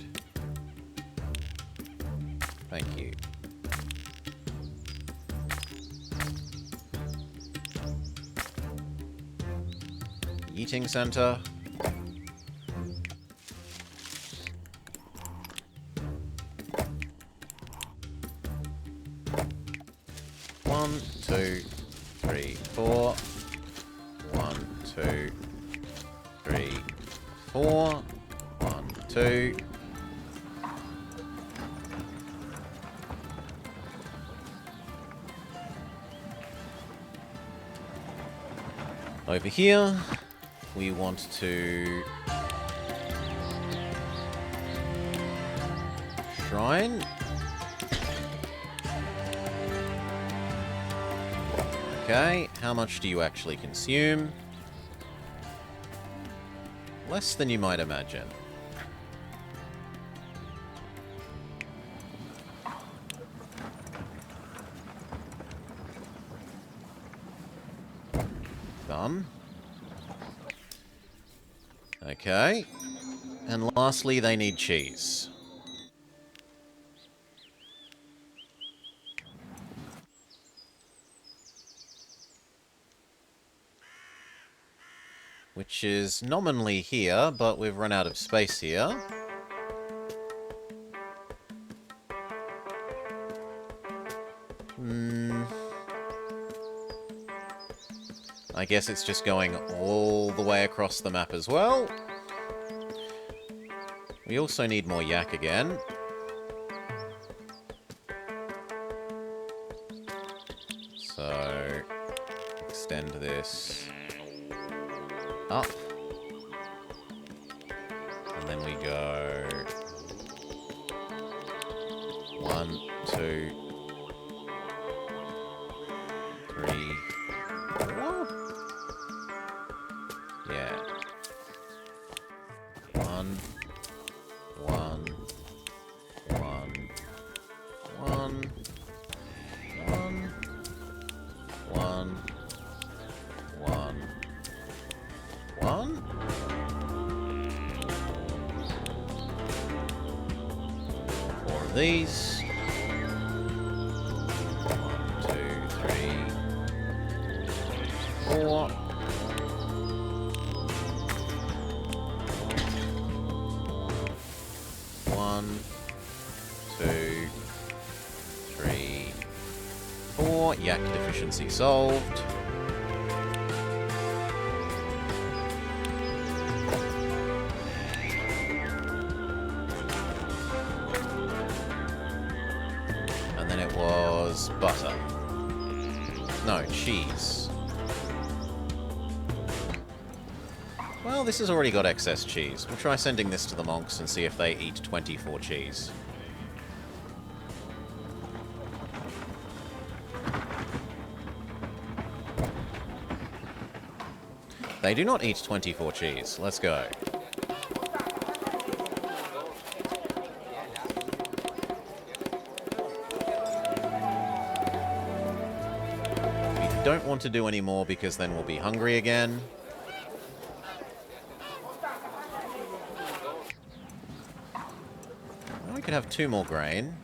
Thank you. Yeeting center. One, two, three, four. 1, 2, 3, 4. 1, 2. Over here, we want to shrine. Okay, how much do you actually consume? Less than you might imagine. Done. Okay. And lastly, they need cheese. Which is nominally here, but we've run out of space here. I guess it's just going all the way across the map as well. We also need more yak again. So, extend this up. And then we go 1, 2, 3, 4. Yeah. 1, 1, 1, 1, 1, 1, 1. 1. Four of these. 1, 2, 3, 4. 1, 2, 3, 4. Yak deficiency solved. Butter. No, cheese. Well, this has already got excess cheese. We'll try sending this to the monks and see if they eat 24 cheese. They do not eat 24 cheese. Let's go. Don't want to do any more because then we'll be hungry again. Well, we could have 2 more grain.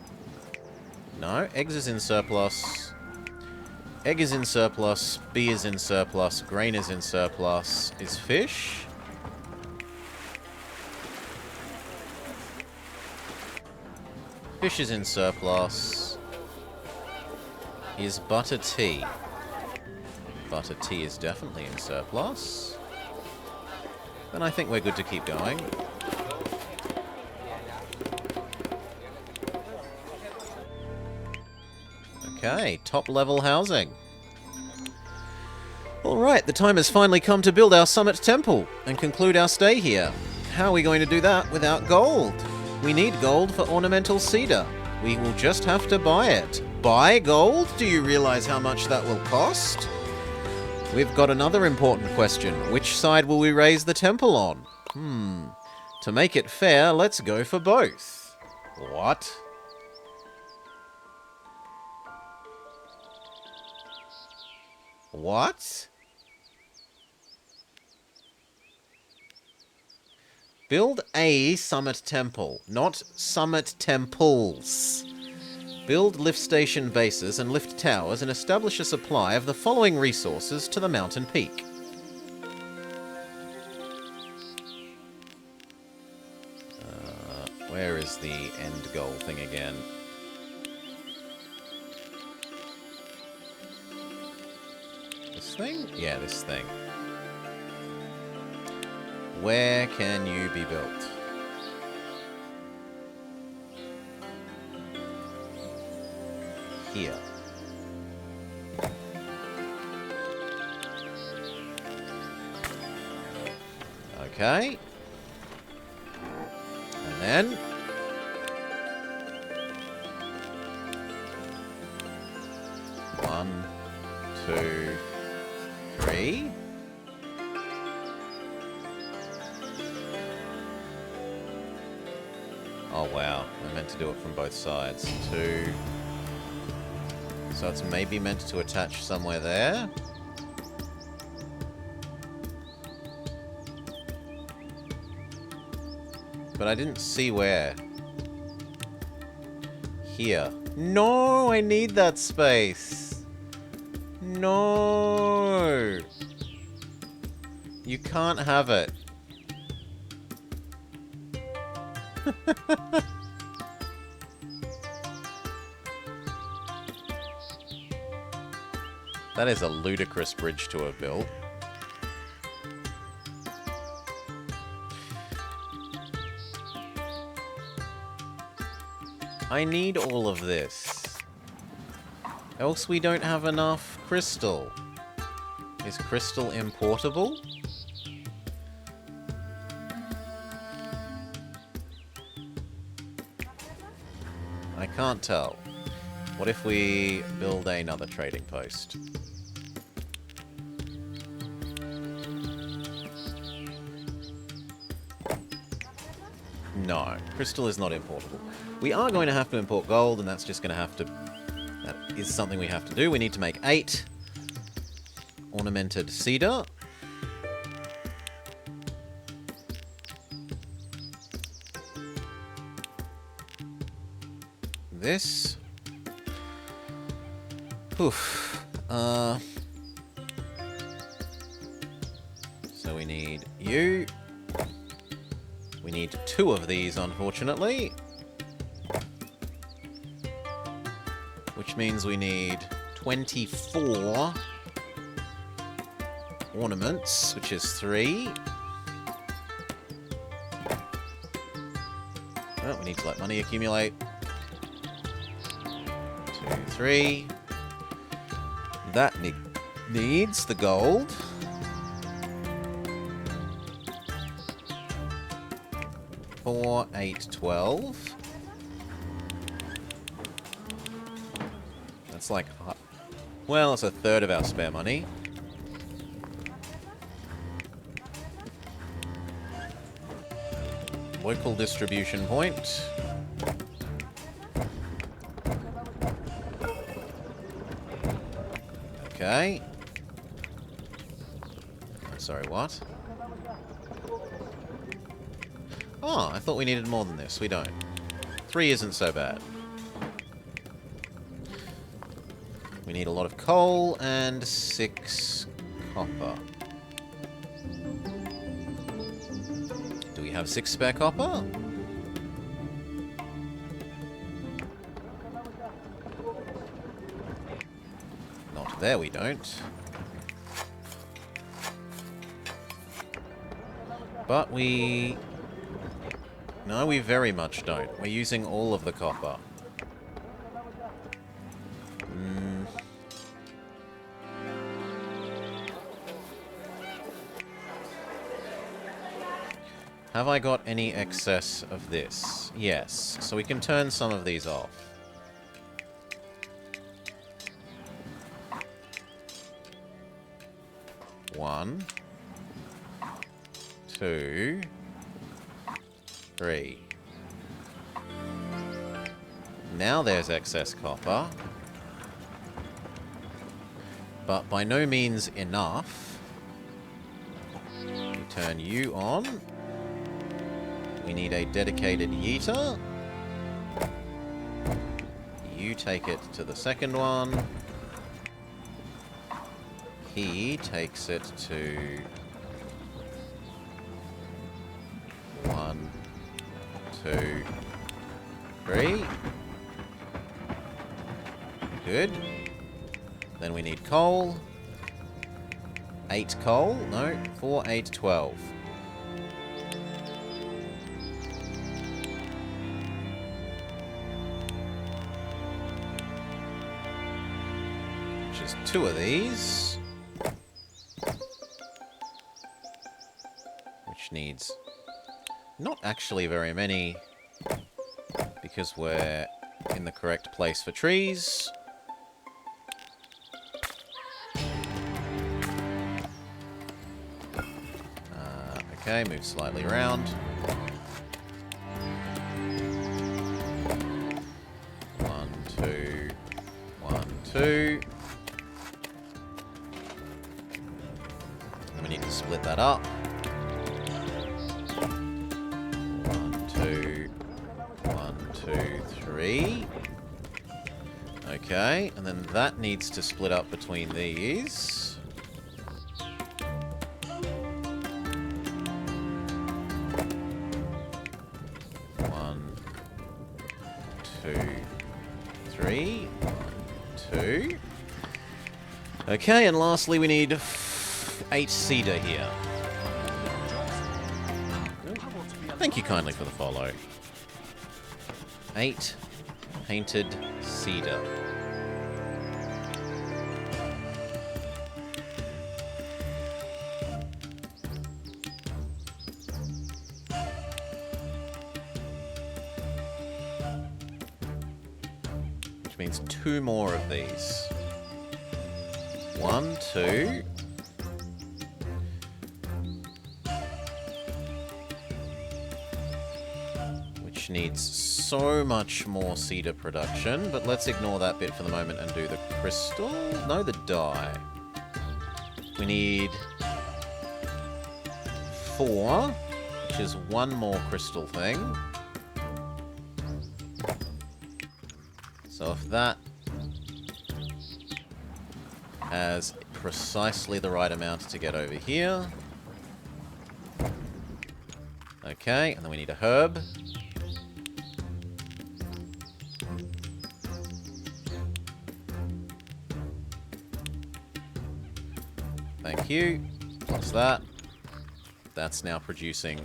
No, eggs is in surplus. Egg is in surplus. Bee is in surplus. Grain is in surplus. Is fish? Fish is in surplus. Is butter tea? Butter tea is definitely in surplus. Then I think we're good to keep going. Okay, top level housing. Alright, the time has finally come to build our summit temple and conclude our stay here. How are we going to do that without gold? We need gold for ornamental cedar. We will just have to buy it. Buy gold? Do you realize how much that will cost? We've got another important question. Which side will we raise the temple on? To make it fair, let's go for both. What? What? Build a summit temple, not summit temples. Build lift station bases and lift towers and establish a supply of the following resources to the mountain peak. Where is the end goal thing again? This thing? Yeah, this thing. Where can you be built? Here. Okay. And then... One, two, three. Oh wow, we're meant to do it from both sides. Two. So it's maybe meant to attach somewhere there. But I didn't see where. Here. No, I need that space. No. You can't have it. That is a ludicrous bridge to have built. I need all of this. Else we don't have enough crystal. Is crystal importable? I can't tell. What if we build another trading post? No, crystal is not importable. We are going to have to import gold, and that's just going to have to... That is something we have to do. We need to make 8 ornamented cedar. This. Oof. So we need you. We need 2 of these, unfortunately. Which means we need 24 ornaments, which is 3. Oh, we need to let money accumulate. 2, 3. That needs the gold. Four, 8, 12. That's like... Well, it's a third of our spare money. Local distribution point. Okay. Sorry, what? Oh, I thought we needed more than this. We don't. 3 isn't so bad. We need a lot of coal and 6 copper. Do we have 6 spare copper? there we don't. But we... No, we very much don't. We're using all of the copper. Have I got any excess of this? Yes. So we can turn some of these off. One. 2. 3. Now there's excess copper. But by no means enough. We turn you on. We need a dedicated yeeter. You take it to the second one. He takes it to 1, 2, 3. Good. Then we need coal. 8 coal. No, 4, 8, 12. Which is 2 of these. Which needs not actually very many, because we're in the correct place for trees. Okay, move slightly around. 1, 2, 1, 2. And we need to split that up. 1, 2, 1, 2, 3. Okay, and then that needs to split up between these. 3, 2. Okay, and lastly we need 8 cedar here. Thank you kindly for the follow. 8 painted cedar. Which means 2 more of these. 1, 2. Which needs so much more cedar production, but let's ignore that bit for the moment and do the crystal. No, the dye. We need 4, which is 1 more crystal thing. So if that has precisely the right amount to get over here. Okay, and then we need a herb. Thank you. Plus that. That's now producing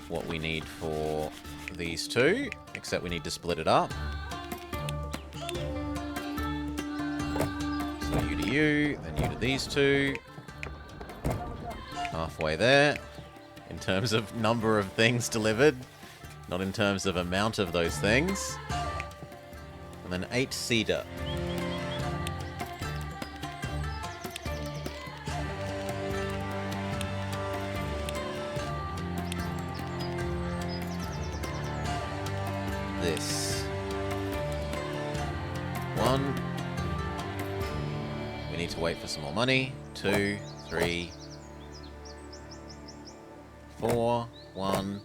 what we need for these 2, except we need to split it up. So you to you, then you to these 2. Halfway there, in terms of number of things delivered, not in terms of amount of those things. And then 8 cedar. This 1. We need to wait for some more money. 2, 3, 4. 1,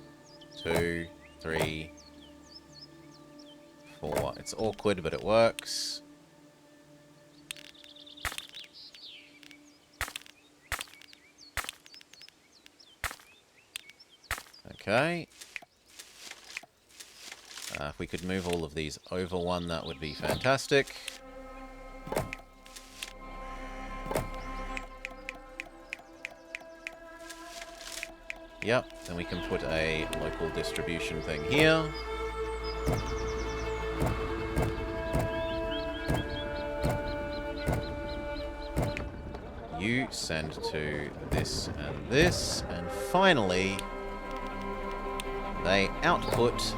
2, 3, 4. It's awkward, but it works. Okay. If we could move all of these over 1, that would be fantastic. Yep, then we can put a local distribution thing here. You send to this, and finally, they output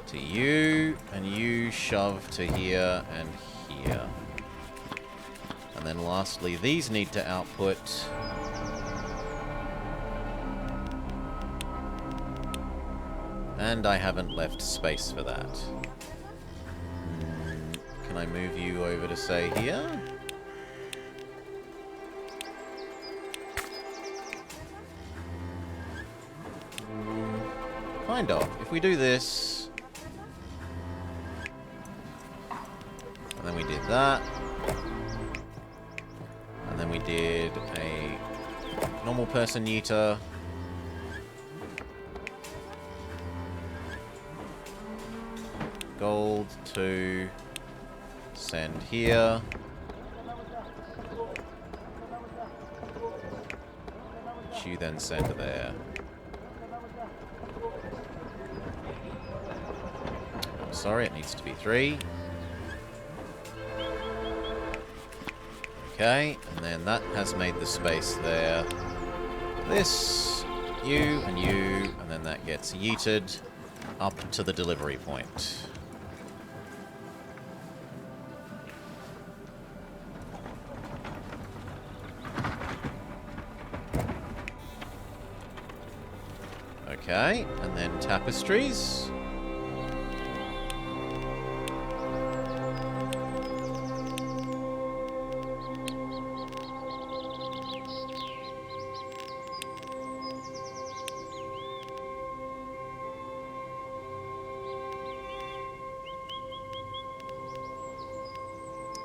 to you, and you shove to here and here. And then lastly, these need to output. And I haven't left space for that. Can I move you over to, say, here? Kind of. If we do this... And then we did that. And then we did a normal person yeeter. Gold to send here. Which you then send there. I'm sorry, it needs to be 3. Okay, and then that has made the space there. This, you, and then that gets yeeted up to the delivery point. Okay, and then tapestries.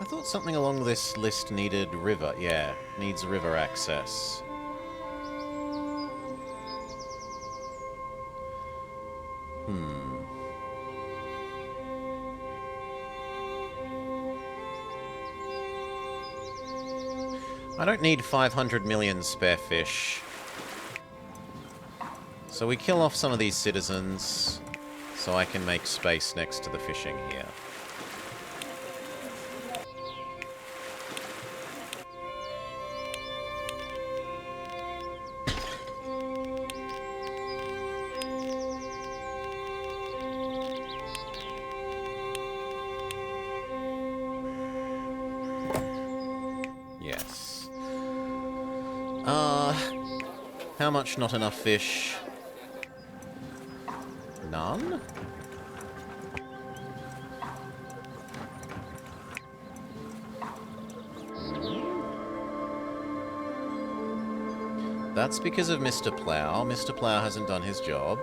I thought something along this list needed river. Yeah, needs river access. I don't need 500 million spare fish. So we kill off some of these citizens so I can make space next to the fishing here. Yes. How much not enough fish? None? That's because of Mr. Plow. Mr. Plow hasn't done his job.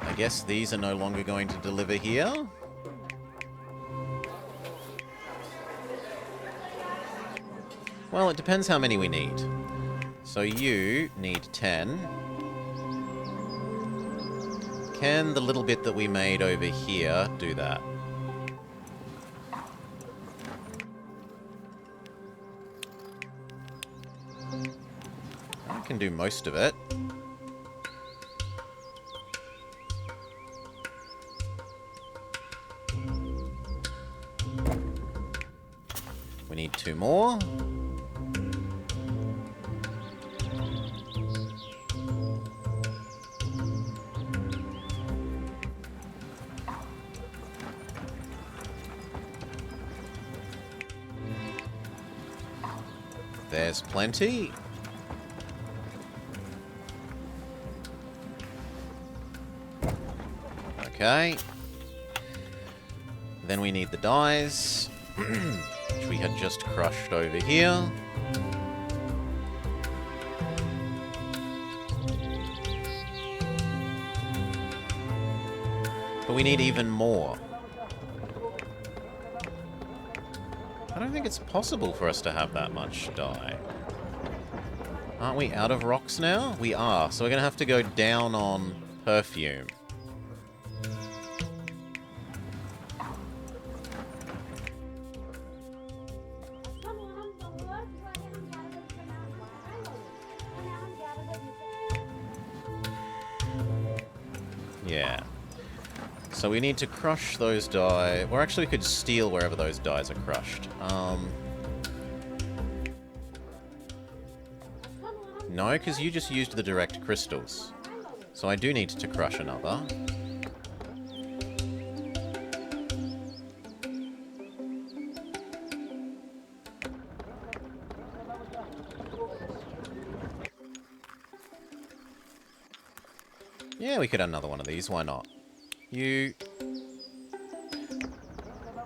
I guess these are no longer going to deliver here. Well, it depends how many we need. So you need 10. Can the little bit that we made over here do that? I can do most of it. We need 2 more. There's plenty. Okay. Then we need the dyes, which we had just crushed over here. But we need even more. I don't think it's possible for us to have that much dye. Aren't we out of rocks now? We are, so we're going to have to go down on perfume. Yeah. So we need to crush those dye. Or actually we could steal wherever those dyes are crushed. No, because you just used the direct crystals. So I do need to crush another. Yeah, we could add another one of these. Why not? You...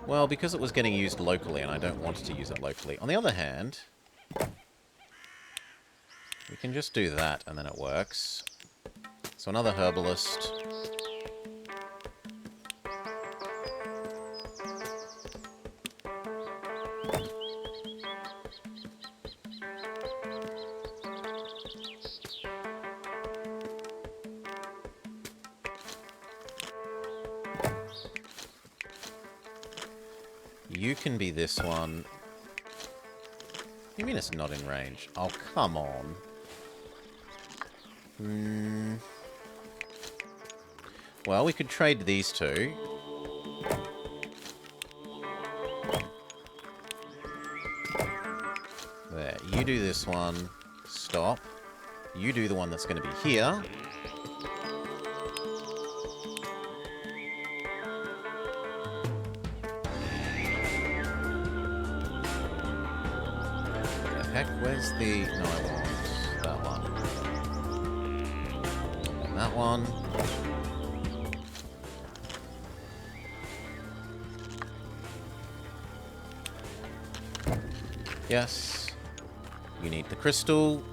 Well, because it was getting used locally, and I don't want to use it locally. On the other hand, we can just do that, and then it works. So another herbalist. You can be this one. You mean it's not in range? Oh, come on. Well, we could trade these two. There, you do this one. Stop. You do the one that's going to be here. Where's the... No, I want that one. And that one. Yes. You need the crystal.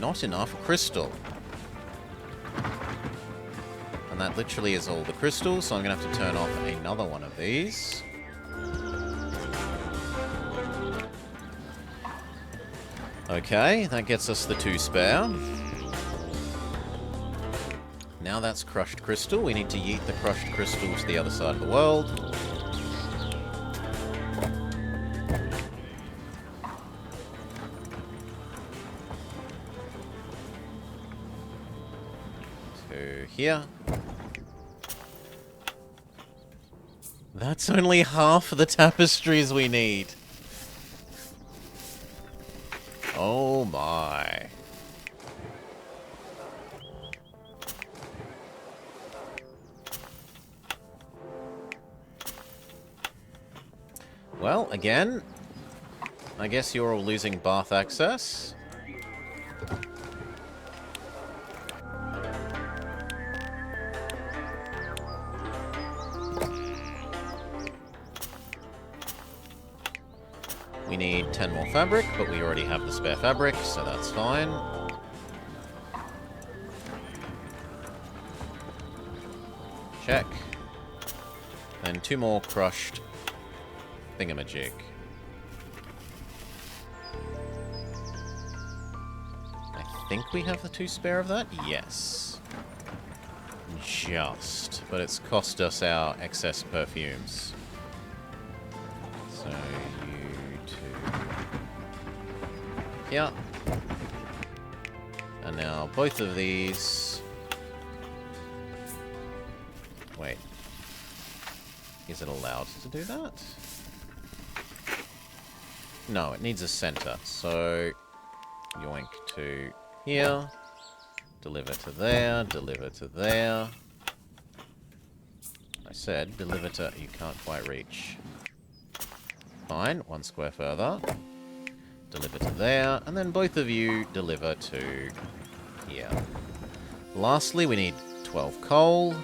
Not enough crystal. And that literally is all the crystals, so I'm going to have to turn off another one of these. Okay, that gets us the 2 spare. Now that's crushed crystal. We need to yeet the crushed crystal to the other side of the world. To here. That's only half of the tapestries we need. Oh my. Well, again, I guess you're all losing bath access. We need 10 more fabric, but we already have the spare fabric, so that's fine. Check. And 2 more crushed thingamajig. I think we have the 2 spare of that? Yes. Just. But it's cost us our excess perfumes. So... yeah. And now both of these... Wait. Is it allowed to do that? No, it needs a center. So, yoink to here. Deliver to there. Deliver to there. I said, deliver to... You can't quite reach. Fine, 1 square further. Deliver to there, and then both of you deliver to here. Lastly, we need 12 coal.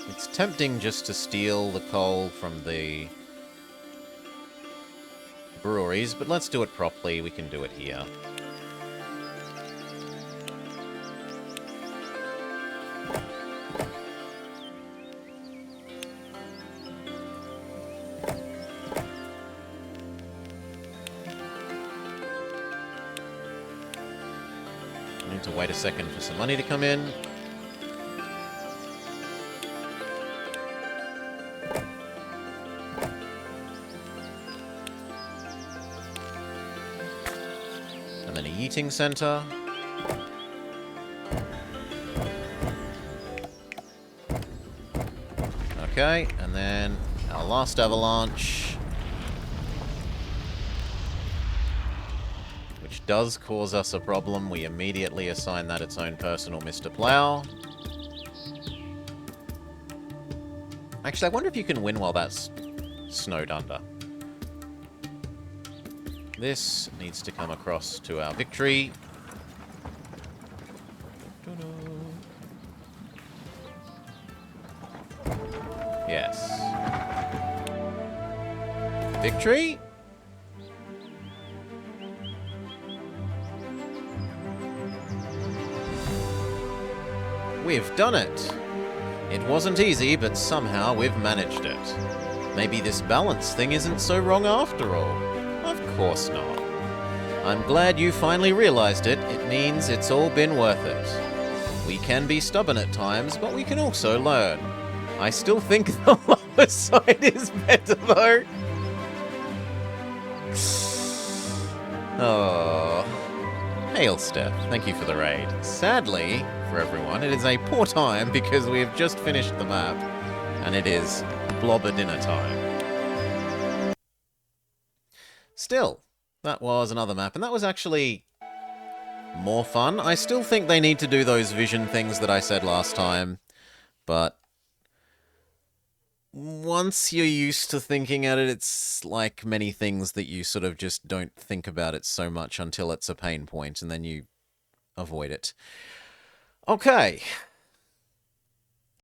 It's tempting just to steal the coal from the breweries, but let's do it properly. We can do it here. to wait a second for some money to come in. And then a eating center. Okay, and then our last avalanche, which does cause us a problem. We immediately assign that its own personal Mr. Plow. Actually, I wonder if you can win while that's snowed under. This needs to come across to our victory. Yes. Victory? We've done it. It wasn't easy, but somehow we've managed it. Maybe this balance thing isn't so wrong after all. Of course not. I'm glad you finally realized it. It means it's all been worth it. We can be stubborn at times, but we can also learn. I still think the lower side is better, though. Oh. Hail, Steph. Thank you for the raid. Sadly, for everyone, it is a poor time because we have just finished the map, and it is Blobber dinner time. Still, that was another map, and that was actually more fun. I still think they need to do those vision things that I said last time, but once you're used to thinking at it, it's like many things that you sort of just don't think about it so much until it's a pain point, and then you avoid it. Okay,